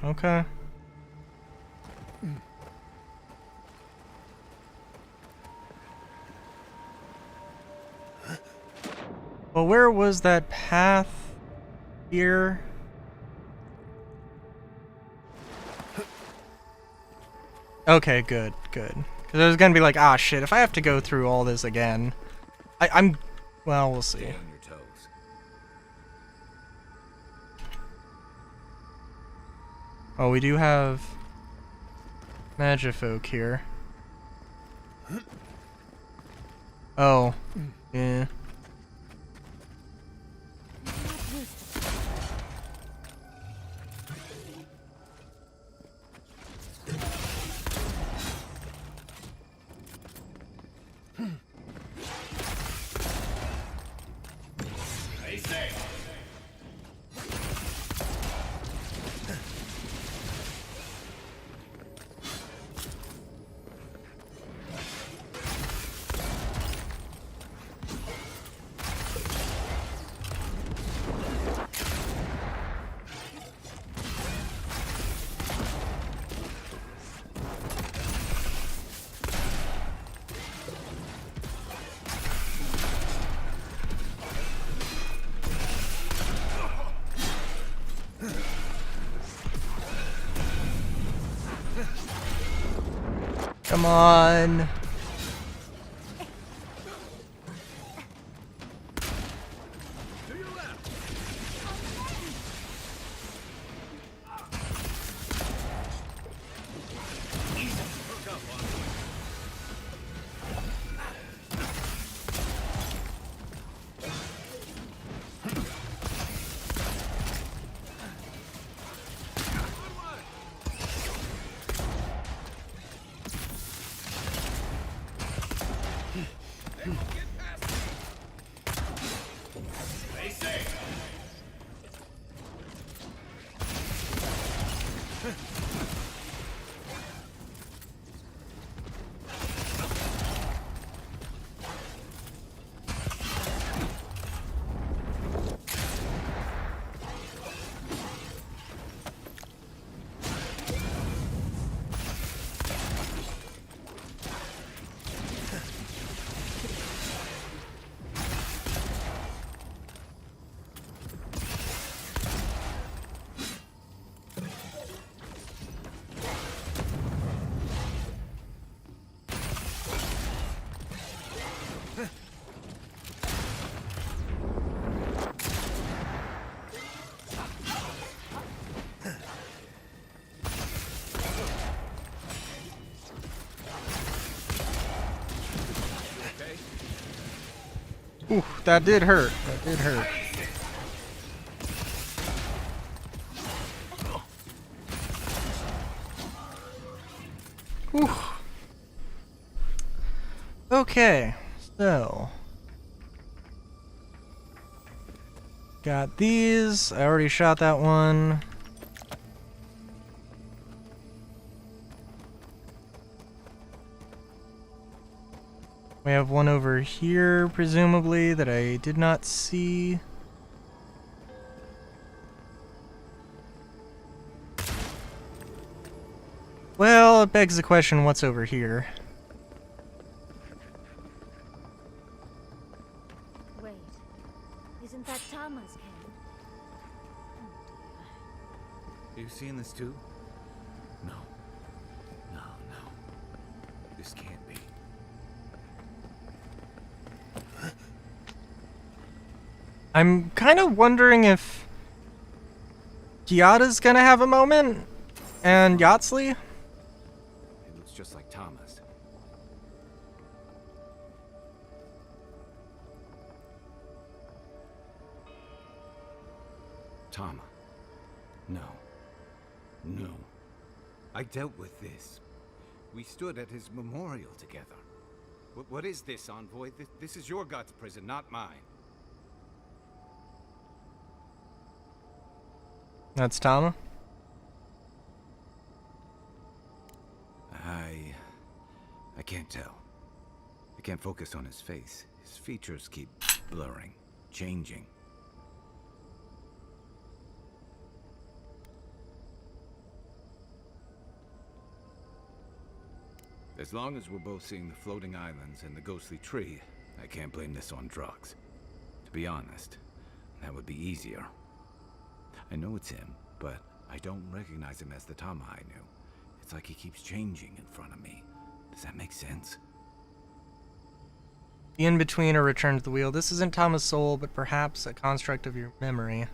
Okay. Well, where was that path? Here? Okay, good, good. Because I was gonna be like, ah, shit, if I have to go through all this again, well, we'll see. Stay on your toes. Oh, we do have Magifolk here. Oh, yeah. Come on. Ooh, that did hurt. That did hurt. Whew. Okay, so got these. I already shot that one. We have one over here, presumably, that I did not see. Well, it begs the question, what's over here? Wait, isn't that Tama's camp? Are you seeing this too? No. No, no. This can't be. I'm kind of wondering if Gyata's gonna have a moment, and Yatsley? It looks just like Thomas. Tama. No. No. I dealt with this. We stood at his memorial together. What is this, Envoy? This is your god's prison, not mine. That's Tama? I can't tell. I can't focus on his face. His features keep blurring, changing. As long as we're both seeing the floating islands and the ghostly tree, I can't blame this on drugs. To be honest, that would be easier. I know it's him, but I don't recognize him as the Tama I knew. It's like he keeps changing in front of me. Does that make sense? The in-between or return to the wheel. This isn't Tama's soul, but perhaps a construct of your memory.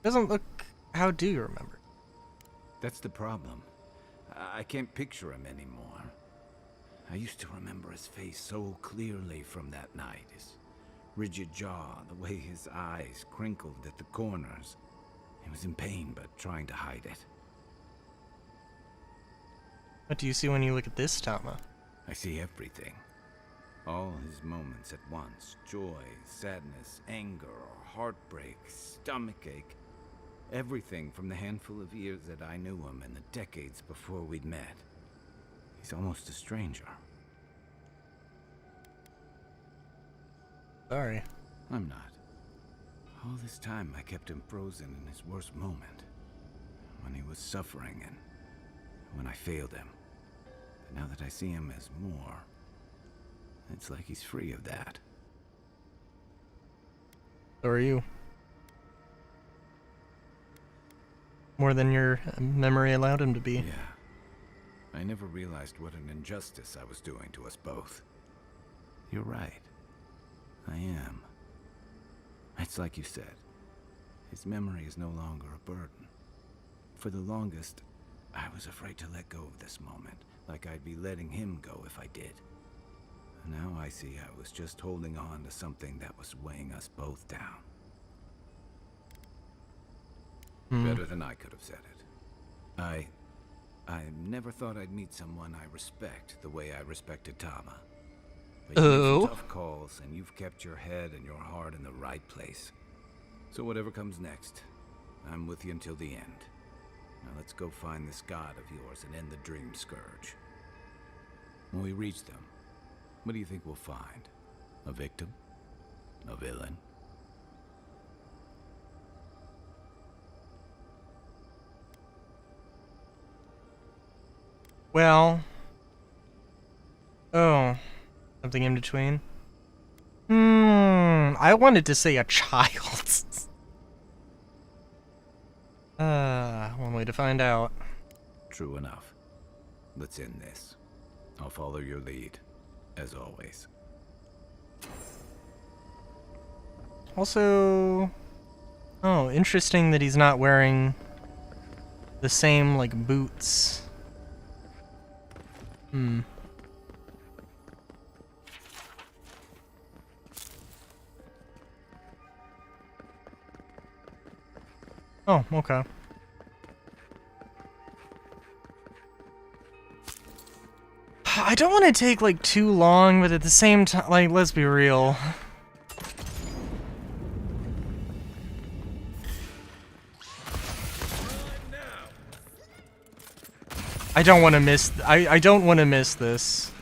Doesn't look... How do you remember? That's the problem. I can't picture him anymore. I used to remember his face so clearly from that night. His rigid jaw, the way his eyes crinkled at the corners. He was in pain, but trying to hide it. What do you see when you look at this Tama? I see everything. All his moments at once. Joy, sadness, anger, heartbreak, stomachache. Everything from the handful of years that I knew him and the decades before we'd met. He's almost a stranger. Sorry. I'm not. All this time I kept him frozen in his worst moment. When he was suffering and when I failed him. But now that I see him as more, it's like he's free of that. So are you. More than your memory allowed him to be. Yeah. I never realized what an injustice I was doing to us both. You're right. I am. It's like you said. His memory is no longer a burden. For the longest, I was afraid to let go of this moment, like I'd be letting him go if I did. Now I see I was just holding on to something that was weighing us both down. Better than I could have said it. I never thought I'd meet someone I respect the way I respected Tama. But you made some tough calls, and you've kept your head and your heart in the right place. So whatever comes next, I'm with you until the end. Now let's go find this god of yours and end the Dream Scourge. When we reach them, what do you think we'll find? A victim? A villain? Well... Oh. Something in between? I wanted to say a child. One way to find out. True enough. Let's end this. I'll follow your lead, as always. Also... Oh, interesting that he's not wearing the same, like, boots. Oh, okay. I don't want to take, like, too long, but at the same time, like, let's be real. I don't want to miss... I don't want to miss this.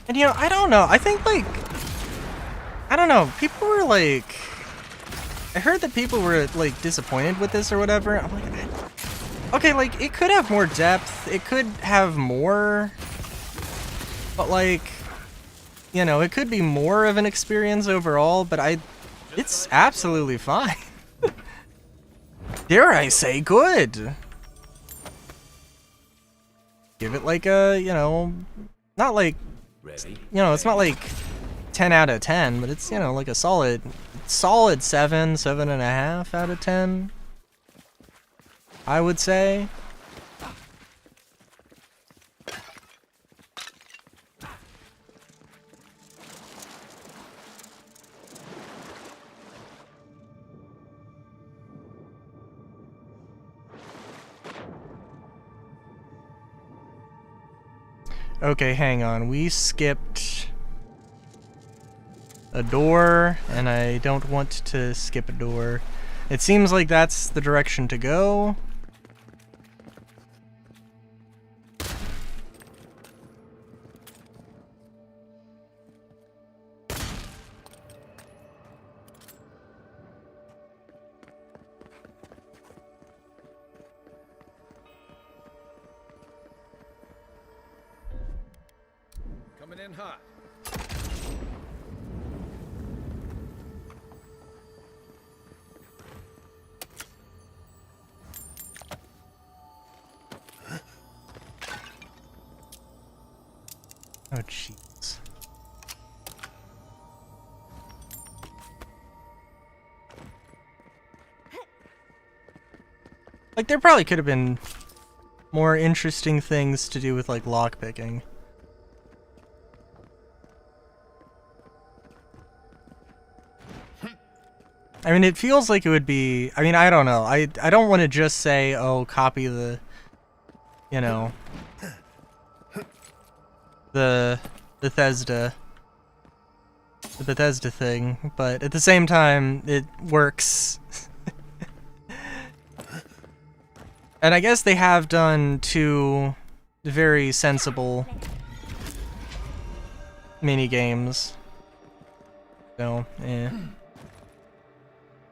And, you know, I don't know. I think, like... I don't know. People were, like... I heard that people were, like, disappointed with this or whatever. I'm like... Okay, like, it could have more depth. It could have more... But, like... You know, it could be more of an experience overall, but it's absolutely fine. Dare I say good. Give it, like, a, you know... Not, like... Ready? You know, it's not like 10 out of 10, but it's, you know, like a solid 7.5 out of 10. I would say. Okay, hang on. We skipped a door, and I don't want to skip a door. It seems like that's the direction to go. Stand hot. Oh, jeez. Like, there probably could have been more interesting things to do with, like, lockpicking. I mean, it feels like it would be... I mean, I don't know. I don't want to just say, oh, copy the... You know... The Bethesda thing, but at the same time, it works. And I guess they have done 2 very sensible mini games. So, eh.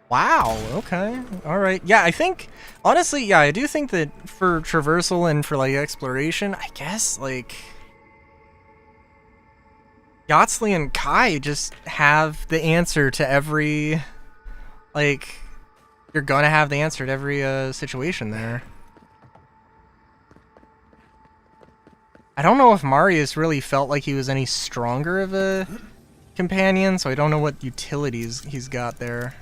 Wow, okay. Alright. Yeah, I think, honestly, yeah, I do think that for traversal and for, like, exploration, I guess, like... Yatsley and Kai just have the answer to every, like, you're gonna have the answer to every situation there. I don't know if Marius really felt like he was any stronger of a companion, so I don't know what utilities he's got there.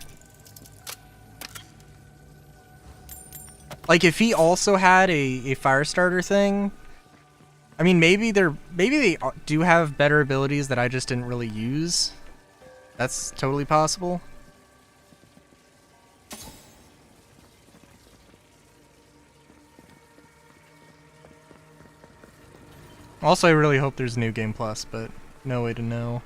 Like, if he also had a fire starter thing, I mean, maybe they do have better abilities that I just didn't really use. That's totally possible. Also, I really hope there's New Game Plus, but no way to know.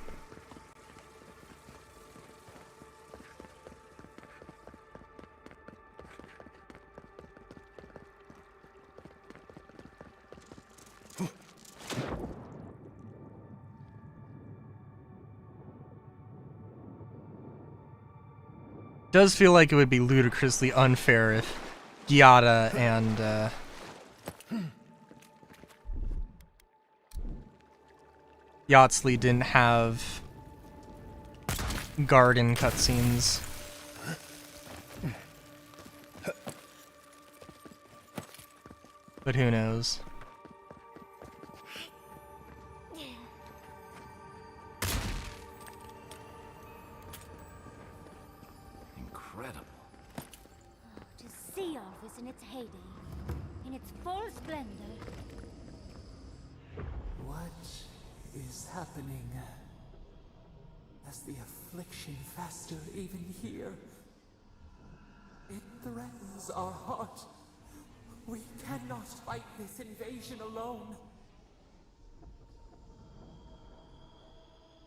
Does feel like it would be ludicrously unfair if Gyata and Yatsley didn't have garden cutscenes. But who knows? Incredible. To see all this in its heyday, in its full splendor. What is happening? As the affliction fester even here. It threatens our heart. We cannot fight this invasion alone.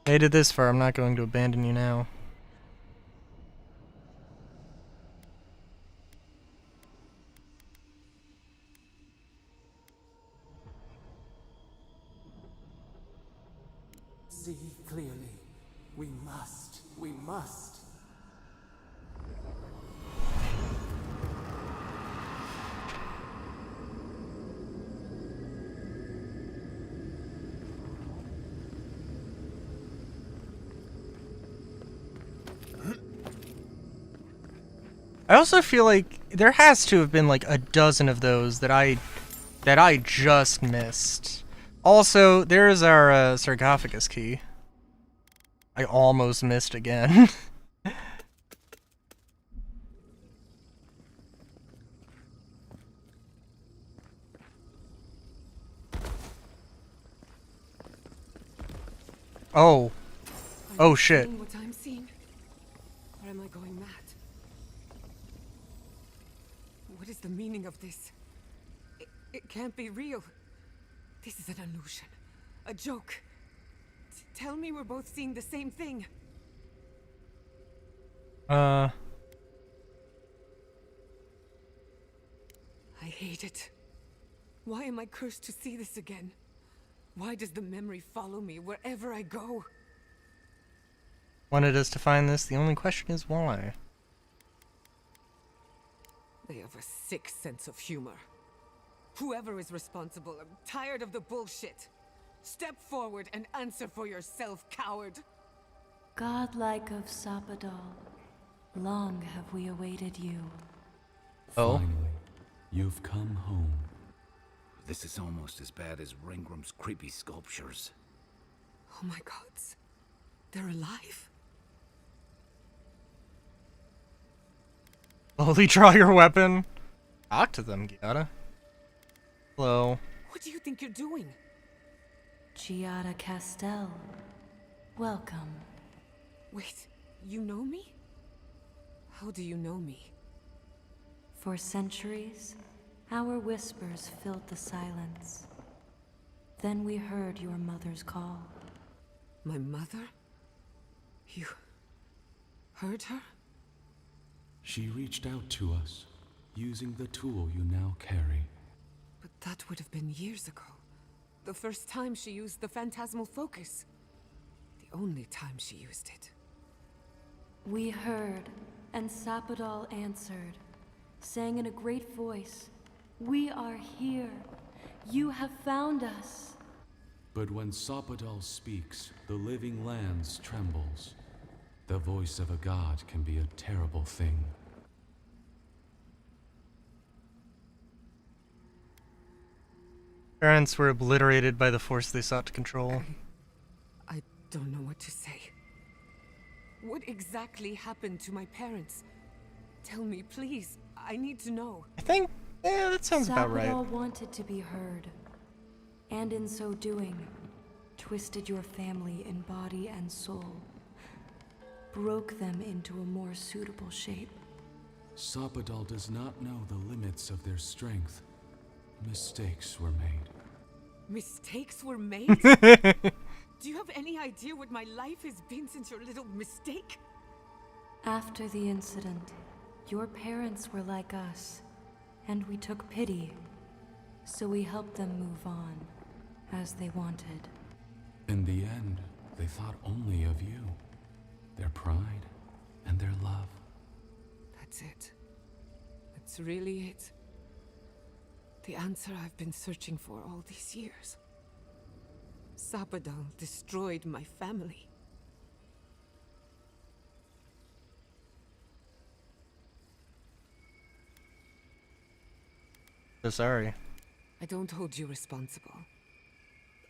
Made it this far, I'm not going to abandon you now. See clearly. We must. We must. I also feel like there has to have been like a dozen of those that I just missed. Also, there is our sarcophagus key. I almost missed again. Oh. Oh shit. Seeing what I'm seeing? Or am I going mad? What is the meaning of this? It can't be real. This is an illusion. A joke. Tell me we're both seeing the same thing. I hate it. Why am I cursed to see this again? Why does the memory follow me wherever I go? Wanted us to find this. The only question is why. They have a sick sense of humor. Whoever is responsible, I'm tired of the bullshit. Step forward and answer for yourself, coward! Godlike of Sapadal, long have we awaited you. Oh. Finally, you've come home. This is almost as bad as Ringram's creepy sculptures. Oh my gods. They're alive? Slowly draw your weapon. Talk to them, Giada. Hello. What do you think you're doing? Giada Castell, welcome. Wait, you know me? How do you know me? For centuries, our whispers filled the silence. Then we heard your mother's call. My mother? You heard her? She reached out to us, using the tool you now carry. But that would have been years ago. The first time she used the phantasmal focus. The only time she used it. We heard, and Sapadal answered, saying in a great voice, "We are here. You have found us." But when Sapadal speaks, the living lands trembles. The voice of a god can be a terrible thing. Parents were obliterated by the force they sought to control. I don't know what to say. What exactly happened to my parents? Tell me, please. I need to know. I think, yeah, that sounds about right. Sapadal wanted to be heard, and in so doing, twisted your family in body and soul, broke them into a more suitable shape. Sapadal does not know the limits of their strength. Mistakes were made. Mistakes were made? Do you have any idea what my life has been since your little mistake? After the incident, your parents were like us, and we took pity, so we helped them move on, as they wanted. In the end, they thought only of you, their pride, and their love. That's it. That's really it. The answer I've been searching for all these years. Sapadal destroyed my family. So sorry. I don't hold you responsible.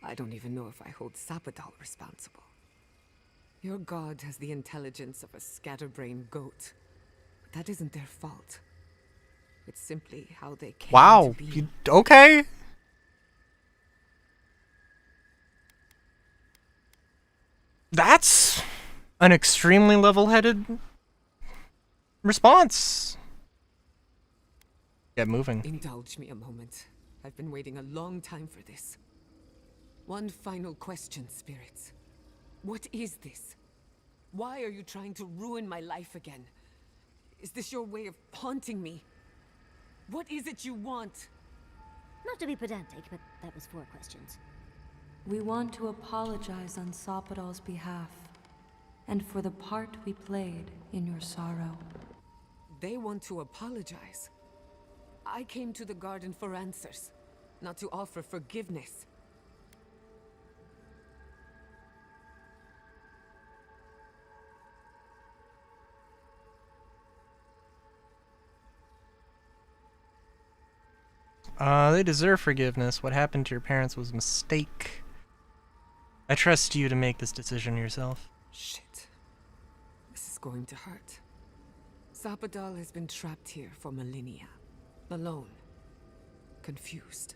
I don't even know if I hold Sapadal responsible. Your god has the intelligence of a scatterbrained goat. But that isn't their fault. It's simply how they came Wow. to be. Okay. That's an extremely level-headed response. Get moving. Indulge me a moment. I've been waiting a long time for this. One final question, spirits. What is this? Why are you trying to ruin my life again? Is this your way of haunting me? What is it you want? Not to be pedantic, but that was 4 questions. We want to apologize on Sapadal's behalf, and for the part we played in your sorrow. They want to apologize. I came to the garden for answers, not to offer forgiveness. They deserve forgiveness. What happened to your parents was a mistake. I trust you to make this decision yourself. Shit. This is going to hurt. Sapadal has been trapped here for millennia. Alone. Confused.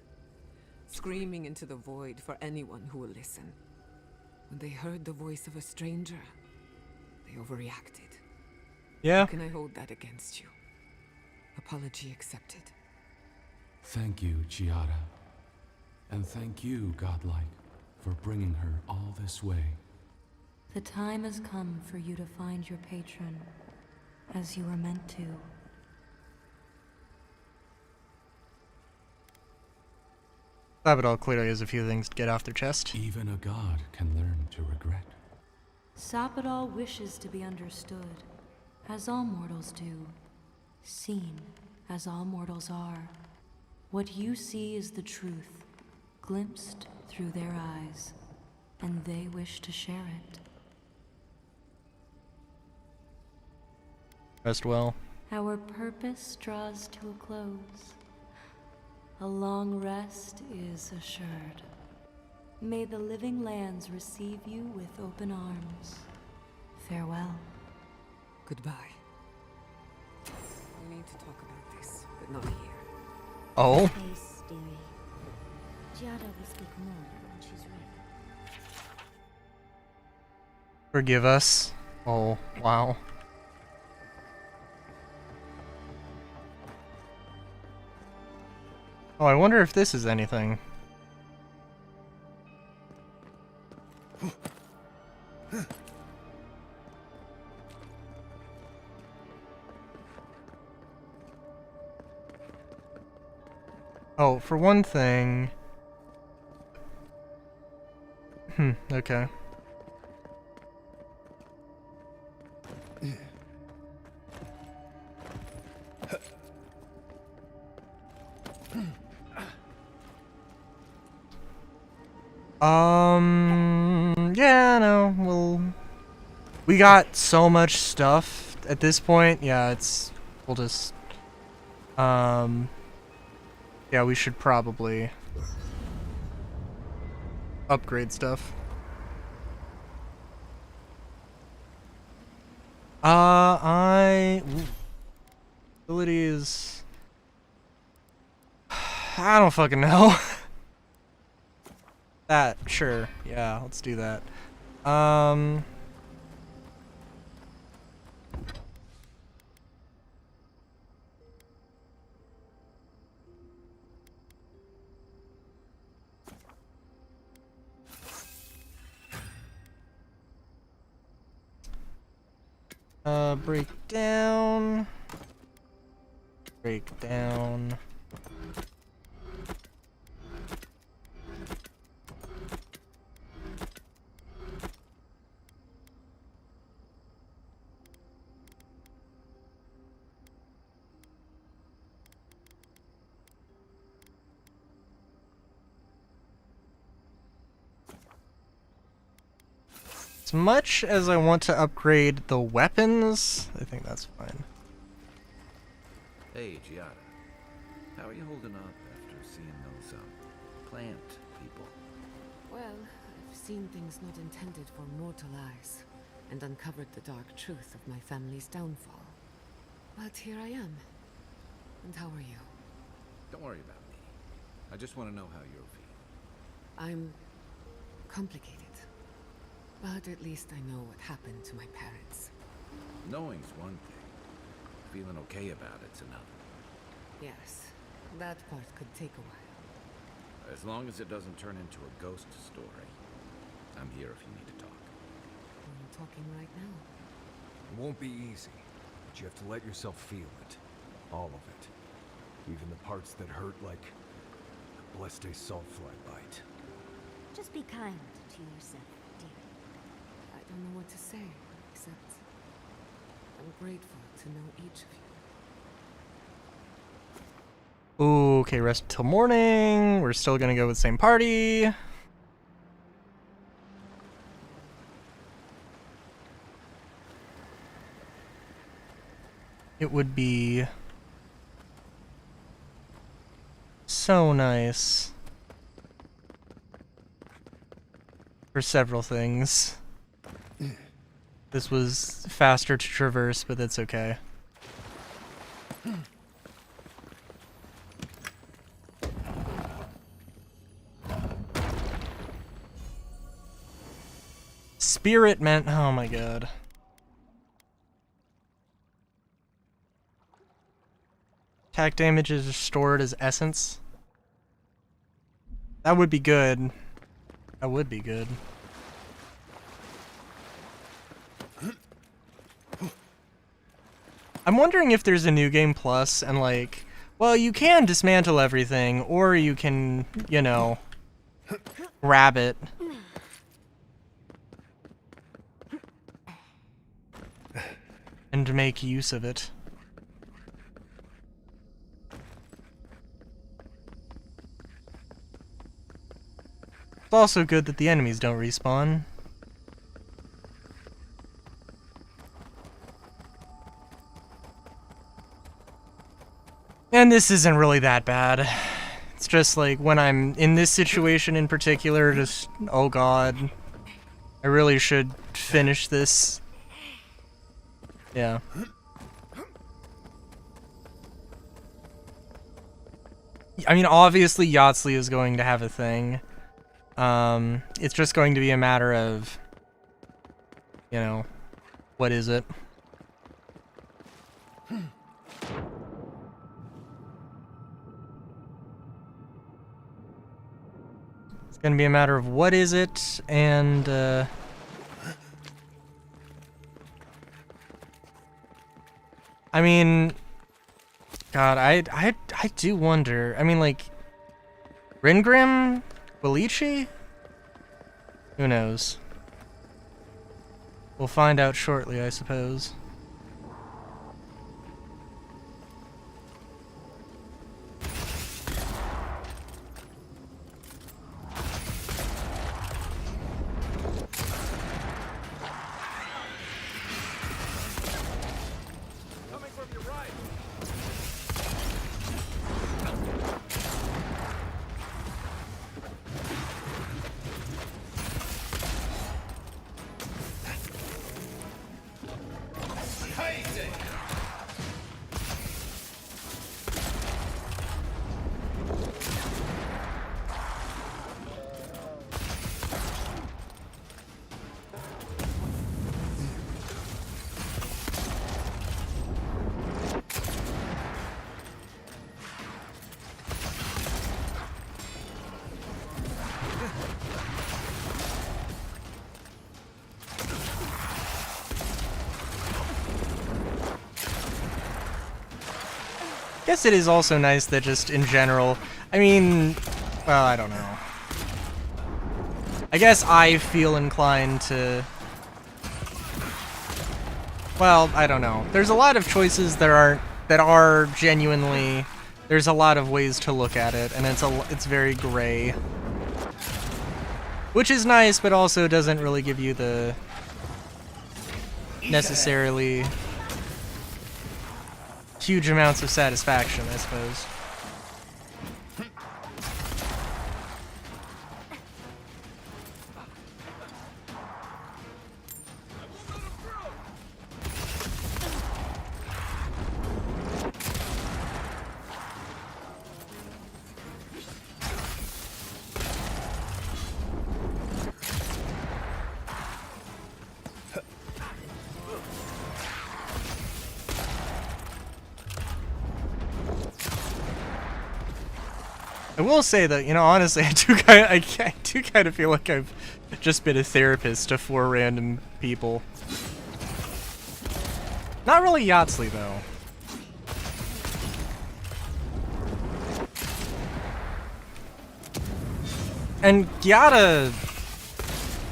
Screaming into the void for anyone who will listen. When they heard the voice of a stranger, they overreacted. Yeah. How can I hold that against you? Apology accepted. Thank you, Giada. And thank you, Godlike, for bringing her all this way. The time has come for you to find your patron, as you were meant to. Sapadal clearly has a few things to get off their chest. Even a god can learn to regret. Sapadal wishes to be understood, as all mortals do. Seen, as all mortals are. What you see is the truth, glimpsed through their eyes, and they wish to share it. Rest well. Our purpose draws to a close. A long rest is assured. May the living lands receive you with open arms. Farewell. Goodbye. We need to talk about this, but not here. Oh? Please, dearie. Giada will speak more when she's ready. Forgive us. Oh, wow. Oh, I wonder if this is anything. Oh, for one thing... okay. Yeah, no, we got so much stuff at this point. Yeah, we'll just, yeah, we should probably upgrade stuff. Abilities, I don't fucking know. That, sure. Yeah, let's do that. Breakdown. Breakdown. As much as I want to upgrade the weapons, I think that's fine. Hey, Giada. How are you holding up after seeing those, plant people? Well, I've seen things not intended for mortal eyes, and uncovered the dark truth of my family's downfall. But here I am. And how are you? Don't worry about me. I just want to know how you're feeling. I'm complicated. But at least I know what happened to my parents. Knowing's one thing. Feeling okay about it's another. Yes, that part could take a while. As long as it doesn't turn into a ghost story, I'm here if you need to talk. I'm talking right now. It won't be easy, but you have to let yourself feel it. All of it. Even the parts that hurt, like a blessed saltfly bite. Just be kind to yourself, dear. I don't know what to say, except I'm grateful to know each of you. Ooh, okay, rest till morning. We're still gonna go with the same party. It would be so nice for several things. This was faster to traverse, but that's okay. Spirit meant, oh my god. Attack damage is restored as essence. That would be good. That would be good. I'm wondering if there's a new game plus and like, well, you can dismantle everything, or you can, you know, grab it. And make use of it. also good that the enemies don't respawn. And this isn't really that bad. It's just like when I'm in this situation in particular, just, oh god. I really should finish this. Yeah. I mean, obviously Yahtzee is going to have a thing. It's just going to be a matter of, you know, what is it? It's gonna be a matter of what is it, and, I mean, God, I do wonder. I mean, like, Ringrim? Walichi? Who knows? We'll find out shortly, I suppose. Guess it is also nice that just in general, I mean, well, I don't know. I guess I feel inclined to, well, I don't know. There's a lot of choices that are genuinely, there's a lot of ways to look at it, and it's very gray. Which is nice, but also doesn't really give you the necessarily huge amounts of satisfaction, I suppose. I will say that, you know, honestly, I do kind of feel like I've just been a therapist to 4 random people. Not really Yahtzee, though. And Gyata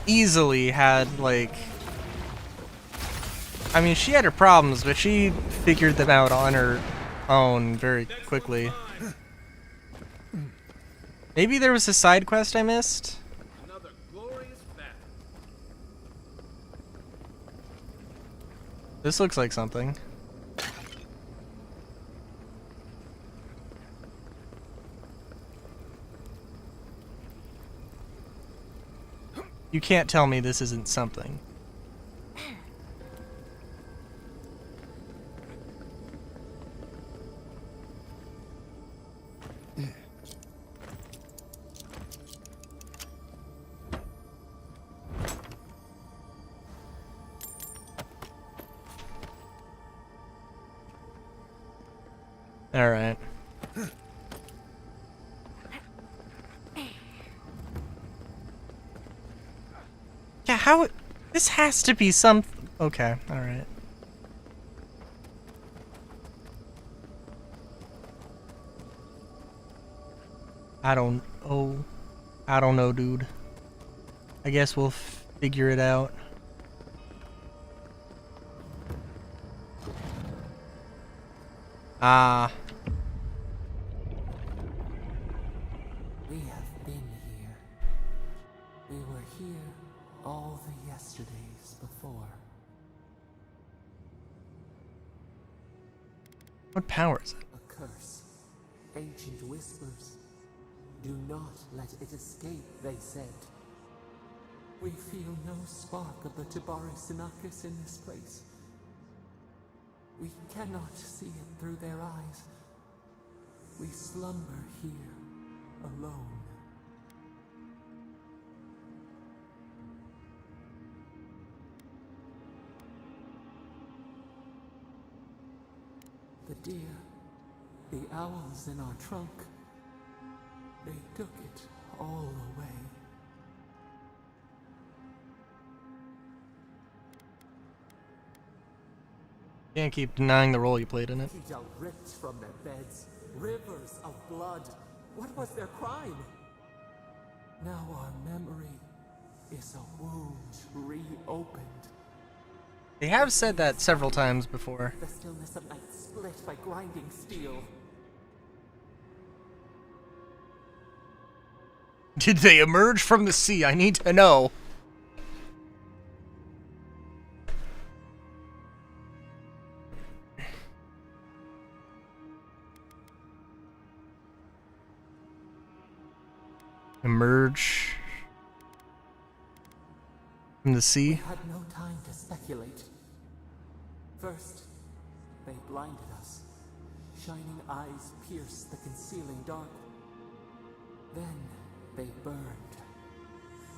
easily had, like, I mean, she had her problems, but she figured them out on her own very quickly. Maybe there was a side quest I missed? Another glorious battle. This looks like something. You can't tell me this isn't something. All right. Yeah, how... This has to be some... Okay, all right. I don't know, dude. I guess we'll figure it out. Ah. We have been here. They were here all the yesterdays before. What power is it? A curse. Ancient whispers. Do not let it escape, they said. We feel no spark of the Tabari Sinakis in this place. We cannot see it through their eyes. We slumber here, alone. The deer, the owls in our trunk, they took it all away. Can't keep denying the role you played in it. Akita ripped from their beds, rivers of blood. What was their crime? Now our memory is a wound reopened. They have said that several times before. The stillness of night split by grinding steel. Did they emerge from the sea? I need to know. Emerge from the sea? We had no time to speculate. First, they blinded us. Shining eyes pierced the concealing dark. Then they burned.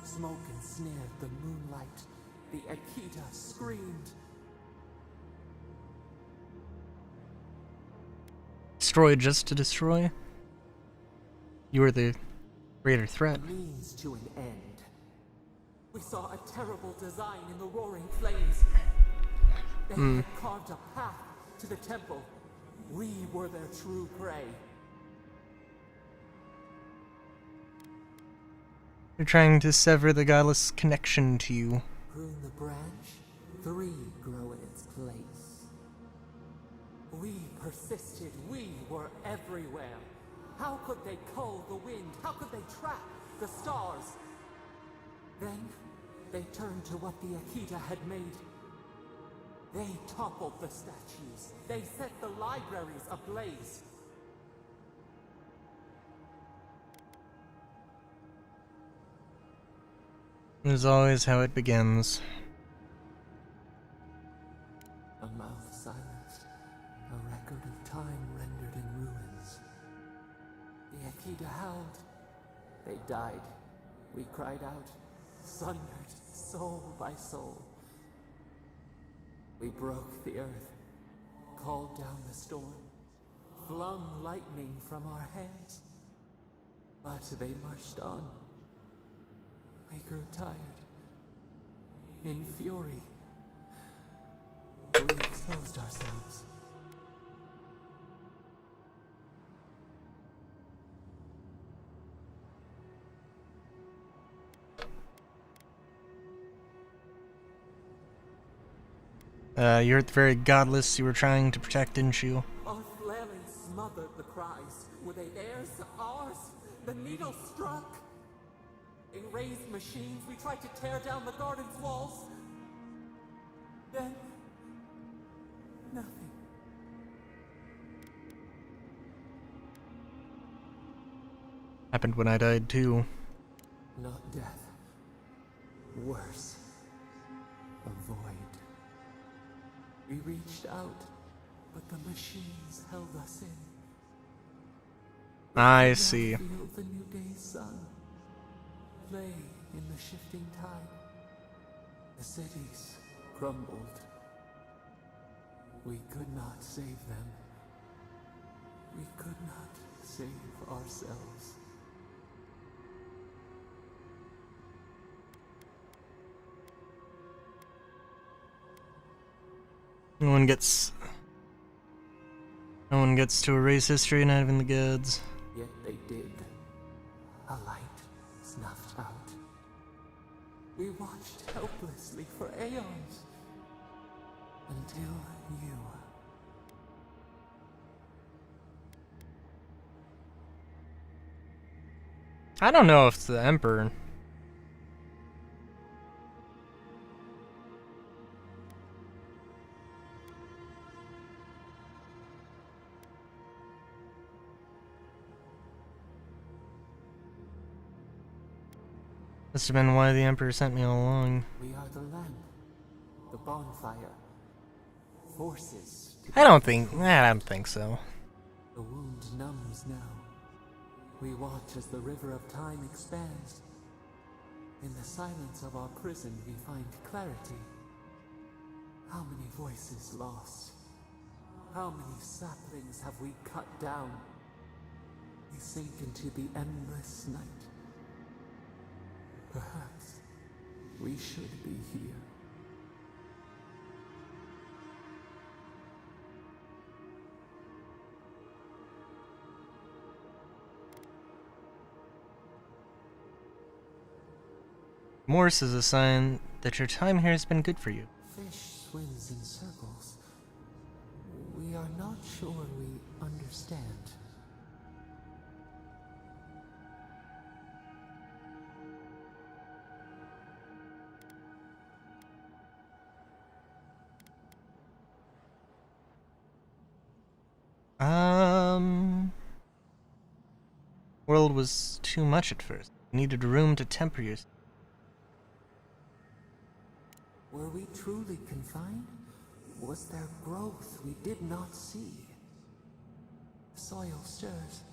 Smoke ensnared the moonlight. The Akita screamed. Destroy just to destroy? You were the greater threat. Means to an end. We saw a terrible design in the roaring flames. They had carved a path to the temple. We were their true prey. They're trying to sever the godless connection to you. Prune the branch, 3 grow in its place. We persisted, we were everywhere. How could they cull the wind? How could they trap the stars? Then, they turned to what the Akita had made. They toppled the statues. They set the libraries ablaze. It's always how it begins. A mouth silenced, a record of time rendered in ruins. The Akita howled. They died. We cried out, sundered, soul by soul. We broke the earth, called down the storm, flung lightning from our hands. But they marched on. We grew tired. In fury, we exposed ourselves. You're the very godless you were trying to protect, didn't you? Our flailing smothered the cries. Were they theirs? Ours? The needle struck. In raised machines, we tried to tear down the garden's walls. Then, nothing. Happened when I died too. Not death. Worse. A void. We reached out, but the machines held us in. I see. Feel the new day's sun. Play in the shifting tide. The cities crumbled. We could not save them. We could not save ourselves. No one gets to erase history, not even the gods. Yet they did. A light snuffed out. We watched helplessly for aeons. Until you. I don't know if the Emperor Must have been why the Emperor sent me all along. We are the lamp, the bonfire, forces. I don't think so. The wound numbs now. We watch as the river of time expands. In the silence of our prison, we find clarity. How many voices lost? How many saplings have we cut down? We sink into the endless night. Perhaps we should be here. Morse is a sign that your time here has been good for you. Fish swims in circles. We are not sure we understand. World was too much at first. You needed room to temper yourself. Were we truly confined? Was there growth we did not see? The soil stirs.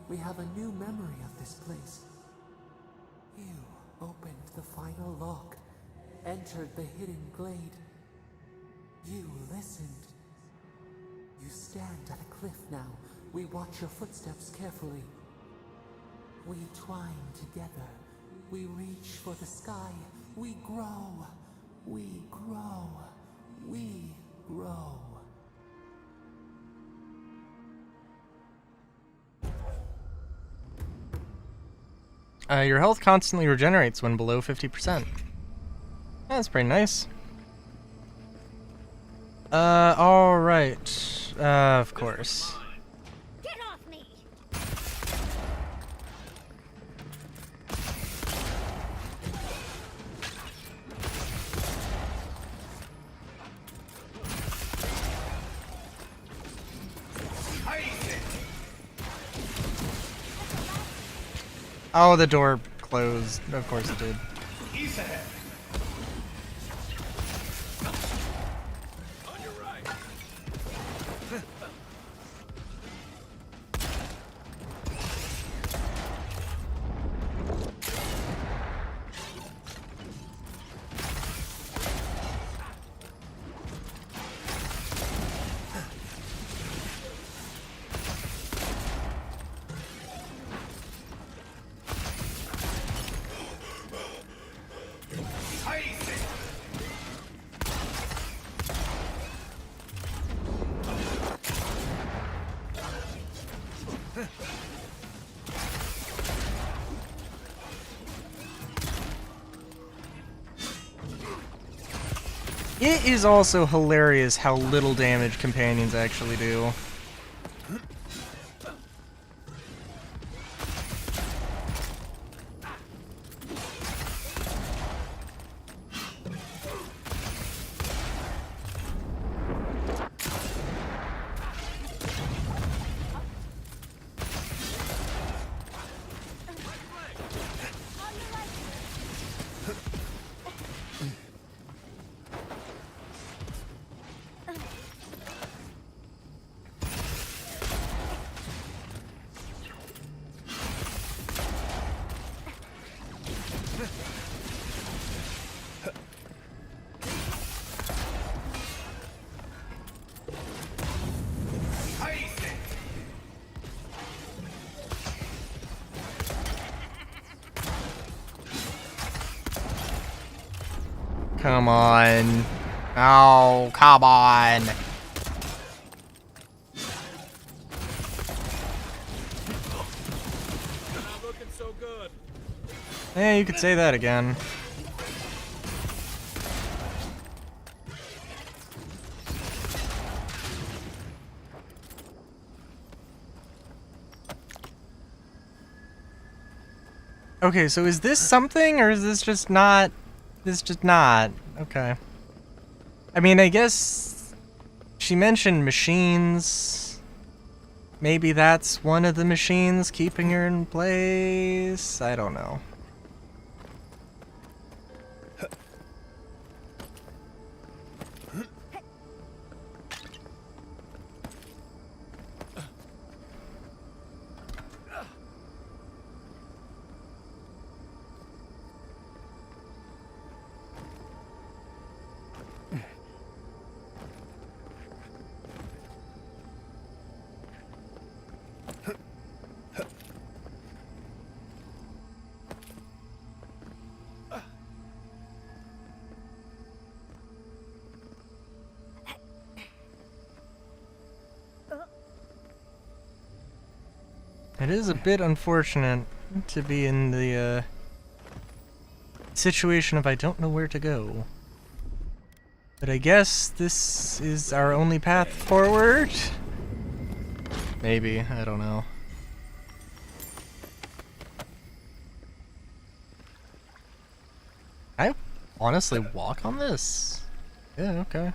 We have a new memory of this place. You opened the final lock, entered the hidden glade. You listened. You stand at a cliff now. We watch your footsteps carefully. We twine together. We reach for the sky. We grow. We grow. We grow. Your health constantly regenerates when below 50%. That's pretty nice. Alright. Of course. Get off me! Oh, the door closed. Of course it did. East ahead. It is also hilarious how little damage companions actually do. Come on. Oh, come on. Not looking so good. Yeah, you could say that again. Okay, so is this something, or is this just not... This just not. Okay. I mean, I guess she mentioned machines. Maybe that's one of the machines keeping her in place. I don't know. It is a bit unfortunate to be in the situation of I don't know where to go. But I guess this is our only path forward? Maybe, I don't know. I honestly walk on this? Yeah, okay.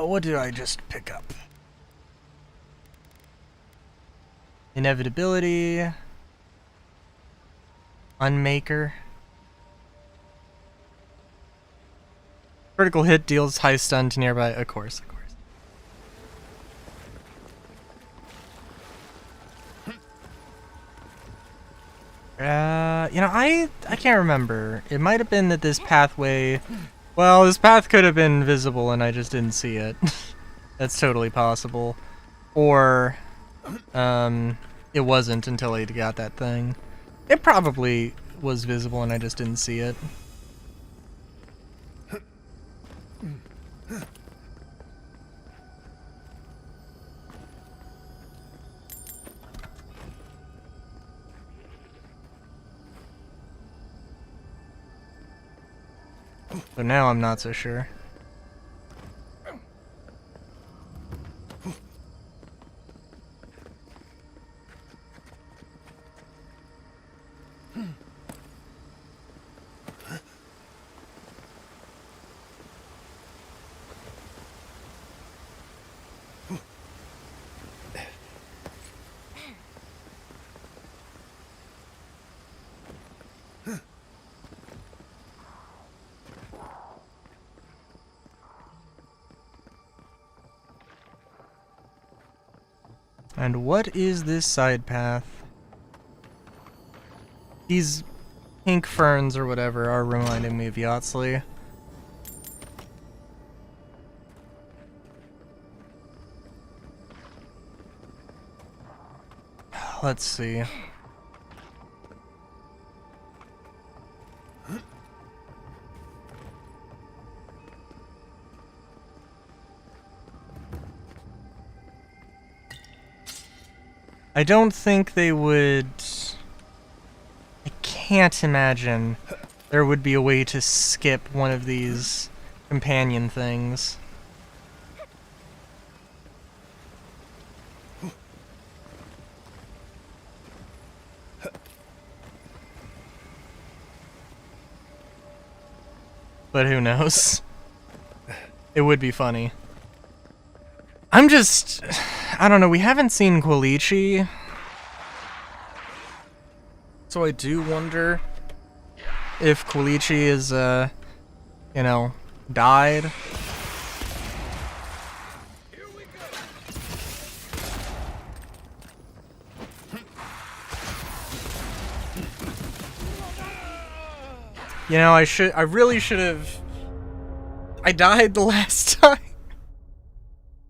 What did I just pick up? Inevitability. Unmaker. Critical hit deals high stun to nearby. Of course, of course. You know, I can't remember. It might have been that this pathway... Well, this path could have been visible and I just didn't see it. That's totally possible. Or, it wasn't until I got that thing. It probably was visible and I just didn't see it. So now I'm not so sure. And what is this side path? These pink ferns or whatever are reminding me of Yahtzee. Let's see. I don't think they would... I can't imagine there would be a way to skip one of these companion things. But who knows? It would be funny. I'm just... I don't know, we haven't seen Quilichi. So I do wonder if Quilichi is, you know, died. You know, I really should have... I died the last time.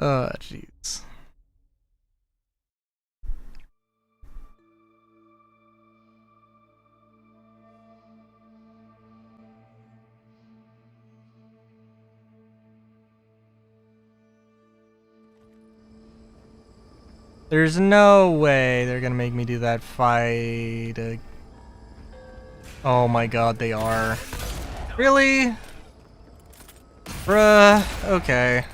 Oh, jeez. There's no way they're gonna make me do that fight. Oh my god, they are. Really? Bruh, okay.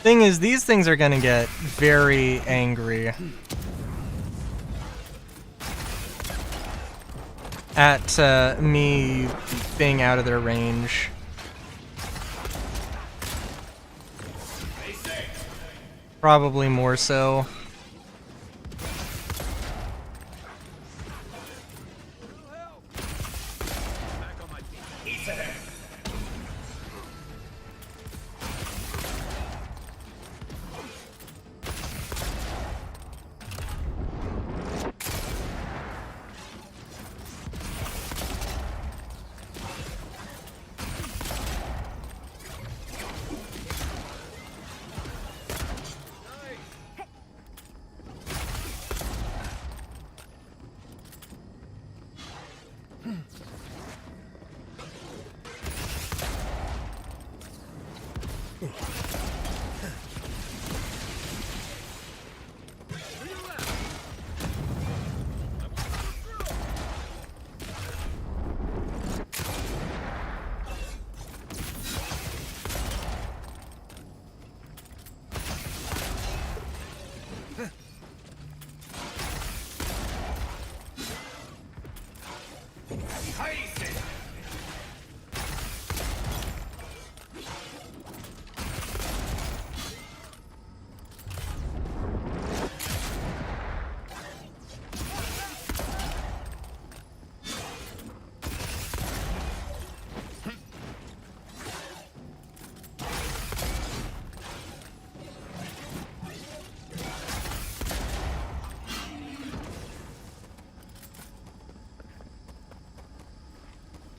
Thing is, these things are gonna get very angry. at me being out of their range. Probably more so.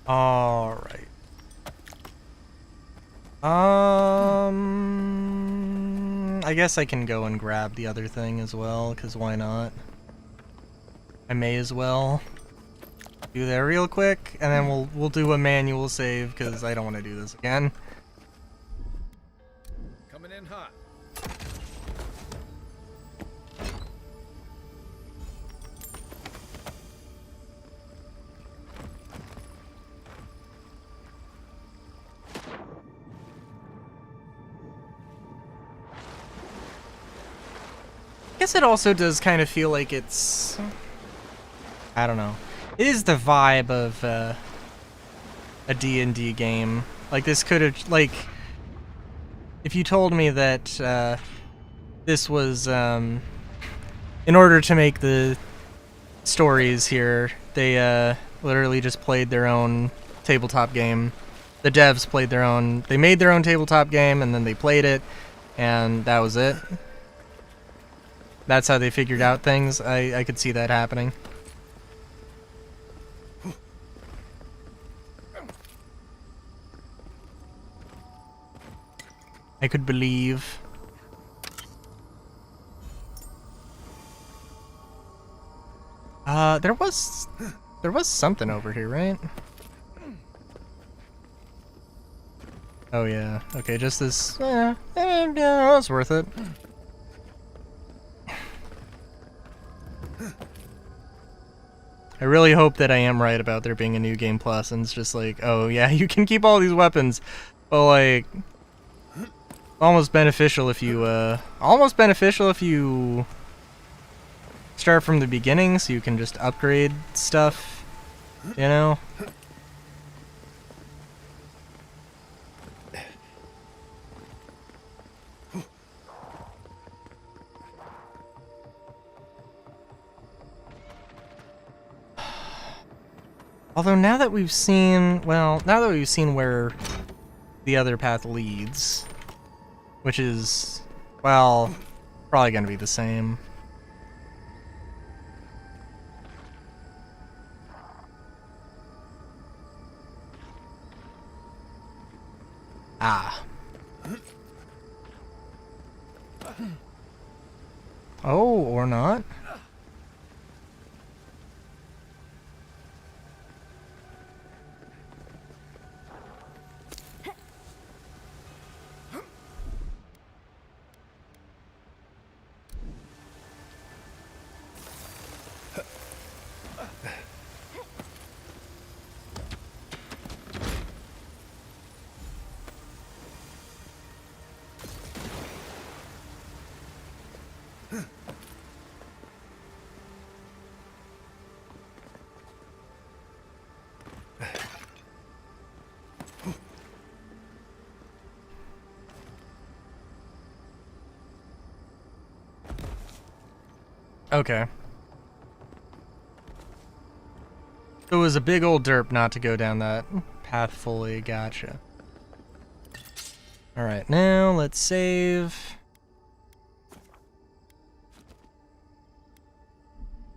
All right. I guess I can go and grab the other thing as well, because why not? I may as well do that real quick, and then we'll do a manual save, because I don't want to do this again. Coming in hot. I guess it also does kind of feel like it's... I don't know. It is the vibe of a D&D game. Like, this could have... Like, if you told me that this was... in order to make the stories here, they literally just played their own tabletop game. The devs played their own... They made their own tabletop game, and then they played it, and that was it. That's how they figured out things. I could see that happening. I could believe. There was something over here, right? Oh yeah. Okay, just this. Yeah, it's worth it. I really hope that I am right about there being a new game plus, and it's just like, oh yeah, you can keep all these weapons, but like, almost beneficial if you start from the beginning, so you can just upgrade stuff, you know? Although now that we've seen, well, now that we've seen where the other path leads, which is, well, probably gonna be the same. Ah. Oh, or not. Okay. It was a big old derp not to go down that path fully. Gotcha. Alright, now let's save.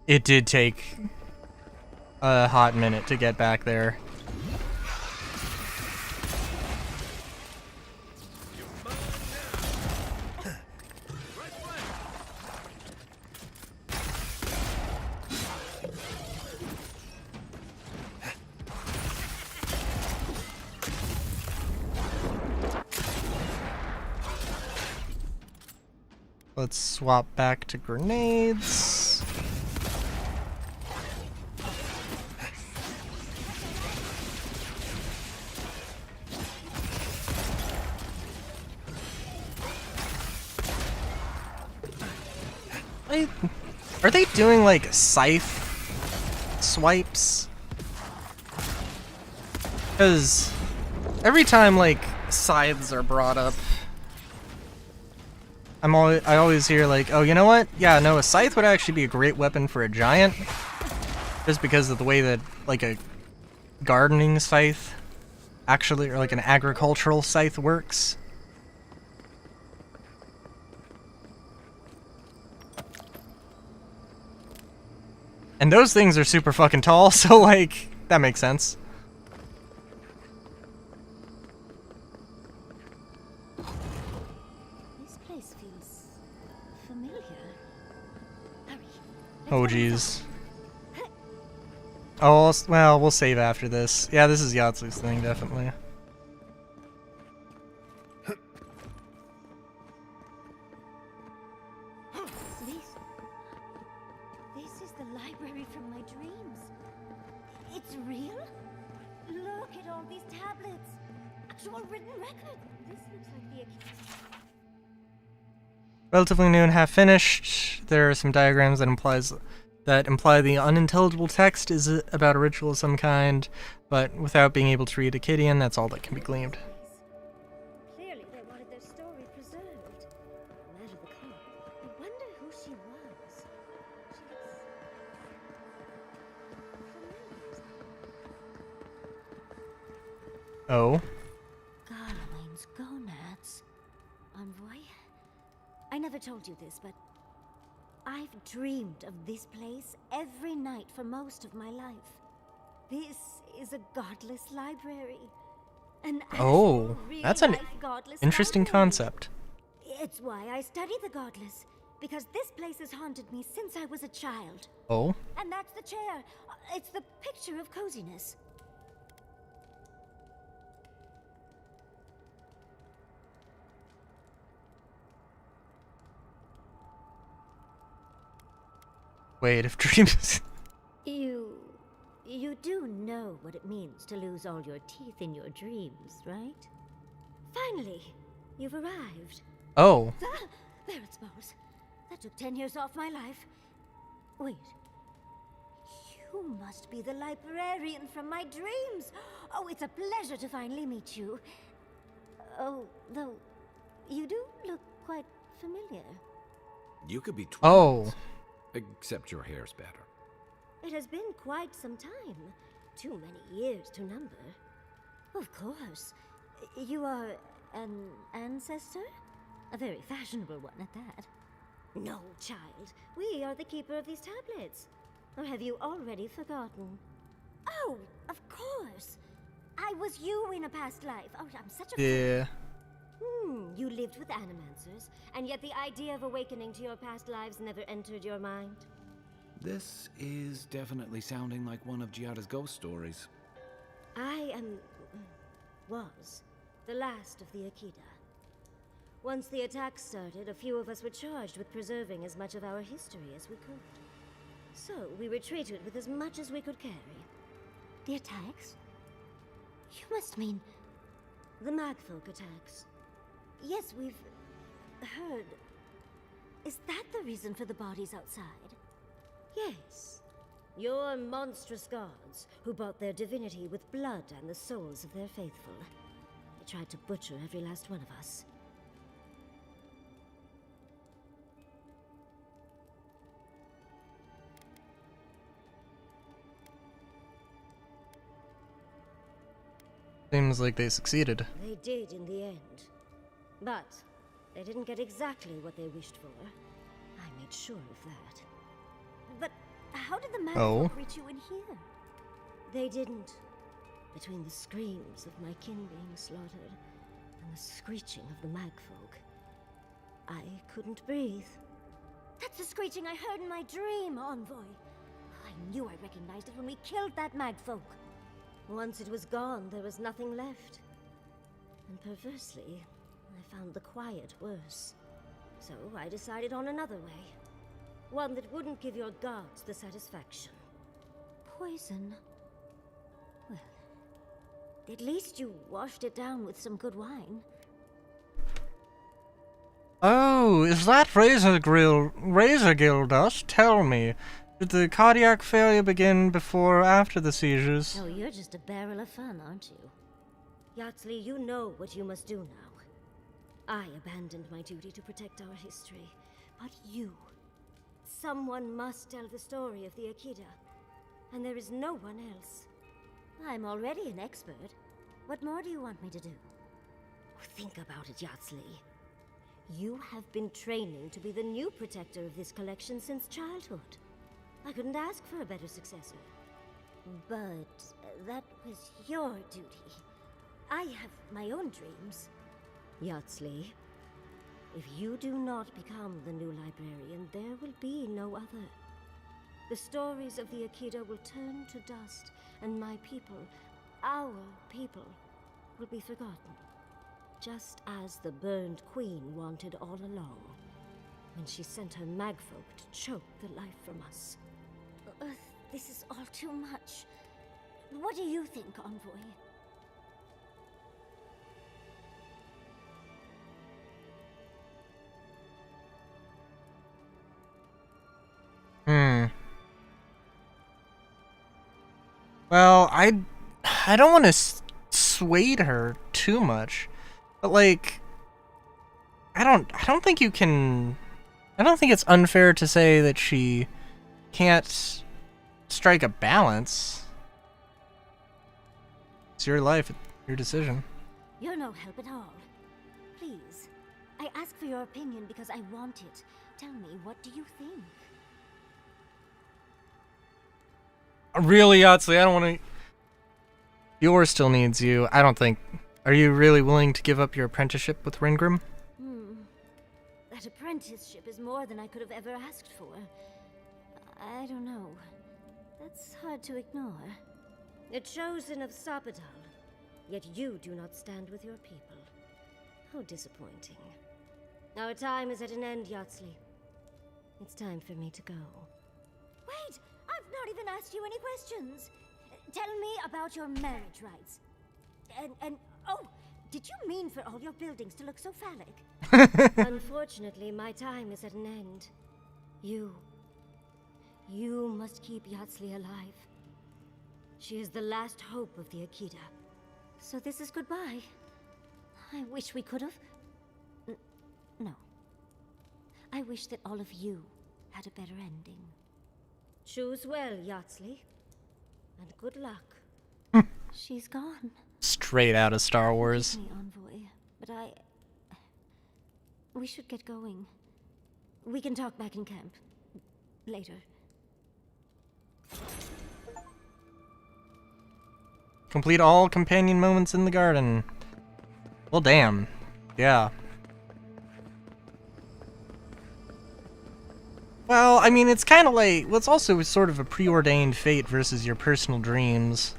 It did take a hot minute to get back there. Let's swap back to grenades. Are they doing like scythe swipes? Because every time like scythes are brought up, I always hear like, oh, you know what? Yeah, no, a scythe would actually be a great weapon for a giant, just because of the way that like a gardening scythe actually, or like an agricultural scythe works. And those things are super fucking tall, so like, that makes sense. This place feels familiar. Hurry. Oh jeez. Oh, well, we'll save after this. Yeah, this is Yatsu's thing, definitely. This is the library from my dreams. It's real? Look at all these tablets. Actual written record. This looks like the... Relatively new and half finished. There are some diagrams that imply the unintelligible text is about a ritual of some kind, but without being able to read Akkadian, that's all that can be gleaned. Clearly they wanted their story preserved. No matter the cost. I wonder who she was. Oh. Garlewane's gonads. Envoy? I never told you this, but I've dreamed of this place every night for most of my life. This is a godless library. An Oh, that's an godless interesting library. concept. It's why I study the godless, because this place has haunted me since I was a child. Oh. And that's the chair. It's the picture of coziness. Wait, if dreams... You do know what it means to lose all your teeth in your dreams, right? Finally, you've arrived. Oh. Ah, there it smells. That took 10 years off my life. Wait. You must be the librarian from my dreams. Oh, it's a pleasure to finally meet you. Oh, though, you do look quite familiar. You could be twins. Oh. Except your hair's better. It has been quite some time. Too many years to number. Of course. You are an ancestor? A very fashionable one at that. No, child. We are the keeper of these tablets. Or have you already forgotten? Oh, of course. I was you in a past life. Oh, I'm such a... Yeah. You lived with animancers, and yet the idea of awakening to your past lives never entered your mind. This is definitely sounding like one of Giada's ghost stories. I was the last of the Akida. Once the attacks started, a few of us were charged with preserving as much of our history as we could. So we retreated with as much as we could carry. The attacks? You must mean the Magfolk attacks. Yes, we've heard. Is that the reason for the bodies outside? Yes. Your monstrous gods, who bought their divinity with blood and the souls of their faithful. They tried to butcher every last one of us. Seems like they succeeded. They did in the end. But they didn't get exactly what they wished for. I made sure of that. But how did the magfolk reach you in here? They didn't. Between the screams of my kin being slaughtered and the screeching of the magfolk, I couldn't breathe. That's the screeching I heard in my dream, Envoy. I knew I recognized it when we killed that magfolk. Once it was gone, there was nothing left. And perversely, I found the quiet worse. So I decided on another way. One that wouldn't give your gods the satisfaction. Poison? Well, at least you washed it down with some good wine. Oh, is that Razor Gill dust? Tell me, did the cardiac failure begin before or after the seizures? Oh, you're just a barrel of fun, aren't you? Yardley, you know what you must do now. I abandoned my duty to protect our history, but you... Someone must tell the story of the Akita, and there is no one else. I'm already an expert. What more do you want me to do? Think about it, Yardley. You have been training to be the new protector of this collection since childhood. I couldn't ask for a better successor. But that was your duty. I have my own dreams. Yardley, if you do not become the new librarian, there will be no other. The stories of the Akita will turn to dust, and my people, our people, will be forgotten. Just as the burned queen wanted all along, when she sent her magfolk to choke the life from us. This is all too much. What do you think, Envoy? Well, I don't want to sway her too much, but like, I don't think you can. I don't think it's unfair to say that she can't strike a balance. It's your life, your decision. You're no help at all. Please, I ask for your opinion because I want it. Tell me, what do you think? Really, Yardley, I don't want to... Yor still needs you. I don't think... Are you really willing to give up your apprenticeship with Ringrim? That apprenticeship is more than I could have ever asked for. I don't know. That's hard to ignore. A chosen of Sapadal, yet you do not stand with your people. How disappointing. Our time is at an end, Yardley. It's time for me to go. Wait! I've not even asked you any questions. Tell me about your marriage rights. And oh, did you mean for all your buildings to look so phallic? Unfortunately, my time is at an end. You must keep Yardley alive. She is the last hope of the Akita. So this is goodbye. I wish we could have... No. I wish that all of you had a better ending. Choose well, Yardley. And good luck. She's gone. Straight out of Star Wars. Forgive me, Envoy, but we should get going. We can talk back in camp. Later. Complete all companion moments in the garden. Well, damn. Yeah. Well, I mean, it's kind of like... Well, it's also sort of a preordained fate versus your personal dreams.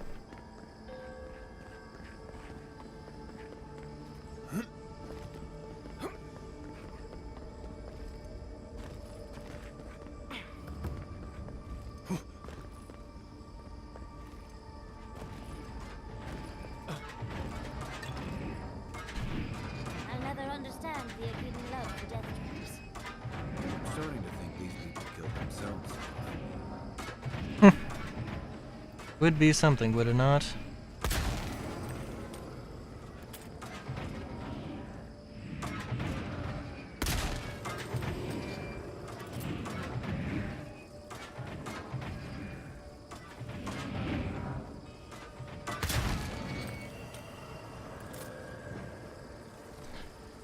I'll never understand the Akitan love for death traps. I'm starting to think these people killed themselves. Would be something, would it not?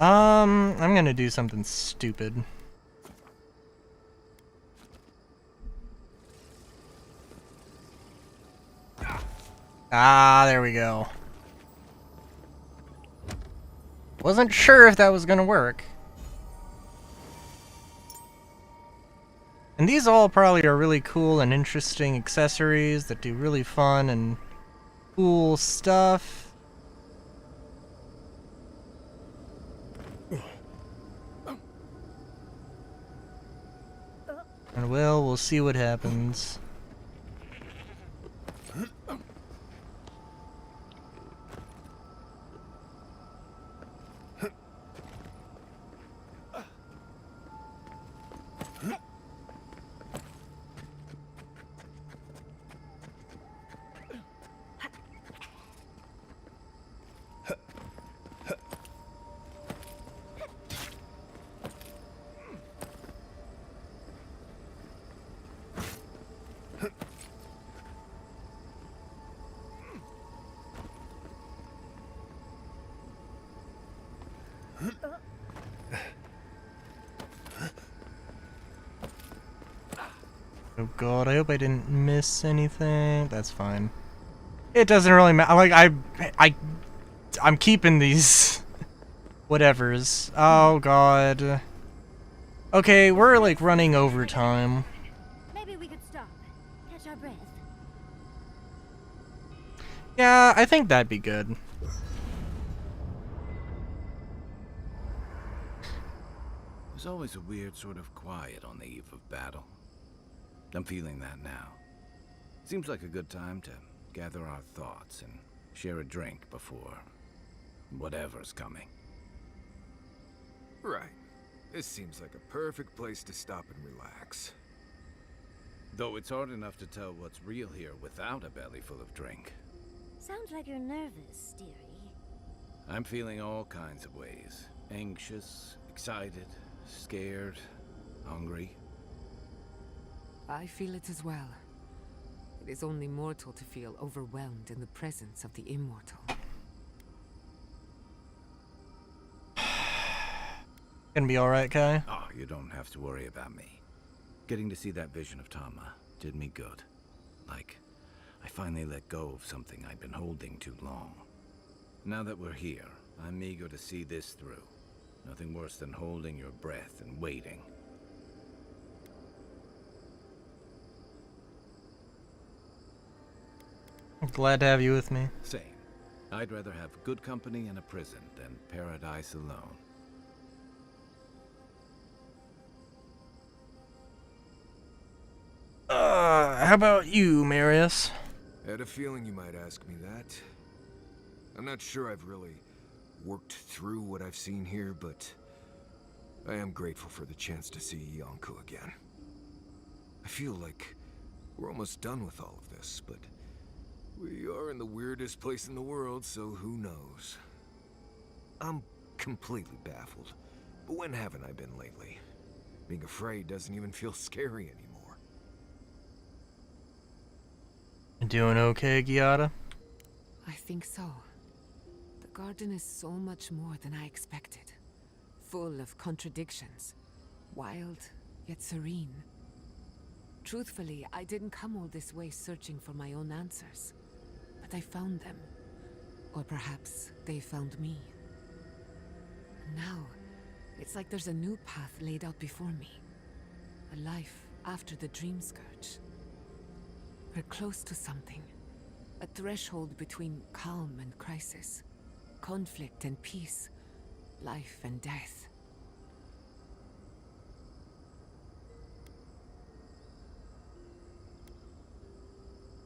I'm gonna do something stupid. Ah, there we go. Wasn't sure if that was gonna work. And these all probably are really cool and interesting accessories that do really fun and cool stuff. And well, we'll see what happens. Oh god, I hope I didn't miss anything. That's fine. It doesn't really matter. Like, I'm keeping these whatevers. Oh god. Okay, we're like running overtime. Maybe we could stop. Catch our breath. Yeah, I think that'd be good. There's always a weird sort of quiet on the eve of battle. I'm feeling that now. Seems like a good time to gather our thoughts and share a drink before whatever's coming. Right. This seems like a perfect place to stop and relax. Though it's hard enough to tell what's real here without a belly full of drink. Sounds like you're nervous, dearie. I'm feeling all kinds of ways. Anxious, excited, scared, hungry. I feel it as well. It is only mortal to feel overwhelmed in the presence of the immortal. Gonna be alright, Kai? Oh, you don't have to worry about me. Getting to see that vision of Tama did me good. Like, I finally let go of something I'd been holding too long. Now that we're here, I'm eager to see this through. Nothing worse than holding your breath and waiting. I'm glad to have you with me. Same. I'd rather have good company in a prison than paradise alone. How about you, Marius? Had a feeling you might ask me that. I'm not sure I've really worked through what I've seen here, but I am grateful for the chance to see Yonko again. I feel like we're almost done with all of this, but we are in the weirdest place in the world, so who knows? I'm completely baffled, but when haven't I been lately? Being afraid doesn't even feel scary anymore. Doing okay, Giada? I think so. The garden is so much more than I expected. Full of contradictions. Wild, yet serene. Truthfully, I didn't come all this way searching for my own answers. But I found them. Or perhaps they found me. Now, it's like there's a new path laid out before me. A life after the Dream Scourge. We're close to something. A threshold between calm and crisis. Conflict and peace. Life and death.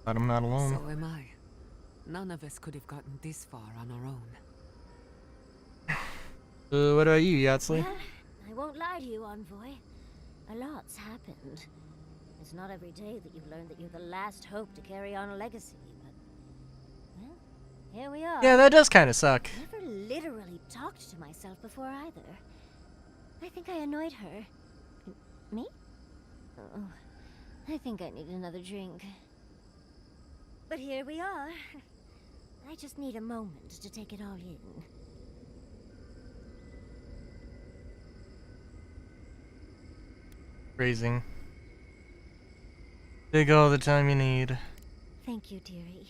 But I'm not alone. So am I. None of us could have gotten this far on our own. What about you, Yatsli? Well, I won't lie to you, Envoy. A lot's happened. It's not every day that you learn that you're the last hope to carry on a legacy, but... well, here we are. Yeah, that does kind of suck. Never literally talked to myself before either. I think I annoyed her. Me? Oh, I think I need another drink. But here we are. I just need a moment to take it all in. Phrasing. Take all the time you need. Thank you, dearie.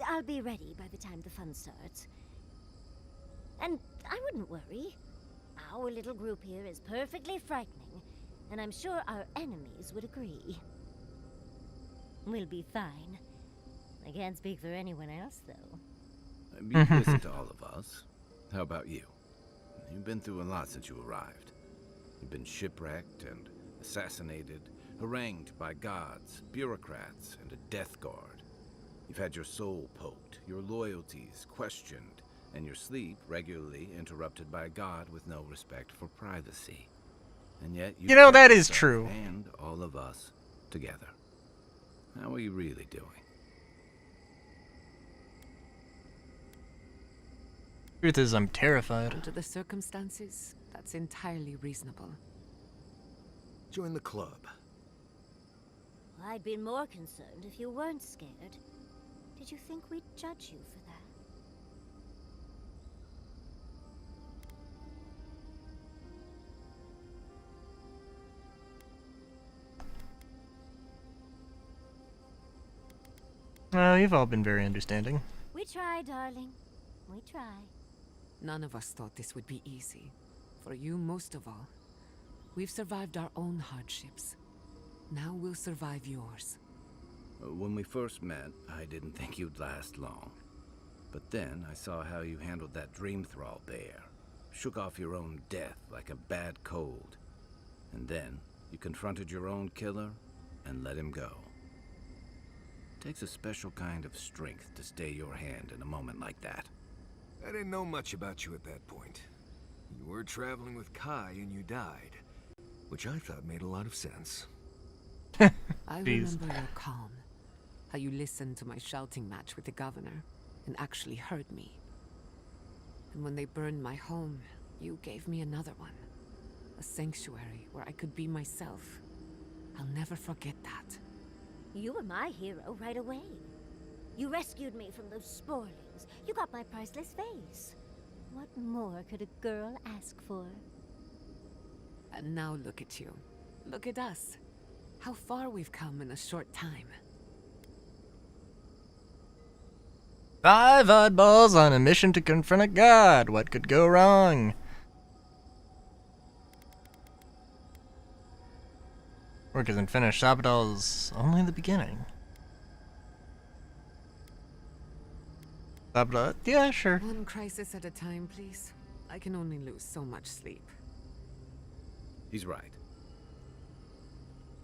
I'll be ready by the time the fun starts. And I wouldn't worry. Our little group here is perfectly frightening, and I'm sure our enemies would agree. We'll be fine. I can't speak for anyone else, though. You listen to all of us. How about you? You've been through a lot since you arrived. You've been shipwrecked and assassinated, harangued by gods, bureaucrats, and a death guard. You've had your soul poked, your loyalties questioned, and your sleep regularly interrupted by a god with no respect for privacy. And yet you know, that kept is yourself true. And all of us together. How are you really doing? Truth is, I'm terrified. Under the circumstances, that's entirely reasonable. Join the club. I'd been more concerned if you weren't scared. Did you think we'd judge you for that? Oh, you've all been very understanding. We try, darling. We try. None of us thought this would be easy. For you, most of all. We've survived our own hardships. Now we'll survive yours. When we first met, I didn't think you'd last long. But then I saw how you handled that dream thrall bear. Shook off your own death like a bad cold. And then you confronted your own killer and let him go. It takes a special kind of strength to stay your hand in a moment like that. I didn't know much about you at that point. You were traveling with Kai and you died, which I thought made a lot of sense. I remember your calm. How you listened to my shouting match with the governor and actually heard me. And when they burned my home, you gave me another one. A sanctuary where I could be myself. I'll never forget that. You were my hero right away. You rescued me from those spoilings. You got my priceless face. What more could a girl ask for? And now look at you. Look at us. How far we've come in a short time. 5 oddballs on a mission to confront a god. What could go wrong? Work isn't finished. Sabadell's only the beginning. Sabadell? Yeah, sure. One crisis at a time, please. I can only lose so much sleep. He's right.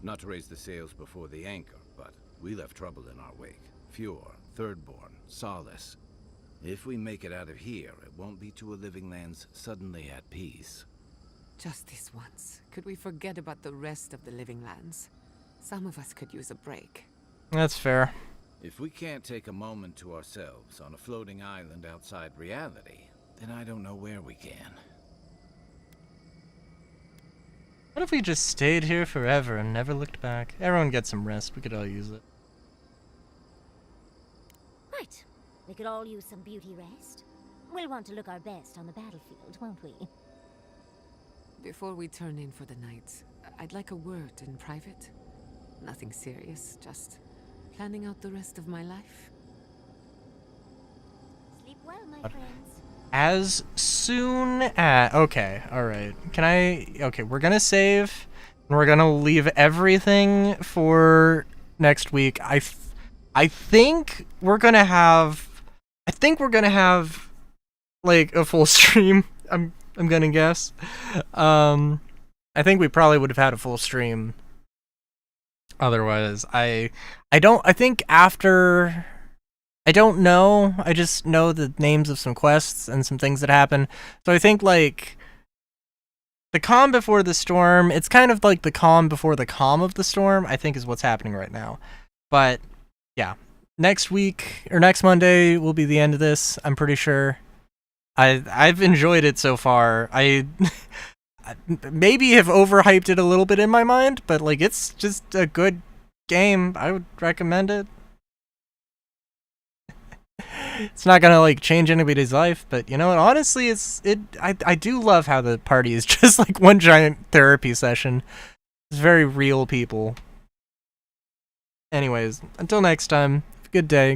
Not to raise the sails before the anchor, but we left trouble in our wake. Fjord, Thirdborn, Solace. If we make it out of here, it won't be to a living lands suddenly at peace. Just this once. Could we forget about the rest of the living lands? Some of us could use a break. That's fair. If we can't take a moment to ourselves on a floating island outside reality, then I don't know where we can. What if we just stayed here forever and never looked back? Everyone get some rest. We could all use it. Right. We could all use some beauty rest. We'll want to look our best on the battlefield, won't we? Before we turn in for the night, I'd like a word in private. Nothing serious, just planning out the rest of my life. Sleep well, my friends. As soon as... Okay, alright. Can I... Okay, we're gonna save. And we're gonna leave everything for next week. I think we're gonna have... I think we're gonna have, like, a full stream. I'm gonna guess. I think we probably would have had a full stream otherwise. I think after... I don't know. I just know the names of some quests and some things that happen. So I think, like, the calm before the storm, it's kind of like the calm before the calm of the storm, I think is what's happening right now. But, yeah. Next week, or next Monday, will be the end of this, I'm pretty sure. I've enjoyed it so far. I maybe have overhyped it a little bit in my mind, but, like, it's just a good game. I would recommend it. It's not gonna, like, change anybody's life, but you know what? Honestly, I do love how the party is just like one giant therapy session. It's very real people. Anyways, until next time, have a good day.